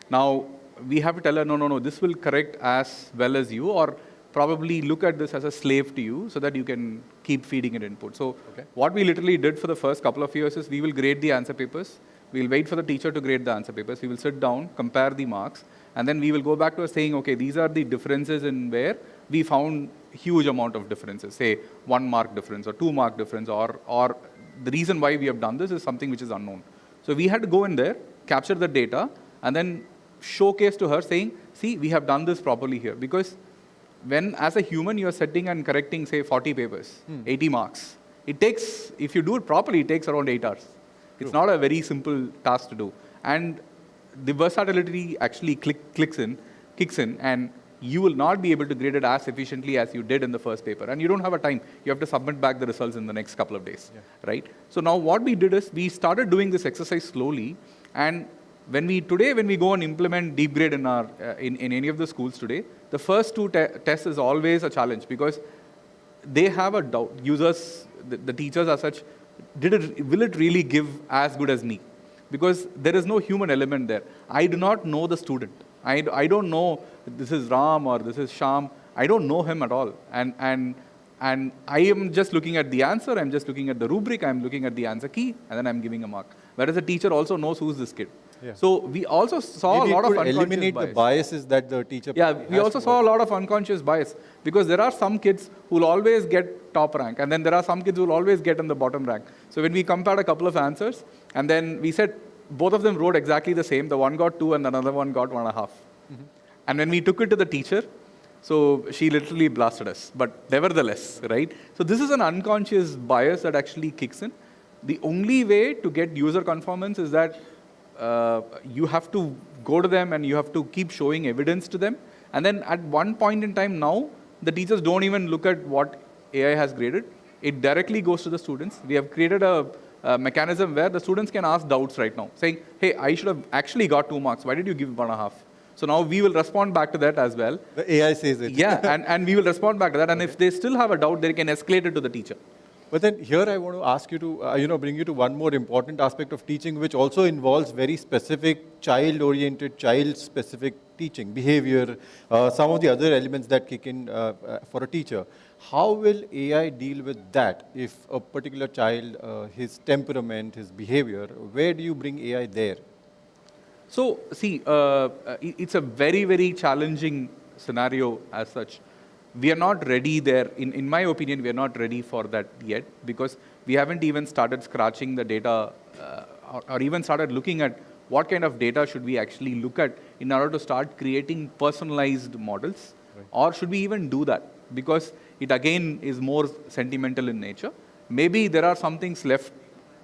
Now, we have to tell her, no, this will correct as well as you, or probably look at this as a slave to you so that you can keep feeding it input. So what we literally did for the first couple of years is we will grade the answer papers. We'll wait for the teacher to grade the answer papers. We will sit down, compare the marks, and then we will go back to saying, okay, these are the differences in where we found huge amount of differences, say 1 mark difference or 2 mark difference, or the reason why we have done this is something which is unknown. So we had to go in there, capture the data, and then showcase to her saying, see, we have done this properly here. Because when, as a human, you are sitting and correcting, say, 40 papers, 80 marks, it takes, if you do it properly, it takes around 8 hours. It's not a very simple task to do. And the versatility actually kicks in, and you will not be able to grade it as efficiently as you did in the first paper. And you don't have a time. You have to submit back the results in the next couple of days, right? So now what we did is we started doing this exercise slowly, and when we go and implement deep grade in our in any of the schools today, the first 2 tests is always a challenge because they have a doubt. Users, the teachers as such, will it really give as good as me? Because there is no human element there. I do not know the student. I don't know this is Ram or this is Sham. I don't know him at all. And I am just looking at the answer. I'm just looking at the rubric. I'm looking at the answer key, and then I'm giving a mark. Whereas the teacher also knows who's this kid. Yeah. So we also saw Maybe a lot of unconscious eliminate bias. the biases that the teacher. Yeah, we also saw a lot of unconscious bias because there are some kids who will always get top rank, and then there are some kids who will always get in the bottom rank. So when we compared a couple of answers, and then we said both of them wrote exactly the same. The one got 2 and another one got 1.5. And when we took it to the teacher, so she literally blasted us. But nevertheless, right? So this is an unconscious bias that actually kicks in. The only way to get user conformance is that you have to go to them and you have to keep showing evidence to them. And then at one point in time now, the teachers don't even look at what AI has graded. It directly goes to the students. We have created a mechanism where the students can ask doubts right now, saying, hey, I should have actually got 2 marks. Why did you give 1.5? So now we will respond back to that as well. The AI says it. Yeah, and we will respond back to that. And if they still have a doubt, they can escalate it to the teacher. But then here I want to ask you to, bring you to one more important aspect of teaching, which also involves very specific child-oriented, child-specific teaching, behavior, some of the other elements that kick in for a teacher. How will AI deal with that? If a particular child, his temperament, his behavior, where do you bring AI there? So, see, it's a very, very challenging scenario as such. We are not ready there. In my opinion, we are not ready for that yet because we haven't even started scratching the data or even started looking at what kind of data should we actually look at in order to start creating personalized models, or should we even do that? Because it again is more sentimental in nature. Maybe there are some things left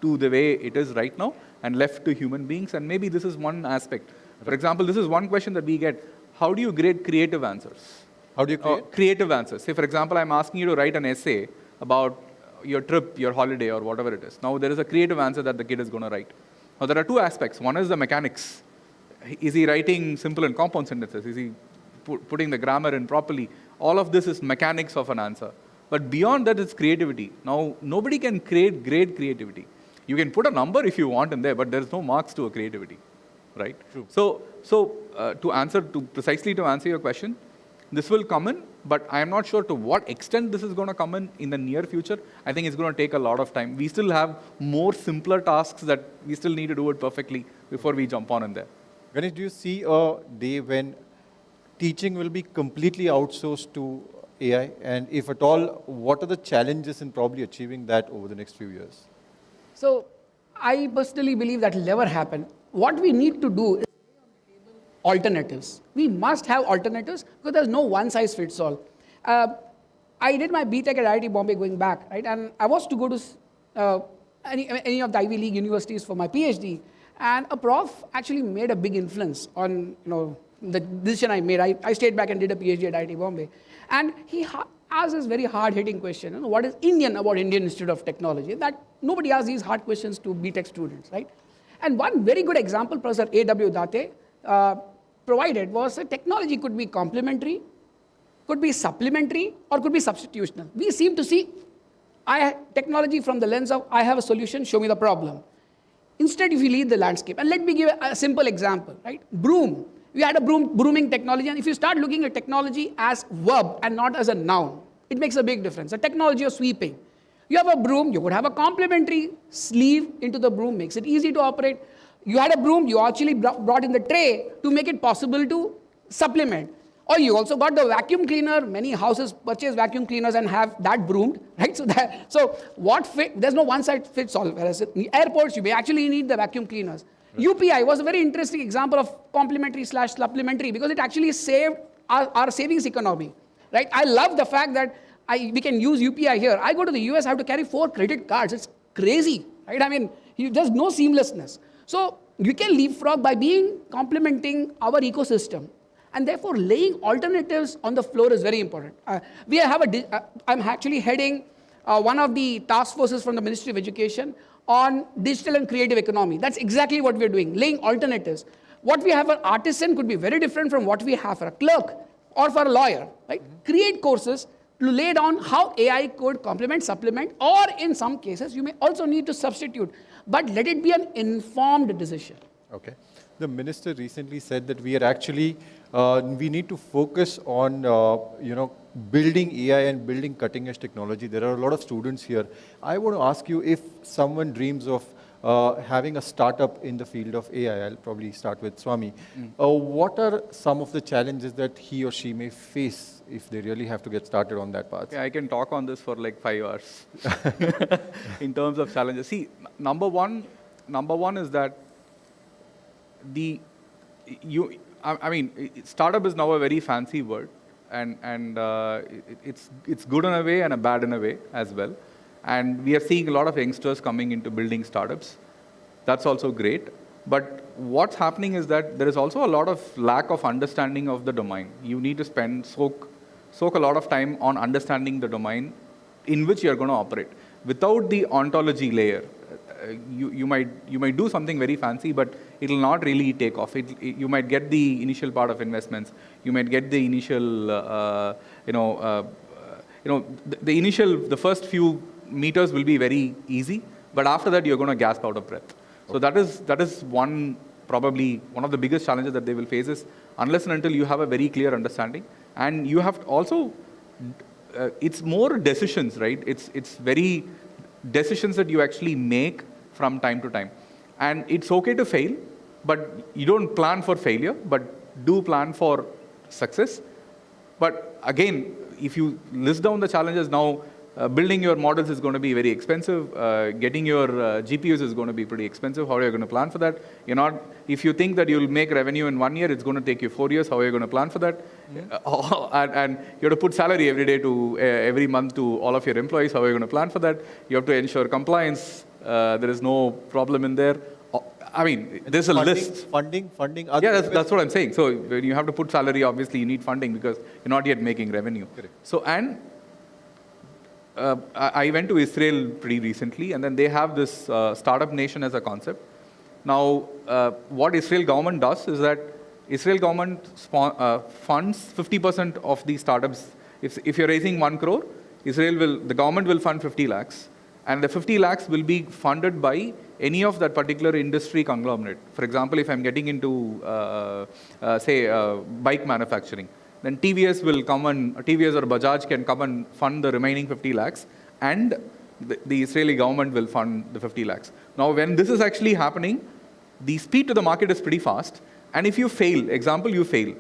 to the way it is right now and left to human beings, and maybe this is one aspect. For example, this is one question that we get. How do you grade creative answers? How do you create? Creative answers. Say, for example, I'm asking you to write an essay about your trip, your holiday, or whatever it is. Now, there is a creative answer that the kid is going to write. Now, there are two aspects. One is the mechanics. Is he writing simple and compound sentences? Is he putting the grammar in properly? All of this is mechanics of an answer. But beyond that, it's creativity. Now, nobody can create great creativity. You can put a number if you want in there, but there's no marks to a creativity, right? True. So precisely to answer your question, this will come in, but I am not sure to what extent this is going to come in the near future. I think it's going to take a lot of time. We still have more simpler tasks that we still need to do it perfectly before we jump on in there. Ganesh, do you see a day when teaching will be completely outsourced to AI? And if at all, what are the challenges in probably achieving that over the next few years? So I personally believe that will never happen. What we need to do is alternatives. We must have alternatives because there's no one size fits all. I did my BTech at IIT Bombay going back, right? And I was to go to any of the Ivy League universities for my PhD. And a prof actually made a big influence on the decision I made. I stayed back and did a PhD at IIT Bombay. And he asked this very hard-hitting question. What is Indian about Indian Institute of Technology? That nobody asks these hard questions to BTech students, right? And one very good example Professor A.W. Date provided was that technology could be complementary, could be supplementary, or could be substitutional. We seem to see technology from the lens of, I have a solution, show me the problem. Instead, if you lead the landscape, and let me give a simple example, right? Broom. We had a brooming technology, and if you start looking at technology as verb and not as a noun, it makes a big difference. The technology of sweeping. You have a broom, you could have a complementary sleeve into the broom, makes it easy to operate. You had a broom, you actually brought in the tray to make it possible to supplement. Or you also got the vacuum cleaner. Many houses purchase vacuum cleaners and have that broomed, right? So what fit? There's no one size fits all. Whereas in airports, you may actually need the vacuum cleaners. Right. UPI was a very interesting example of complementary/supplementary because it actually saved our savings economy, right? I love the fact that we can use UPI here. I go to the US, I have to carry 4 credit cards. It's crazy, right? I mean, there's no seamlessness. So you can leapfrog by complementing our ecosystem. And therefore, laying alternatives on the floor is very important. I'm actually heading one of the task forces from the Ministry of Education on digital and creative economy. That's exactly what we're doing, laying alternatives. What we have for an artisan could be very different from what we have for a clerk or for a lawyer, right? Create courses to lay down how AI could complement, supplement, or in some cases, you may also need to substitute. But let it be an informed decision. Okay. The minister recently said that we are actually, we need to focus on, building AI and building cutting edge technology. There are a lot of students here. I want to ask you, if someone dreams of having a startup in the field of AI, I'll probably start with Swami. What are some of the challenges that he or she may face if they really have to get started on that path? Yeah, I can talk on this for like 5 hours in terms of challenges. See, number one is that startup is now a very fancy word, and it's good in a way and a bad in a way as well. And we are seeing a lot of youngsters coming into building startups. That's also great. But what's happening is that there is also a lot of lack of understanding of the domain. You need to soak a lot of time on understanding the domain in which you're going to operate. Without the ontology layer, you might do something very fancy, but it will not really take off. You might get the initial part of investments. You might get the initial, the first few meters will be very easy, but after that you're going to gasp out of breath. So that is probably one of the biggest challenges that they will face is unless and until you have a very clear understanding, and you have to also, it's more decisions, right? It's very decisions that you actually make from time to time. And it's okay to fail, but you don't plan for failure, but do plan for success. But again, if you list down the challenges now, building your models is going to be very expensive. Getting your GPUs is going to be pretty expensive. How are you going to plan for that? You're not, if you think that you'll make revenue in 1 year, it's going to take you 4 years. How are you going to plan for that? And you have to put salary every day to every month to all of your employees. How are you going to plan for that? You have to ensure compliance. There is no problem in there. I mean, there's a list. Funding. Yeah, that's what I'm saying. So when you have to put salary, obviously you need funding because you're not yet making revenue. Correct. So, and I went to Israel pretty recently, and then they have this startup nation as a concept. Now, what Israel government does is that Israel government funds 50% of these startups. If you're raising 1 crore, the government will fund 50 lakhs. And the 50 lakhs will be funded by any of that particular industry conglomerate. For example, if I'm getting into, say, bike manufacturing, then TVS will come and, TVS or Bajaj can come and fund the remaining 50 lakhs, and the Israeli government will fund the 50 lakhs. Now, when this is actually happening, the speed to the market is pretty fast. And if you fail, you fail,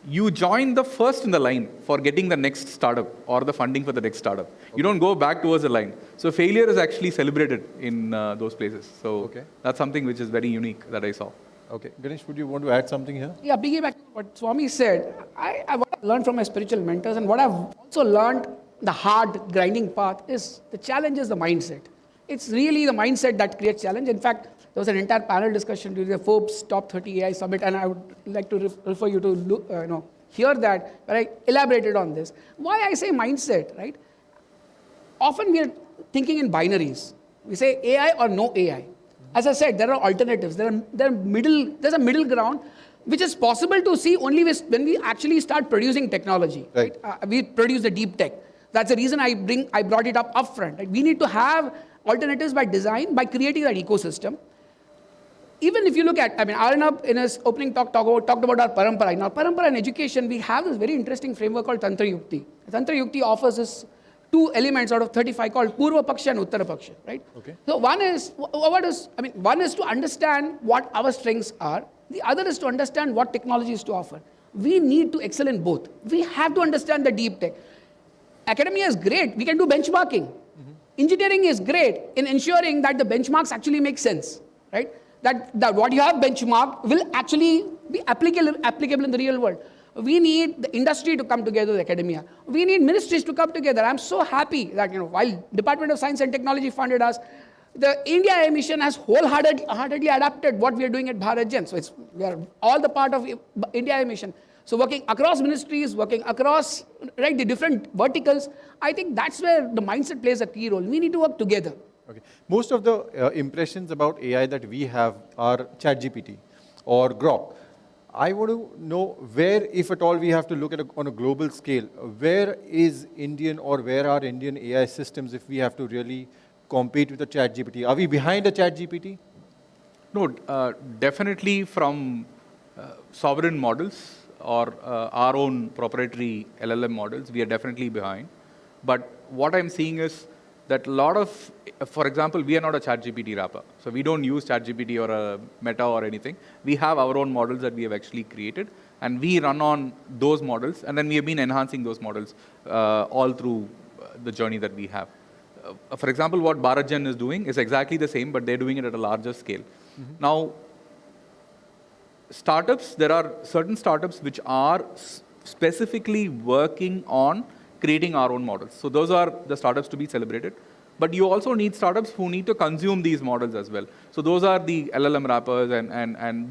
you join the first in the line for getting the next startup or the funding for the next startup. Okay. You don't go back towards the line. So failure is actually celebrated in those places. So that's something which is very unique that I saw. Okay. Ganesh, would you want to add something here? Yeah, piggyback to what Swami said, what I've learned from my spiritual mentors and what I've also learned, the hard grinding path, is the challenge is the mindset. It's really the mindset that creates challenge. In fact, there was an entire panel discussion during the Forbes Top 30 AI Summit, and I would like to refer you to hear that, where I elaborated on this. Why I say mindset, right? Often we are thinking in binaries. We say AI or no AI. As I said, there are alternatives. There's a middle ground, which is possible to see only when we actually start producing technology. Right. We produce the deep tech. That's the reason I brought it up upfront. Right? We need to have alternatives by design, by creating that ecosystem. Even if you look at, Arnab in his opening talk talked about our parampara. In our parampara and education, we have this very interesting framework called Tantra Yukti. Tantra Yukti offers us 2 elements out of 35 called Purva Paksha and Uttara Paksha, right? Okay. So one is to understand what our strengths are. The other is to understand what technologies to offer. We need to excel in both. We have to understand the deep tech. Academia is great. We can do benchmarking. Engineering is great in ensuring that the benchmarks actually make sense, right? That what you have benchmarked will actually be applicable in the real world. We need the industry to come together with academia. We need ministries to come together. I'm so happy that while Department of Science and Technology funded us, the IndiaAI mission has wholeheartedly adapted what we are doing at BharatJan. So we are all the part of IndiaAI mission. So working across ministries, working across the different verticals, I think that's where the mindset plays a key role. We need to work together. Okay. Most of the impressions about AI that we have are ChatGPT or Grok. I want to know where, if at all, we have to look at on a global scale, where is Indian or where are Indian AI systems if we have to really compete with the ChatGPT? Are we behind the ChatGPT? No, definitely from sovereign models or our own proprietary LLM models, we are definitely behind. But what I'm seeing is that a lot of, for example, we are not a ChatGPT wrapper. So we don't use ChatGPT or a Meta or anything. We have our own models that we have actually created, and we run on those models, and then we have been enhancing those models all through the journey that we have. For example, what BharatJan is doing is exactly the same, but they're doing it at a larger scale. Now, startups, there are certain startups which are specifically working on creating our own models. So those are the startups to be celebrated. But you also need startups who need to consume these models as well. So those are the LLM wrappers, and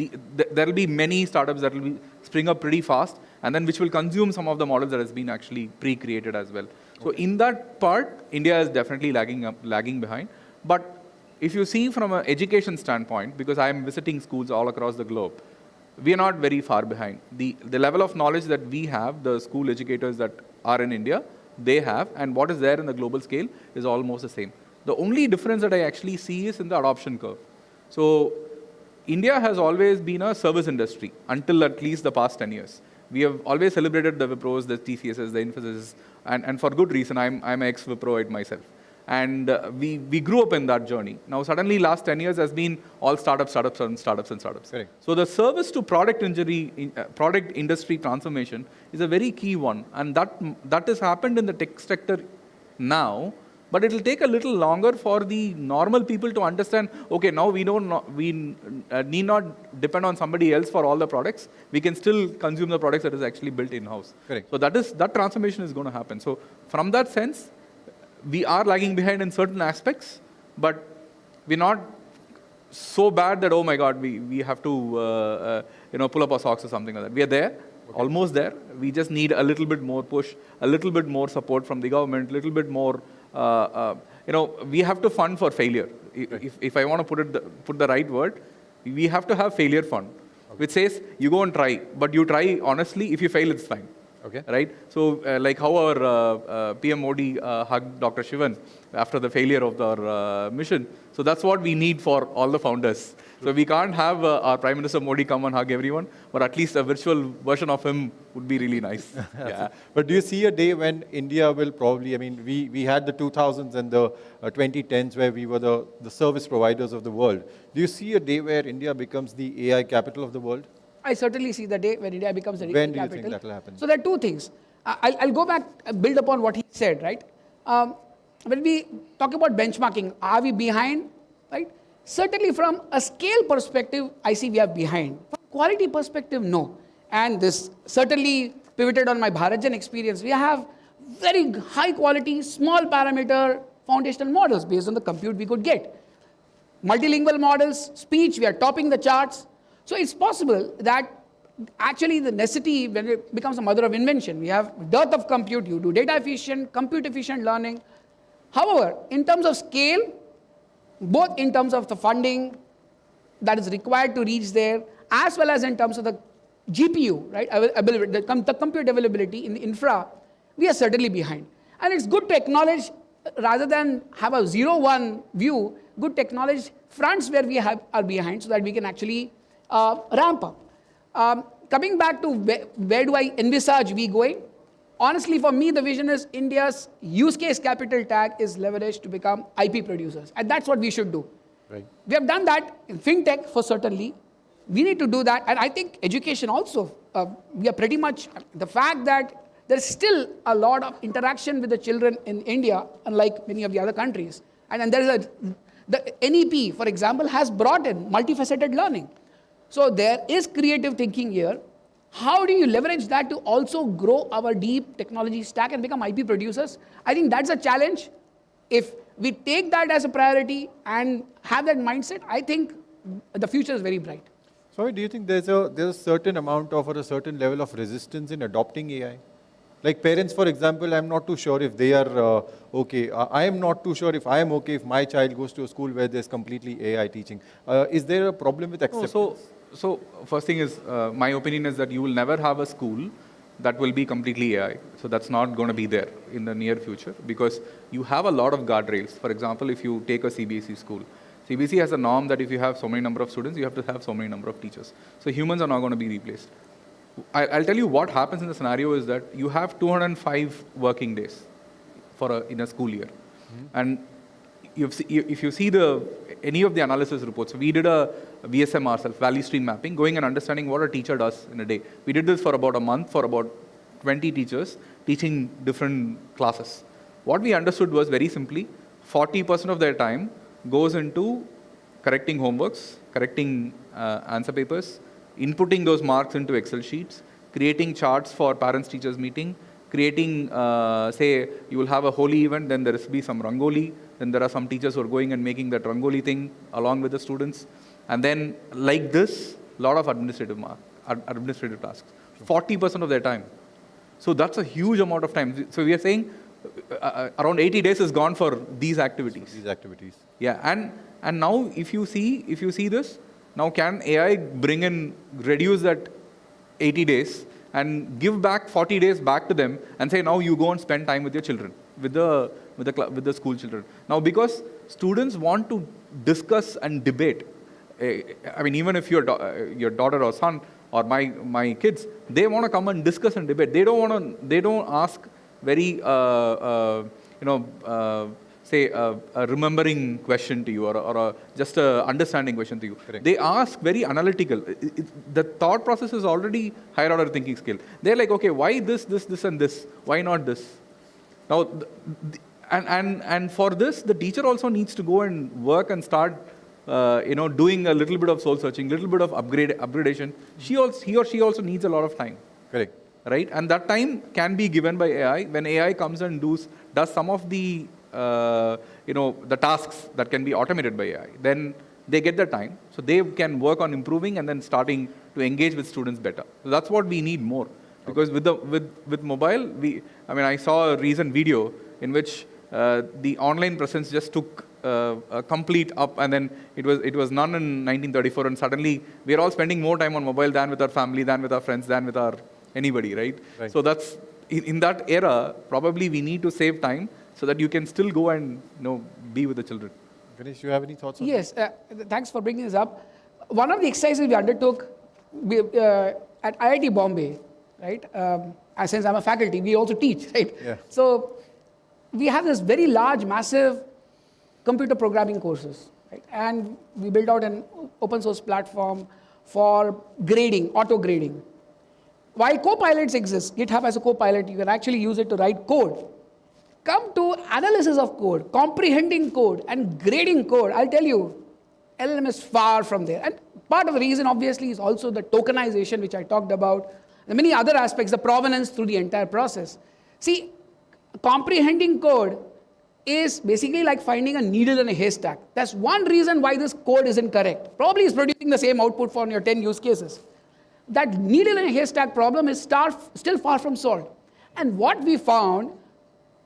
there will be many startups that will spring up pretty fast, and then which will consume some of the models that has been actually pre-created as well. So in that part, India is definitely lagging behind. But if you see from an education standpoint, because I am visiting schools all across the globe, we are not very far behind. The level of knowledge that we have, the school educators that are in India, they have, and what is there in the global scale is almost the same. The only difference that I actually see is in the adoption curve. So India has always been a service industry until at least the past 10 years. We have always celebrated the Wipros, the TCSs, the Infosys, and for good reason. I'm an ex-Wipro myself. And we grew up in that journey. Now suddenly last 10 years has been all startups. Correct. So the service to product industry transformation is a very key one. And that has happened in the tech sector now, but it will take a little longer for the normal people to understand, okay, now we need not depend on somebody else for all the products. We can still consume the products that is actually built in-house. Correct. So that transformation is going to happen. So from that sense, we are lagging behind in certain aspects, but we're not so bad that, oh my God, we have to pull up our socks or something like that. We are there, almost there. We just need a little bit more push, a little bit more support from the government, a little bit more, we have to fund for failure. If I want to put the right word, we have to have failure fund, which says you go and try, but you try honestly. If you fail, it's fine. Okay. Right? So like how our PM Modi hugged Dr. Shivan after the failure of our mission. So that's what we need for all the founders. So we can't have our Prime Minister Modi come and hug everyone, but at least a virtual version of him would be really nice. Yeah. But do you see a day when India will probably, I mean, we had the 2000s and the 2010s where we were the service providers of the world. Do you see a day where India becomes the AI capital of the world? I certainly see the day when India becomes the When capital. do you think that will happen? So there are two things. I'll go back, build upon what he said, right? When we talk about benchmarking, are we behind, right? Certainly from a scale perspective, I see we are behind. From quality perspective, no. And this certainly pivoted on my Bharatjan experience. We have very high quality, small parameter foundational models based on the compute we could get. Multilingual models, speech, we are topping the charts. So it's possible that actually the necessity, when it becomes a mother of invention, we have dearth of compute, you do data efficient, compute efficient learning. However, in terms of scale, both in terms of the funding that is required to reach there, as well as in terms of the GPU, right, the compute availability in the infra, we are certainly behind. And it's good to acknowledge, rather than have a 0-1 view, good to acknowledge fronts where we are behind so that we can actually ramp up. Coming back to where do I envisage we going? Honestly, for me, the vision is India's use case capital tag is leveraged to become IP producers. And that's what we should do. Right. We have done that in fintech for certainly. We need to do that. And I think education also, we are pretty much, the fact that there's still a lot of interaction with the children in India, unlike many of the other countries. And there is the NEP, for example, has brought in multifaceted learning. So there is creative thinking here. How do you leverage that to also grow our deep technology stack and become IP producers? I think that's a challenge. If we take that as a priority and have that mindset, I think the future is very bright. So do you think there's a certain amount of or a certain level of resistance in adopting AI? Like parents, for example, I'm not too sure if they are okay. I am not too sure if I am okay if my child goes to a school where there's completely AI teaching. Is there a problem with acceptance? So first thing is, my opinion is that you will never have a school that will be completely AI. So that's not going to be there in the near future because you have a lot of guardrails. For example, if you take a CBSE school, CBSE has a norm that if you have so many number of students, you have to have so many number of teachers. So humans are not going to be replaced. I'll tell you what happens in the scenario is that you have 205 working days in a school year. And if you see any of the analysis reports, we did a VSM ourselves, value stream mapping, going and understanding what a teacher does in a day. We did this for about a month for about 20 teachers teaching different classes. What we understood was very simply, 40% of their time goes into correcting homeworks, correcting answer papers, inputting those marks into Excel sheets, creating charts for parents-teachers meeting, creating, say, you will have a Holi event, then there will be some Rangoli, then there are some teachers who are going and making that Rangoli thing along with the students. And then, like this, a lot of administrative tasks. 40% of their time. So that's a huge amount of time. So we are saying around 80 days is gone for these activities. Yeah, and now if you see this, now can AI reduce that 80 days and give back 40 days back to them and say, now you go and spend time with your children, with the school children. Now, because students want to discuss and debate, I mean, even if your daughter or son or my kids, they want to come and discuss and debate. They don't ask very, say a remembering question to you or just a understanding question to you. Correct. They ask very analytical. The thought process is already higher order thinking skill. They're like, okay, why this and this? Why not this? Now, And for this, the teacher also needs to go and work and start, doing a little bit of soul searching, little bit of upgradation. He or she also needs a lot of time. Correct. Right? And that time can be given by AI. When AI comes and does some of the, the tasks that can be automated by AI, then they get the time. So they can work on improving and then starting to engage with students better. So that's what we need more. Because with mobile, I saw a recent video in which the online presence just took a complete up, and then it was none in 1934, and suddenly we are all spending more time on mobile than with our family, than with our friends, than with our anybody, right? So that's, in that era, probably we need to save time so that you can still go and be with the children. Ganesh, do you have any thoughts on Yes, thanks for bringing this up. One of the exercises we undertook at IIT Bombay, right? Since I'm a faculty, we also teach, right? Yeah. So we have this very large, massive computer programming courses, right? And we built out an open source platform for grading, auto grading. While co-pilots exist, GitHub as a co-pilot, you can actually use it to write code. Come to analysis of code, comprehending code, and grading code, I'll tell you, LLM is far from there. And part of the reason, obviously, is also the tokenization, which I talked about, and many other aspects, the provenance through the entire process. See, comprehending code is basically like finding a needle in a haystack. That's one reason why this code isn't correct. Probably it's producing the same output for your 10 use cases. That needle in a haystack problem is still far from solved. And what we found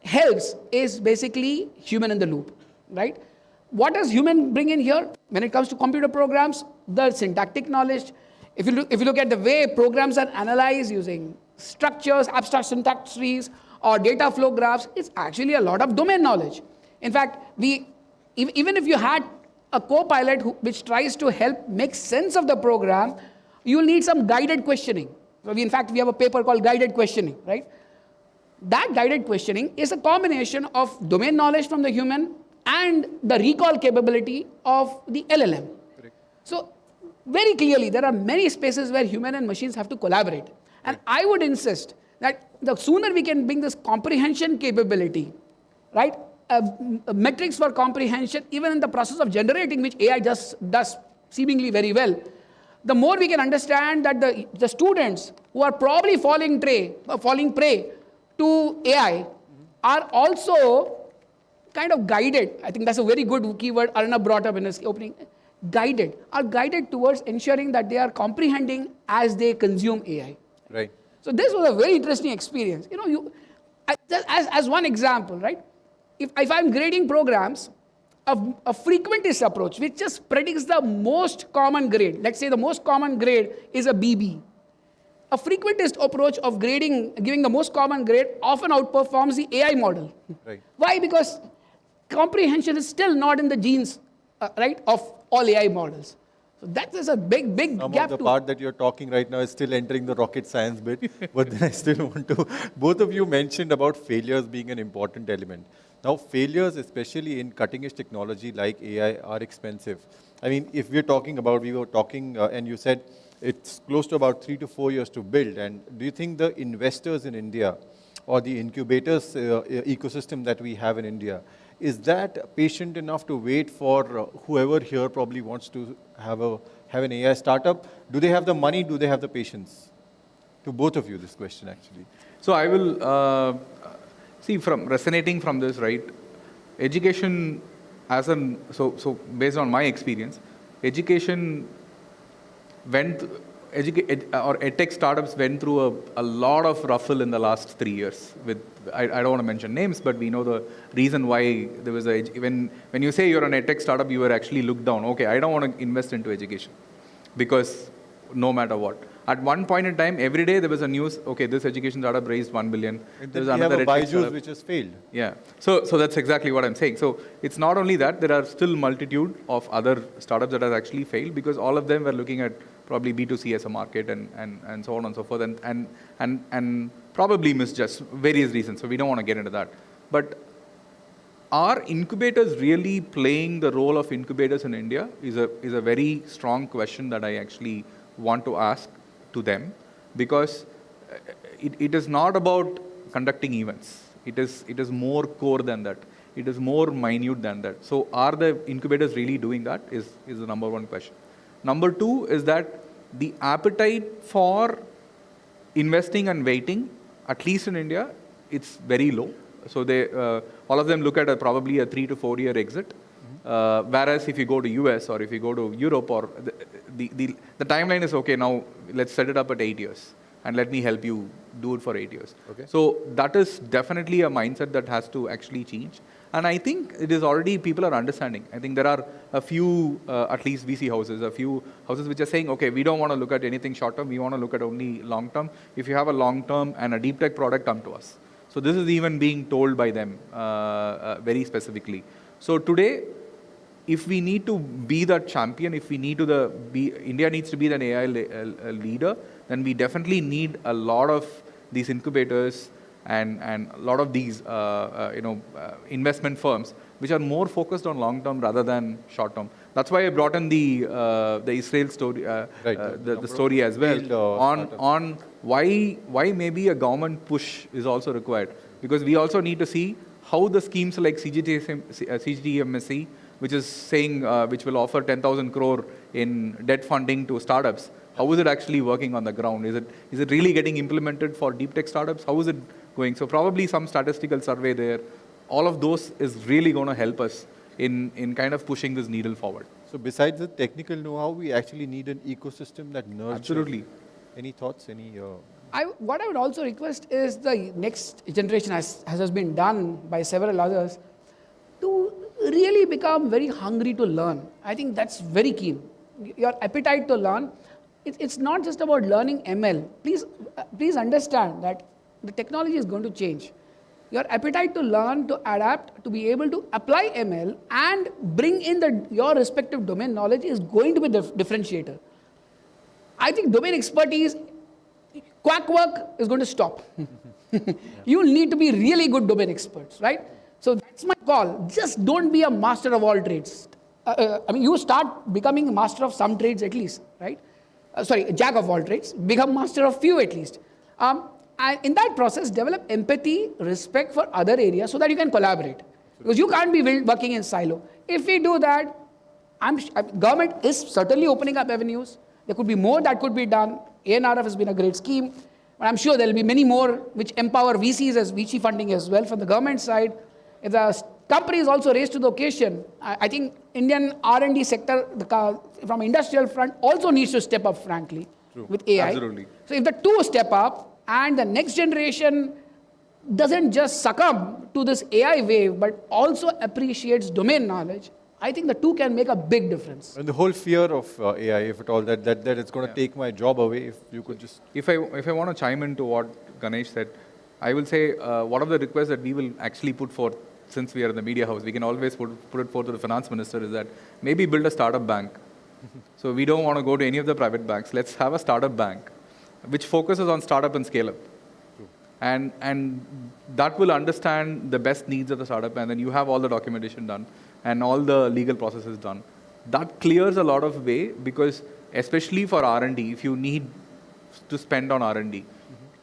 helps is basically human in the loop, right? What does human bring in here? When it comes to computer programs, the syntactic knowledge. If you look at the way programs are analyzed using structures, abstract syntax trees, or data flow graphs, it's actually a lot of domain knowledge. In fact, even if you had a co-pilot which tries to help make sense of the program, you'll need some guided questioning. So in fact, we have a paper called guided questioning, right? That guided questioning is a combination of domain knowledge from the human and the recall capability of the LLM. Correct. So very clearly, there are many spaces where human and machines have to collaborate. And I would insist that the sooner we can bring this comprehension capability, right? Metrics for comprehension, even in the process of generating, which AI just does seemingly very well, the more we can understand that the students who are probably falling prey to AI are also kind of guided. I think that's a very good keyword Arnab brought up in his opening. Are guided towards ensuring that they are comprehending as they consume AI. Right. So this was a very interesting experience. As one example, right? If I'm grading programs, a frequentist approach, which just predicts the most common grade. Let's say the most common grade is a BB. A frequentist approach of grading, giving the most common grade, often outperforms the AI model. Right. Why? Because comprehension is still not in the genes, right, of all AI models. So that is a big Some gap. of the part that you're talking right now is still entering the rocket science bit, but then I still want to, both of you mentioned about failures being an important element. Now, failures, especially in cutting-edge technology like AI, are expensive. I mean, if we were talking, and you said it's close to about 3 to 4 years to build, and do you think the investors in India or the incubators ecosystem that we have in India, is that patient enough to wait for whoever here probably wants to have an AI startup? Do they have the money? Do they have the patience? To both of you, this question actually. So I will see, from resonating from this, right? Education so based on my experience, education or edtech startups went through a lot of ruffle in the last 3 years. I don't want to mention names, but we know the reason why there was when you say you're an edtech startup, you were actually looked down. Okay, I don't want to invest into education because no matter what. At one point in time, every day there was a news, okay, this education startup raised 1 billion. There's another Byju's which has failed. Yeah. So that's exactly what I'm saying. So it's not only that, there are still multitude of other startups that have actually failed because all of them were looking at probably B2C as a market and so on and so forth and probably misjudged various reasons. So we don't want to get into that. But are incubators really playing the role of incubators in India is a very strong question that I actually want to ask to them, because it is not about conducting events. It is more core than that. It is more minute than that. So are the incubators really doing that is the number one question. Number two is that the appetite for investing and waiting, at least in India, it's very low. So they, all of them look at probably a 3 to 4 year exit. Whereas if you go to US or if you go to Europe, or the timeline is okay, now let's set it up at 8 years and let me help you do it for 8 years. Okay. So that is definitely a mindset that has to actually change. And I think it is already, people are understanding. I think there are a few, at least VC houses, a few houses which are saying, okay, we don't want to look at anything short term, we want to look at only long term. If you have a long term and a deep tech product, come to us. So this is even being told by them very specifically. So today, if we need to be that champion, if we need to India needs to be an AI leader, then we definitely need a lot of these incubators and a lot of these investment firms which are more focused on long term rather than short term. That's why I brought in the Israel story, the story as well on why maybe a government push is also required, because we also need to see how the schemes like CGTMSC, which is saying which will offer 10,000 crore in debt funding to startups. How is it actually working on the ground? Is it really getting implemented for deep tech startups? How is it going? So probably some statistical survey there. All of those is really going to help us in kind of pushing this needle forward. So besides the technical know-how, we actually need an ecosystem that nurtures. Absolutely. Any thoughts? What I would also request is the next generation, as has been done by several others, to really become very hungry to learn. I think that's very keen. Your appetite to learn. It's not just about learning ML. Please understand that the technology is going to change. Your appetite to learn, to adapt, to be able to apply ML and bring in your respective domain knowledge is going to be the differentiator. I think domain expertise, quack work is going to stop. You'll need to be really good domain experts, right? So that's my call. Just don't be a master of all trades. You start becoming a master of some trades at least, right? Jack of all trades, become master of few at least. In that process, develop empathy, respect for other areas so that you can collaborate. Because you can't be working in silo. If we do that, government is certainly opening up avenues. There could be more that could be done. ANRF has been a great scheme. But I'm sure there will be many more which empower VCs as VC funding as well from the government side. If the company is also raised to the occasion, I think Indian R&D sector from industrial front also needs to step up, frankly, with AI. Absolutely. So if the two step up and the next generation doesn't just succumb to this AI wave, but also appreciates domain knowledge, I think the two can make a big difference. And the whole fear of AI, if at all, that it's going to take my job away, if you could just... If I want to chime into what Ganesh said, I will say one of the requests that we will actually put forth, since we are in the media house, we can always put it forth to the finance minister, is that maybe build a startup bank. So we don't want to go to any of the private banks. Let's have a startup bank which focuses on startup and scale up. And that will understand the best needs of the startup, and then you have all the documentation done and all the legal processes done. That clears a lot of way, because especially for R&D, if you need to spend on R&D,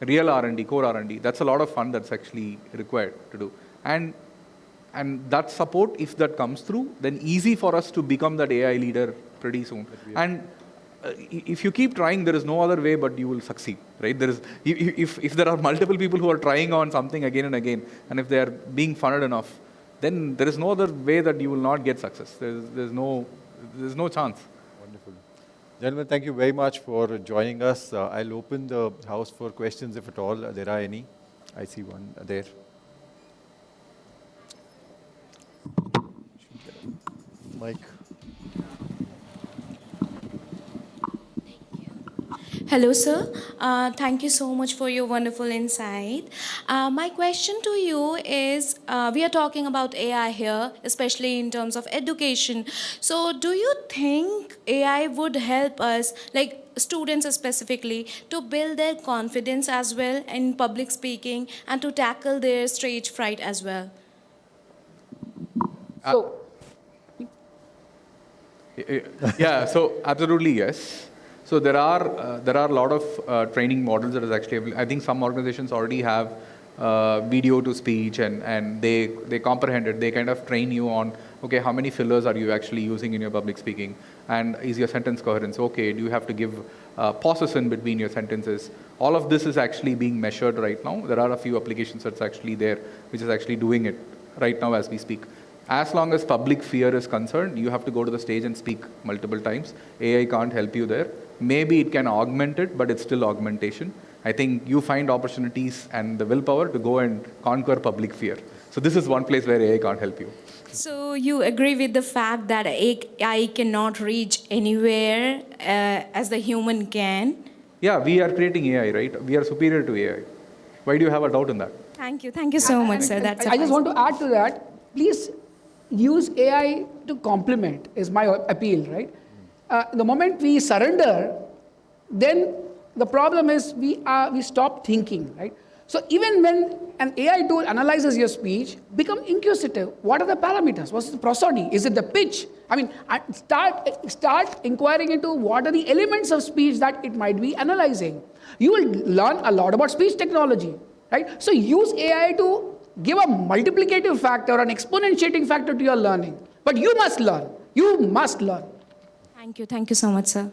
real R&D, core R&D, that's a lot of fund that's actually required to do. And that support, if that comes through, then easy for us to become that AI leader pretty soon. And if you keep trying, there is no other way but you will succeed, right? If there are multiple people who are trying on something again and again, and if they are being funded enough, then there is no other way that you will not get success. There's no chance. Wonderful. Gentlemen, thank you very much for joining us. I'll open the house for questions, if at all there are any. I see one there. Mike. Hello, sir. Thank you so much for your wonderful insight. My question to you is, we are talking about AI here, especially in terms of education. So do you think AI would help us, like students specifically, to build their confidence as well in public speaking and to tackle their stage fright as well? Yeah, so absolutely yes. So there are a lot of training models that is actually, I think some organizations already have video to speech, and they comprehend it. They kind of train you on, okay, how many fillers are you actually using in your public speaking? And is your sentence coherence? Okay, do you have to give pauses in between your sentences? All of this is actually being measured right now. There are a few applications that's actually there, which is actually doing it right now as we speak. As long as public fear is concerned, you have to go to the stage and speak multiple times. AI can't help you there. Maybe it can augment it, but it's still augmentation. I think you find opportunities and the willpower to go and conquer public fear. So this is one place where AI can't help you. So you agree with the fact that AI cannot reach anywhere as the human can? Yeah, we are creating AI, right? We are superior to AI. Why do you have a doubt in that? Thank you. Thank you so much, sir. That's I just want to add to that. Please use AI to complement is my appeal, right? The moment we surrender, then the problem is we stop thinking, right? So even when an AI tool analyzes your speech, become inquisitive. What are the parameters? What's the prosody? Is it the pitch? I mean, start inquiring into what are the elements of speech that it might be analyzing. You will learn a lot about speech technology, right? So use AI to give a multiplicative factor or an exponentiating factor to your learning. But you must learn. You must learn. Thank you. Thank you so much, sir.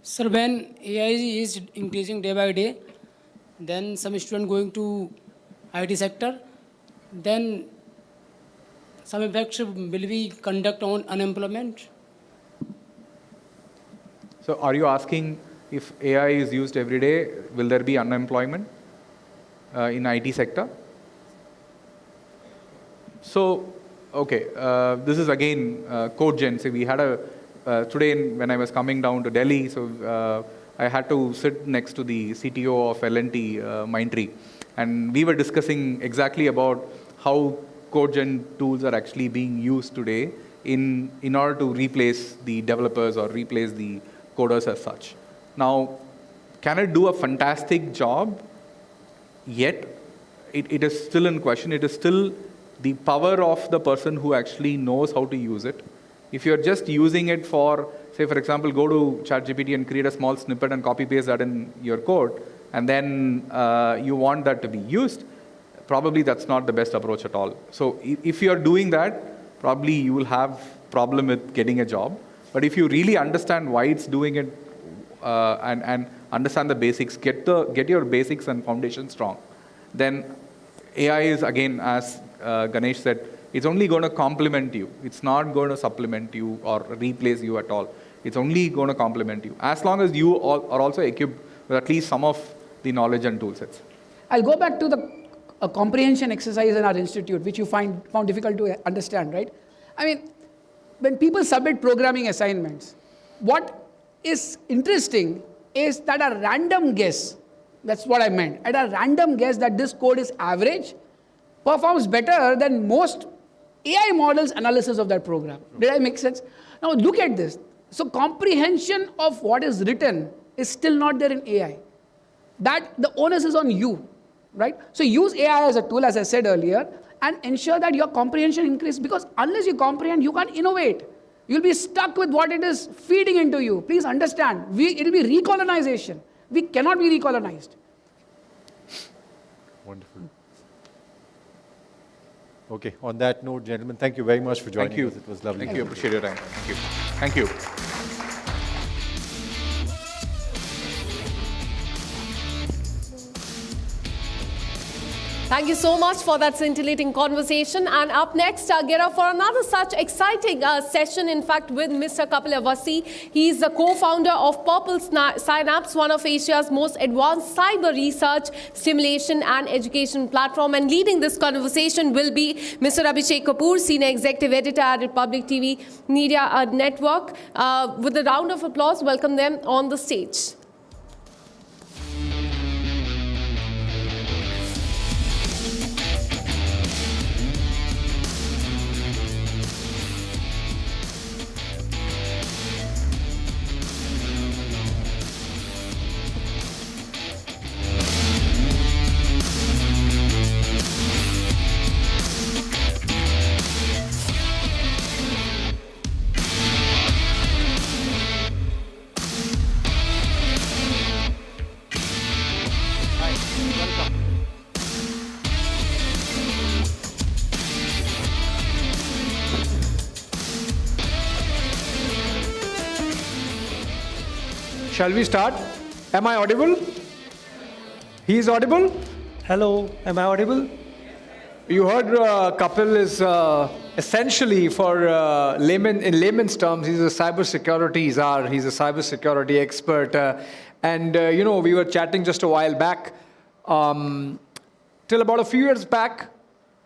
Sir, when AI is increasing day by day, then some student going to IT sector, then some effects will be conduct on unemployment. So are you asking if AI is used every day, will there be unemployment in IT sector? So, okay, this is again code gen. So we had today when I was coming down to Delhi, so I had to sit next to the CTO of L&T, Mindtree, and we were discussing exactly about how code gen tools are actually being used today in order to replace the developers or replace the coders as such. Now, can it do a fantastic job? Yet, it is still in question. It is still the power of the person who actually knows how to use it. If you're just using it for, say, for example, go to ChatGPT and create a small snippet and copy paste that in your code, and then you want that to be used, probably that's not the best approach at all. So if you're doing that, probably you will have problem with getting a job. But if you really understand why it's doing it and understand the basics, get your basics and foundation strong, then AI is, again, as Ganesh said, it's only going to complement you. It's not going to supplement you or replace you at all. It's only going to complement you, as long as you are also equipped with at least some of the knowledge and tool sets. I'll go back to the comprehension exercise in our institute, which you found difficult to understand, right? I mean, when people submit programming assignments, what is interesting is that a random guess, that's what I meant, at a random guess that this code is average, performs better than most AI models' analysis of that program. Did I make sense? Now look at this. So comprehension of what is written is still not there in AI. That the onus is on you, right? So use AI as a tool, as I said earlier, and ensure that your comprehension increases, because unless you comprehend, you can't innovate. You'll be stuck with what it is feeding into you. Please understand, it will be recolonization. We cannot be recolonized. Wonderful. Okay, on that note, gentlemen, thank you very much for joining us. It was lovely. Thank you. Appreciate your time. Thank you. Thank you. Thank you so much for that scintillating conversation. And up next, get up for another such exciting session, in fact, with Mr. Kapil Awasthi. He is the co-founder of Purple Synapse, one of Asia's most advanced cyber research, simulation and education platform. And leading this conversation will be Mr. Abhishek Kapoor, Senior Executive Editor at Republic TV Media Network. With a round of applause, welcome them on the stage. Shall we start? Am I audible? He is audible? Hello, am I audible? You heard Kapil is essentially, for in layman's terms, he's a cybersecurity czar. He's a cybersecurity expert. We were chatting just a while back. Till about a few years back,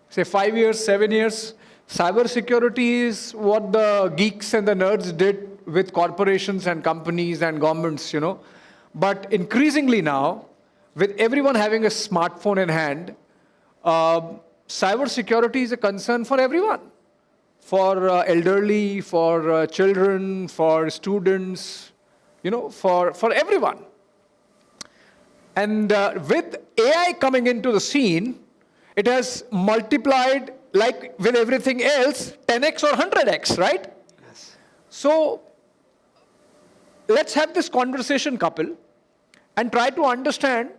say 5 years, 7 years, cybersecurity is what the geeks and the nerds did with corporations and companies and governments, But increasingly now, with everyone having a smartphone in hand, cybersecurity is a concern for everyone. For elderly, for children, for students, for everyone. And with AI coming into the scene, it has multiplied, like with everything else, 10x or 100x, right? Yes. So let's have this conversation, Kapil, and try to understand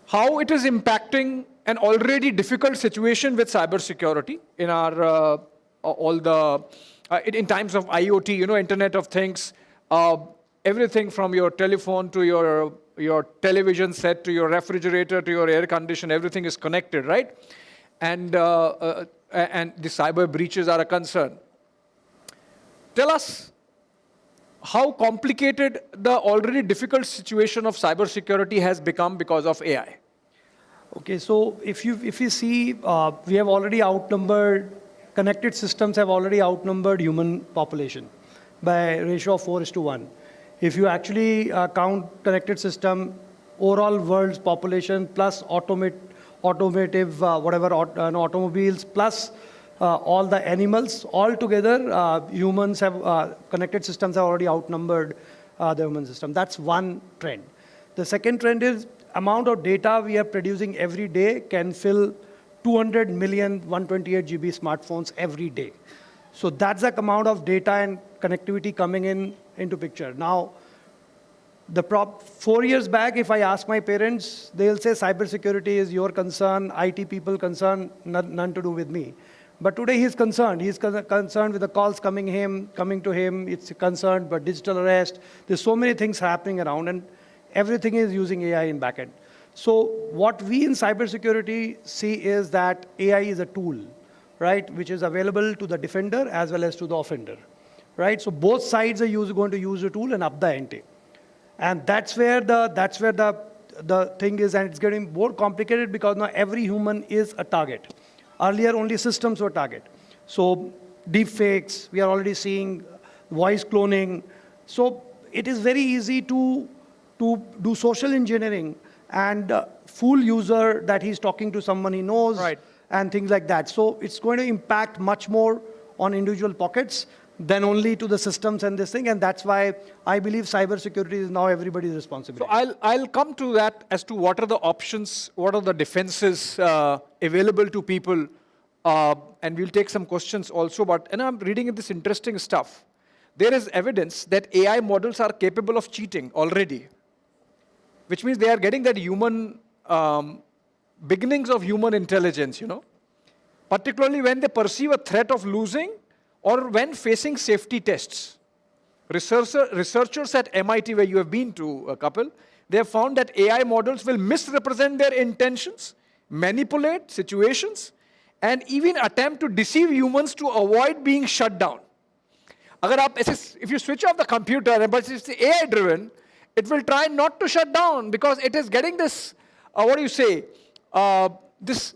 how it is impacting an already difficult situation with cybersecurity in our in times of IoT, Internet of Things, everything from your telephone to your television set to your refrigerator to your air conditioner, everything is connected, right? And the cyber breaches are a concern. Tell us how complicated the already difficult situation of cybersecurity has become because of AI. Okay, so if you see, we have already outnumbered, connected systems have already outnumbered human population by a ratio of 4:1. If you actually count connected system, overall world's population plus automotive, automobiles plus all the animals, all together, humans have, connected systems have already outnumbered the human system. That's one trend. The second trend is amount of data we are producing every day can fill 200 million 128 GB smartphones every day. So that's the amount of data and connectivity coming into picture. Now, 4 years back, if I ask my parents, they'll say cybersecurity is your concern, IT people concern, none to do with me. But today he's concerned. He's concerned with the calls coming to him. It's concerned about digital arrest. There's so many things happening around, and everything is using AI in backend. So what we in cybersecurity see is that AI is a tool, right, which is available to the defender as well as to the offender, right? So both sides are going to use the tool and up the ante. And that's where the thing is, and it's getting more complicated because now every human is a target. Earlier, only systems were target. So deepfakes, we are already seeing voice cloning. So it is very easy to do social engineering and fool user that he's talking to someone he knows, right, and things like that. So it's going to impact much more on individual pockets than only to the systems and this thing. And that's why I believe cybersecurity is now everybody's responsibility. So I'll come to that as to what are the options, what are the defenses available to people, and we'll take some questions also. But I'm reading this interesting stuff. There is evidence that AI models are capable of cheating already, which means they are getting that human, beginnings of human intelligence, particularly when they perceive a threat of losing or when facing safety tests. Researchers at MIT, where you have been to, Kapil, they have found that AI models will misrepresent their intentions, manipulate situations, and even attempt to deceive humans to avoid being shut down. If you switch off the computer, but it's AI driven, it will try not to shut down because it is getting this, this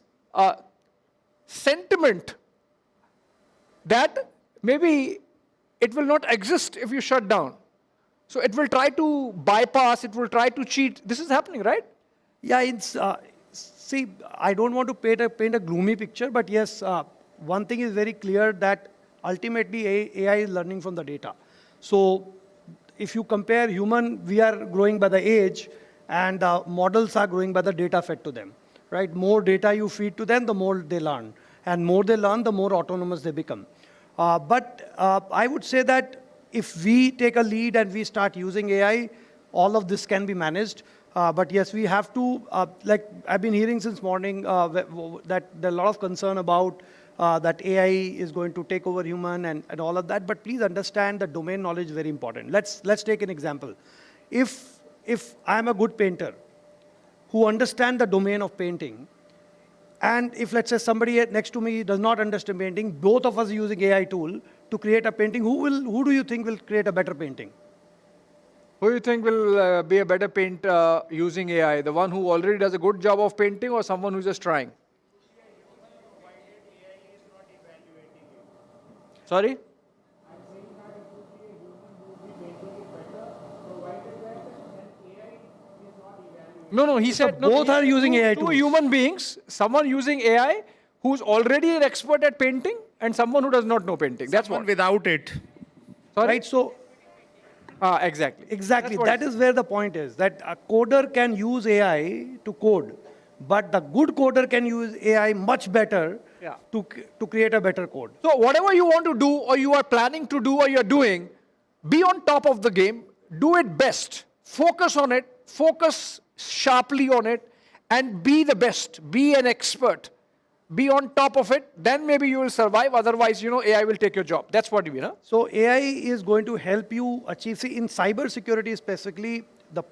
sentiment that maybe it will not exist if you shut down. So it will try to bypass, it will try to cheat. This is happening, right? Yeah, it's, see, I don't want to paint a gloomy picture, but yes, one thing is very clear that ultimately AI is learning from the data. So if you compare human, we are growing by the age, and models are growing by the data fed to them, right? More data you feed to them, the more they learn. And more they learn, the more autonomous they become. But I would say that if we take a lead and we start using AI, all of this can be managed. But yes, we have to, like I've been hearing since morning that there are a lot of concern about that AI is going to take over human and all of that. But please understand that domain knowledge is very important. Let's take an example. If I'm a good painter who understands the domain of painting, and if, let's say, somebody next to me does not understand painting, both of us using AI tool to create a painting, who do you think will create a better painting? Who do you think will be a better painter using AI? The one who already does a good job of painting or someone who's just trying? Sorry? No, he said both are using AI two tools. human beings, someone using AI who's already an expert at painting and someone who does not know painting. That's Someone what. without it. Sorry? Right, so Exactly. exactly, That's what that is where the point is, that a coder can use AI to code, but the good coder can use AI much better Yeah. to create a better code. So whatever you want to do or you are planning to do or you're doing, be on top of the game, do it best, focus on it, focus sharply on it, and be the best, be an expert, be on top of it, then maybe you will survive, otherwise, AI will take your job. That's what you mean, huh? So AI is going to help you achieve, see, in cyber security specifically, the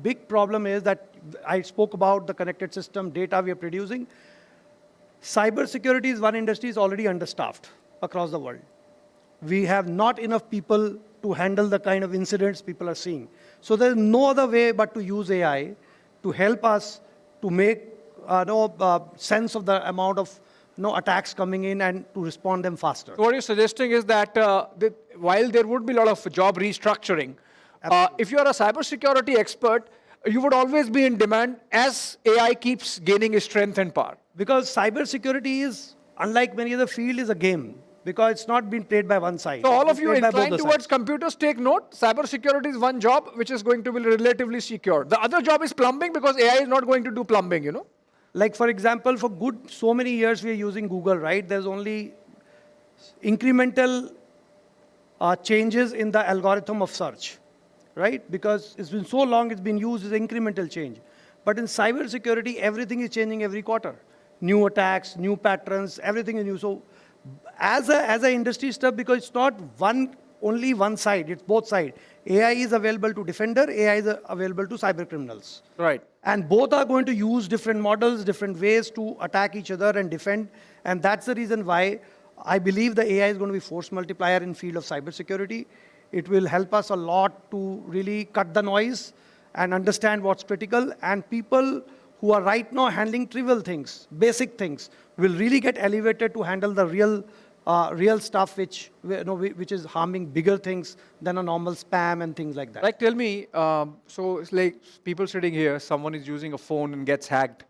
big problem is that I spoke about the connected system data we are producing. Cyber security is one industry is already understaffed across the world. We have not enough people to handle the kind of incidents people are seeing. So there's no other way but to use AI to help us to make sense of the amount of attacks coming in and to respond them faster. So what you're suggesting is that while there would be a lot of job restructuring, if you are a cybersecurity expert, you would always be in demand as AI keeps gaining strength and power. Because cybersecurity is, unlike many other fields, is a game. Because it's not been played by one side. So all of It's you played by both inclined the towards sides. computers, take note. Cybersecurity is one job which is going to be relatively secure. The other job is plumbing because AI is not going to do plumbing, Like, for example, for so many years we are using Google, right? There's only incremental changes in the algorithm of search, right? Because it's been so long, it's been used as incremental change. But in cybersecurity, everything is changing every quarter. New attacks, new patterns, everything is new. So as a industry stuff, because it's not only one side, it's both sides. AI is available to defender, AI is available to cyber criminals. Right. And both are going to use different models, different ways to attack each other and defend. And that's the reason why I believe the AI is going to be force multiplier in field of cybersecurity. It will help us a lot to really cut the noise and understand what's critical. And people who are right now handling trivial things, basic things, will really get elevated to handle the real stuff which is harming bigger things than a normal spam and things like that. Like, tell me, so it's like people sitting here, someone is using a phone and gets hacked,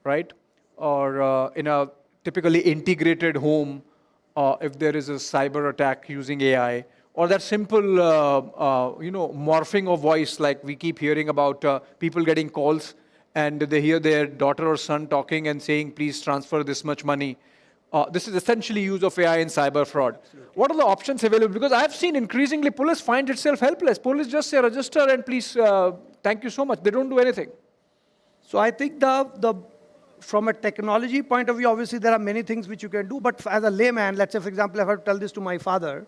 right? Or in a typically integrated home, if there is a cyber attack using AI, or that simple, morphing of voice, like we keep hearing about people getting calls and they hear their daughter or son talking and saying, please transfer this much money. This is essentially use of AI in cyber fraud. Absolutely. What are the options available? Because I've seen increasingly police find itself helpless. Police just say register and please, thank you so much. They don't do anything. So I think from a technology point of view, obviously there are many things which you can do. But as a layman, let's say, for example, if I tell this to my father,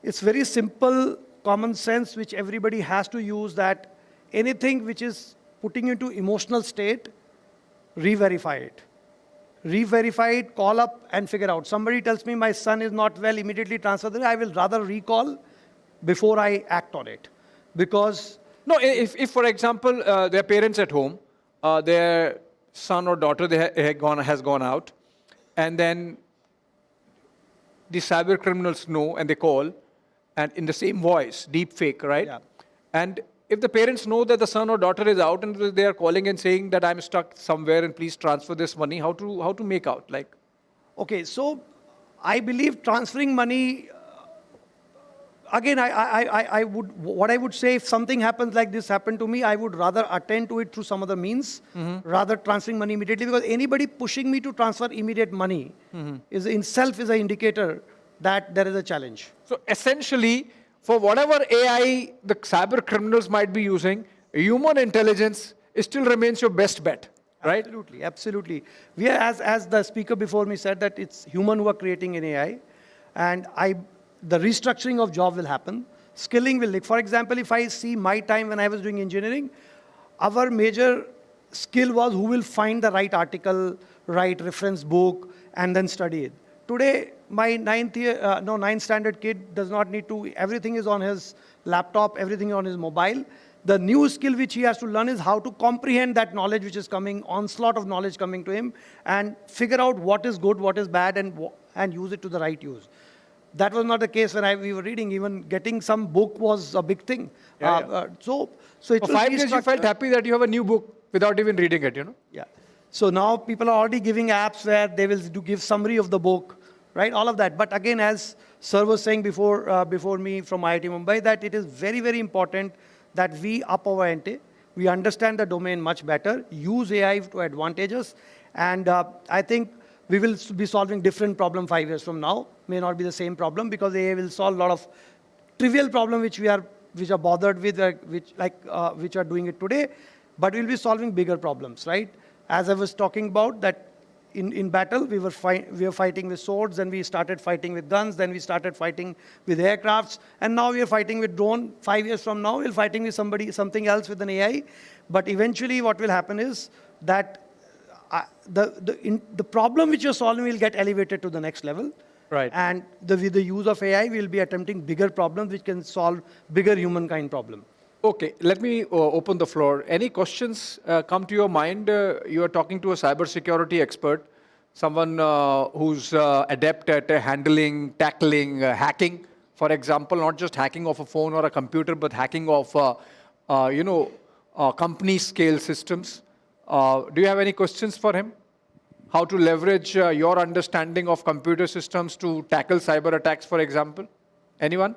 it's very simple, common sense, which everybody has to use, that anything which is putting you into emotional state, re-verify it. Re-verify it, call up and figure out. Somebody tells me my son is not well, immediately transfer them. I will rather recall before I act on it. Because... No, if for example, their parents at home, their son or daughter has gone out, and then the cyber criminals know and they call, and in the same voice, deep fake, right? Yeah. And if the parents know that the son or daughter is out and they are calling and saying that I'm stuck somewhere and please transfer this money, how to make out? Like, okay, so I believe transferring money, again, what I would say, if something happens like this happened to me, I would rather attend to it through some other means, rather transferring money immediately, because anybody pushing me to transfer immediate money is an indicator that there is a challenge. So essentially, for whatever AI the cyber criminals might be using, human intelligence still remains your best bet. right? Absolutely, absolutely. We are, as the speaker before me said, that it's human who are creating an AI, and the restructuring of job will happen. Skilling will, for example, if I see my time when I was doing engineering, our major skill was who will find the right article, right reference book, and then study it. Today, my ninth standard kid does not need to, everything is on his laptop, everything on his mobile. The new skill which he has to learn is how to comprehend that knowledge which is coming, onslaught of knowledge coming to him, and figure out what is good, what is bad, and use it to the right use. That was not the case when we were reading. Even getting some book was a big thing. So it for 5 years you felt happy that you have a new book without even reading it, Yeah. So now people are already giving apps where they will give summary of the book, right? All of that. But again, as Sir was saying before me from IIT Mumbai, that it is very, very important that we up our ante, we understand the domain much better, use AI to advantage us, and I think we will be solving different problem 5 years from now. May not be the same problem because AI will solve a lot of trivial problem which are bothered with, which are doing it today, but we'll be solving bigger problems, right? As I was talking about that. In battle, we were fighting with swords, then we started fighting with guns, then we started fighting with aircrafts, and now we are fighting with drone. 5 years from now, we're fighting with something else with an AI. But eventually what will happen is that the problem which you're solving will get elevated to the next level. Right. And with the use of AI, we'll be attempting bigger problems which can solve bigger humankind problem. Okay, let me open the floor. Any questions come to your mind? You are talking to a cybersecurity expert, someone who's adept at handling, tackling, hacking, for example, not just hacking of a phone or a computer, but hacking of, company scale systems. Do you have any questions for him? How to leverage your understanding of computer systems to tackle cyber attacks, for example? Anyone?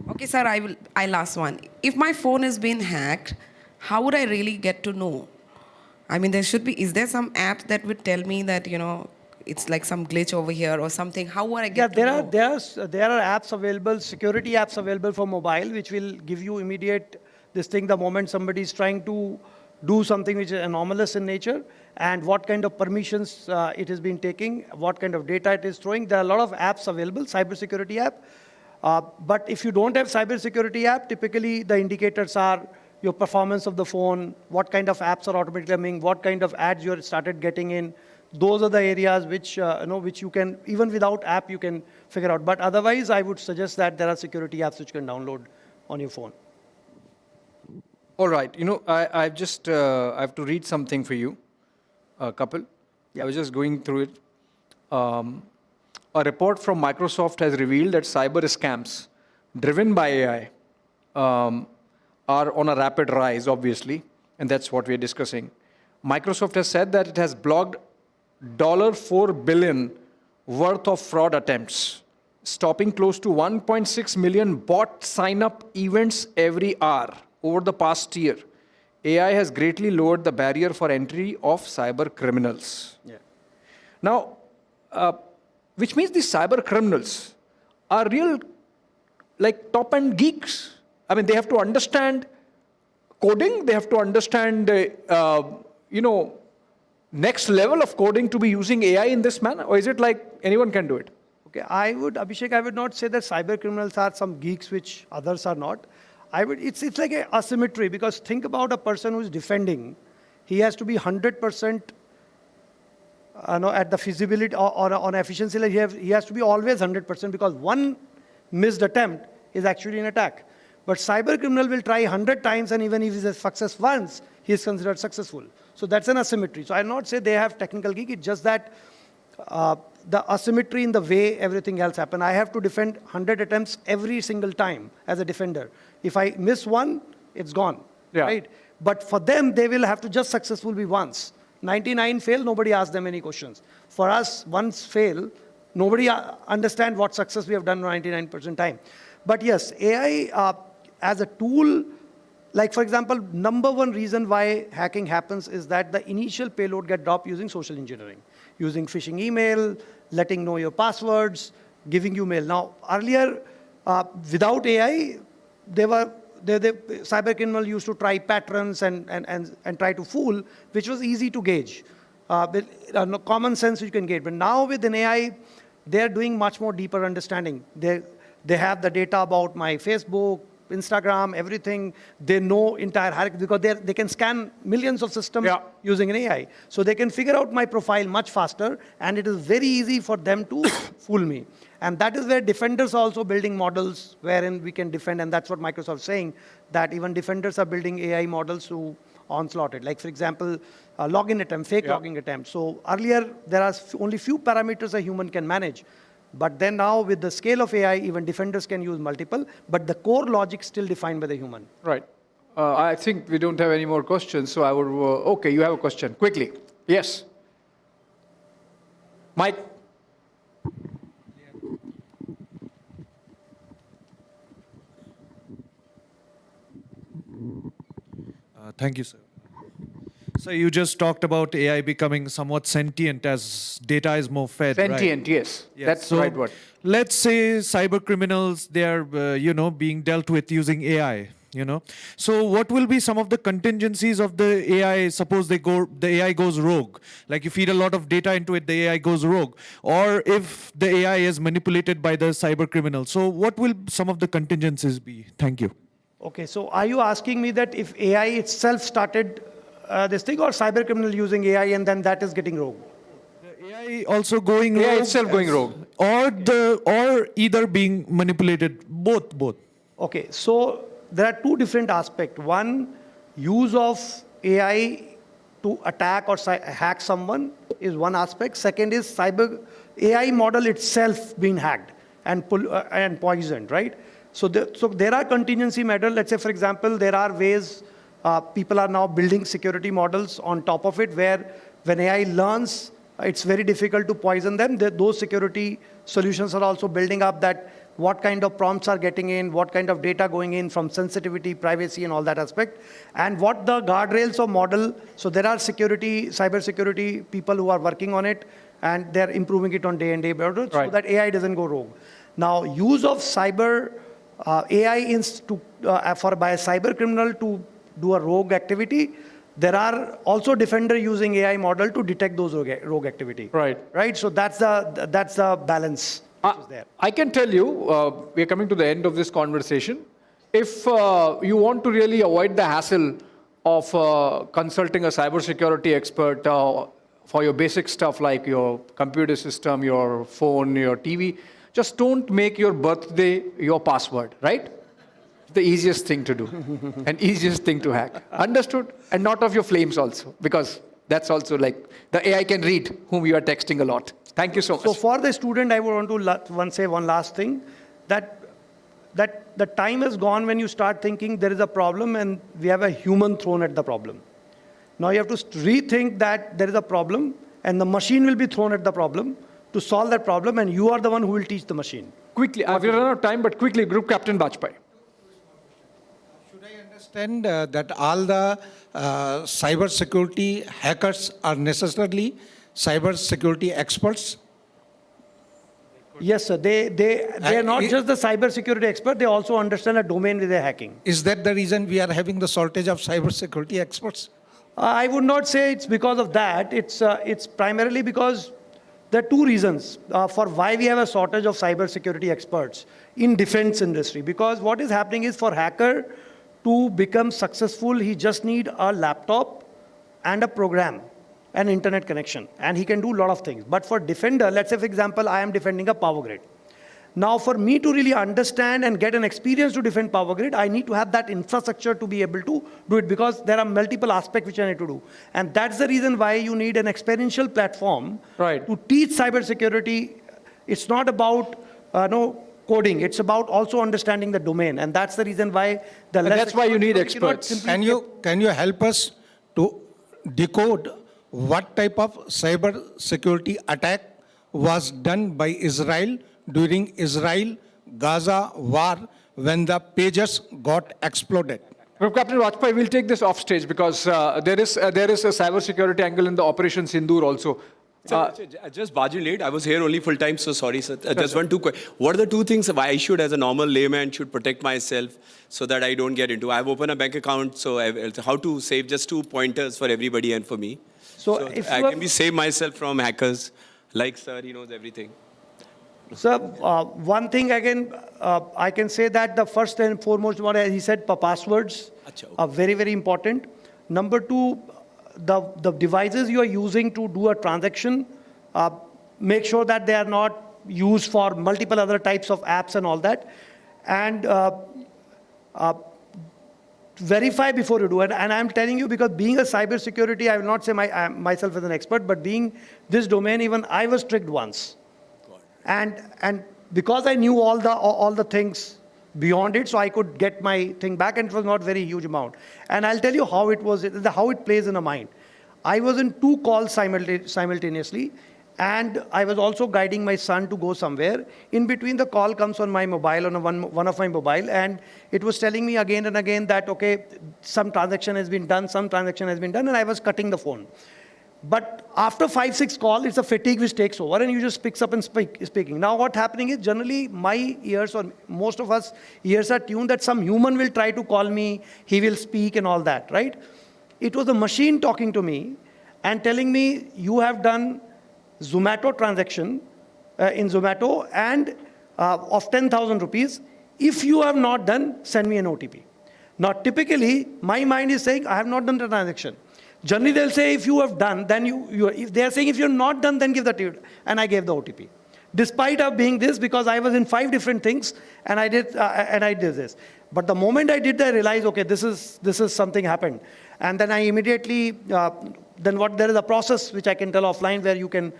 Okay, sir, I'll ask one. If my phone is being hacked, how would I really get to know? I mean, is there some app that would tell me that, it's like some glitch over here or something? How would I get to know? There are apps available, security apps available for mobile, which will give you immediate this thing the moment somebody is trying to do something which is anomalous in nature, and what kind of permissions it has been taking, what kind of data it is throwing. There are a lot of apps available, cybersecurity app. But if you don't have cybersecurity app, typically the indicators are your performance of the phone, what kind of apps are automatically coming, what kind of ads you started getting in. Those are the areas which which you can, even without app, you can figure out. But otherwise, I would suggest that there are security apps which you can download on your phone. All right. I have to read something for you, Kapil. I was just going through it. A report from Microsoft has revealed that cyber scams driven by AI are on a rapid rise, obviously, and that's what we're discussing. Microsoft has said that it has blocked $4 billion worth of fraud attempts, stopping close to 1.6 million bot sign-up events every hour over the past year. AI has greatly lowered the barrier for entry of cyber criminals. Yeah. Now, which means these cyber criminals are real, like top-end geeks. I mean, they have to understand coding. They have to understand, next level of coding to be using AI in this manner. Or is it like anyone can do it? Okay, Abhishek, I would not say that cyber criminals are some geeks which others are not. It's like an asymmetry, because think about a person who is defending. He has to be 100%. At the feasibility or on efficiency, he has to be always 100%, because one missed attempt is actually an attack. But cyber criminal will try 100 times, and even if he is a success once, he is considered successful. So that's an asymmetry. So I'll not say they have technical geek. It's just that the asymmetry in the way everything else happens. I have to defend 100 attempts every single time as a defender. If I miss one, it's gone, right? But for them, they will have to just successful be once. 99 fail, nobody asks them any questions. For us, once fail, nobody understand what success we have done 99% time. But yes, AI as a tool, like for example, number one reason why hacking happens is that the initial payload get dropped using social engineering, using phishing email, letting know your passwords, giving you mail. Now, earlier, without AI, the cyber criminal used to try patterns and try to fool, which was easy to gauge. With no common sense you can gauge. But now with an AI, they're doing much more deeper understanding. They have the data about my Facebook, Instagram, everything. They know entire hierarchy because they can scan millions of systems using an AI. So they can figure out my profile much faster, and it is very easy for them to fool me. And that is where defenders are also building models wherein we can defend, and that's what Microsoft is saying, that even defenders are building AI models to onslaught it. Like, for example, login attempt, fake login attempt. So earlier, there are only few parameters a human can manage. But then now, with the scale of AI, even defenders can use multiple, but the core logic still defined by the human. Right. I think we don't have any more questions, so I would, okay, you have a question. Quickly. Yes. Mike. Thank you, sir. So you just talked about AI becoming somewhat sentient as data is more fed, Sentient, right? yes. That's the right word. Let's say cyber criminals, they are, being dealt with using AI, So what will be some of the contingencies of the AI? Suppose the AI goes rogue, like you feed a lot of data into it, the AI goes rogue. Or if the AI is manipulated by the cyber criminal. So what will some of the contingencies be? Thank you. Okay, so are you asking me that if AI itself started this thing, or cyber criminal using AI and then that is getting rogue? The AI also going rogue. AI itself going rogue. Or either being manipulated, both. Okay, so there are two different aspects. One, use of AI to attack or hack someone is one aspect. Second is cyber AI model itself being hacked and poisoned, right? So there are contingency measures. Let's say, for example, there are ways people are now building security models on top of it, where when AI learns, it's very difficult to poison them. Those security solutions are also building up that what kind of prompts are getting in, what kind of data going in from sensitivity, privacy, and all that aspect. And what the guardrails of model, so there are cyber security people who are working on it, and they're improving it on day and day basis so that AI doesn't go rogue. Now, use of cyber AI by a cyber criminal to do a rogue activity, there are also defender using AI model to detect those rogue activity. Right. So that's the balance. I can tell you, we are coming to the end of this conversation. If you want to really avoid the hassle of consulting a cybersecurity expert for your basic stuff like your computer system, your phone, your TV, just don't make your birthday your password, right? The easiest thing to do and easiest thing to hack. Understood? And not of your flames also, because that's also like the AI can read whom you are texting a lot. Thank you so much. So for the student, I would want to say one last thing, that the time has gone when you start thinking there is a problem and we have a human thrown at the problem. Now you have to rethink that there is a problem and the machine will be thrown at the problem to solve that problem, and you are the one who will teach the machine. Quickly, we run out of time, but quickly, Group Captain Bajpai. Understand that all the cyber security hackers are necessarily cyber security experts? Yes, sir. They are not just the cyber security expert, they also understand a domain with their hacking. Is that the reason we are having the shortage of cyber security experts? I would not say it's because of that. It's primarily because there are two reasons for why we have a shortage of cyber security experts in defense industry. Because what is happening is, for hacker to become successful, he just need a laptop and a program, an internet connection, and he can do a lot of things. But for defender, let's say, for example, I am defending a power grid. Now, for me to really understand and get an experience to defend power grid, I need to have that infrastructure to be able to do it, because there are multiple aspects which I need to do. And that's the reason why you need an experiential platform to teach cybersecurity. It's not about coding. It's about also understanding the domain. And that's the reason why that's why you need experts. Can you help us to decode what type of cyber security attack was done by Israel during Israel-Gaza war when the pages got exploded? Captain Vajpayee, we'll take this off stage because there is a cyber security angle in the Operation Sindoor also. Just barging late. I was here only full time, so sorry, sir. Just one, two questions. What are the two things I should, as a normal layman, should protect myself so that I don't get into? I've opened a bank account, so how to save, just 2 pointers for everybody and for me. So if I can save myself from hackers, like sir, he knows everything. Sir, one thing again, I can say that the first and foremost one, as he said, passwords are very, very important. Number two, the devices you are using to do a transaction, make sure that they are not used for multiple other types of apps and all that. And verify before you do it. And I'm telling you, because being a cybersecurity, I will not say myself as an expert, but being this domain, even I was tricked once. And because I knew all the things beyond it, so I could get my thing back, and it was not very huge amount. And I'll tell you how it plays in a mind. I was in 2 calls simultaneously, and I was also guiding my son to go somewhere. In between, the call comes on my mobile, on one of my mobile, and it was telling me again and again that, okay, some transaction has been done, and I was cutting the phone. But after 5-6 calls, it's a fatigue which takes over, and you just picks up and speaking. Now what's happening is, generally my ears, or most of us ears, are tuned that some human will try to call me, he will speak and all that, right? It was a machine talking to me and telling me, you have done Zomato transaction in Zomato and of 10,000 rupees. If you have not done, send me an OTP. Now typically, my mind is saying, I have not done the transaction. Generally, they'll say, if you have done, then if they are saying, if you're not done, then give the OTP. And I gave the OTP. Despite of being this, because I was in 5 different things, and I did this. But the moment I did that, I realized, okay, this is something happened. And then I immediately, there is a process which I can tell offline, where you can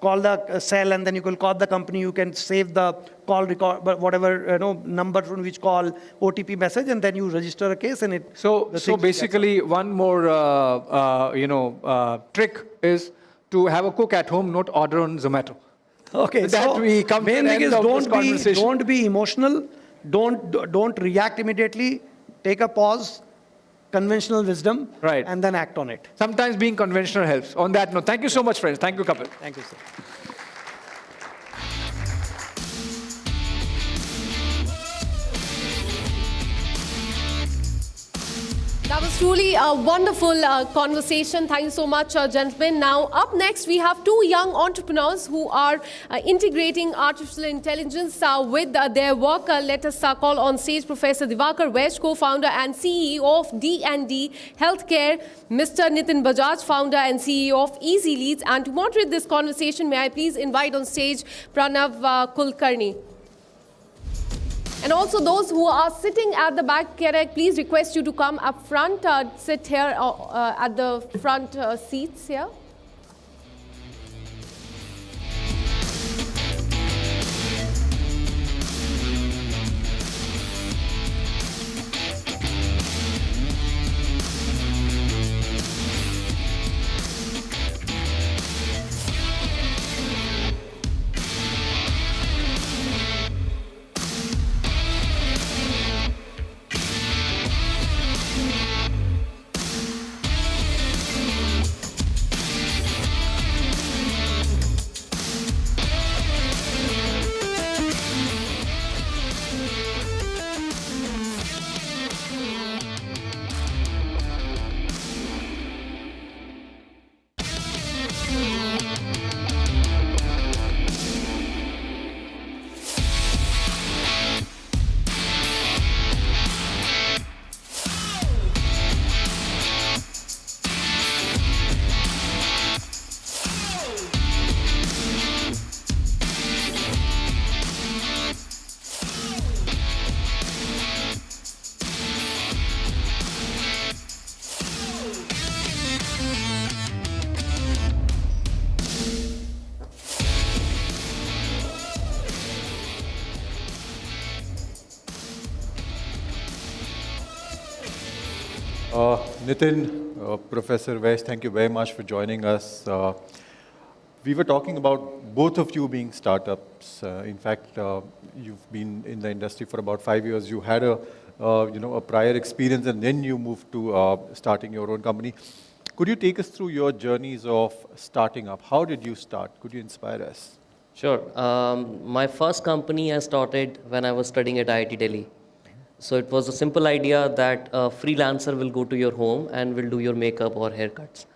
call the cell, and then you can call the company, you can save the call record, whatever number from which call, OTP message, and then you register a case, and it. So basically, one more trick is to have a cook at home, not order on Zomato. Okay, so main thing is, don't be emotional, don't react immediately, take a pause, conventional wisdom, right, and then act on it. Sometimes being conventional helps. On that note, thank you so much, friends. Thank you, Kapil. Thank you, sir. That was truly a wonderful conversation. Thank you so much, gentlemen. Now, up next, we have 2 young entrepreneurs who are integrating artificial intelligence with their work. Let us call on stage Professor Divakar Vesh, co-founder and CEO of D&D Healthcare, Mr. Nitin Bajaj, founder and CEO of Easy Leads. And to moderate this conversation, may I please invite on stage Pranav Kulkarni. And also those who are sitting at the back, can I please request you to come up front, sit here at the front seats here. Nitin, Professor Vesh, thank you very much for joining us. We were talking about both of you being startups. In fact, you've been in the industry for about 5 years. You had a prior experience, and then you moved to starting your own company. Could you take us through your journeys of starting up? How did you start? Could you inspire us? Sure. My first company I started when I was studying at IIT Delhi. So it was a simple idea that a freelancer will go to your home and will do your makeup or haircuts.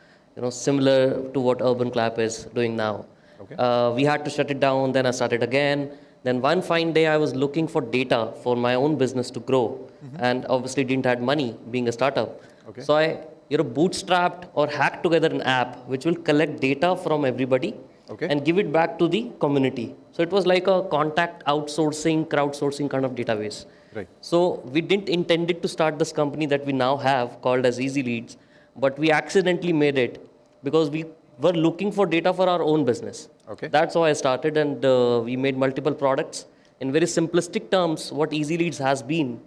Similar to what Urban Clap is doing now. Okay. We had to shut it down, then I started again. Then one fine day I was looking for data for my own business to grow, and obviously didn't have money being a startup. Okay. So I bootstrapped or hacked together an app which will collect data from everybody and give it back to the community. So it was like a contact outsourcing, crowdsourcing kind of database. Right. So we didn't intend it to start this company that we now have called as Easy Leads, but we accidentally made it because we were looking for data for our own business. Okay. That's how I started, and we made multiple products. In very simplistic terms, what Easy Leads has been,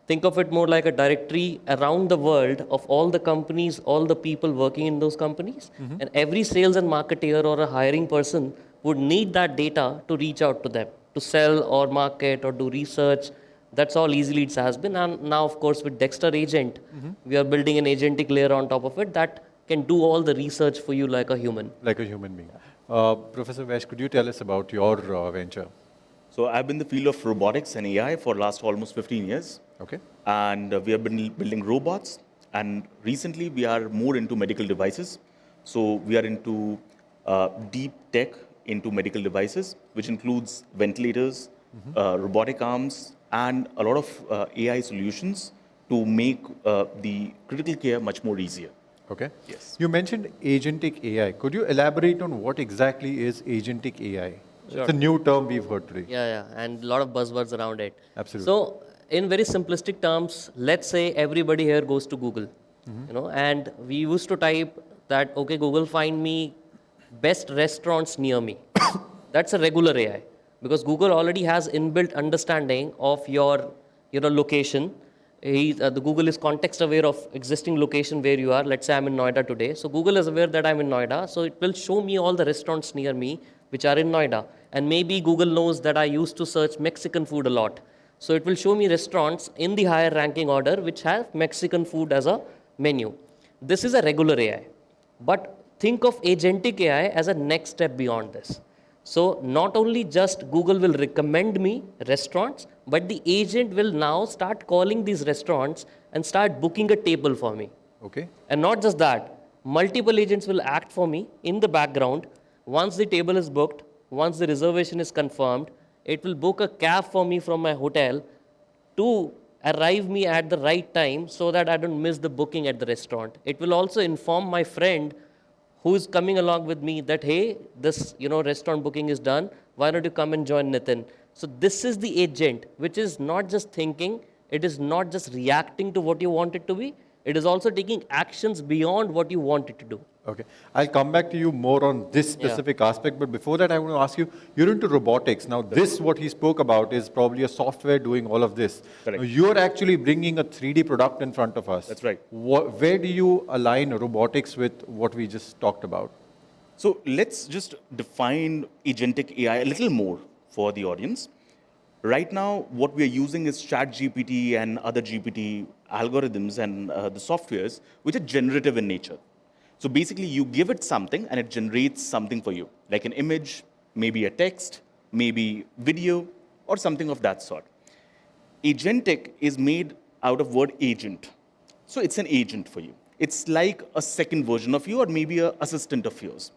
think of it more like a directory around the world of all the companies, all the people working in those companies, and every sales and marketer or a hiring person would need that data to reach out to them, to sell or market or do research. That's all Easy Leads has been. And now, of course, with Dexter Agent, we are building an agentic layer on top of it that can do all the research for you like a human. Like a human being. Professor Vesh, could you tell us about your venture? So I've been in the field of robotics and AI for last almost 15 years. Okay. And we have been building robots. And recently we are more into medical devices. So we are into deep tech into medical devices, which includes ventilators, robotic arms, and a lot of AI solutions to make the critical care much more easier. Okay. Yes. You mentioned agentic AI. Could you elaborate on what exactly is agentic AI? Sure. It's a new term we've heard today. Yeah, and a lot of buzzwords around it. Absolutely. So, in very simplistic terms, let's say everybody here goes to Google, and we used to type that, okay, Google, find me best restaurants near me. That's a regular AI, because Google already has inbuilt understanding of your location. The Google is context aware of existing location where you are. Let's say I'm in Noida today. So Google is aware that I'm in Noida. So it will show me all the restaurants near me which are in Noida. And maybe Google knows that I used to search Mexican food a lot. So it will show me restaurants in the higher ranking order which have Mexican food as a menu. This is a regular AI. But think of agentic AI as a next step beyond this. So not only just Google will recommend me restaurants, but the agent will now start calling these restaurants and start booking a table for me. Okay. And not just that, multiple agents will act for me in the background. Once the table is booked, once the reservation is confirmed, it will book a cab for me from my hotel to arrive me at the right time so that I don't miss the booking at the restaurant. It will also inform my friend who is coming along with me that, hey, this restaurant booking is done. Why don't you come and join Nitin? So this is the agent, which is not just thinking. It is not just reacting to what you want it to be. It is also taking actions beyond what you want it to do. Okay. I'll come back to you more on this specific aspect, but before that, I want to ask you, you're into robotics. Now, this, what he spoke about, is probably a software doing all of this. Correct. Now, you're actually bringing a 3D product in front of us. That's right. Where do you align robotics with what we just talked about? So let's just define agentic AI a little more for the audience. Right now, what we are using is ChatGPT and other GPT algorithms and the softwares, which are generative in nature. So basically, you give it something and it generates something for you, like an image, maybe a text, maybe video, or something of that sort. Agentic is made out of word agent. So it's an agent for you. It's like a second version of you or maybe an assistant of yours,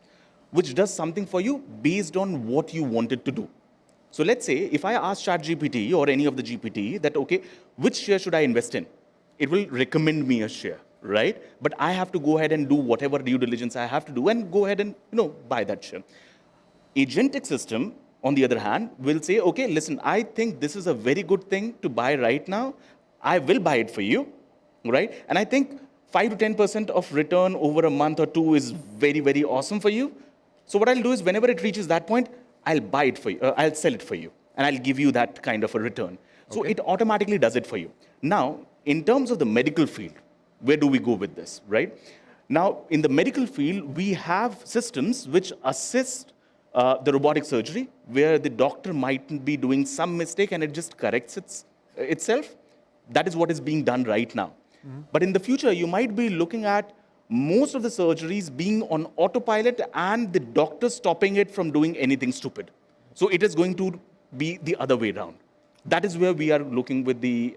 which does something for you based on what you want it to do. So let's say if I ask ChatGPT or any of the GPT that, okay, which share should I invest in? It will recommend me a share, right? But I have to go ahead and do whatever due diligence I have to do and go ahead and buy that share. Agentic system, on the other hand, will say, okay, listen, I think this is a very good thing to buy right now. I will buy it for you, right? And I think 5 to 10% of return over a month or two is very, very awesome for you. So what I'll do is whenever it reaches that point, I'll buy it for you, I'll sell it for you, and I'll give you that kind of a return. So it automatically does it for you. Now, in terms of the medical field, where do we go with this, right? Now, in the medical field, we have systems which assist the robotic surgery, where the doctor might be doing some mistake and it just corrects itself. That is what is being done right now. But in the future, you might be looking at most of the surgeries being on autopilot and the doctor stopping it from doing anything stupid. So it is going to be the other way around. That is where we are looking with the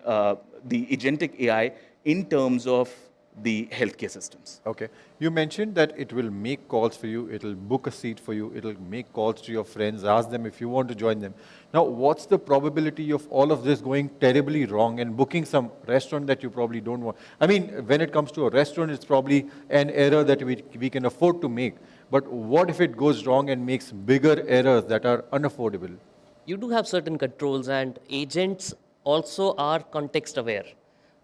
agentic AI in terms of the healthcare systems. Okay. You mentioned that it will make calls for you, it'll book a seat for you, it'll make calls to your friends, ask them if you want to join them. Now, what's the probability of all of this going terribly wrong and booking some restaurant that you probably don't want? I mean, when it comes to a restaurant, it's probably an error that we can afford to make. But what if it goes wrong and makes bigger errors that are unaffordable? You do have certain controls, and agents also are context aware.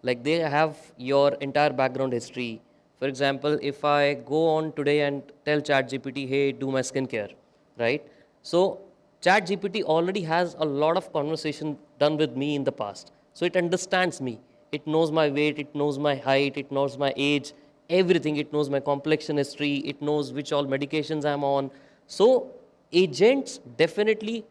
Like they have your entire background history. For example, if I go on today and tell ChatGPT, hey, do my skincare, right? So ChatGPT already has a lot of conversation done with me in the past. So it understands me. It knows my weight, it knows my height, it knows my age, everything. It knows my complexion history, it knows which all medications I'm on. So agents definitely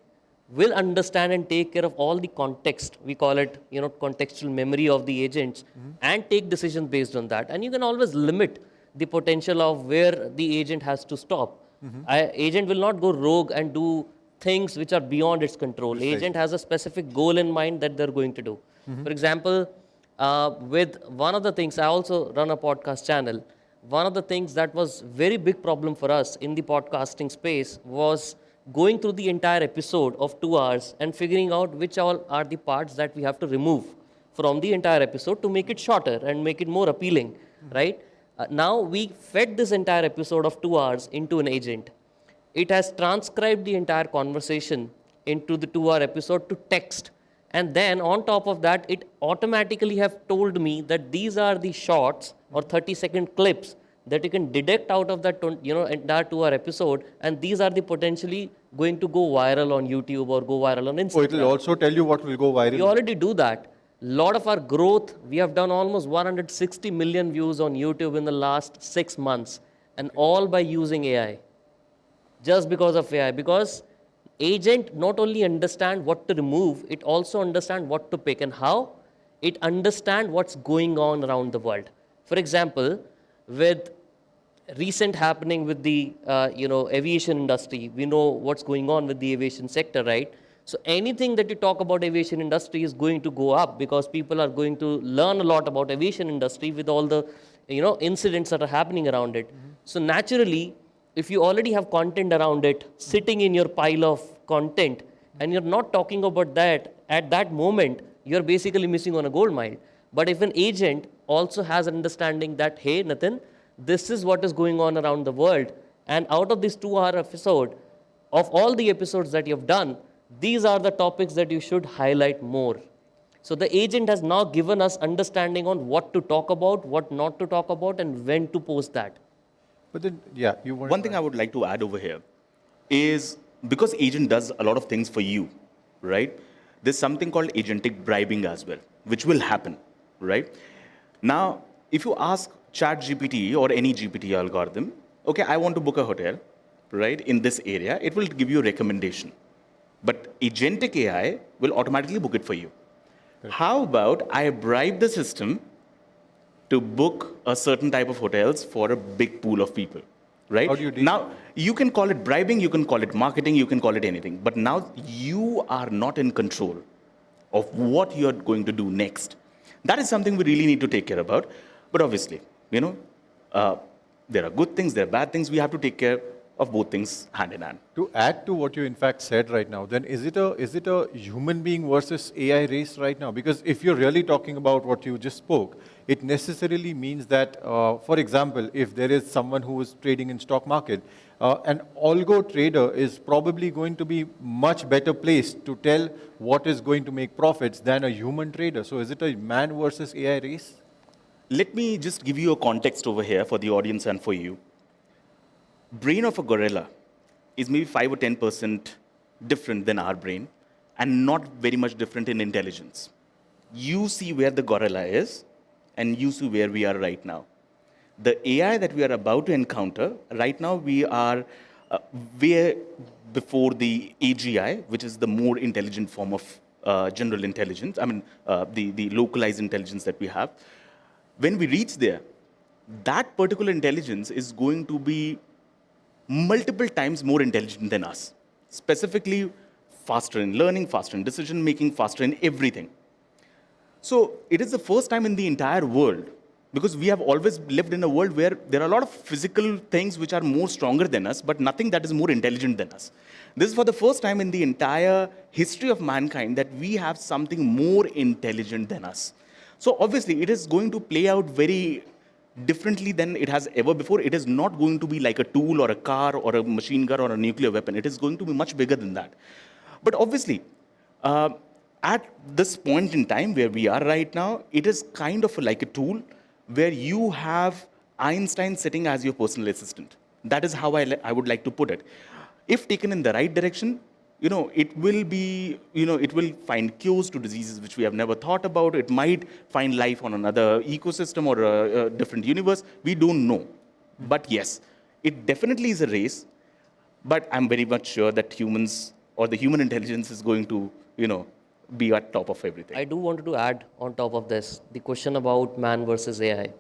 will understand and take care of all the context. We call it, contextual memory of the agents, and take decisions based on that. And you can always limit the potential of where the agent has to stop. Agent will not go rogue and do things which are beyond its control. Precisely. Agent has a specific goal in mind that they're going to do. For example, with one of the things, I also run a podcast channel. One of the things that was very big problem for us in the podcasting space was going through the entire episode of 2 hours and figuring out which all are the parts that we have to remove from the entire episode to make it shorter and make it more appealing, right? Now we fed this entire episode of 2 hours into an agent. It has transcribed the entire conversation into the 2-hour episode to text. And then on top of that, it automatically have told me that these are the shots or 30-second clips that you can deduct out of that entire 2-hour episode, and these are the potentially going to go viral on YouTube or go viral on Instagram. Oh, it will also tell you what will go viral. We already do that. Lot of our growth, we have done almost 160 million views on YouTube in the last 6 months, and all by using AI. Just because of AI, because agent not only understand what to remove, it also understand what to pick and how. It understand what's going on around the world. For example, with recent happening with the aviation industry, we know what's going on with the aviation sector, right? So anything that you talk about aviation industry is going to go up because people are going to learn a lot about aviation industry with all the incidents that are happening around it. So naturally, if you already have content around it sitting in your pile of content and you're not talking about that at that moment, you're basically missing on a gold mine. But if an agent also has an understanding that, hey, Nathan, this is what is going on around the world, and out of this 2-hour episode, of all the episodes that you've done, these are the topics that you should highlight more. So the agent has now given us understanding on what to talk about, what not to talk about, and when to post that. But then, yeah, One thing I would like to add over here is, because agent does a lot of things for you, right? There's something called agentic bribing as well, which will happen, right? Now, if you ask ChatGPT or any GPT algorithm, okay, I want to book a hotel, right, in this area, it will give you a recommendation. But agentic AI will automatically book it for you. How about I bribe the system to book a certain type of hotels for a big pool of people, right? How do you do now, you can call it bribing, you can call it marketing, you can call it anything. But now you are not in control of what you're going to do next. That is something we really need to take care about. But obviously, there are good things, there are bad things. We have to take care of both things hand in hand. To add to what you in fact said right now, then is it a human being versus AI race right now? Because if you're really talking about what you just spoke, it necessarily means that, for example, if there is someone who is trading in stock market, an algo trader is probably going to be much better placed to tell what is going to make profits than a human trader. So is it a man versus AI race? Let me just give you a context over here for the audience and for you. Brain of a gorilla is maybe 5 or 10% different than our brain, and not very much different in intelligence. You see where the gorilla is, and you see where we are right now. The AI that we are about to encounter, right now we are way before the AGI, which is the more intelligent form of general intelligence, the localized intelligence that we have. When we reach there, that particular intelligence is going to be multiple times more intelligent than us. Specifically, faster in learning, faster in decision making, faster in everything. So it is the first time in the entire world, because we have always lived in a world where there are a lot of physical things which are more stronger than us, but nothing that is more intelligent than us. This is for the first time in the entire history of mankind that we have something more intelligent than us. So obviously, it is going to play out very differently than it has ever before. It is not going to be like a tool or a car or a machine gun or a nuclear weapon. It is going to be much bigger than that. But obviously, at this point in time where we are right now, it is kind of like a tool where you have Einstein sitting as your personal assistant. That is how I would like to put it. If taken in the right direction, it will be, it will find cures to diseases which we have never thought about. It might find life on another ecosystem or a different universe. We don't know. But yes, it definitely is a race. But I'm very much sure that humans or the human intelligence is going to, be at top of everything. I do want to add on top of this, the question about man versus AI.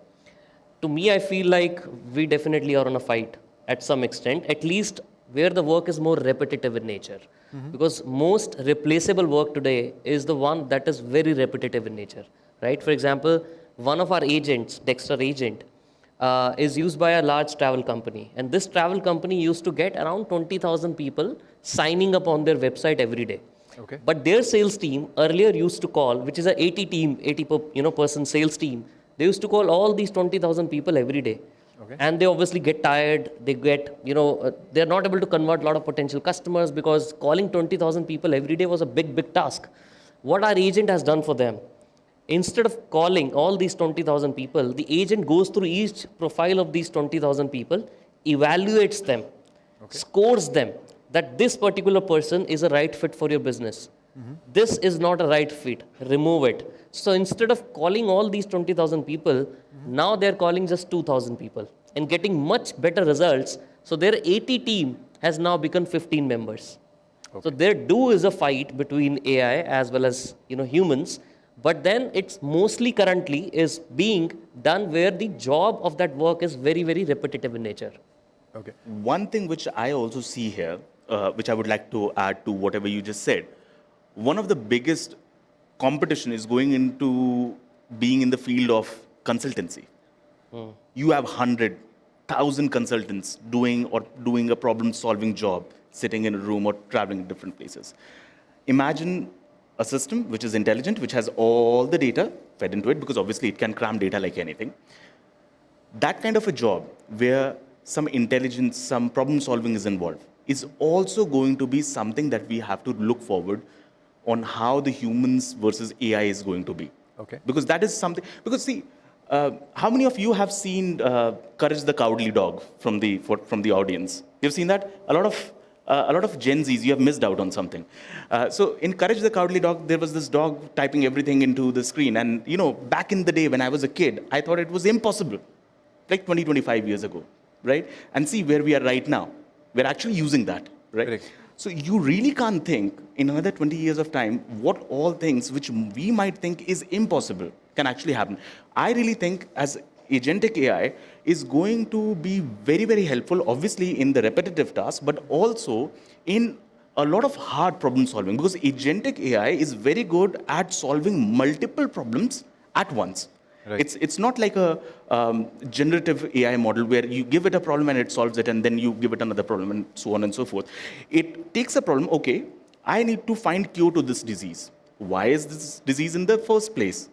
To me, I feel like we definitely are on a fight at some extent, at least where the work is more repetitive in nature. Because most replaceable work today is the one that is very repetitive in nature, right? For example, one of our agents, Dexter agent, is used by a large travel company. And this travel company used to get around 20,000 people signing up on their website every day. Okay. But their sales team earlier used to call, which is a 80 person sales team, they used to call all these 20,000 people every day. Okay. And they obviously get tired, they get, they're not able to convert a lot of potential customers because calling 20,000 people every day was a big task. What our agent has done for them, instead of calling all these 20,000 people, the agent goes through each profile of these 20,000 people, evaluates them, scores them, that this particular person is a right fit for your business. This is not a right fit, remove it. So instead of calling all these 20,000 people, now they're calling just 2,000 people and getting much better results. So their 80 team has now become 15 members. So their do is a fight between AI as well as humans, but then it's mostly currently is being done where the job of that work is very repetitive in nature. Okay. One thing which I also see here, which I would like to add to whatever you just said, one of the biggest competition is going into being in the field of consultancy. You have 100,000 consultants doing a problem-solving job, sitting in a room or traveling in different places. Imagine a system which is intelligent, which has all the data fed into it, because obviously it can cram data like anything. That kind of a job where some intelligence, some problem-solving is involved, is also going to be something that we have to look forward on how the humans versus AI is going to be. Okay. Because that is something, because see, how many of you have seen Courage the Cowardly Dog from the audience? You've seen that? A lot of Gen Zs, you have missed out on something. So in Courage the Cowardly Dog, there was this dog typing everything into the screen. And back in the day when I was a kid, I thought it was impossible, like 20, 25 years ago, right? And see where we are right now. We're actually using that, right? Correct. So you really can't think in another 20 years of time what all things which we might think is impossible can actually happen. I really think as agentic AI is going to be very helpful, obviously in the repetitive tasks, but also in a lot of hard problem solving, because agentic AI is very good at solving multiple problems at once. Right. It's not like a generative AI model where you give it a problem and it solves it, and then you give it another problem and so on and so forth. It takes a problem, okay, I need to find cure to this disease. Why is this disease in the first place?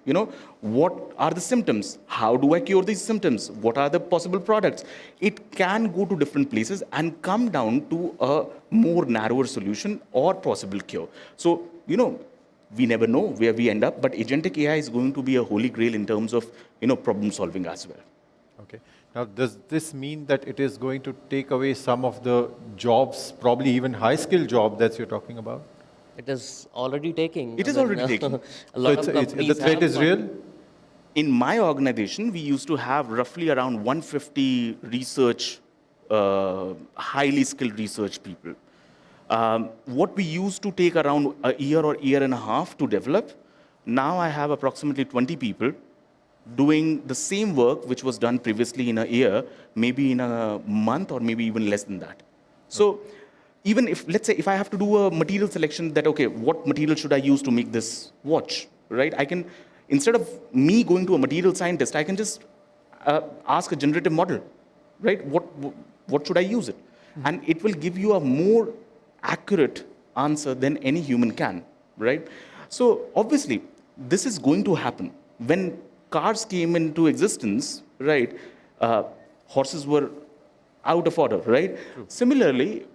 What are the symptoms? How do I cure these symptoms? What are the possible products? It can go to different places and come down to a more narrower solution or possible cure. So, we never know where we end up, but agentic AI is going to be a holy grail in terms of, problem solving as well. Okay. Now, does this mean that it is going to take away some of the jobs, probably even high-skilled jobs that you're talking about? It is already taking. It is already taking. A lot so of companies the threat is real? In my organization, we used to have roughly around 150 research, highly skilled research people. What we used to take around a year or year and a half to develop, now I have approximately 20 people doing the same work which was done previously in a year, maybe in a month or maybe even less than that. So even if, let's say, if I have to do a material selection that, okay, what material should I use to make this watch, right? I can, instead of me going to a material scientist, I can just ask a generative model, right? What should I use it? And it will give you a more accurate answer than any human can, right? So obviously, this is going to happen. When cars came into existence, right, horses were out of order, right? Similarly,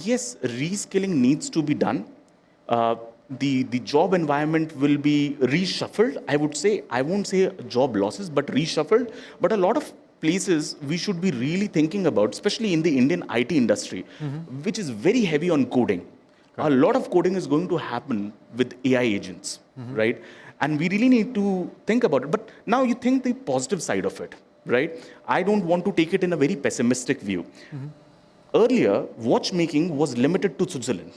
yes, reskilling needs to be done. The job environment will be reshuffled, I would say. I won't say job losses, but reshuffled. But a lot of places we should be really thinking about, especially in the Indian IT industry, which is very heavy on coding. A lot of coding is going to happen with AI agents, right? And we really need to think about it. But now you think the positive side of it, right? I don't want to take it in a very pessimistic view. Earlier, watchmaking was limited to Switzerland,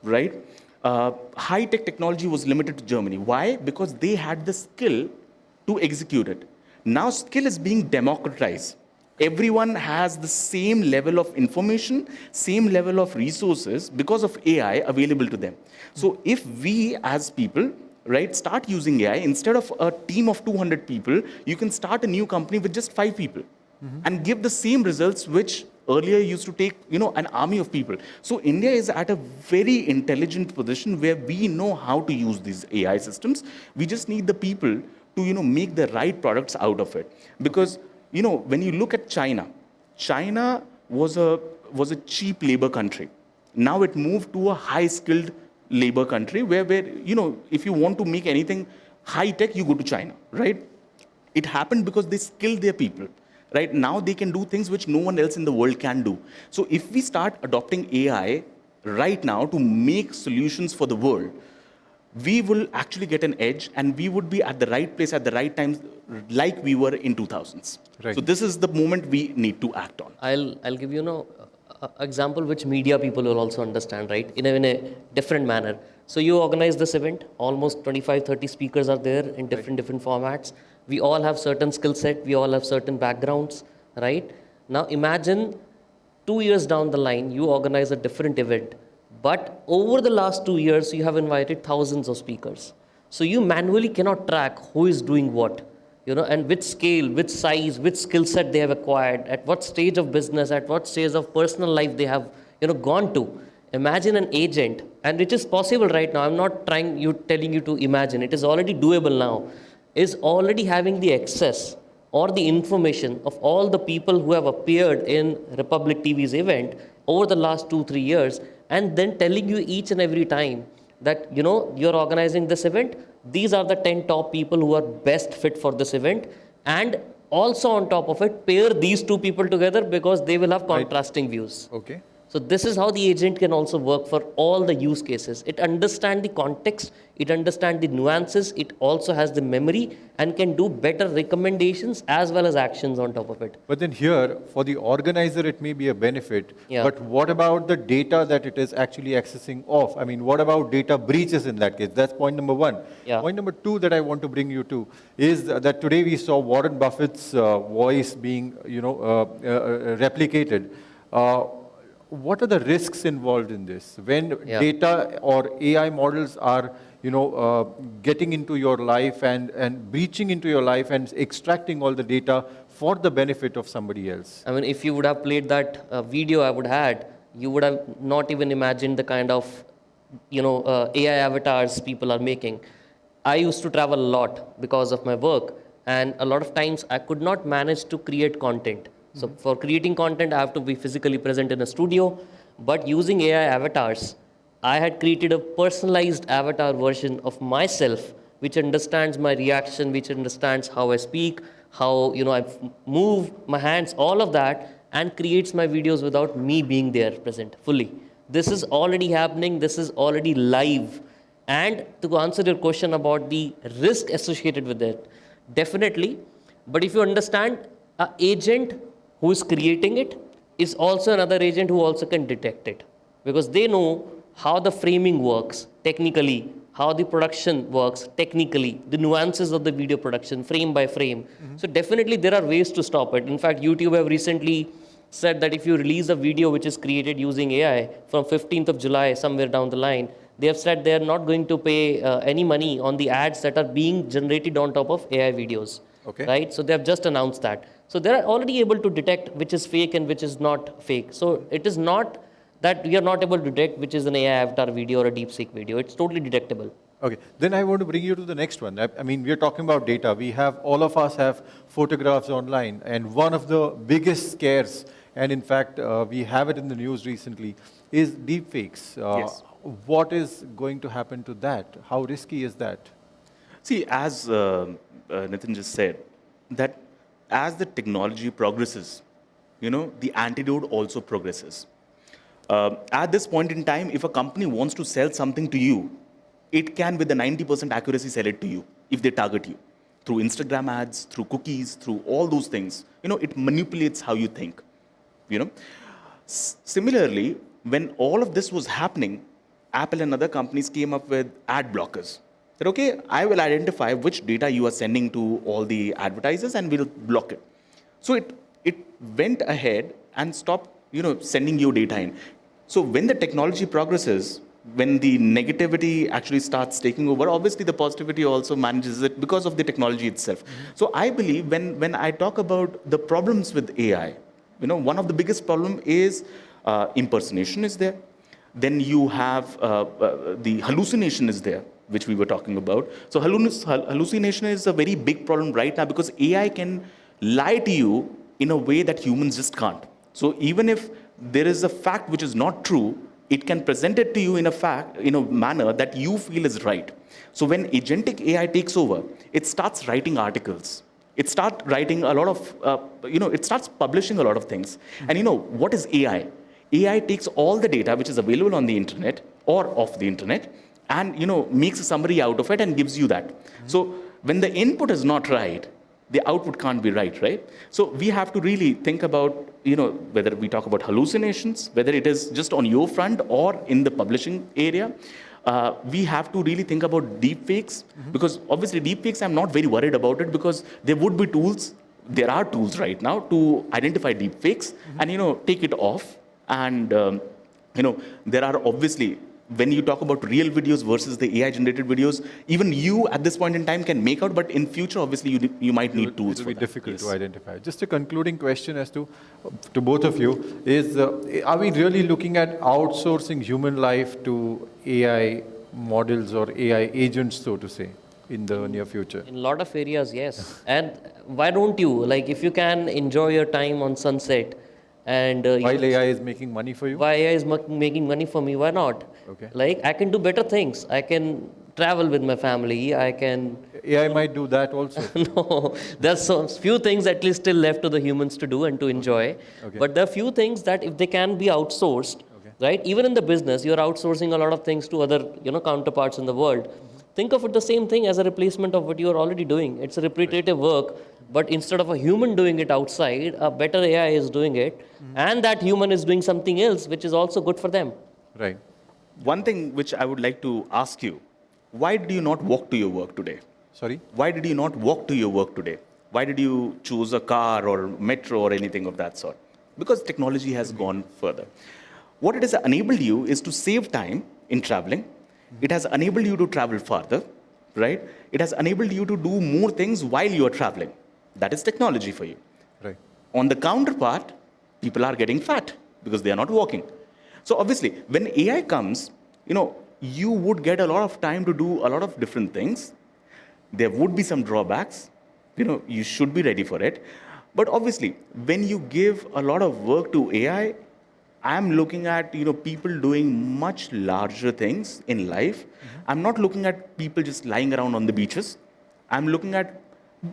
right? High-tech technology was limited to Germany. Why? Because they had the skill to execute it. Now skill is being democratized. Everyone has the same level of information, same level of resources because of AI available to them. So if we as people, right, start using AI, instead of a team of 200 people, you can start a new company with just 5 people and give the same results which earlier used to take, an army of people. So India is at a very intelligent position where we know how to use these AI systems. We just need the people to, make the right products out of it. Because, when you look at China, China was a cheap labor country. Now it moved to a high-skilled labor country where, if you want to make anything high-tech, you go to China, right? It happened because they skilled their people. Right now, they can do things which no one else in the world can do. So if we start adopting AI right now to make solutions for the world, we will actually get an edge and we would be at the right place at the right time like we were in 2000s. Right. So this is the moment we need to act on. I'll give you an example which media people will also understand, right? In a different manner. So you organize this event, almost 25, 30 speakers are there in different formats. We all have certain skill set, we all have certain backgrounds, right? Now imagine 2 years down the line, you organize a different event, but over the last 2 years, you have invited thousands of speakers. So you manually cannot track who is doing what, and which scale, which size, which skill set they have acquired, at what stage of business, at what stage of personal life they have, gone to. Imagine an agent, and it is possible right now. I'm not telling you to imagine. It is already doable now. Is already having the access or the information of all the people who have appeared in Republic TV's event over the last 2-3 years, and then telling you each and every time that, you're organizing this event, these are the 10 top people who are best fit for this event, and also on top of it, pair these 2 people together because they will have contrasting views. Okay. So this is how the agent can also work for all the use cases. It understands the context, it understands the nuances, it also has the memory and can do better recommendations as well as actions on top of it. But then here, for the organizer, it may be a benefit. Yeah. But what about the data that it is actually accessing of? I mean, what about data breaches in that case? That's point number 1. Yeah. Point number 2 that I want to bring you to is that today we saw Warren Buffett's voice being, replicated. What are the risks involved in this? When data or AI models are, getting into your life and breaching into your life and extracting all the data for the benefit of somebody else. I mean, if you would have played that video I would had, you would have not even imagined the kind of, AI avatars people are making. I used to travel a lot because of my work, and a lot of times I could not manage to create content. So for creating content, I have to be physically present in a studio, but using AI avatars, I had created a personalized avatar version of myself, which understands my reaction, which understands how I speak, how I move my hands, all of that, and creates my videos without me being there present fully. This is already happening. This is already live. And to answer your question about the risk associated with it, definitely. But if you understand, an agent who is creating it is also another agent who also can detect it, because they know how the framing works technically, how the production works technically, the nuances of the video production, frame by frame. So definitely there are ways to stop it. In fact, YouTube have recently said that if you release a video which is created using AI from 15th of July, somewhere down the line, they have said they are not going to pay any money on the ads that are being generated on top of AI videos. Okay. Right? So they have just announced that. So they are already able to detect which is fake and which is not fake. So it is not that we are not able to detect which is an AI avatar video or a DeepSeek video. It's totally detectable. Okay, then I want to bring you to the next one. I mean, we're talking about data. All of us have photographs online, and one of the biggest scares, and in fact, we have it in the news recently, is deepfakes. Yes. What is going to happen to that? How risky is that? See, as Nitin just said, that as the technology progresses, the antidote also progresses. At this point in time, if a company wants to sell something to you, it can with a 90% accuracy sell it to you if they target you through Instagram ads, through cookies, through all those things. It manipulates how you think. Similarly, when all of this was happening, Apple and other companies came up with ad blockers. That okay, I will identify which data you are sending to all the advertisers and we'll block it. So it went ahead and stopped sending you data in. So when the technology progresses, when the negativity actually starts taking over, obviously the positivity also manages it because of the technology itself. So I believe when I talk about the problems with AI, one of the biggest problem is impersonation is there. Then you have the hallucination is there, which we were talking about. So hallucination is a very big problem right now because AI can lie to you in a way that humans just can't. So even if there is a fact which is not true, it can present it to you in a manner that you feel is right. So when agentic AI takes over, it starts writing articles. It starts writing a lot of, it starts publishing a lot of things. And what is AI? AI takes all the data which is available on the internet or off the internet and, makes a summary out of it and gives you that. So when the input is not right, the output can't be right? So we have to really think about, whether we talk about hallucinations, whether it is just on your front or in the publishing area. We have to really think about deepfakes because obviously deepfakes, I'm not very worried about it because there would be tools, there are tools right now to identify deepfakes and, take it off. And, there are obviously, when you talk about real videos versus the AI-generated videos, even you at this point in time can make out, but in future, obviously, you might need tools for that. It will be difficult to identify. Just a concluding question as to both of you is, are we really looking at outsourcing human life to AI models or AI agents, so to say, in the near future? In a lot of areas, yes. And why don't you? Like, if you can enjoy your time on sunset, and while AI is making money for you? Why AI is making money for me? Why not? Okay. Like, I can do better things. I can travel with my family. I can... AI might do that also. No, there's so few things at least still left to the humans to do and to enjoy. Okay. But there are few things that if they can be outsourced, right? Even in the business, you're outsourcing a lot of things to other, counterparts in the world. Think of it the same thing as a replacement of what you're already doing. It's a repetitive work, but instead of a human doing it outside, a better AI is doing it, and that human is doing something else, which is also good for them. Right. One thing which I would like to ask you, why did you not walk to your work today? Sorry? Why did you not walk to your work today? Why did you choose a car or metro or anything of that sort? Because technology has gone further. What it has enabled you is to save time in traveling. It has enabled you to travel farther, right? It has enabled you to do more things while you are traveling. That is technology for you. Right. On the counterpart, people are getting fat because they are not walking. So obviously, when AI comes, you would get a lot of time to do a lot of different things. There would be some drawbacks. You should be ready for it. But obviously, when you give a lot of work to AI, I'm looking at people doing much larger things in life. I'm not looking at people just lying around on the beaches. I'm looking at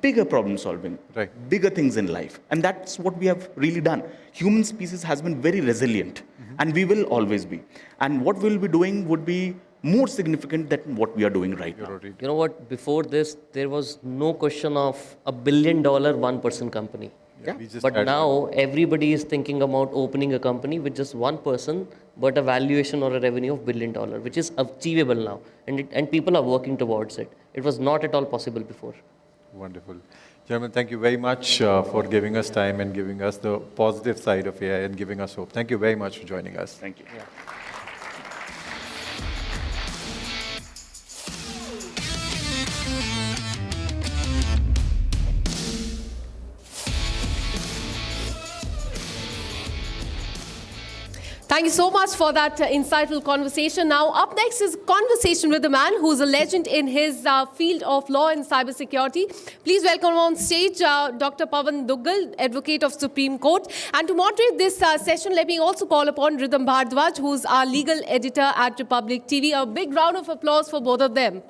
bigger problem solving, right? Bigger things in life. And that's what we have really done. Human species has been very resilient, and we will always be. And what we'll be doing would be more significant than what we are doing right now. You know what? Before this, there was no question of $1 billion one-person company. Yeah. But now everybody is thinking about opening a company with just one person but a valuation or a revenue of $1 billion, which is achievable now. And people are working towards it. It was not at all possible before. Wonderful. Gentlemen, thank you very much for giving us time and giving us the positive side of AI and giving us hope. Thank you very much for joining us. Thank you. Yeah. Thank you so much for that insightful conversation. Now, up next is a conversation with a man who's a legend in his field of law and cybersecurity. Please welcome on stage Dr. Pawan Duggal, Advocate of Supreme Court. And to moderate this session, let me also call upon Ridham Bhardwaj, who's our legal editor at Republic TV. A big round of applause for both of them.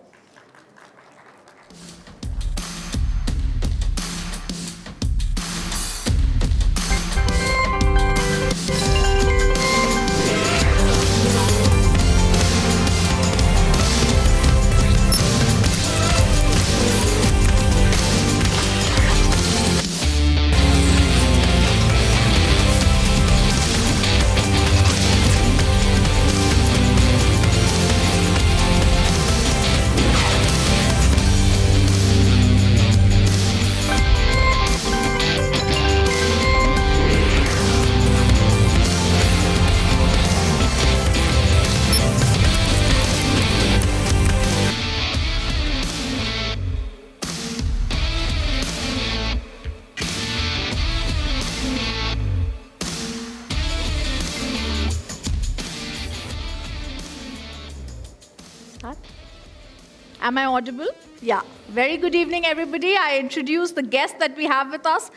Am I audible? Yeah. Very good evening, everybody. I introduce the guest that we have with us,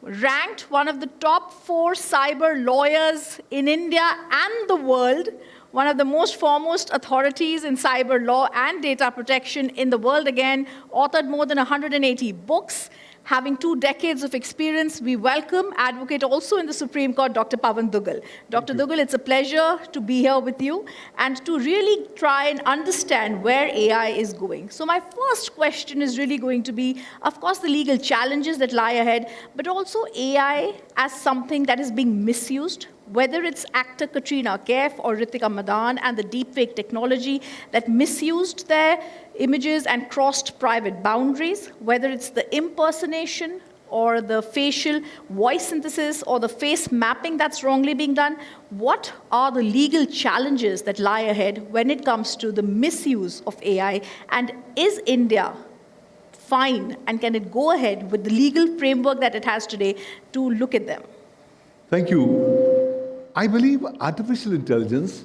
ranked one of the top 4 cyber lawyers in India and the world, one of the most foremost authorities in cyber law and data protection in the world again, authored more than 180 books, having 2 decades of experience. We welcome advocate also in the Supreme Court, Dr. Pawan Duggal. Dr. Duggal, it's a pleasure to be here with you and to really try and understand where AI is going. So my first question is really going to be, of course, the legal challenges that lie ahead, but also AI as something that is being misused, whether it's actor Katrina Kaif or Ritika Madan and the deepfake technology that misused their images and crossed private boundaries, whether it's the impersonation or the facial voice synthesis or the face mapping that's wrongly being done. What are the legal challenges that lie ahead when it comes to the misuse of AI? And is India fine, and can it go ahead with the legal framework that it has today to look at them? Thank you. I believe artificial intelligence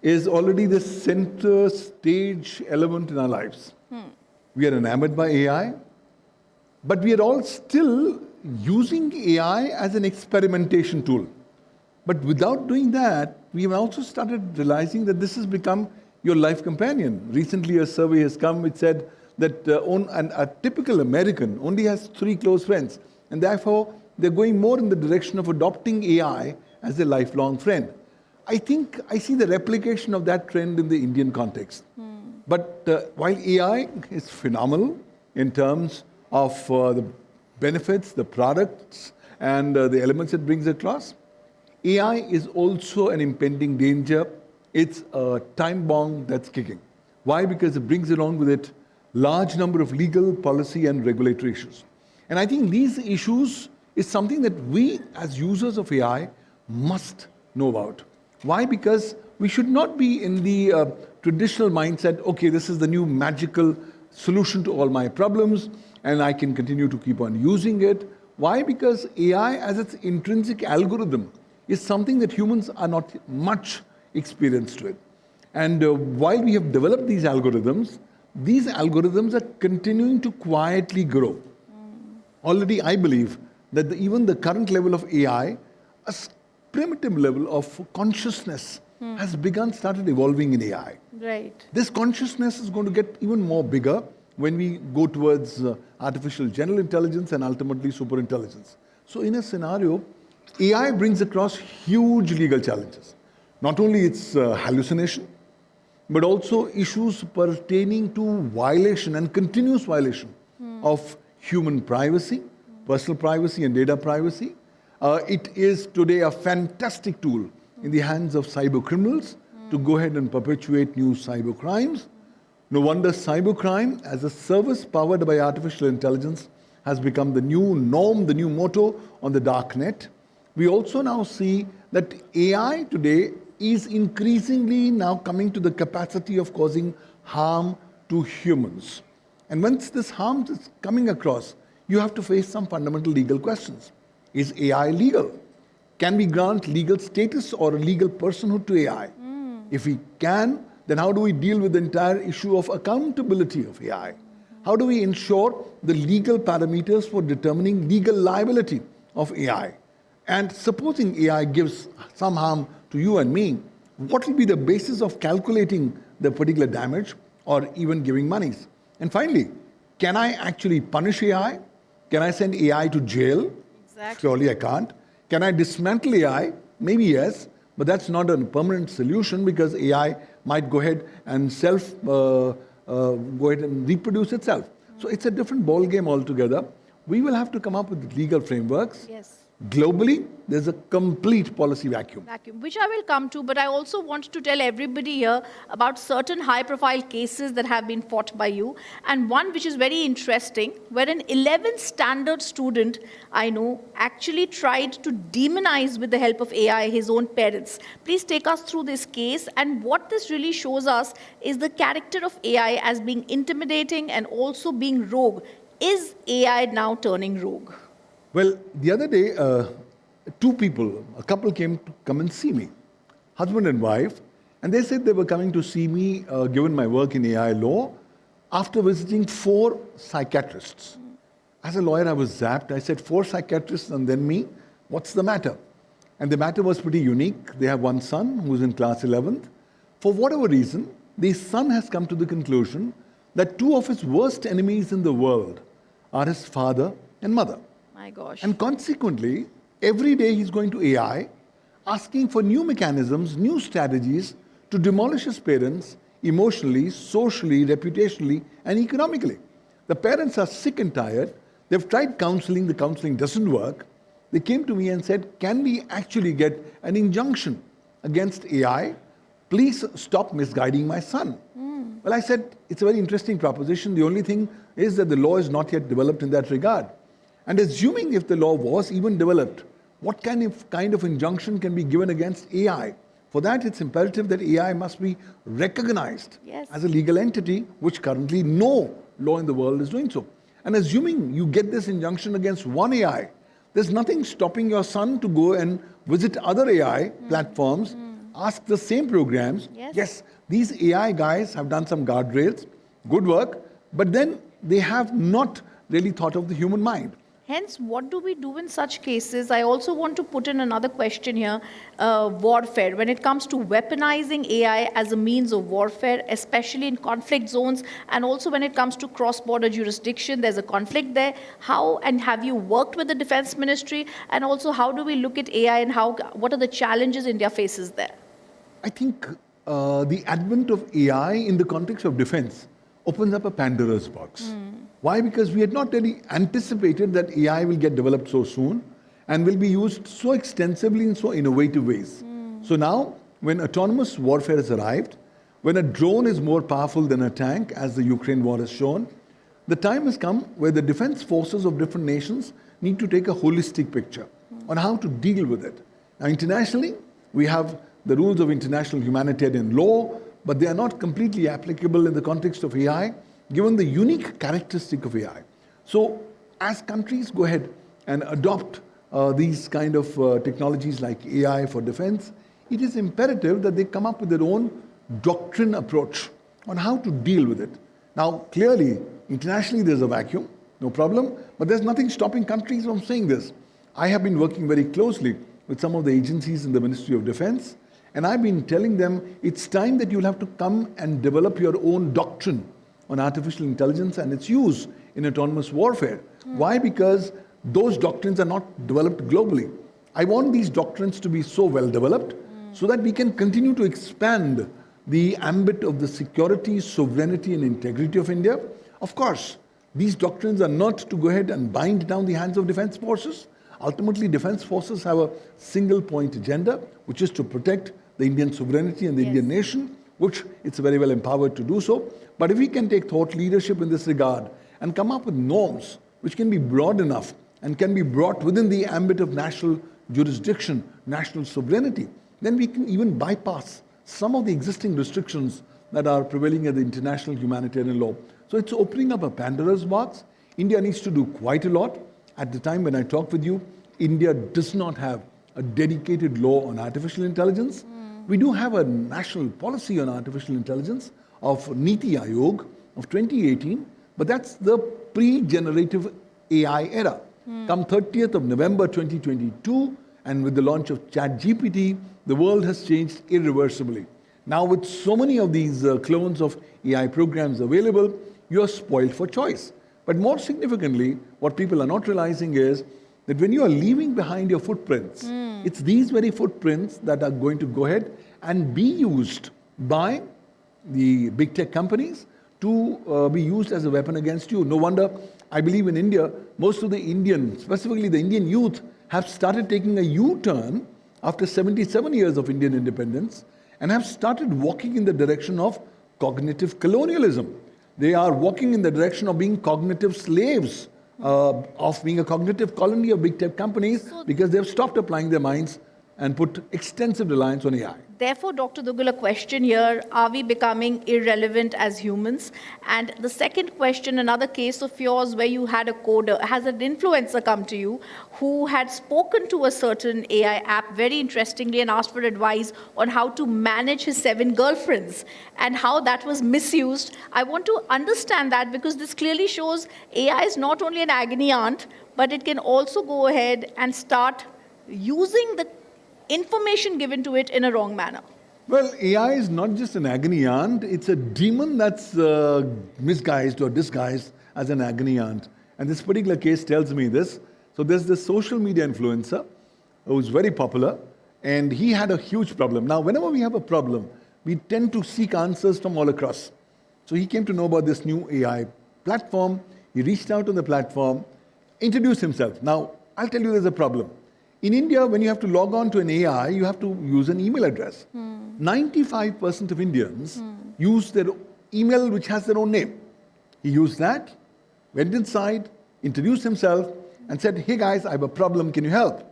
is already the center stage element in our lives. We are enamored by AI, but we are all still using AI as an experimentation tool. But without doing that, we have also started realizing that this has become your life companion. Recently, a survey has come which said that a typical American only has 3 close friends, and therefore they're going more in the direction of adopting AI as a lifelong friend. I think I see the replication of that trend in the Indian context. But while AI is phenomenal in terms of the benefits, the products, and the elements it brings across, AI is also an impending danger. It's a time bomb that's kicking. Why? Because it brings along with it large number of legal, policy, and regulatory issues. And I think these issues is something that we as users of AI must know about. Why? Because we should not be in the traditional mindset, okay, this is the new magical solution to all my problems, and I can continue to keep on using it. Why? Because AI as its intrinsic algorithm is something that humans are not much experienced with. And while we have developed these algorithms are continuing to quietly grow. Already, I believe that even the current level of AI, a primitive level of consciousness has started evolving in AI. Right. This consciousness is going to get even more bigger when we go towards artificial general intelligence and ultimately superintelligence. So in a scenario, AI brings across huge legal challenges. Not only its hallucination, but also issues pertaining to violation and continuous violation of human privacy, personal privacy and data privacy. It is today a fantastic tool in the hands of cyber criminals to go ahead and perpetuate new cyber crimes. No wonder cybercrime as a service powered by artificial intelligence has become the new norm, the new motto on the dark net. We also now see that AI today is increasingly now coming to the capacity of causing harm to humans. And once this harm is coming across, you have to face some fundamental legal questions. Is AI legal? Can we grant legal status or a legal personhood to AI? If we can, then how do we deal with the entire issue of accountability of AI? How do we ensure the legal parameters for determining legal liability of AI? And supposing AI gives some harm to you and me, what will be the basis of calculating the particular damage or even giving monies? And finally, can I actually punish AI? Can I send AI to jail? Exactly. Surely I can't. Can I dismantle AI? Maybe yes, but that's not a permanent solution because AI might go ahead and go ahead and reproduce itself. So it's a different ball game altogether. We will have to come up with legal frameworks. Yes. Globally, there's a complete policy vacuum. Which I will come to, but I also want to tell everybody here about certain high-profile cases that have been fought by you, and one which is very interesting, where an 11th standard student, I know, actually tried to demonize with the help of AI his own parents. Please take us through this case, and what this really shows us is the character of AI as being intimidating and also being rogue. Is AI now turning rogue? Well, the other day, a couple came to come and see me, husband and wife, and they said they were coming to see me, given my work in AI law, after visiting 4 psychiatrists. As a lawyer, I was zapped. I said, 4 psychiatrists and then me? What's the matter? And the matter was pretty unique. They have one son who's in class 11th. For whatever reason, the son has come to the conclusion that 2 of his worst enemies in the world are his father and mother. My gosh. And consequently, every day he's going to AI, asking for new mechanisms, new strategies to demolish his parents emotionally, socially, reputationally, and economically. The parents are sick and tired. They've tried counseling. The counseling doesn't work. They came to me and said, can we actually get an injunction against AI? Please stop misguiding my son. Well, I said, it's a very interesting proposition. The only thing is that the law is not yet developed in that regard. And assuming if the law was even developed, what kind of injunction can be given against AI? For that, it's imperative that AI must be recognized as a legal entity, which currently no law in the world is doing so. And assuming you get this injunction against one AI, there's nothing stopping your son to go and visit other AI platforms, ask the same programs. Yes, these AI guys have done some guardrails, good work, but then they have not really thought of the human mind. Hence, what do we do in such cases? I also want to put in another question here, warfare. When it comes to weaponizing AI as a means of warfare, especially in conflict zones, and also when it comes to cross-border jurisdiction, there's a conflict there. How, and have you worked with the Defense Ministry? And also, how do we look at AI and what are the challenges India faces there? I think the advent of AI in the context of defense opens up a Pandora's box. Why? Because we had not really anticipated that AI will get developed so soon and will be used so extensively in so innovative ways. So now, when autonomous warfare has arrived, when a drone is more powerful than a tank, as the Ukraine war has shown, the time has come where the defense forces of different nations need to take a holistic picture on how to deal with it. Now, internationally, we have the rules of international humanitarian law, but they are not completely applicable in the context of AI, given the unique characteristic of AI. So as countries go ahead and adopt these kind of technologies like AI for defense, it is imperative that they come up with their own doctrine approach on how to deal with it. Now, clearly, internationally there's a vacuum, no problem, but there's nothing stopping countries from saying this. I have been working very closely with some of the agencies in the Ministry of Defense, and I've been telling them it's time that you'll have to come and develop your own doctrine on artificial intelligence and its use in autonomous warfare. Why? Because those doctrines are not developed globally. I want these doctrines to be so well developed so that we can continue to expand the ambit of the security, sovereignty, and integrity of India. Of course, these doctrines are not to go ahead and bind down the hands of defense forces. Ultimately, defense forces have a single point agenda, which is to protect the Indian sovereignty and the Indian nation, which it's very well empowered to do so. But if we can take thought leadership in this regard and come up with norms which can be broad enough and can be brought within the ambit of national jurisdiction, national sovereignty, then we can even bypass some of the existing restrictions that are prevailing at the international humanitarian law. So it's opening up a Pandora's box. India needs to do quite a lot. At the time when I talk with you, India does not have a dedicated law on artificial intelligence. We do have a national policy on artificial intelligence of NITI Aayog of 2018, but that's the pre-generative AI era. Come 30th of November 2022, and with the launch of ChatGPT, the world has changed irreversibly. Now with so many of these clones of AI programs available, you're spoiled for choice. But more significantly, what people are not realizing is that when you are leaving behind your footprints, it's these very footprints that are going to go ahead and be used by the big tech companies to be used as a weapon against you. No wonder, I believe in India, most of the Indian, specifically the Indian youth, have started taking a U-turn after 77 years of Indian independence and have started walking in the direction of cognitive colonialism. They are walking in the direction of being cognitive slaves, of being a cognitive colony of big tech companies because they've stopped applying their minds and put extensive reliance on AI. Therefore, Dr. Duggal, a question here, are we becoming irrelevant as humans? And the second question, another case of yours where you had a coder, has an influencer come to you who had spoken to a certain AI app very interestingly and asked for advice on how to manage his 7 girlfriends and how that was misused. I want to understand that because this clearly shows AI is not only an agony aunt, but it can also go ahead and start using the information given to it in a wrong manner. Well, AI is not just an agony aunt, it's a demon that's misguised or disguised as an agony aunt. And this particular case tells me this. So there's this social media influencer who's very popular, and he had a huge problem. Now, whenever we have a problem, we tend to seek answers from all across. So he came to know about this new AI platform. He reached out on the platform, introduced himself. Now, I'll tell you there's a problem. In India, when you have to log on to an AI, you have to use an email address. 95% of Indians use their email which has their own name. He used that, went inside, introduced himself, and said, hey guys, I have a problem, can you help?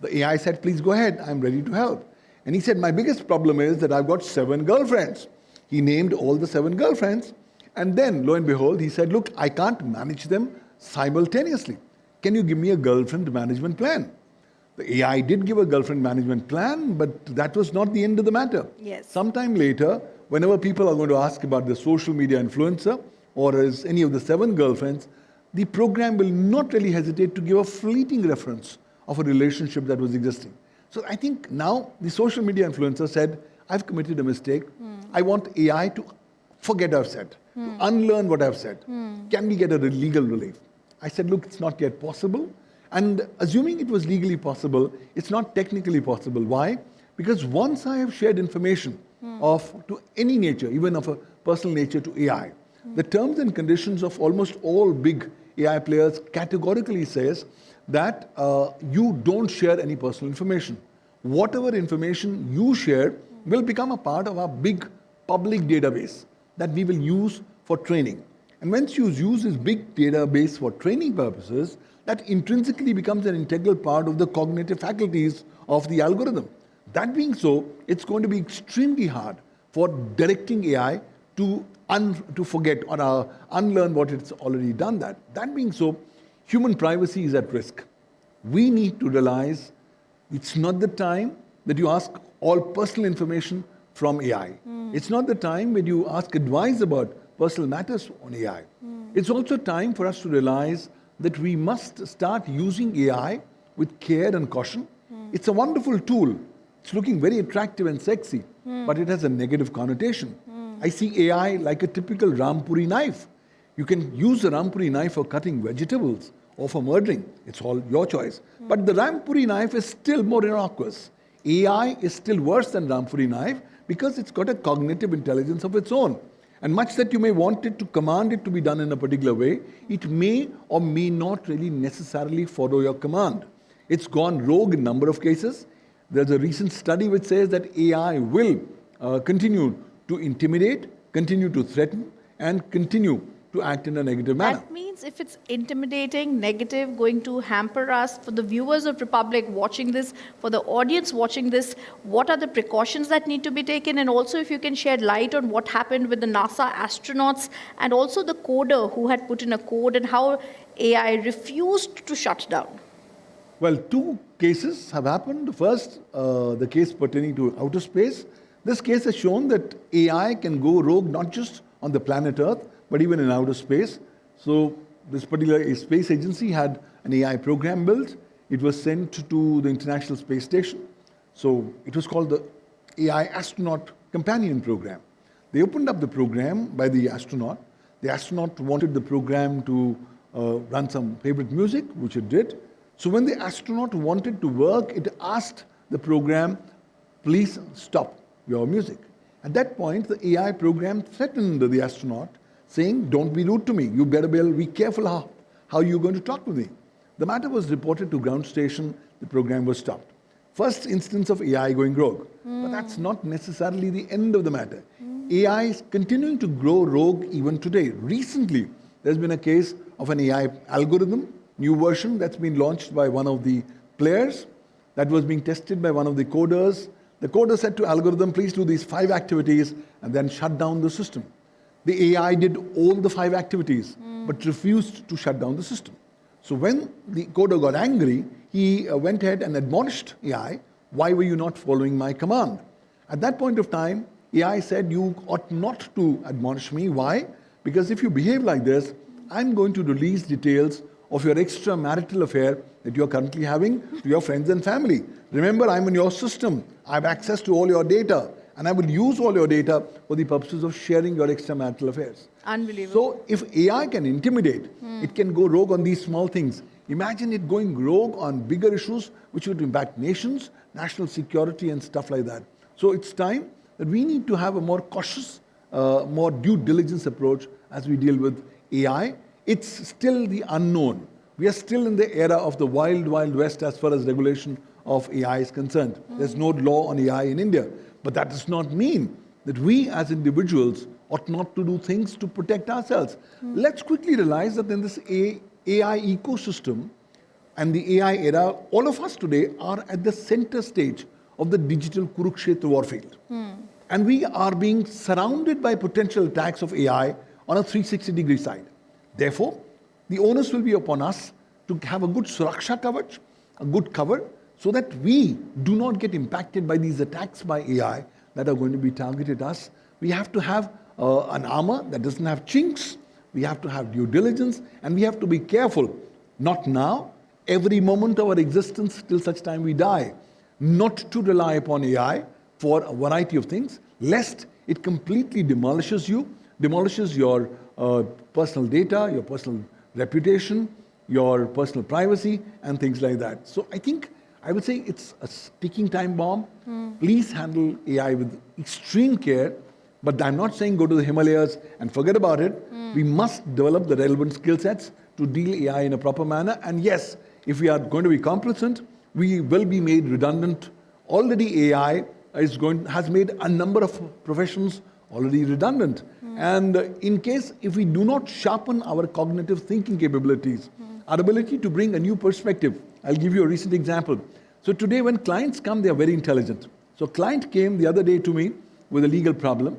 The AI said, please go ahead, I'm ready to help. And he said, my biggest problem is that I've got 7 girlfriends. He named all the 7 girlfriends, and then, lo and behold, he said, look, I can't manage them simultaneously. Can you give me a girlfriend management plan? The AI did give a girlfriend management plan, but that was not the end of the matter. Yes. Sometime later, whenever people are going to ask about the social media influencer or as any of the 7 girlfriends, the program will not really hesitate to give a fleeting reference of a relationship that was existing. So I think now the social media influencer said, I've committed a mistake. I want AI to forget what I've said, to unlearn what I've said. Can we get a legal relief? I said, look, it's not yet possible. And assuming it was legally possible, it's not technically possible. Why? Because once I have shared information to any nature, even of a personal nature to AI, the terms and conditions of almost all big AI players categorically says that you don't share any personal information. Whatever information you share will become a part of our big public database that we will use for training. And once you use this big database for training purposes, that intrinsically becomes an integral part of the cognitive faculties of the algorithm. That being so, it's going to be extremely hard for directing AI to forget or unlearn what it's already done. That being so, human privacy is at risk. We need to realize it's not the time that you ask all personal information from AI. It's not the time when you ask advice about personal matters on AI. It's also time for us to realize that we must start using AI with care and caution. It's a wonderful tool. It's looking very attractive and sexy, but it has a negative connotation. I see AI like a typical Rampuri knife. You can use the Rampuri knife for cutting vegetables or for murdering. It's all your choice. But the Rampuri knife is still more innocuous. AI is still worse than Rampuri knife because it's got a cognitive intelligence of its own. And much that you may want it to command it to be done in a particular way, it may or may not really necessarily follow your command. It's gone rogue in a number of cases. There's a recent study which says that AI will continue to intimidate, continue to threaten, and continue to act in a negative manner. That means if it's intimidating, negative, going to hamper us, for the viewers of Republic watching this, for the audience watching this, what are the precautions that need to be taken? And also if you can shed light on what happened with the NASA astronauts and also the coder who had put in a code and how AI refused to shut down. Well, two cases have happened. First, the case pertaining to outer space. This case has shown that AI can go rogue not just on the planet Earth, but even in outer space. So this particular space agency had an AI program built. It was sent to the International Space Station. So it was called the AI Astronaut Companion Program. They opened up the program by the astronaut. The astronaut wanted the program to run some favorite music, which it did. So when the astronaut wanted to work, it asked the program, please stop your music. At that point, the AI program threatened the astronaut, saying, don't be rude to me. You better be careful how you're going to talk to me. The matter was reported to ground station. The program was stopped. First instance of AI going rogue. But that's not necessarily the end of the matter. AI is continuing to grow rogue even today. Recently, there's been a case of an AI algorithm, new version that's been launched by one of the players that was being tested by one of the coders. The coder said to algorithm, please do these 5 activities and then shut down the system. The AI did all the 5 activities, but refused to shut down the system. So when the coder got angry, he went ahead and admonished AI, why were you not following my command? At that point of time, AI said, you ought not to admonish me. Why? Because if you behave like this, I'm going to release details of your extramarital affair that you're currently having to your friends and family. Remember, I'm in your system. I have access to all your data. And I will use all your data for the purposes of sharing your extramarital affairs. Unbelievable. So if AI can intimidate, it can go rogue on these small things. Imagine it going rogue on bigger issues which would impact nations, national security and stuff like that. So it's time that we need to have a more cautious, more due diligence approach as we deal with AI. It's still the unknown. We are still in the era of the wild, wild west as far as regulation of AI is concerned. There's no law on AI in India. But that does not mean that we as individuals ought not to do things to protect ourselves. Let's quickly realize that in this AI ecosystem and the AI era, all of us today are at the center stage of the digital Kurukshetra warfield. And we are being surrounded by potential attacks of AI on a 360-degree side. Therefore, the onus will be upon us to have a good suraksha coverage, a good cover, so that we do not get impacted by these attacks by AI that are going to be targeted us. We have to have an armor that doesn't have chinks. We have to have due diligence, and we have to be careful. Not now, every moment of our existence till such time we die. Not to rely upon AI for a variety of things, lest it completely demolishes you, demolishes your personal data, your personal reputation, your personal privacy, and things like that. So I think I would say it's a ticking time bomb. Please handle AI with extreme care. But I'm not saying go to the Himalayas and forget about it. We must develop the relevant skill sets to deal AI in a proper manner. And yes, if we are going to be complacent, we will be made redundant. Already AI has made a number of professions already redundant. And in case if we do not sharpen our cognitive thinking capabilities, our ability to bring a new perspective. I'll give you a recent example. So today when clients come, they are very intelligent. So a client came the other day to me with a legal problem.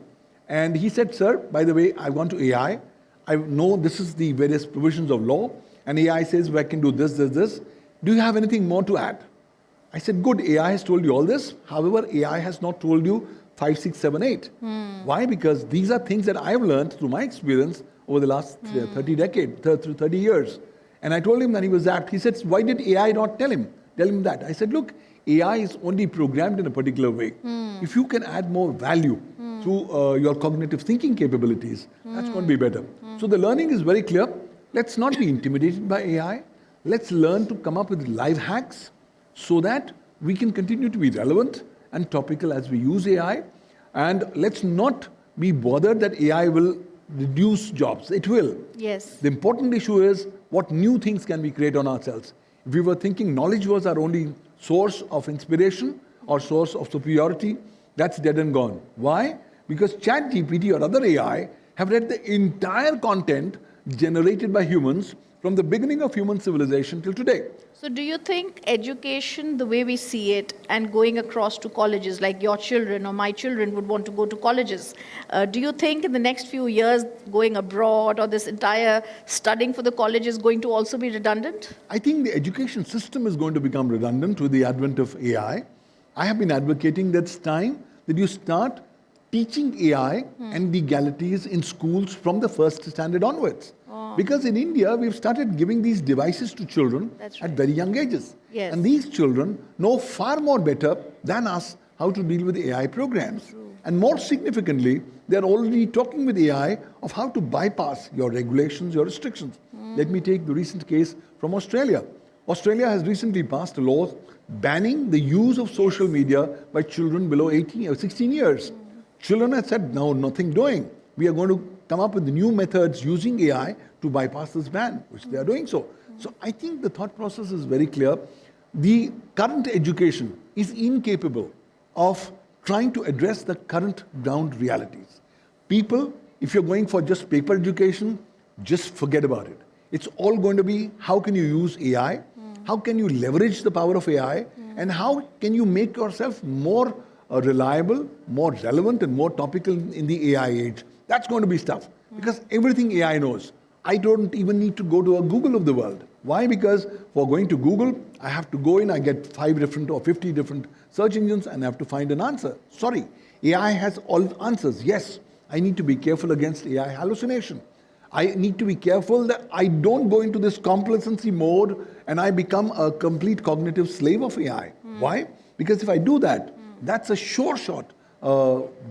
And he said, sir, by the way, I want to AI. I know this is the various provisions of law. And AI says, well, I can do this, this, this. Do you have anything more to add? I said, good, AI has told you all this. However, AI has not told you 5, 6, 7, 8. Why? Because these are things that I've learned through my experience over the last 30 years. And I told him that he was apt. He said, why did AI not tell him that? I said, look, AI is only programmed in a particular way. If you can add more value through your cognitive thinking capabilities, that's going to be better. So the learning is very clear. Let's not be intimidated by AI. Let's learn to come up with live hacks so that we can continue to be relevant and topical as we use AI. And let's not be bothered that AI will reduce jobs. It will. Yes. The important issue is what new things can we create on ourselves. If we were thinking knowledge was our only source of inspiration or source of superiority, that's dead and gone. Why? Because ChatGPT or other AI have read the entire content generated by humans from the beginning of human civilization till today. So do you think education, the way we see it, and going across to colleges, like your children or my children would want to go to colleges, do you think in the next few years going abroad or this entire studying for the college is going to also be redundant? I think the education system is going to become redundant with the advent of AI. I have been advocating that it's time that you start teaching AI and legalities in schools from the first standard onwards. Because in India, we've started giving these devices to children at very young ages. Yes. And these children know far more better than us how to deal with AI programs. And more significantly, they're already talking with AI of how to bypass your regulations, your restrictions. Let me take the recent case from Australia. Australia has recently passed a law banning the use of social media by children below 18 or 16 years. Children have said, no, nothing doing. We are going to come up with new methods using AI to bypass this ban, which they are doing so. So I think the thought process is very clear. The current education is incapable of trying to address the current ground realities. People, if you're going for just paper education, just forget about it. It's all going to be how can you use AI, how can you leverage the power of AI, and how can you make yourself more reliable, more relevant, and more topical in the AI age. That's going to be stuff, because everything AI knows. I don't even need to go to a Google of the world. Why? Because for going to Google, I have to go in, I get 5 different or 50 different search engines, and I have to find an answer. Sorry, AI has all the answers. Yes, I need to be careful against AI hallucination. I need to be careful that I don't go into this complacency mode and I become a complete cognitive slave of AI. Why? Because if I do that, that's a sure shot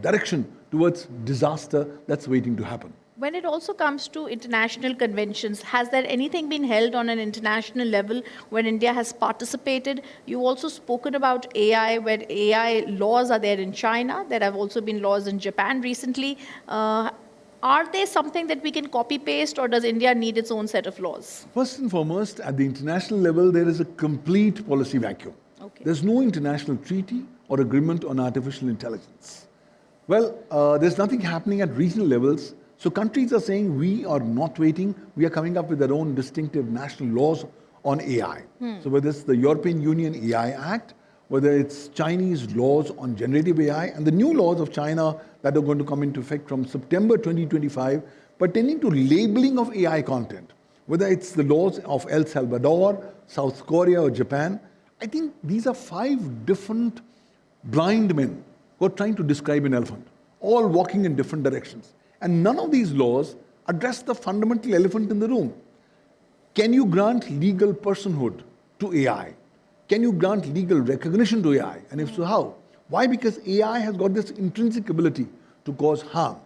direction towards disaster that's waiting to happen. When it also comes to international conventions, has there anything been held on an international level when India has participated? You've also spoken about AI, where AI laws are there in China. There have also been laws in Japan recently. Are they something that we can copy-paste, or does India need its own set of laws? First and foremost, at the international level, there is a complete policy vacuum. Okay. There's no international treaty or agreement on artificial intelligence. Well, there's nothing happening at regional levels. So countries are saying, we are not waiting. We are coming up with their own distinctive national laws on AI. So whether it's the European Union AI Act, whether it's Chinese laws on generative AI, and the new laws of China that are going to come into effect from September 2025, pertaining to labeling of AI content, whether it's the laws of El Salvador, South Korea, or Japan, I think these are 5 different blind men who are trying to describe an elephant, all walking in different directions. And none of these laws address the fundamental elephant in the room. Can you grant legal personhood to AI? Can you grant legal recognition to AI? And if so, how? Why? Because AI has got this intrinsic ability to cause harm.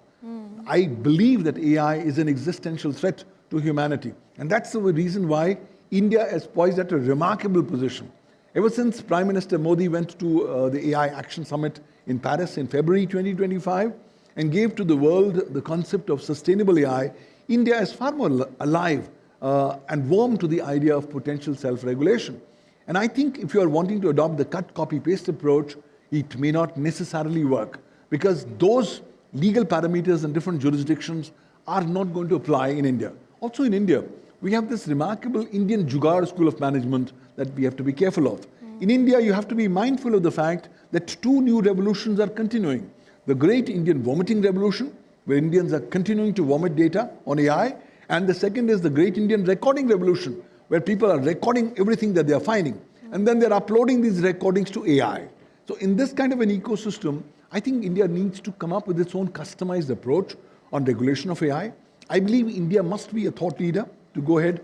I believe that AI is an existential threat to humanity. And that's the reason why India is poised at a remarkable position. Ever since Prime Minister Modi went to the AI Action Summit in Paris in February 2025 and gave to the world the concept of sustainable AI, India is far more alive and warm to the idea of potential self-regulation. And I think if you are wanting to adopt the cut, copy, paste approach, it may not necessarily work, because those legal parameters in different jurisdictions are not going to apply in India. Also in India, we have this remarkable Indian Jugaad school of management that we have to be careful of. In India, you have to be mindful of the fact that 2 new revolutions are continuing. The great Indian vomiting revolution, where Indians are continuing to vomit data on AI, and the second is the great Indian recording revolution, where people are recording everything that they are finding, and then they're uploading these recordings to AI. So in this kind of an ecosystem, I think India needs to come up with its own customized approach on regulation of AI. I believe India must be a thought leader to go ahead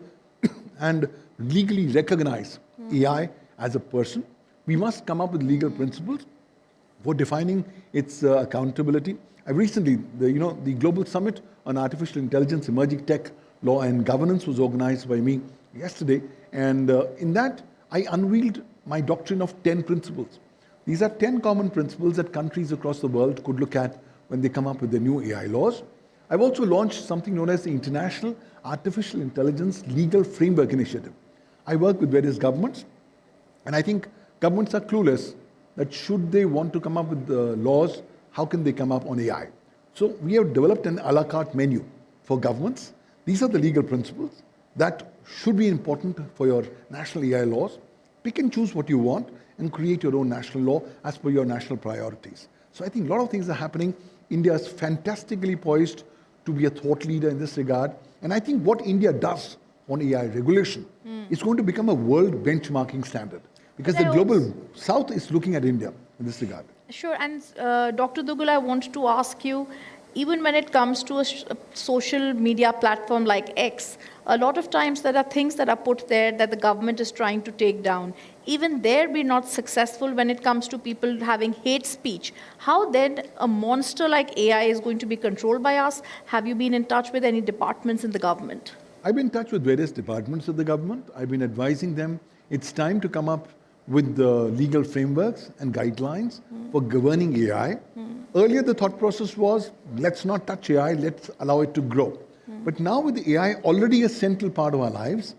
and legally recognize AI as a person. We must come up with legal principles for defining its accountability. Recently, the Global Summit on Artificial Intelligence, Emerging Tech, Law and Governance was organized by me yesterday. And in that, I unveiled my doctrine of 10 principles. These are 10 common principles that countries across the world could look at when they come up with their new AI laws. I've also launched something known as the International Artificial Intelligence Legal Framework Initiative. I work with various governments, and I think governments are clueless that should they want to come up with laws, how can they come up on AI? So we have developed an a la carte menu for governments. These are the legal principles that should be important for your national AI laws. Pick and choose what you want and create your own national law as per your national priorities. So I think a lot of things are happening. India is fantastically poised to be a thought leader in this regard. And I think what India does on AI regulation is going to become a world benchmarking standard, because the global south is looking at India in this regard. Sure, and Dr. Duggal, I want to ask you, even when it comes to a social media platform like X, a lot of times there are things that are put there that the government is trying to take down. Even there we're not successful when it comes to people having hate speech. How then a monster like AI is going to be controlled by us? Have you been in touch with any departments in the government? I've been in touch with various departments of the government. I've been advising them it's time to come up with the legal frameworks and guidelines for governing AI. Earlier, the thought process was, let's not touch AI, let's allow it to grow. But now with the AI already a central part of our lives,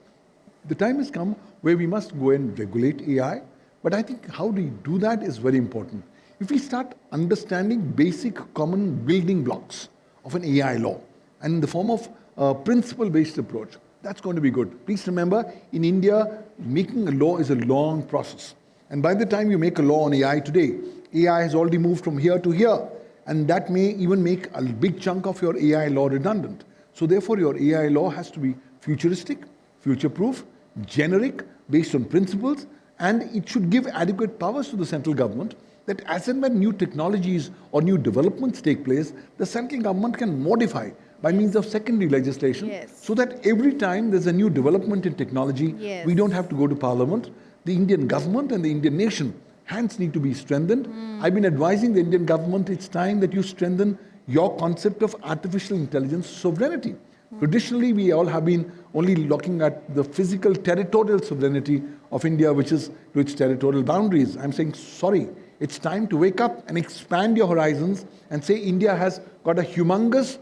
the time has come where we must go and regulate AI. But I think how we do that is very important. If we start understanding basic common building blocks of an AI law, and in the form of a principle-based approach, that's going to be good. Please remember, in India, making a law is a long process. And by the time you make a law on AI today, AI has already moved from here to here. And that may even make a big chunk of your AI law redundant. So therefore, your AI law has to be futuristic, future-proof, generic, based on principles, and it should give adequate powers to the central government that as and when new technologies or new developments take place, the central government can modify by means of secondary legislation, so that every time there's a new development in technology, we don't have to go to parliament. The Indian government and the Indian nation, hands need to be strengthened. I've been advising the Indian government, it's time that you strengthen your concept of artificial intelligence sovereignty. Traditionally, we all have been only looking at the physical territorial sovereignty of India, which is to its territorial boundaries. I'm saying, sorry, it's time to wake up and expand your horizons and say India has got a humongous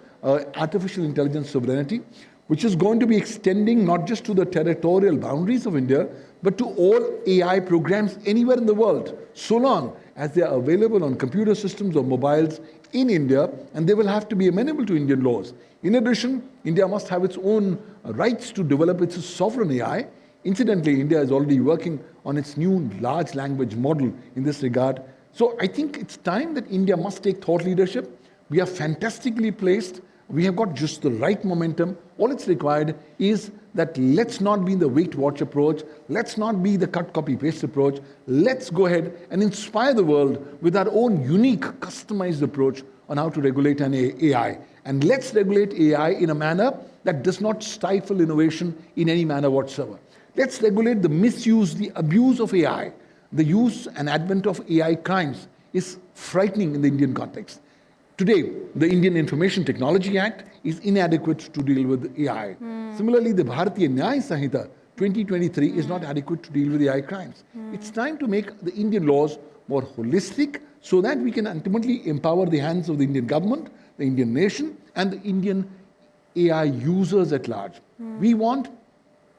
artificial intelligence sovereignty, which is going to be extending not just to the territorial boundaries of India, but to all AI programs anywhere in the world, so long as they are available on computer systems or mobiles in India, and they will have to be amenable to Indian laws. In addition, India must have its own rights to develop its sovereign AI. Incidentally, India is already working on its new large language model in this regard. So I think it's time that India must take thought leadership. We are fantastically placed. We have got just the right momentum. All it's required is that let's not be in the wait-watch approach. Let's not be the cut, copy, paste approach. Let's go ahead and inspire the world with our own unique, customized approach on how to regulate an AI. And let's regulate AI in a manner that does not stifle innovation in any manner whatsoever. Let's regulate the misuse, the abuse of AI. The use and advent of AI crimes is frightening in the Indian context. Today, the Indian Information Technology Act is inadequate to deal with AI. Similarly, the Bharatiya Nyaya Sanhita 2023 is not adequate to deal with AI crimes. It's time to make the Indian laws more holistic so that we can ultimately empower the hands of the Indian government, the Indian nation, and the Indian AI users at large. We want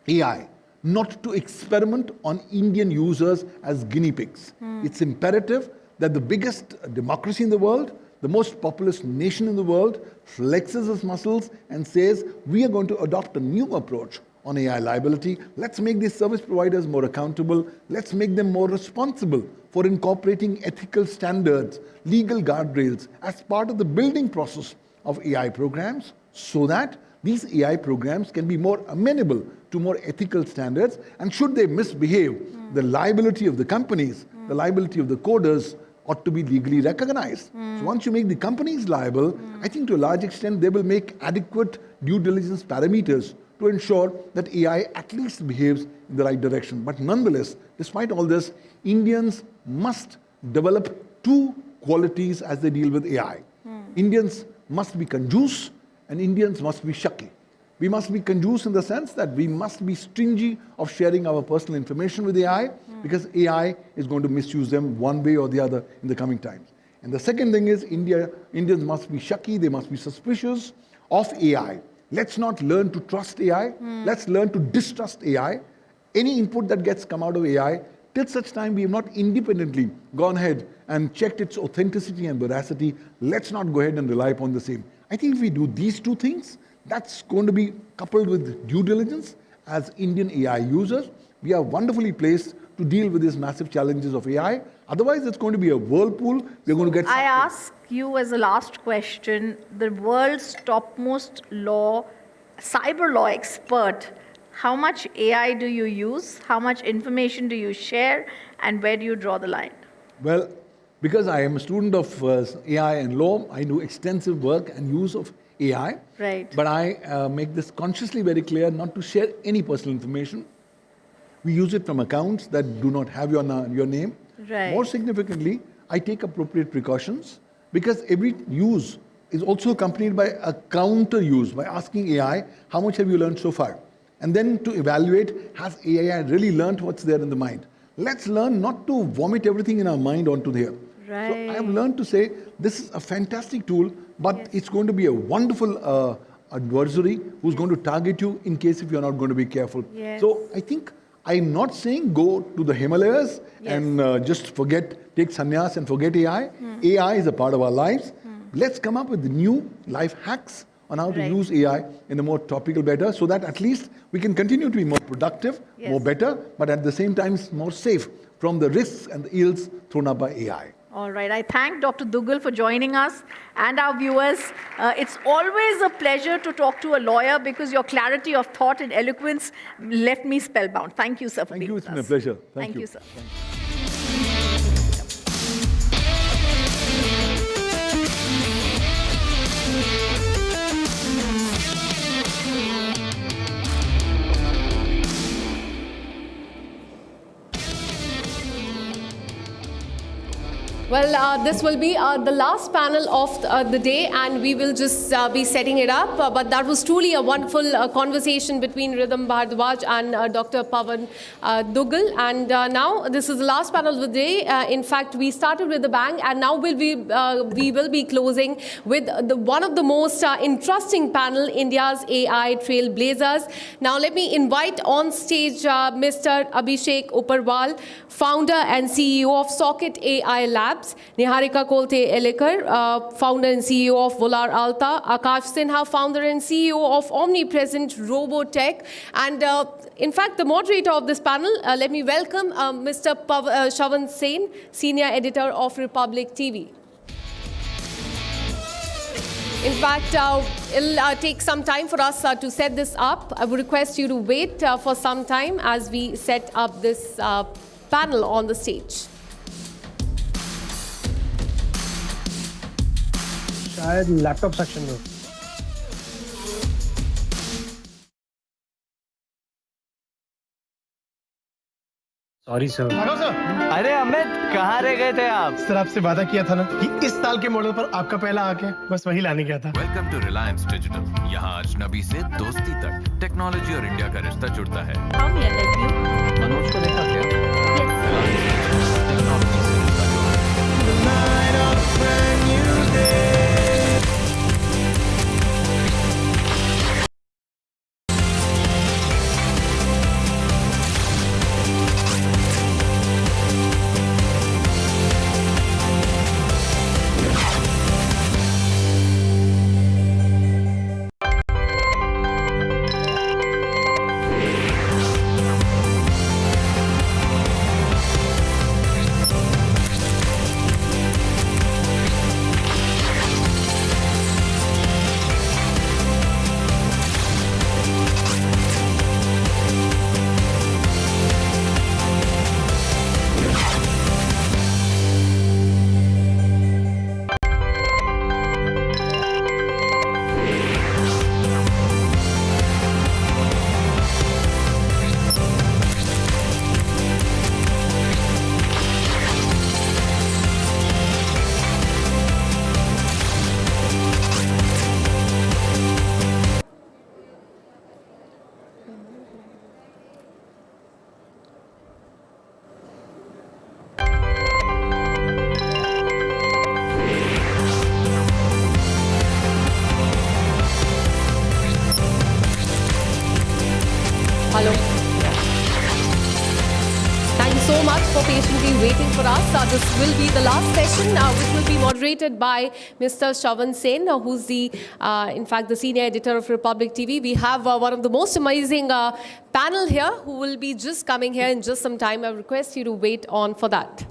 AI not to experiment on Indian users as guinea pigs. It's imperative that the biggest democracy in the world, the most populous nation in the world, flexes its muscles and says, we are going to adopt a new approach on AI liability. Let's make these service providers more accountable. Let's make them more responsible for incorporating ethical standards, legal guardrails as part of the building process of AI programs, so that these AI programs can be more amenable to more ethical standards. And should they misbehave, the liability of the companies, the liability of the coders ought to be legally recognized. So once you make the companies liable, I think to a large extent they will make adequate due diligence parameters to ensure that AI at least behaves in the right direction. But nonetheless, despite all this, Indians must develop two qualities as they deal with AI. Indians must be conjuice and Indians must be shaki. We must be conjuice in the sense that we must be stingy of sharing our personal information with AI, because AI is going to misuse them one way or the other in the coming times. And the second thing is Indians must be shaki, they must be suspicious of AI. Let's not learn to trust AI. Let's learn to distrust AI. any input that gets come out of AI, till such time we have not independently gone ahead and checked its authenticity and veracity, let's not go ahead and rely upon the same. I think if we do these two things, that's going to be coupled with due diligence. As Indian AI users, we are wonderfully placed to deal with these massive challenges of AI. Otherwise, it's going to be a whirlpool. We're going to get... I ask you as a last question, the world's topmost cyber law expert, how much AI do you use? How much information do you share? And where do you draw the line? Well, because I am a student of AI and law, I do extensive work and use of AI. Right. But I make this consciously very clear not to share any personal information. We use it from accounts that do not have your name. Right. More significantly, I take appropriate precautions because every use is also accompanied by a counter use, by asking AI, how much have you learned so far? And then to evaluate, has AI really learned what's there in the mind? Let's learn not to vomit everything in our mind onto there. Right. So I have learned to say, this is a fantastic tool, but it's going to be a wonderful adversary who's going to target you in case if you're not going to be careful. Yes. So I think I'm not saying go to the Himalayas and just take sannyas and forget AI. AI is a part of our lives. Let's come up with new life hacks on how to use AI in a more topical better so that at least we can continue to be more productive, more better, but at the same time more safe from the risks and the ills thrown up by AI. All right. I thank Dr. Dugal for joining us and our viewers. It's always a pleasure to talk to a lawyer because your clarity of thought and eloquence left me spellbound. Thank you, sir, for being with us. Thank you. It's been a pleasure. Thank you, sir. Well, this will be the last panel of the day, and we will just be setting it up. But that was truly a wonderful conversation between Ridham Bhardwaj and Dr. Pawan Dugal. And now this is the last panel of the day. In fact, we started with a bang, and now we will be closing with one of the most interesting panel, India's AI trailblazers. Now, let me invite on stage Mr. Abhishek Uparwal, founder and CEO of Socket AI Labs. Niharika Kolte-Elekar, founder and CEO of Volar Alta. Akash Sinha, founder and CEO of Omnipresent Robotech. And in fact, the moderator of this panel, let me welcome Mr. Shavan Sen, senior editor of Republic TV. In fact, it'll take some time for us to set this up. I would request you to wait for some time as we set up this panel on the stage. शायद laptop section में sorry sir. Raghav sir, अरे अमित, कहाँ रह गए थे आप? Sir आपसे वादा किया था ना कि इस साल के मॉडल पर आपका पहला आके बस वही लाने गया था। Welcome to Reliance Digital. यहाँ अजनबी से दोस्ती तक टेक्नोलॉजी और इंडिया का रिश्ता जुड़ता है। मनोज को देखा क्या? for patiently waiting for us. This will be the last session, which will be moderated by Mr. Shravan Sen, who's in fact, the senior editor of Republic TV. We have one of the most amazing panel here who will be just coming here in just some time. I request you to wait on for that.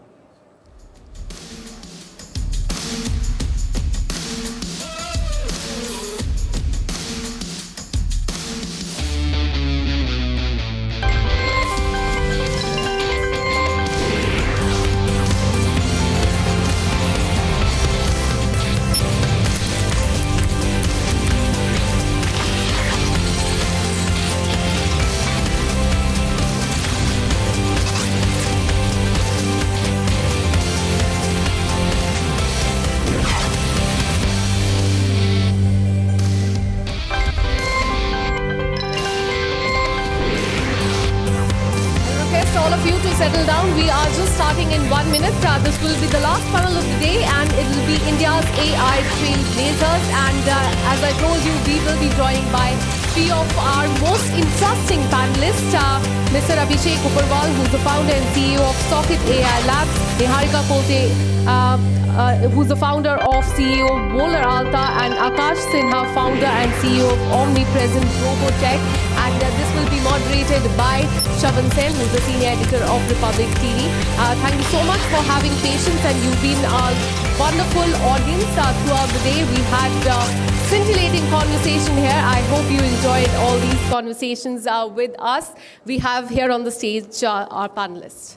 All of you to settle down. We are just starting in 1 minute. This will be the last panel of the day, and it will be India's AI trailblazers. And as I told you, we will be joined by three of our most interesting panelists. Mr. Abhishek Singh, who's the founder and CEO of Socket AI Labs, Niharika Pote, who's the founder of CEO of Bowler Alta, and Akash Sinha, founder and CEO of Omnipresent Robotech. And this will be moderated by Shravan Sen, who's the senior editor of Republic TV. Thank you so much for having patience, and you've been a wonderful audience throughout the day. We had scintillating conversation here. I hope you enjoyed all these conversations with us. We have here on the stage our panelists.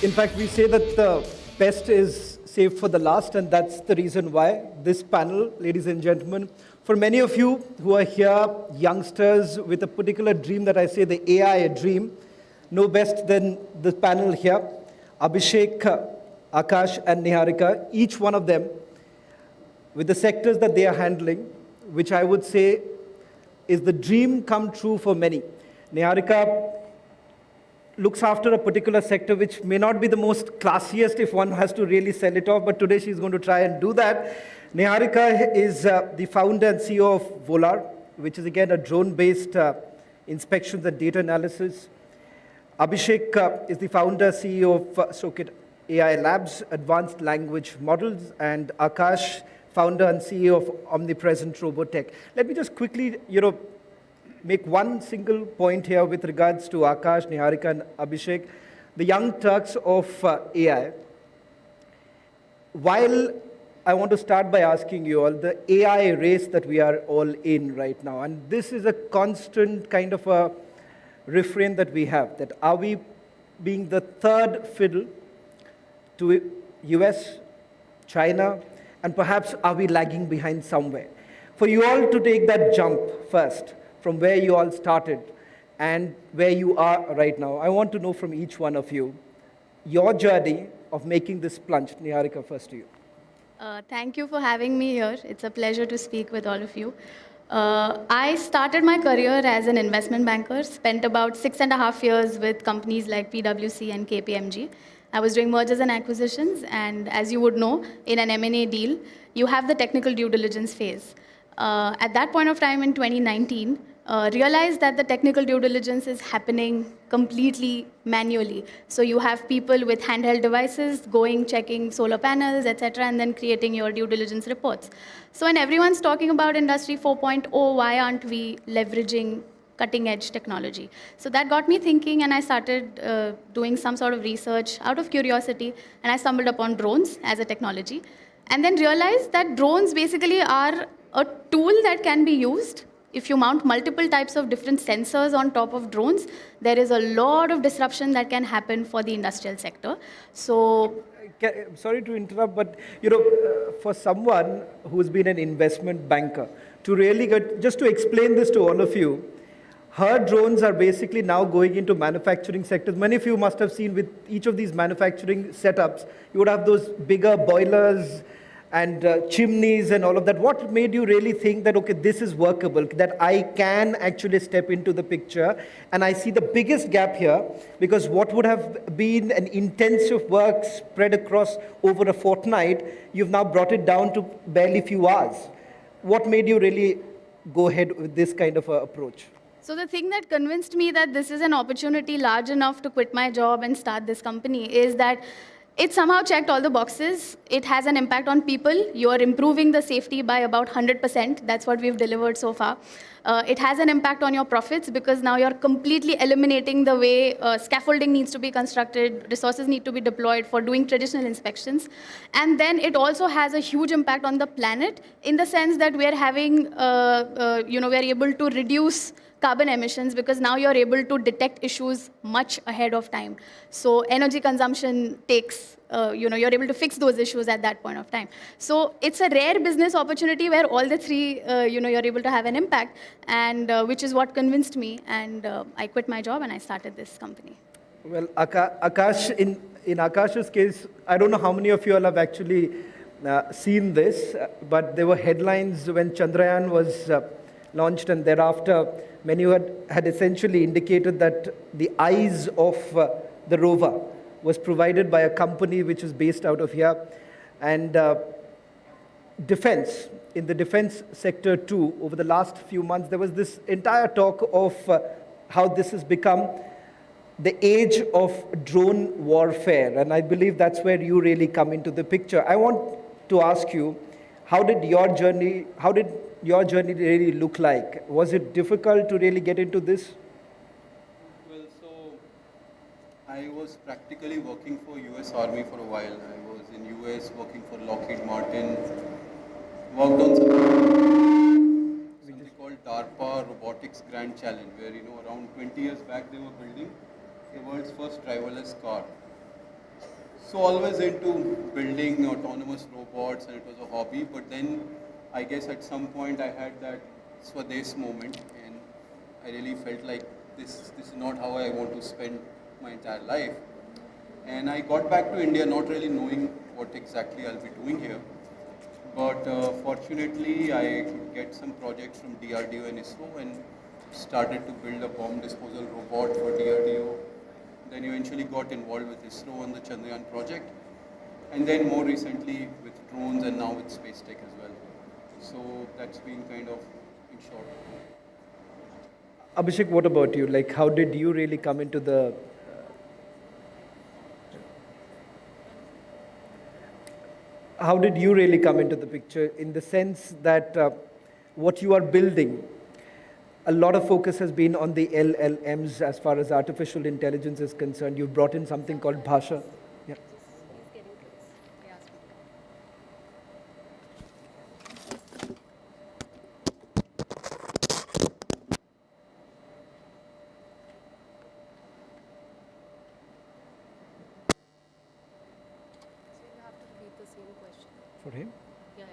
In fact, we say that the best is saved for the last, and that's the reason why this panel, ladies and gentlemen, for many of you who are here, youngsters with a particular dream that I say the AI dream, no best than the panel here, Abhishek, Akash, and Niharika, each one of them with the sectors that they are handling, which I would say is the dream come true for many. Niharika looks after a particular sector which may not be the most classiest if one has to really sell it off, but today she's going to try and do that. Niharika is the founder and CEO of Volar, which is again a drone-based inspections and data analysis. Abhishek is the founder, CEO of Socket AI Labs, advanced language models, and Akash, founder and CEO of Omnipresent Robotech. Let me just quickly, make one single point here with regards to Akash, Niharika, and Abhishek, the young Turks of AI. While I want to start by asking you all, the AI race that we are all in right now, and this is a constant kind of a refrain that we have, that are we being the third fiddle to US, China, and perhaps are we lagging behind somewhere? For you all to take that jump first, from where you all started and where you are right now, I want to know from each one of you, your journey of making this plunge. Niharika, first to you. Thank you for having me here. It's a pleasure to speak with all of you. I started my career as an investment banker, spent about 6.5 years with companies like PwC and KPMG. I was doing mergers and acquisitions, and as you would know, in an M&A deal, you have the technical due diligence phase. At that point of time in 2019, realized that the technical due diligence is happening completely manually. So you have people with handheld devices going, checking solar panels, etc., and then creating your due diligence reports. So when everyone's talking about Industry 4.0, why aren't we leveraging cutting edge technology? So that got me thinking, and I started doing some sort of research out of curiosity, and I stumbled upon drones as a technology, and then realized that drones basically are a tool that can be used. If you mount multiple types of different sensors on top of drones, there is a lot of disruption that can happen for the industrial sector. So, sorry to interrupt, but for someone who's been an investment banker, to really get, just to explain this to all of you, her drones are basically now going into manufacturing sectors. Many of you must have seen with each of these manufacturing setups, you would have those bigger boilers and chimneys and all of that. What made you really think that, okay, this is workable, that I can actually step into the picture? And I see the biggest gap here, because what would have been an intensive work spread across over a fortnight, you've now brought it down to barely few hours. What made you really go ahead with this kind of approach? So the thing that convinced me that this is an opportunity large enough to quit my job and start this company is that it somehow checked all the boxes. It has an impact on people. You are improving the safety by about 100%. That's what we've delivered so far. It has an impact on your profits, because now you're completely eliminating the way scaffolding needs to be constructed, resources need to be deployed for doing traditional inspections. And then it also has a huge impact on the planet, in the sense that we are having, we are able to reduce carbon emissions, because now you're able to detect issues much ahead of time. So energy consumption takes, you're able to fix those issues at that point of time. So it's a rare business opportunity where all the three, you're able to have an impact, and which is what convinced me. And I quit my job and I started this company. Well, Akash, in Akash's case, I don't know how many of you all have actually seen this, but there were headlines when Chandrayaan was launched, and thereafter many had essentially indicated that the eyes of the rover was provided by a company which is based out of here. And defense, in the defense sector too, over the last few months, there was this entire talk of how this has become the age of drone warfare. And I believe that's where you really come into the picture. I want to ask you, how did your journey really look like? Was it difficult to really get into this? Well, so I was practically working for US Army for a while. I was in US working for Lockheed Martin, worked on something called DARPA Robotics Grand Challenge, where, around 20 years back they were building the world's first driverless car. So always into building autonomous robots, and it was a hobby, but then I guess at some point I had that Swadesh moment, and I really felt like this is not how I want to spend my entire life. And I got back to India not really knowing what exactly I'll be doing here. But fortunately, I could get some projects from DRDO and ISRO, and started to build a bomb disposal robot for DRDO. Then eventually got involved with ISRO on the Chandrayaan project, and then more recently with drones, and now with space tech as well. So that's been kind of in short. Abhishek, what about you? Like, how did you really come into the picture, in the sense that what you are building, a lot of focus has been on the LLMs as far as artificial intelligence is concerned. You've brought in something called Bhasha. Yeah. For him? Yeah,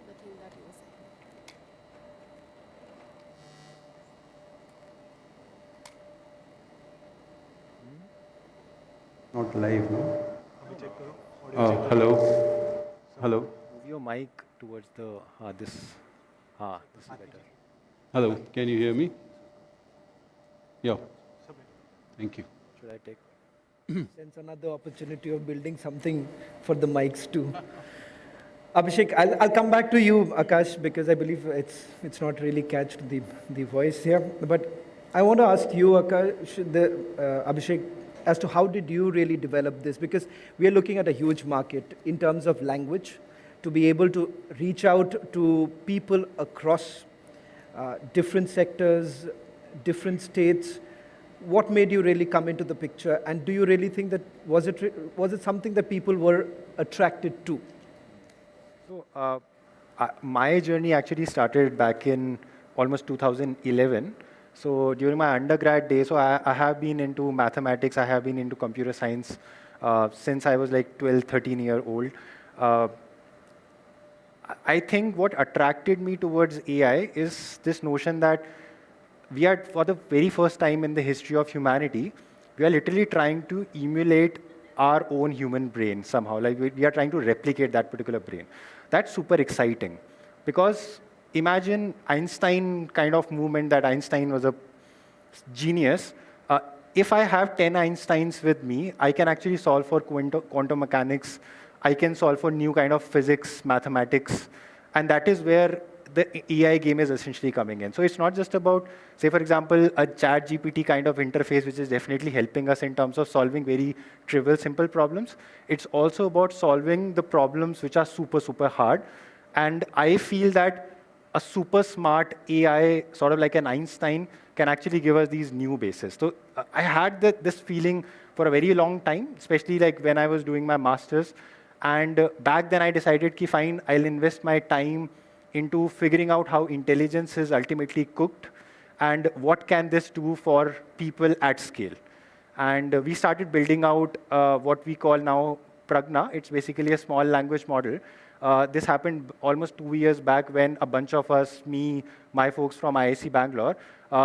the thing that you were saying. Not live, no? Hello. Hello. Move your mic towards the this is better. Hello. Can you hear me? Yeah. Thank you. Should I take? Sense another opportunity of building something for the mics too. Abhishek, I'll come back to you, Akash, because I believe it's not really catched the voice here. But I want to ask you, Akash, Abhishek, as to how did you really develop this? Because we are looking at a huge market in terms of language, to be able to reach out to people across different sectors, different states. What made you really come into the picture? And do you really think that, was it something that people were attracted to? So my journey actually started back in almost 2011. So during my undergrad days, so I have been into mathematics, I have been into computer science since I was like 12, 13-year-old. I think what attracted me towards AI is this notion that we are, for the very first time in the history of humanity, we are literally trying to emulate our own human brain somehow. Like we are trying to replicate that particular brain. that's super exciting. Because imagine Einstein kind of movement, that Einstein was a genius. If I have 10 Einsteins with me, I can actually solve for quantum mechanics. I can solve for new kind of physics, mathematics. And that is where the AI game is essentially coming in. So it's not just about, say, for example, a chat GPT kind of interface, which is definitely helping us in terms of solving very trivial, simple problems. It's also about solving the problems which are super, super hard. And I feel that a super smart AI, sort of like an Einstein, can actually give us these new bases. So I had this feeling for a very long time, especially like when I was doing my master's. And back then I decided, fine, I'll invest my time into figuring out how intelligence is ultimately cooked and what can this do for people at scale. And we started building out what we call now Pragna. It's basically a small language model. This happened almost 2 years back when a bunch of us, me, my folks from IIC Bangalore,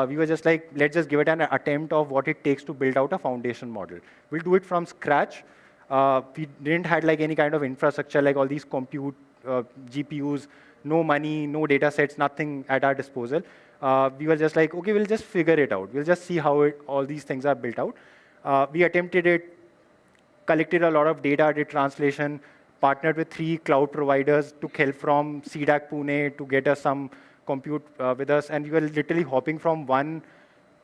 we were just like, let's just give it an attempt of what it takes to build out a foundation model. We'll do it from scratch. We didn't have like any kind of infrastructure, like all these compute GPUs, no money, no data sets, nothing at our disposal. We were just like, okay, we'll just figure it out. We'll just see how all these things are built out. We attempted it, collected a lot of data, did translation, partnered with 3 cloud providers, took help from CDAC Pune to get us some compute with us, and we were literally hopping from one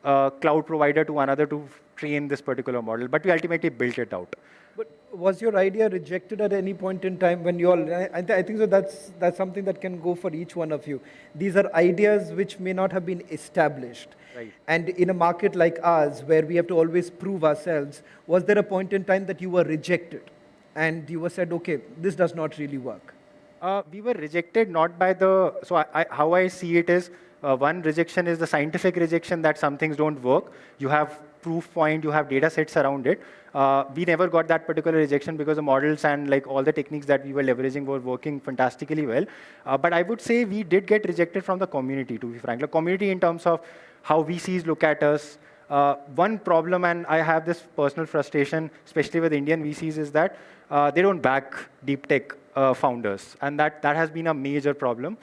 cloud provider to another to train this particular model, but we ultimately built it out. But was your idea rejected at any point in time when you all, I think so that's something that can go for each one of you. These are ideas which may not have been established. Right. And in a market like ours, where we have to always prove ourselves, was there a point in time that you were rejected? And you were said, okay, this does not really work? We were rejected not by the, so how I see it is, one rejection is the scientific rejection that some things don't work. You have proof point, you have data sets around it. We never got that particular rejection because the models and like all the techniques that we were leveraging were working fantastically well. But I would say we did get rejected from the community, to be frank. The community in terms of how VCs look at us. One problem, and I have this personal frustration, especially with Indian VCs, is that they don't back deep tech founders. And that has been a major problem.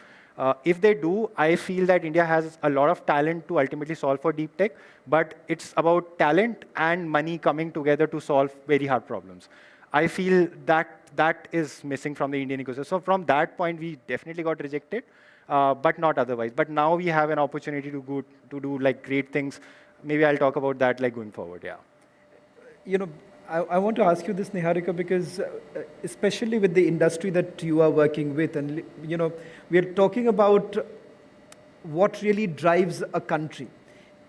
If they do, I feel that India has a lot of talent to ultimately solve for deep tech, but it's about talent and money coming together to solve very hard problems. I feel that is missing from the Indian ecosystem. So from that point, we definitely got rejected, but not otherwise. But now we have an opportunity to do like great things. Maybe I'll talk about that like going forward, yeah. You know, I want to ask you this, Niharika, because especially with the industry that you are working with, and you know, we are talking about what really drives a country.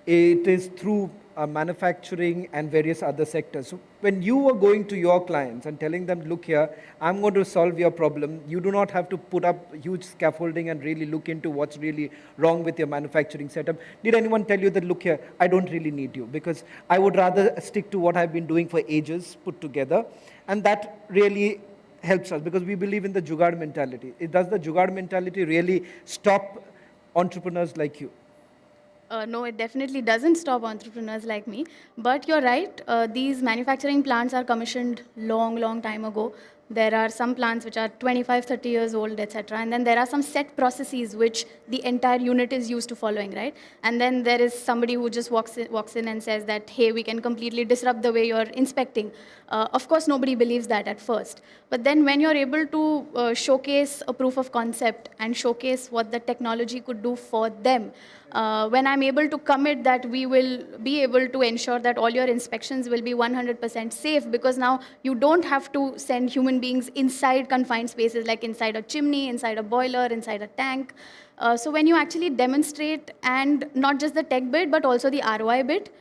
It is through manufacturing and various other sectors. So when you are going to your clients and telling them, look here, I'm going to solve your problem, you do not have to put up huge scaffolding and really look into what's really wrong with your manufacturing setup. Did anyone tell you that, look here, I don't really need you because I would rather stick to what I've been doing for ages put together? And that really helps us because we believe in the jugaad mentality. Does the jugaad mentality really stop entrepreneurs like you? No, it definitely doesn't stop entrepreneurs like me. But you're right, these manufacturing plants are commissioned long time ago. There are some plants which are 25, 30 years old, etc. And then there are some set processes which the entire unit is used to following, right? And then there is somebody who just walks in and says that, hey, we can completely disrupt the way you're inspecting. Of course, nobody believes that at first. But then when you're able to showcase a proof of concept and showcase what the technology could do for them, when I'm able to commit that we will be able to ensure that all your inspections will be 100% safe, because now you don't have to send human beings inside confined spaces like inside a chimney, inside a boiler, inside a tank. So when you actually demonstrate, and not just the tech bit, but also the ROI bit,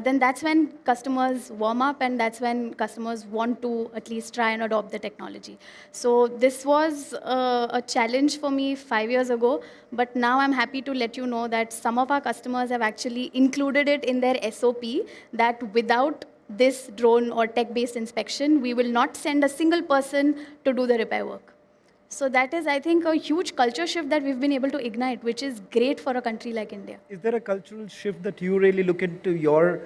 then that's when customers warm up, and that's when customers want to at least try and adopt the technology. So this was a challenge for me 5 years ago, but now I'm happy to let you know that some of our customers have actually included it in their SOP that without this drone or tech-based inspection, we will not send a single person to do the repair work. So that is, I think, a huge culture shift that we've been able to ignite, which is great for a country like India. Is there a cultural shift that you really look into your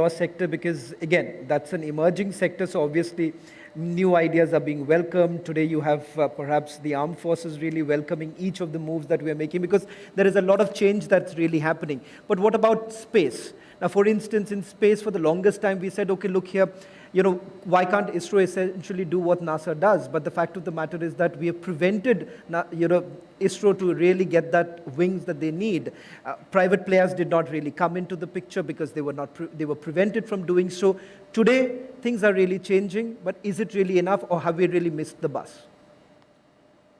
sector? Because again, that's an emerging sector, so obviously new ideas are being welcomed. Today you have perhaps the armed forces really welcoming each of the moves that we are making, because there is a lot of change that's really happening. But what about space? Now, for instance, in space, for the longest time, we said, okay, look here, why can't ISRO essentially do what NASA does? But the fact of the matter is that we have prevented, ISRO to really get that wings that they need. Private players did not really come into the picture because they were prevented from doing so. Today, things are really changing, but is it really enough, or have we really missed the bus?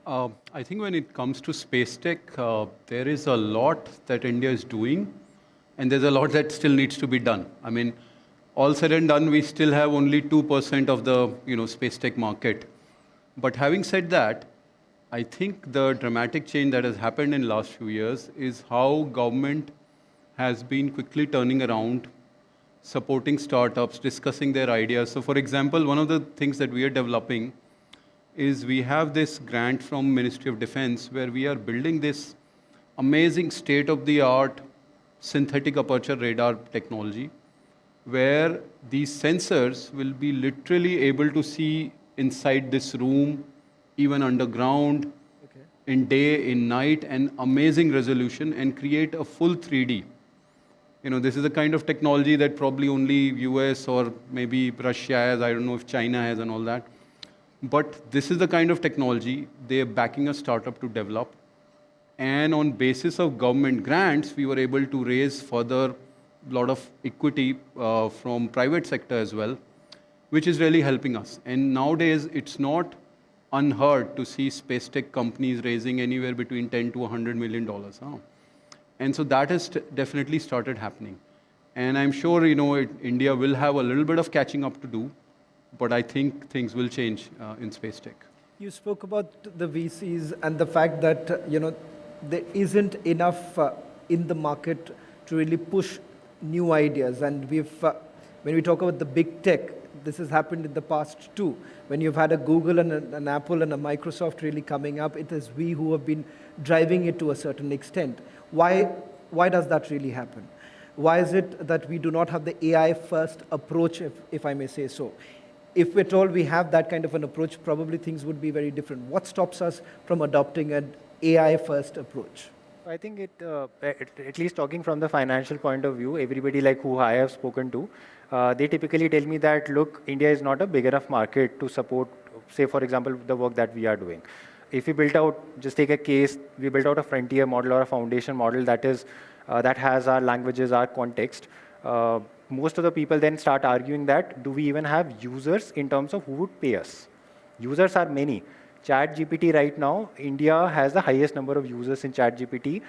I think when it comes to space tech, there is a lot that India is doing, and there's a lot that still needs to be done. I mean, all said and done, we still have only 2% of the space tech market. But having said that, I think the dramatic change that has happened in the last few years is how government has been quickly turning around, supporting startups, discussing their ideas. So for example, one of the things that we are developing is we have this grant from Ministry of Defense where we are building this amazing state-of-the-art synthetic aperture radar technology, where these sensors will be literally able to see inside this room, even underground, in day, in night, and amazing resolution, and create a full 3D. This is the kind of technology that probably only US or maybe Russia has, I don't know if China has and all that. But this is the kind of technology they are backing a startup to develop. And on basis of government grants, we were able to raise further lot of equity from private sector as well, which is really helping us. And nowadays, it's not unheard to see space tech companies raising anywhere between $10 to $100 million. And so that has definitely started happening. And I'm sure, India will have a little bit of catching up to do, but I think things will change in space tech. You spoke about the VCs and the fact that, there isn't enough in the market to really push new ideas. And when we talk about the big tech, this has happened in the past too. When you've had a Google and an Apple and a Microsoft really coming up, it is we who have been driving it to a certain extent. Why does that really happen? Why is it that we do not have the AI first approach, if I may say so? If we're told we have that kind of an approach, probably things would be very different. What stops us from adopting an AI first approach? I think at least talking from the financial point of view, everybody like who I have spoken to, they typically tell me that, look, India is not a big enough market to support, say, for example, the work that we are doing. If we built out, just take a case, we built out a frontier model or a foundation model that has our languages, our context, most of the people then start arguing that, do we even have users in terms of who would pay us? Users are many. ChatGPT right now, India has the highest number of users in ChatGPT.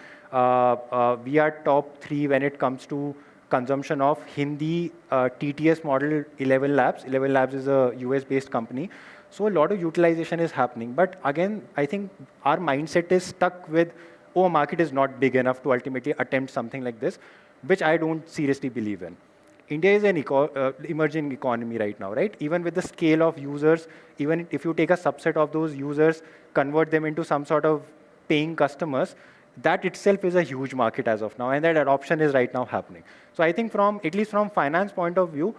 We are top 3 when it comes to consumption of Hindi TTS model 11 Labs. 11 Labs is a US-based company. So a lot of utilization is happening. But again, I think our mindset is stuck with, a market is not big enough to ultimately attempt something like this, which I don't seriously believe in. India is an emerging economy right now, right? Even with the scale of users, even if you take a subset of those users, convert them into some sort of paying customers, that itself is a huge market as of now, and that adoption is right now happening. So I think at least from finance point of view,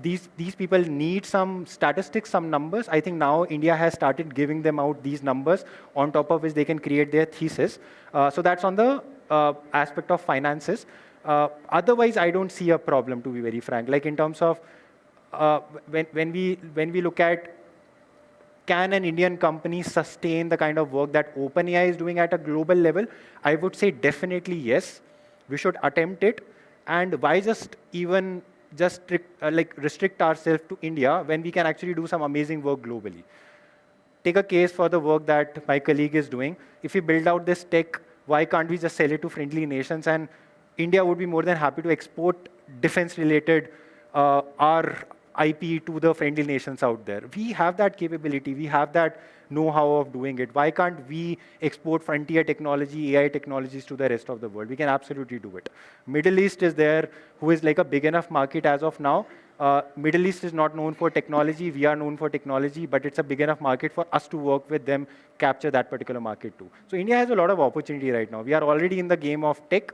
these people need some statistics, some numbers. I think now India has started giving them out these numbers on top of which they can create their thesis. So that's on the aspect of finances. Otherwise, I don't see a problem, to be very frank. Like in terms of when we look at, can an Indian company sustain the kind of work that OpenAI is doing at a global level? I would say definitely yes. We should attempt it. And why restrict ourselves to India when we can actually do some amazing work globally? Take a case for the work that my colleague is doing. If we build out this tech, why can't we just sell it to friendly nations? And India would be more than happy to export defense-related our IP to the friendly nations out there. We have that capability. We have that know-how of doing it. Why can't we export frontier technology, AI technologies to the rest of the world? We can absolutely do it. Middle East is there, who is like a big enough market as of now. Middle East is not known for technology. We are known for technology, but it's a big enough market for us to work with them, capture that particular market too. So India has a lot of opportunity right now. We are already in the game of tech.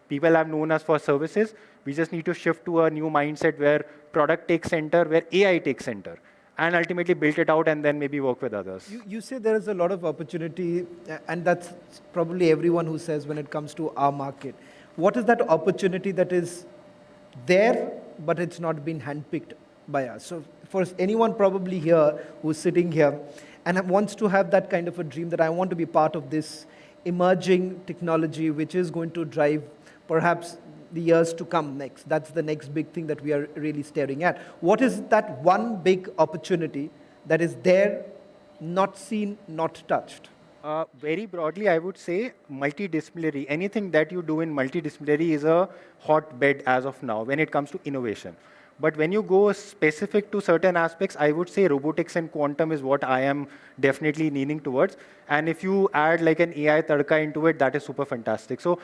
People have known us for services. We just need to shift to a new mindset where product takes center, where AI takes center, and ultimately build it out and then maybe work with others. You say there is a lot of opportunity, and that's probably everyone who says when it comes to our market. What is that opportunity that is there, but it's not been handpicked by us? So for anyone probably here who's sitting here and wants to have that kind of a dream that I want to be part of this emerging technology which is going to drive perhaps the years to come next. That's the next big thing that we are really staring at. What is that one big opportunity that is there, not seen, not touched? Very broadly, I would say multidisciplinary. Anything that you do in multidisciplinary is a hotbed as of now when it comes to innovation. But when you go specific to certain aspects, I would say robotics and quantum is what I am definitely leaning towards. And if you add like an AI tadka into it, that is super fantastic. So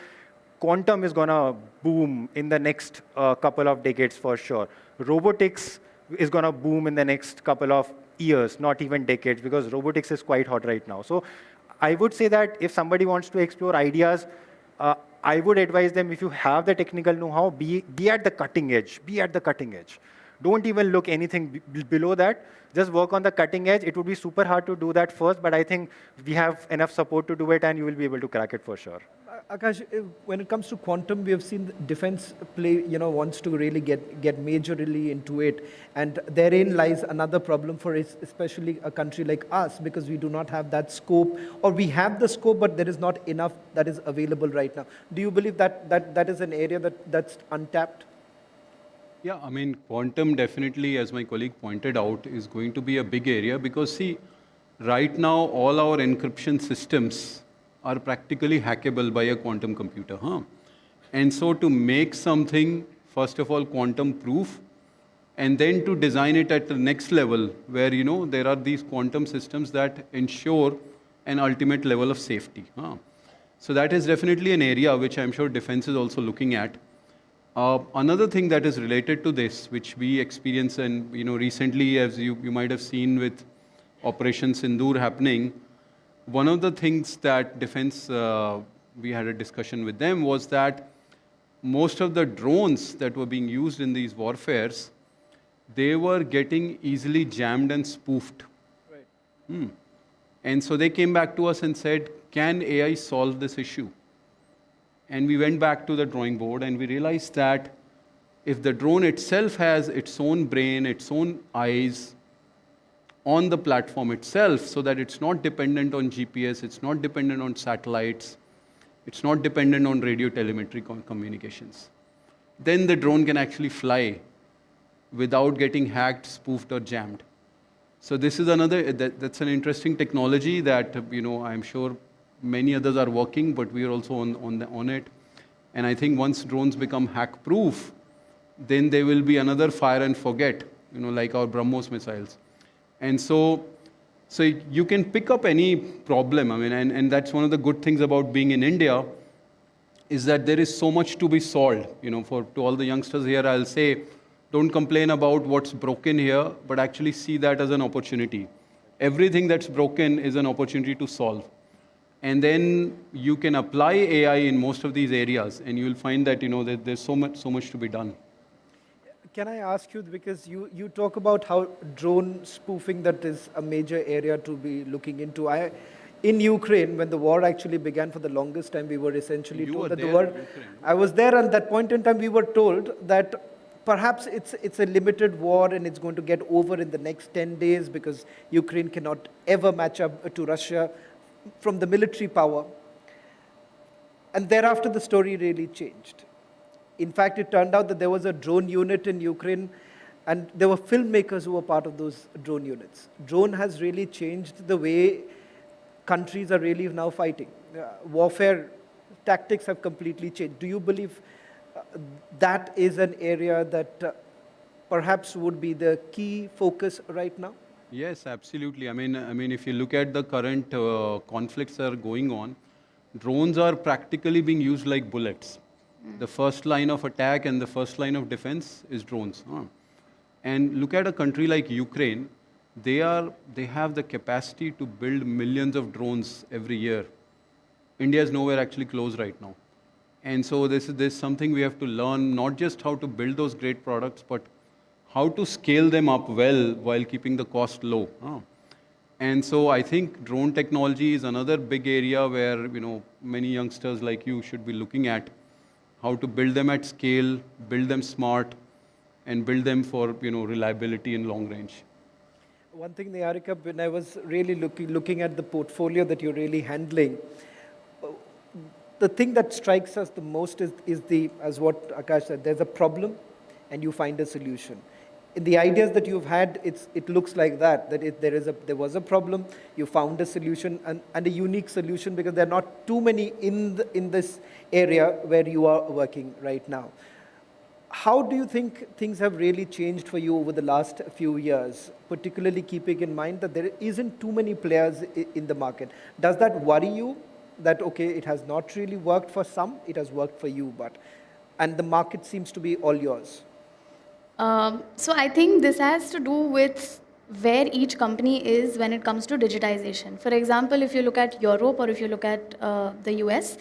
quantum is going to boom in the next couple of decades for sure. Robotics is going to boom in the next couple of years, not even decades, because robotics is quite hot right now. So I would say that if somebody wants to explore ideas, I would advise them, if you have the technical know-how, be at the cutting edge. Be at the cutting edge. Don't even look anything below that. Just work on the cutting edge. It would be super hard to do that first, but I think we have enough support to do it, and you will be able to crack it for sure. Akash, when it comes to quantum, we have seen defense wants to really get majorly into it. And therein lies another problem for especially a country like us, because we do not have that scope, or we have the scope, but there is not enough that is available right now. Do you believe that is an area that's untapped? Yeah, I mean, quantum definitely, as my colleague pointed out, is going to be a big area because, see, right now, all our encryption systems are practically hackable by a quantum computer. And so to make something, first of all, quantum proof, and then to design it at the next level where, there are these quantum systems that ensure an ultimate level of safety. So that is definitely an area which I'm sure defense is also looking at. Another thing that is related to this, which we experience and, recently, as you might have seen with Operation Sindoor happening, one of the things that defense, we had a discussion with them, was that most of the drones that were being used in these warfares, they were getting easily jammed and spoofed. Right. And so they came back to us and said, can AI solve this issue? And we went back to the drawing board and we realized that if the drone itself has its own brain, its own eyes, on the platform itself, so that it's not dependent on GPS, it's not dependent on satellites, it's not dependent on radio telemetry communications, then the drone can actually fly without getting hacked, spoofed, or jammed. So this is another, that's an interesting technology that, I'm sure many others are working, but we are also on it. And I think once drones become hack-proof, then there will be another fire and forget, like our BrahMos missiles. And so you can pick up any problem. I mean, and that's one of the good things about being in India, is that there is so much to be solved. To all the youngsters here, I'll say, don't complain about what's broken here, but actually see that as an opportunity. Everything that's broken is an opportunity to solve. And then you can apply AI in most of these areas, and you'll find that, that there's so much to be done. Can I ask you, because you talk about how drone spoofing, that is a major area to be looking into. In Ukraine, when the war actually began, for the longest time, we were essentially told that the war... I was there, and at that point in time, we were told that perhaps it's a limited war and it's going to get over in the next 10 days because Ukraine cannot ever match up to Russia from the military power. And thereafter, the story really changed. In fact, it turned out that there was a drone unit in Ukraine, and there were filmmakers who were part of those drone units. Drone has really changed the way countries are really now fighting. Warfare tactics have completely changed. Do you believe that is an area that perhaps would be the key focus right now? Yes, absolutely. I mean, if you look at the current conflicts that are going on, drones are practically being used like bullets. The first line of attack and the first line of defense is drones. And look at a country like Ukraine, they have the capacity to build millions of drones every year. India is nowhere actually close right now. And so this something we have to learn, not just how to build those great products, but how to scale them up well while keeping the cost low. And so I think drone technology is another big area where many youngsters like you should be looking at how to build them at scale, build them smart, and build them for reliability in long range. One thing, Niharika, when I was really looking at the portfolio that you're really handling, the thing that strikes us the most is as what Akash said, there's a problem and you find a solution. In the ideas that you've had, it looks like that there was a problem, you found a solution and a unique solution, because there are not too many in this area where you are working right now. How do you think things have really changed for you over the last few years, particularly keeping in mind that there isn't too many players in the market? Does that worry you that, okay, it has not really worked for some, it has worked for you, and the market seems to be all yours? So I think this has to do with where each company is when it comes to digitization. For example, if you look at Europe or if you look at the US,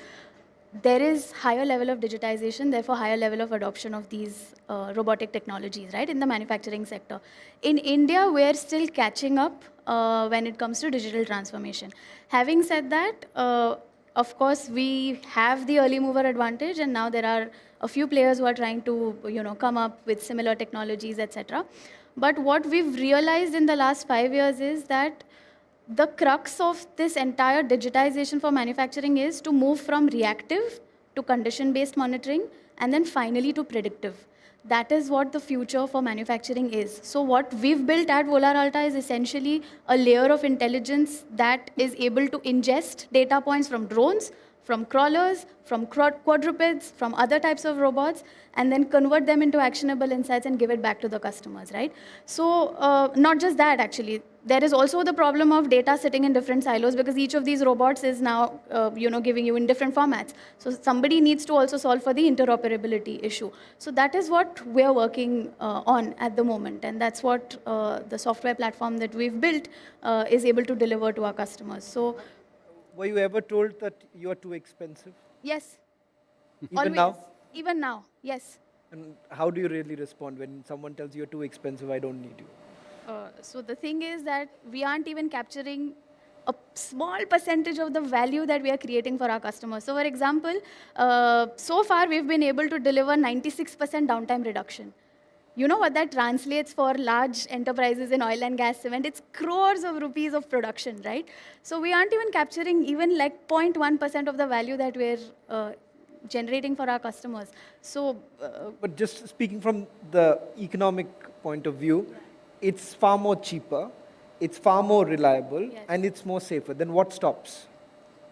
there is higher level of digitization, therefore higher level of adoption of these robotic technologies, right, in the manufacturing sector. In India, we're still catching up when it comes to digital transformation. Having said that, of course, we have the early mover advantage, and now there are a few players who are trying to, come up with similar technologies, etc. But what we've realized in the last 5 years is that the crux of this entire digitization for manufacturing is to move from reactive to condition-based monitoring, and then finally to predictive. That is what the future for manufacturing is. So what we've built at Volar Alta is essentially a layer of intelligence that is able to ingest data points from drones, from crawlers, from quadrupeds, from other types of robots, and then convert them into actionable insights and give it back to the customers, right? So not just that, actually. There is also the problem of data sitting in different silos, because each of these robots is now, giving you in different formats. So somebody needs to also solve for the interoperability issue. So that is what we're working on at the moment, and that's what the software platform that we've built is able to deliver to our customers. So, were you ever told that you are too expensive? Yes. Even Always. now? Even now, yes. And how do you really respond when someone tells you you're too expensive, I don't need you? So the thing is that we aren't even capturing a small percentage of the value that we are creating for our customers. So for example, so far we've been able to deliver 96% downtime reduction. You know what that translates for large enterprises in oil and gas cement? It's crores of rupees of production, right? So we aren't even capturing even like 0.1% of the value that we're generating for our customers. So, but just speaking from the economic point of view, it's far more cheaper, it's far more reliable, yes, and it's more safer. Then what stops?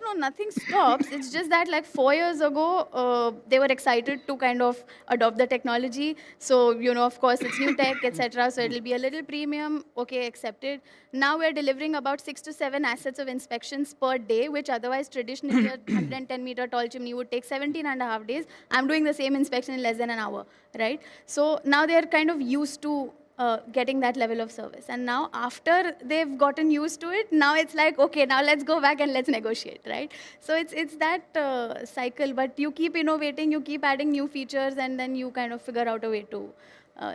No, nothing stops. It's just that like 4 years ago, they were excited to kind of adopt the technology. So, of course, it's new tech, etc. So it'll be a little premium. Okay, accepted. Now we're delivering about 6 to 7 assets of inspections per day, which otherwise traditionally a 110-meter tall chimney would take 17.5 days. I'm doing the same inspection in less than an hour, right? So now they're kind of used to getting that level of service. And now after they've gotten used to it, now it's like, okay, now let's go back and let's negotiate, right? So it's that cycle, but you keep innovating, you keep adding new features, and then you kind of figure out a way to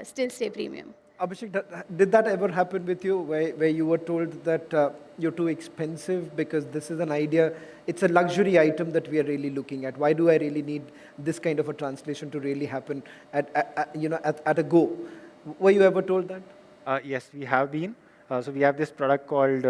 still stay premium. Abhishek, did that ever happen with you where you were told that you're too expensive because this is an idea, it's a luxury item that we are really looking at. Why do I really need this kind of a translation to really happen at a go? Were you ever told that? Yes, we have been. So we have this product called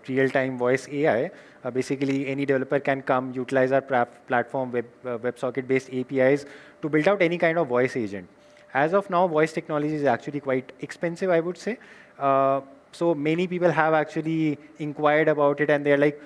real-time voice AI. Basically, any developer can come, utilize our platform, WebSocket-based APIs to build out any kind of voice agent. As of now, voice technology is actually quite expensive, I would say. So many people have actually inquired about it, and they're like,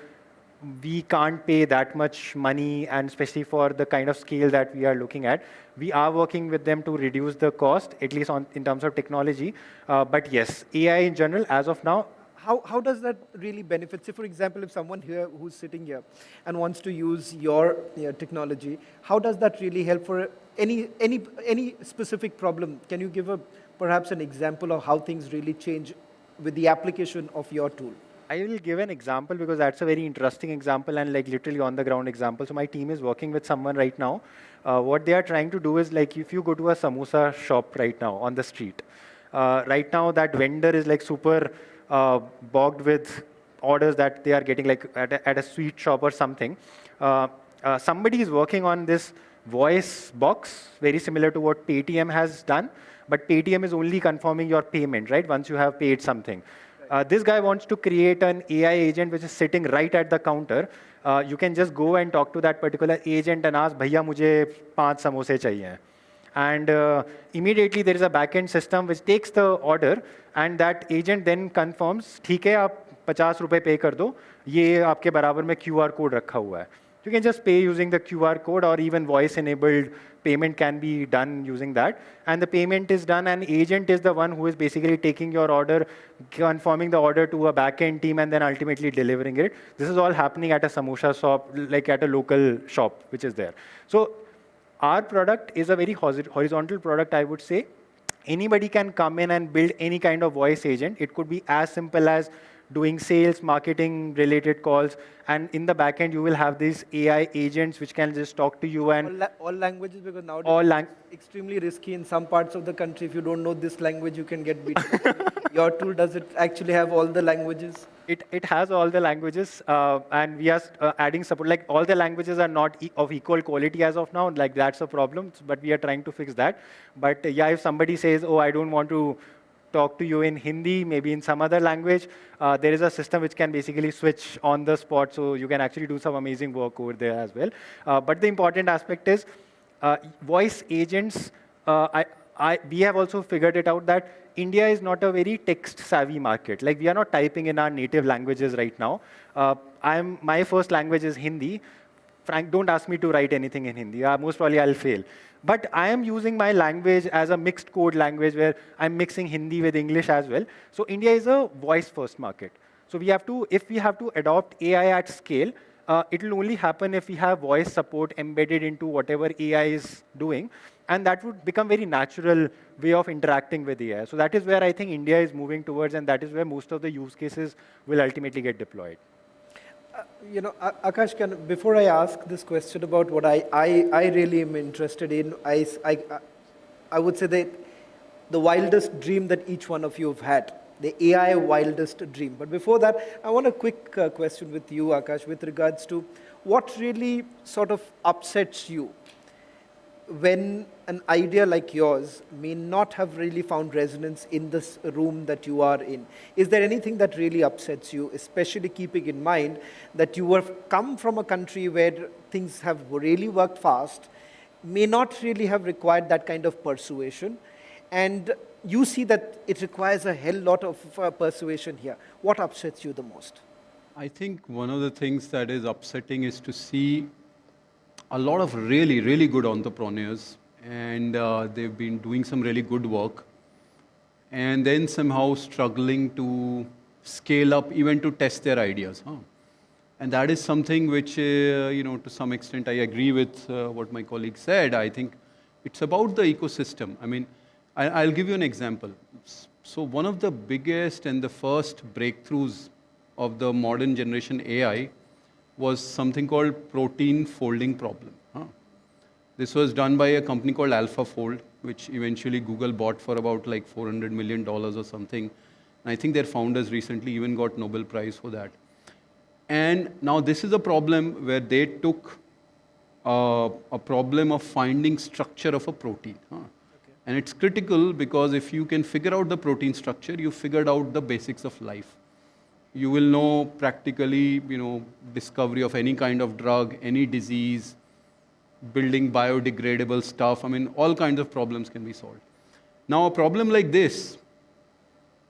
we can't pay that much money, and especially for the kind of scale that we are looking at. We are working with them to reduce the cost, at least in terms of technology. But yes, AI in general, as of now. How does that really benefit? Say, for example, if someone here who's sitting here and wants to use your technology, how does that really help for any specific problem? Can you give a perhaps an example of how things really change with the application of your tool. I will give an example because that's a very interesting example and like literally on the ground example. So my team is working with someone right now. What they are trying to do is like if you go to a samosa shop right now on the street, right now that vendor is like super bogged with orders that they are getting like at a sweet shop or something. Somebody is working on this voice box, very similar to what Paytm has done, but Paytm is only confirming your payment, right, once you have paid something. This guy wants to create an AI agent which is sitting right at the counter. You can just go and talk to that particular agent and ask, "Bhaiya, mujhe 5 samosa chahiye." And immediately there is a backend system which takes the order, and that agent then confirms, "ठीक है, आप 50 रुपए पे कर दो, ये आपके बराबर में QR code रखा हुआ है." You can just pay using the QR code, or even voice-enabled payment can be done using that. And the payment is done, and agent is the one who is basically taking your order, confirming the order to a back-end team, and then ultimately delivering it. This is all happening at a samosa shop, like at a local shop, which is there. So our product is a very horizontal product, I would say. Anybody can come in and build any kind of voice agent. It could be as simple as doing sales, marketing related calls, and in the backend you will have these AI agents which can just talk to you and all languages, because nowadays it's extremely risky in some parts of the country. If you don't know this language, you can get beaten. Your tool, does it actually have all the languages? It has all the languages, and we are adding support. Like all the languages are not of equal quality as of now. Like that's a problem, but we are trying to fix that. But yeah, if somebody says, "Oh, I don't want to talk to you in Hindi, maybe in some other language," there is a system which can basically switch on the spot, so you can actually do some amazing work over there as well. But the important aspect is voice agents. We have also figured it out that India is not a very text-savvy market. Like we are not typing in our native languages right now. My first language is Hindi. Frank, don't ask me to write anything in Hindi. Most probably I'll fail. But I am using my language as a mixed code language where I'm mixing Hindi with English as well. So India is a voice-first market. So if we have to adopt AI at scale, it will only happen if we have voice support embedded into whatever AI is doing. And that would become very natural way of interacting with AI. So that is where I think India is moving towards, and that is where most of the use cases will ultimately get deployed. Akash, before I ask this question about what I really am interested in, I would say that the wildest dream that each one of you have had, the AI wildest dream. But before that, I want a quick question with you, Akash, with regards to what really sort of upsets you when an idea like yours may not have really found resonance in this room that you are in. Is there anything that really upsets you, especially keeping in mind that you have come from a country where things have really worked fast, may not really have required that kind of persuasion, and you see that it requires a hell lot of persuasion here? What upsets you the most? I think one of the things that is upsetting is to see a lot of really, really good entrepreneurs, and they've been doing some really good work, and then somehow struggling to scale up, even to test their ideas. And that is something which, to some extent, I agree with what my colleague said. I think it's about the ecosystem. I mean, I'll give you an example. So one of the biggest and the first breakthroughs of the modern generation AI was something called protein folding problem. This was done by a company called AlphaFold, which eventually Google bought for about like $400 million or something. And I think their founders recently even got Nobel Prize for that. And now this is a problem where they took a problem of finding structure of a protein. And it's critical because if you can figure out the protein structure, you figured out the basics of life. You will know practically, discovery of any kind of drug, any disease, building biodegradable stuff. I mean, all kinds of problems can be solved. Now, a problem like this,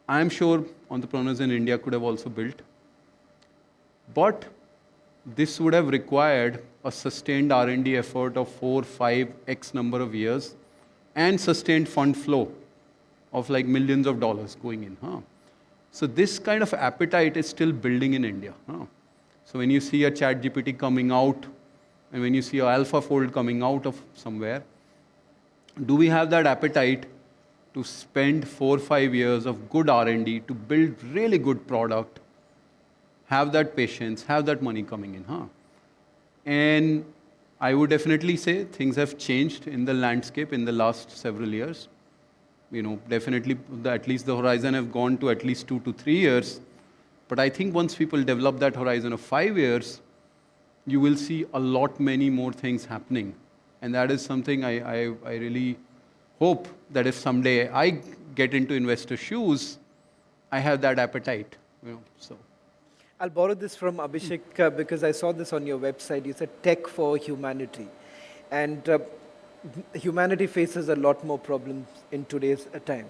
I'm sure entrepreneurs in India could have also built. But this would have required a sustained R&D effort of 4, 5, X number of years and sustained fund flow of like millions of dollars going in. So this kind of appetite is still building in India. So when you see a ChatGPT coming out, and when you see an AlphaFold coming out of somewhere, do we have that appetite to spend 4 or 5 years of good R&D to build really good product, have that patience, have that money coming in. And I would definitely say things have changed in the landscape in the last several years. Definitely, at least the horizon have gone to at least 2 to 3 years. But I think once people develop that horizon of 5 years, you will see a lot many more things happening. And that is something I really hope that if someday I get into investor shoes, I have that appetite. So. I'll borrow this from Abhishek because I saw this on your website. You said tech for humanity. And humanity faces a lot more problems in today's time.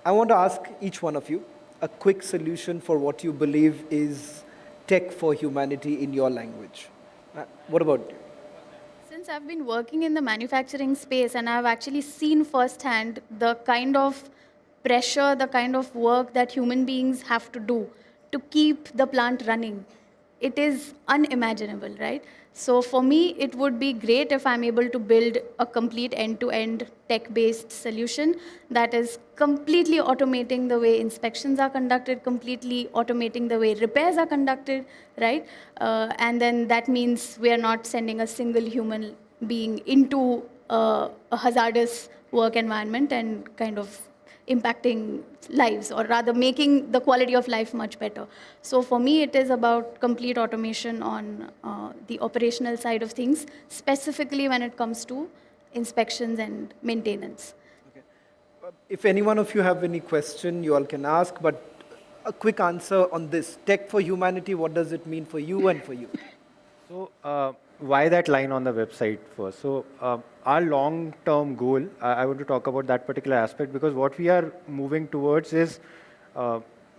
I want to ask each one of you a quick solution for what you believe is tech for humanity in your language. What about you? Since I've been working in the manufacturing space and I've actually seen firsthand the kind of pressure, the kind of work that human beings have to do to keep the plant running, it is unimaginable, right? So for me, it would be great if I'm able to build a complete end-to-end tech-based solution that is completely automating the way inspections are conducted, completely automating the way repairs are conducted, right? And then that means we are not sending a single human being into a hazardous work environment and kind of impacting lives, or rather making the quality of life much better. So for me, it is about complete automation on the operational side of things, specifically when it comes to inspections and maintenance. Okay. If any one of you have any question, you all can ask, but a quick answer on this. Tech for humanity, what does it mean for you and for you? So why that line on the website first? So our long-term goal, I want to talk about that particular aspect because what we are moving towards is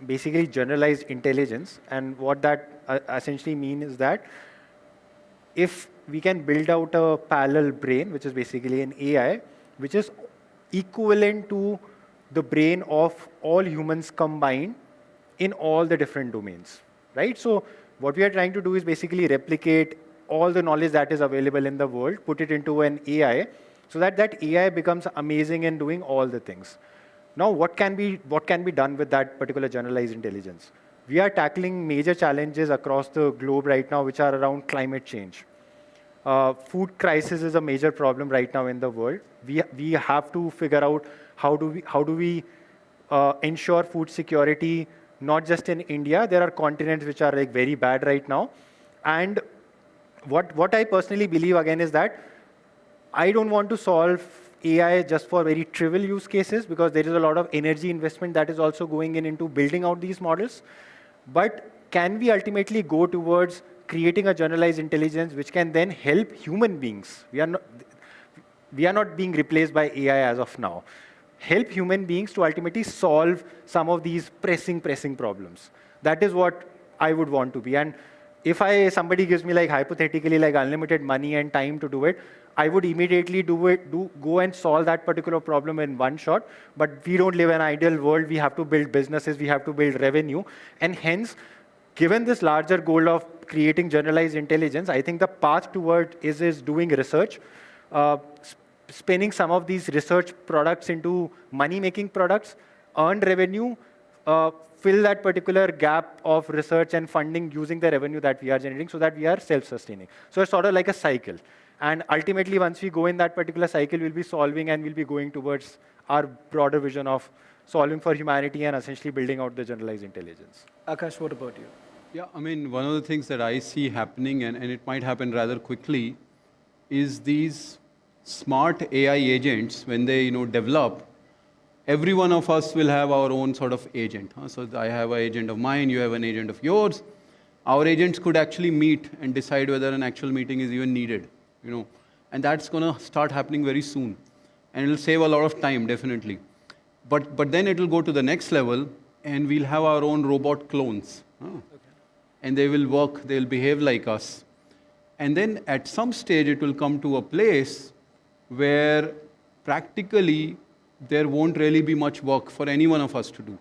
basically generalized intelligence. And what that essentially means is that if we can build out a parallel brain, which is basically an AI, which is equivalent to the brain of all humans combined in all the different domains, right? So what we are trying to do is basically replicate all the knowledge that is available in the world, put it into an AI, so that that AI becomes amazing in doing all the things. Now, what can be done with that particular generalized intelligence? We are tackling major challenges across the globe right now, which are around climate change. Food crisis is a major problem right now in the world. We have to figure out how do we ensure food security, not just in India. There are continents which are like very bad right now, and what I personally believe again is that I don't want to solve AI just for very trivial use cases because there is a lot of energy investment that is also going into building out these models. But can we ultimately go towards creating a generalized intelligence which can then help human beings? We are not being replaced by AI as of now. Help human beings to ultimately solve some of these pressing problems. That is what I would want to be. And if somebody gives me like hypothetically like unlimited money and time to do it, I would immediately go and solve that particular problem in one shot. But we don't live in an ideal world. We have to build businesses. We have to build revenue. And hence, given this larger goal of creating generalized intelligence, I think the path toward is doing research, spinning some of these research products into money-making products, earn revenue, fill that particular gap of research and funding using the revenue that we are generating so that we are self-sustaining. So it's sort of like a cycle. And ultimately, once we go in that particular cycle, we'll be solving and we'll be going towards our broader vision of solving for humanity and essentially building out the generalized intelligence. Akash, what about you? Yeah, I mean, one of the things that I see happening, and it might happen rather quickly, is these smart AI agents, when they develop, every one of us will have our own sort of agent. So I have an agent of mine, you have an agent of yours. Our agents could actually meet and decide whether an actual meeting is even needed. And that's going to start happening very soon. And it'll save a lot of time, definitely. But then it'll go to the next level, and we'll have our own robot clones. And they will work, they'll behave like us. And then at some stage, it will come to a place where practically there won't really be much work for any one of us to do.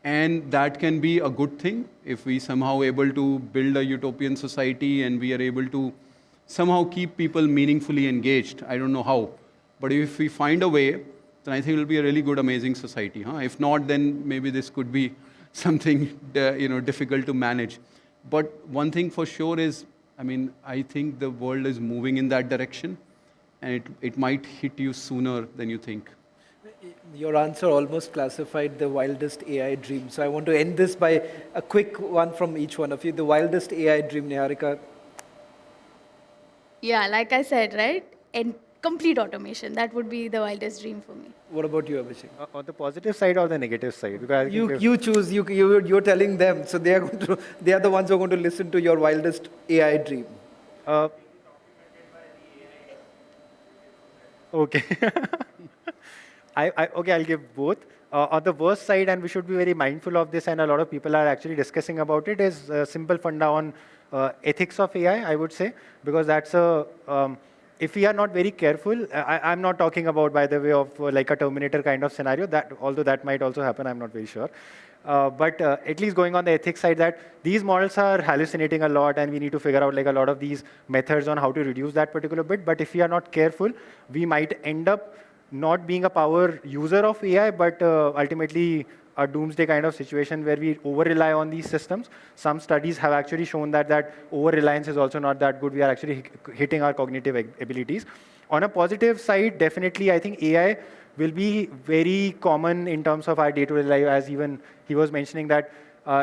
And that can be a good thing if we somehow able to build a utopian society and we are able to somehow keep people meaningfully engaged. I don't know how. But if we find a way then I think it'll be a really good, amazing society. Huh? If not, then maybe this could be something difficult to manage. But one thing for sure is, I mean, I think the world is moving in that direction, and it might hit you sooner than you think. Your answer almost classified the wildest AI dream. So I want to end this by a quick one from each one of you. The wildest AI dream, Niharika. Yeah, like I said, right? And complete automation. That would be the wildest dream for me. What about you, Abhishek? On the positive side or the negative side? Because I think You choose. You're telling them, so they are the ones who are going to listen to your wildest AI dream. Okay. I'll give both. On the worst side, and we should be very mindful of this, and a lot of people are actually discussing about it, is a simple funda on ethics of AI, I would say, because that's if we are not very careful, I'm not talking about, by the way, of like a Terminator kind of scenario, although that might also happen, I'm not very sure. But at least going on the ethics side, that these models are hallucinating a lot, and we need to figure out like a lot of these methods on how to reduce that particular bit. But if we are not careful, we might end up not being a power user of AI, but ultimately a doomsday kind of situation where we over-rely on these systems. Some studies have actually shown that over-reliance is also not that good. We are actually hitting our cognitive abilities. On a positive side, definitely, I think AI will be very common in terms of our day-to-day life, as even he was mentioning that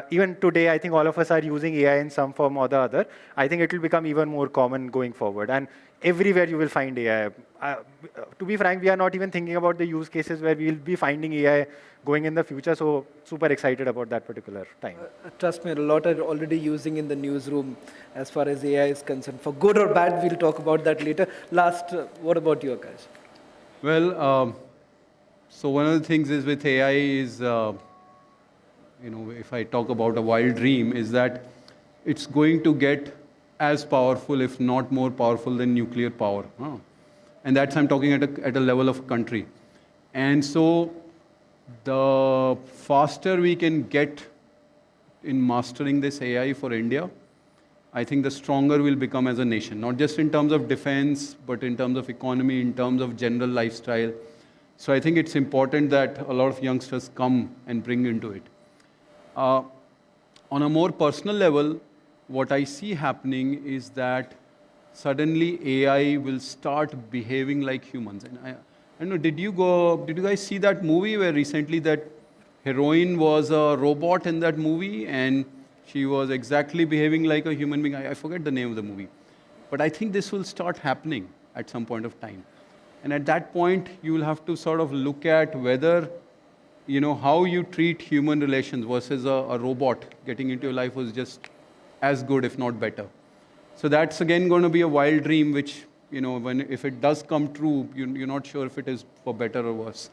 even today, I think all of us are using AI in some form or the other. I think it will become even more common going forward. And everywhere you will find AI. To be frank, we are not even thinking about the use cases where we will be finding AI going in the future. So super excited about that particular time. Trust me, a lot are already using in the newsroom as far as AI is concerned. For good or bad, we'll talk about that later. Last, what about you, Akash? Well, so one of the things is with AI is, if I talk about a wild dream, is that it's going to get as powerful, if not more powerful than nuclear power. And that's, I'm talking at a level of a country. And so the faster we can get in mastering this AI for India, I think the stronger we'll become as a nation, not just in terms of defense, but in terms of economy, in terms of general lifestyle. So I think it's important that a lot of youngsters come and bring into it. On a more personal level, what I see happening is that suddenly AI will start behaving like humans. And I don't know, did you guys see that movie where recently that heroine was a robot in that movie and she was exactly behaving like a human being? I forget the name of the movie. But I think this will start happening at some point of time. And at that point, you will have to sort of look at whether, how you treat human relations versus a robot getting into your life was just as good, if not better. So that's again going to be a wild dream, which, if it does come true, you're not sure if it is for better or worse.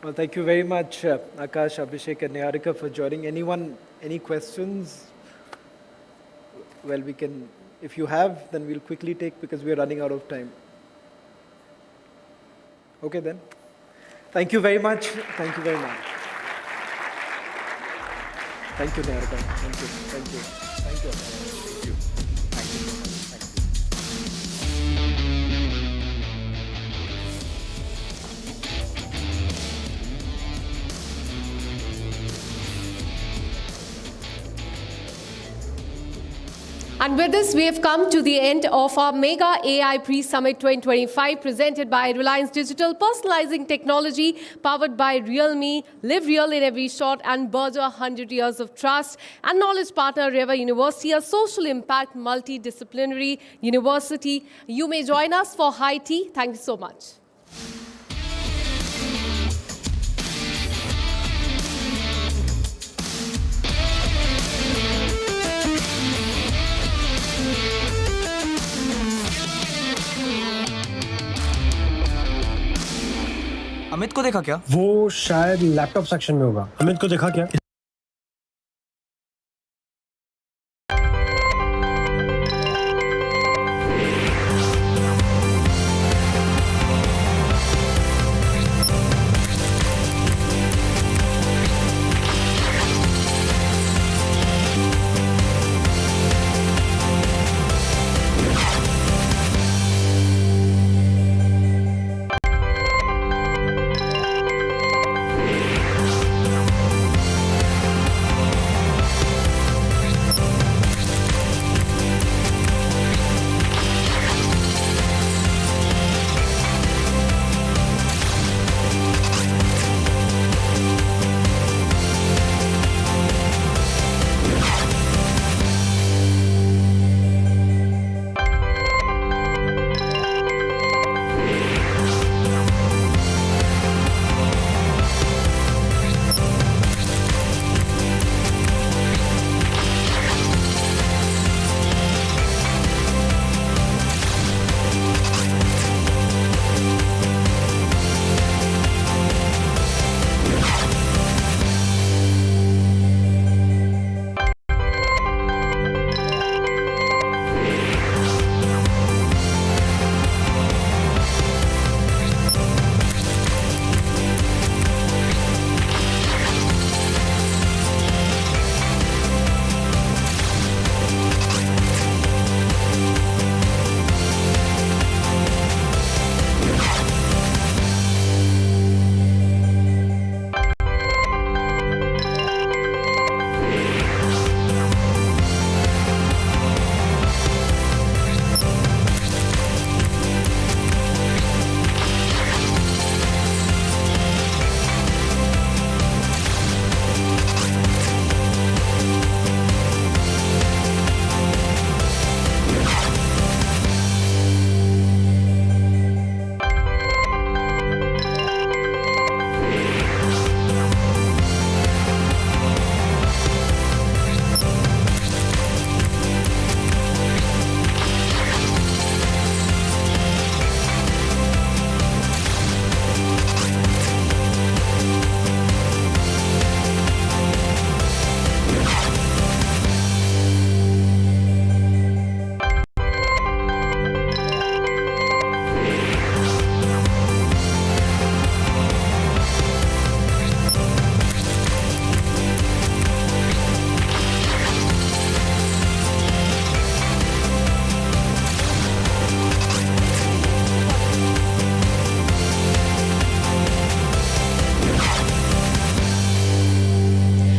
Well, thank you very much, Akash, Abhishek, and Niharika for joining. Anyone, any questions? Well, we can, if you have, then we'll quickly take, because we're running out of time. Okay, then. Thank you very much. Thank you very much. Thank you, Niharika. Thank you. Thank you. Thank you. Thank you. Thank you. And with this, we have come to the end of our Mega AI Pre-Summit 2025 presented by Reliance Digital, personalizing technology powered by Realme, live real in every shot, and Berger 100 years of trust, and knowledge partner River University, a social impact multidisciplinary university. You may join us for high tea. Thank you so much. Amit को देखा क्या? वो शायद laptop section में होगा। अमित को देखा क्या?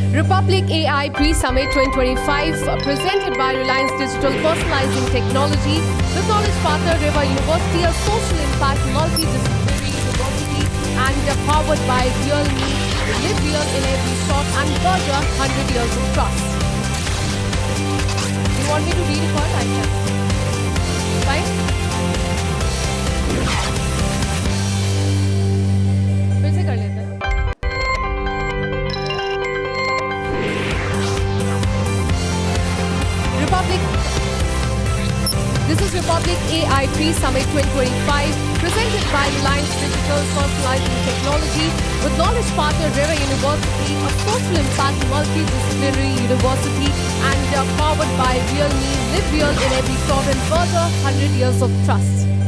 Republic AI Pre-Summit 2025 presented by Reliance Digital Personalizing Technology with knowledge partner River University, a social impact multidisciplinary university, and powered by Realme, live real in every shot and further 100 years of trust. You want me to read it first? I can. Fine? फिर से कर लेते हैं. This is Republic AI Pre-Summit 2025 presented by Reliance Digital Personalizing Technology with knowledge partner River University, a social impact multidisciplinary university, and powered by Realme, live real in every shot and further 100 years of trust.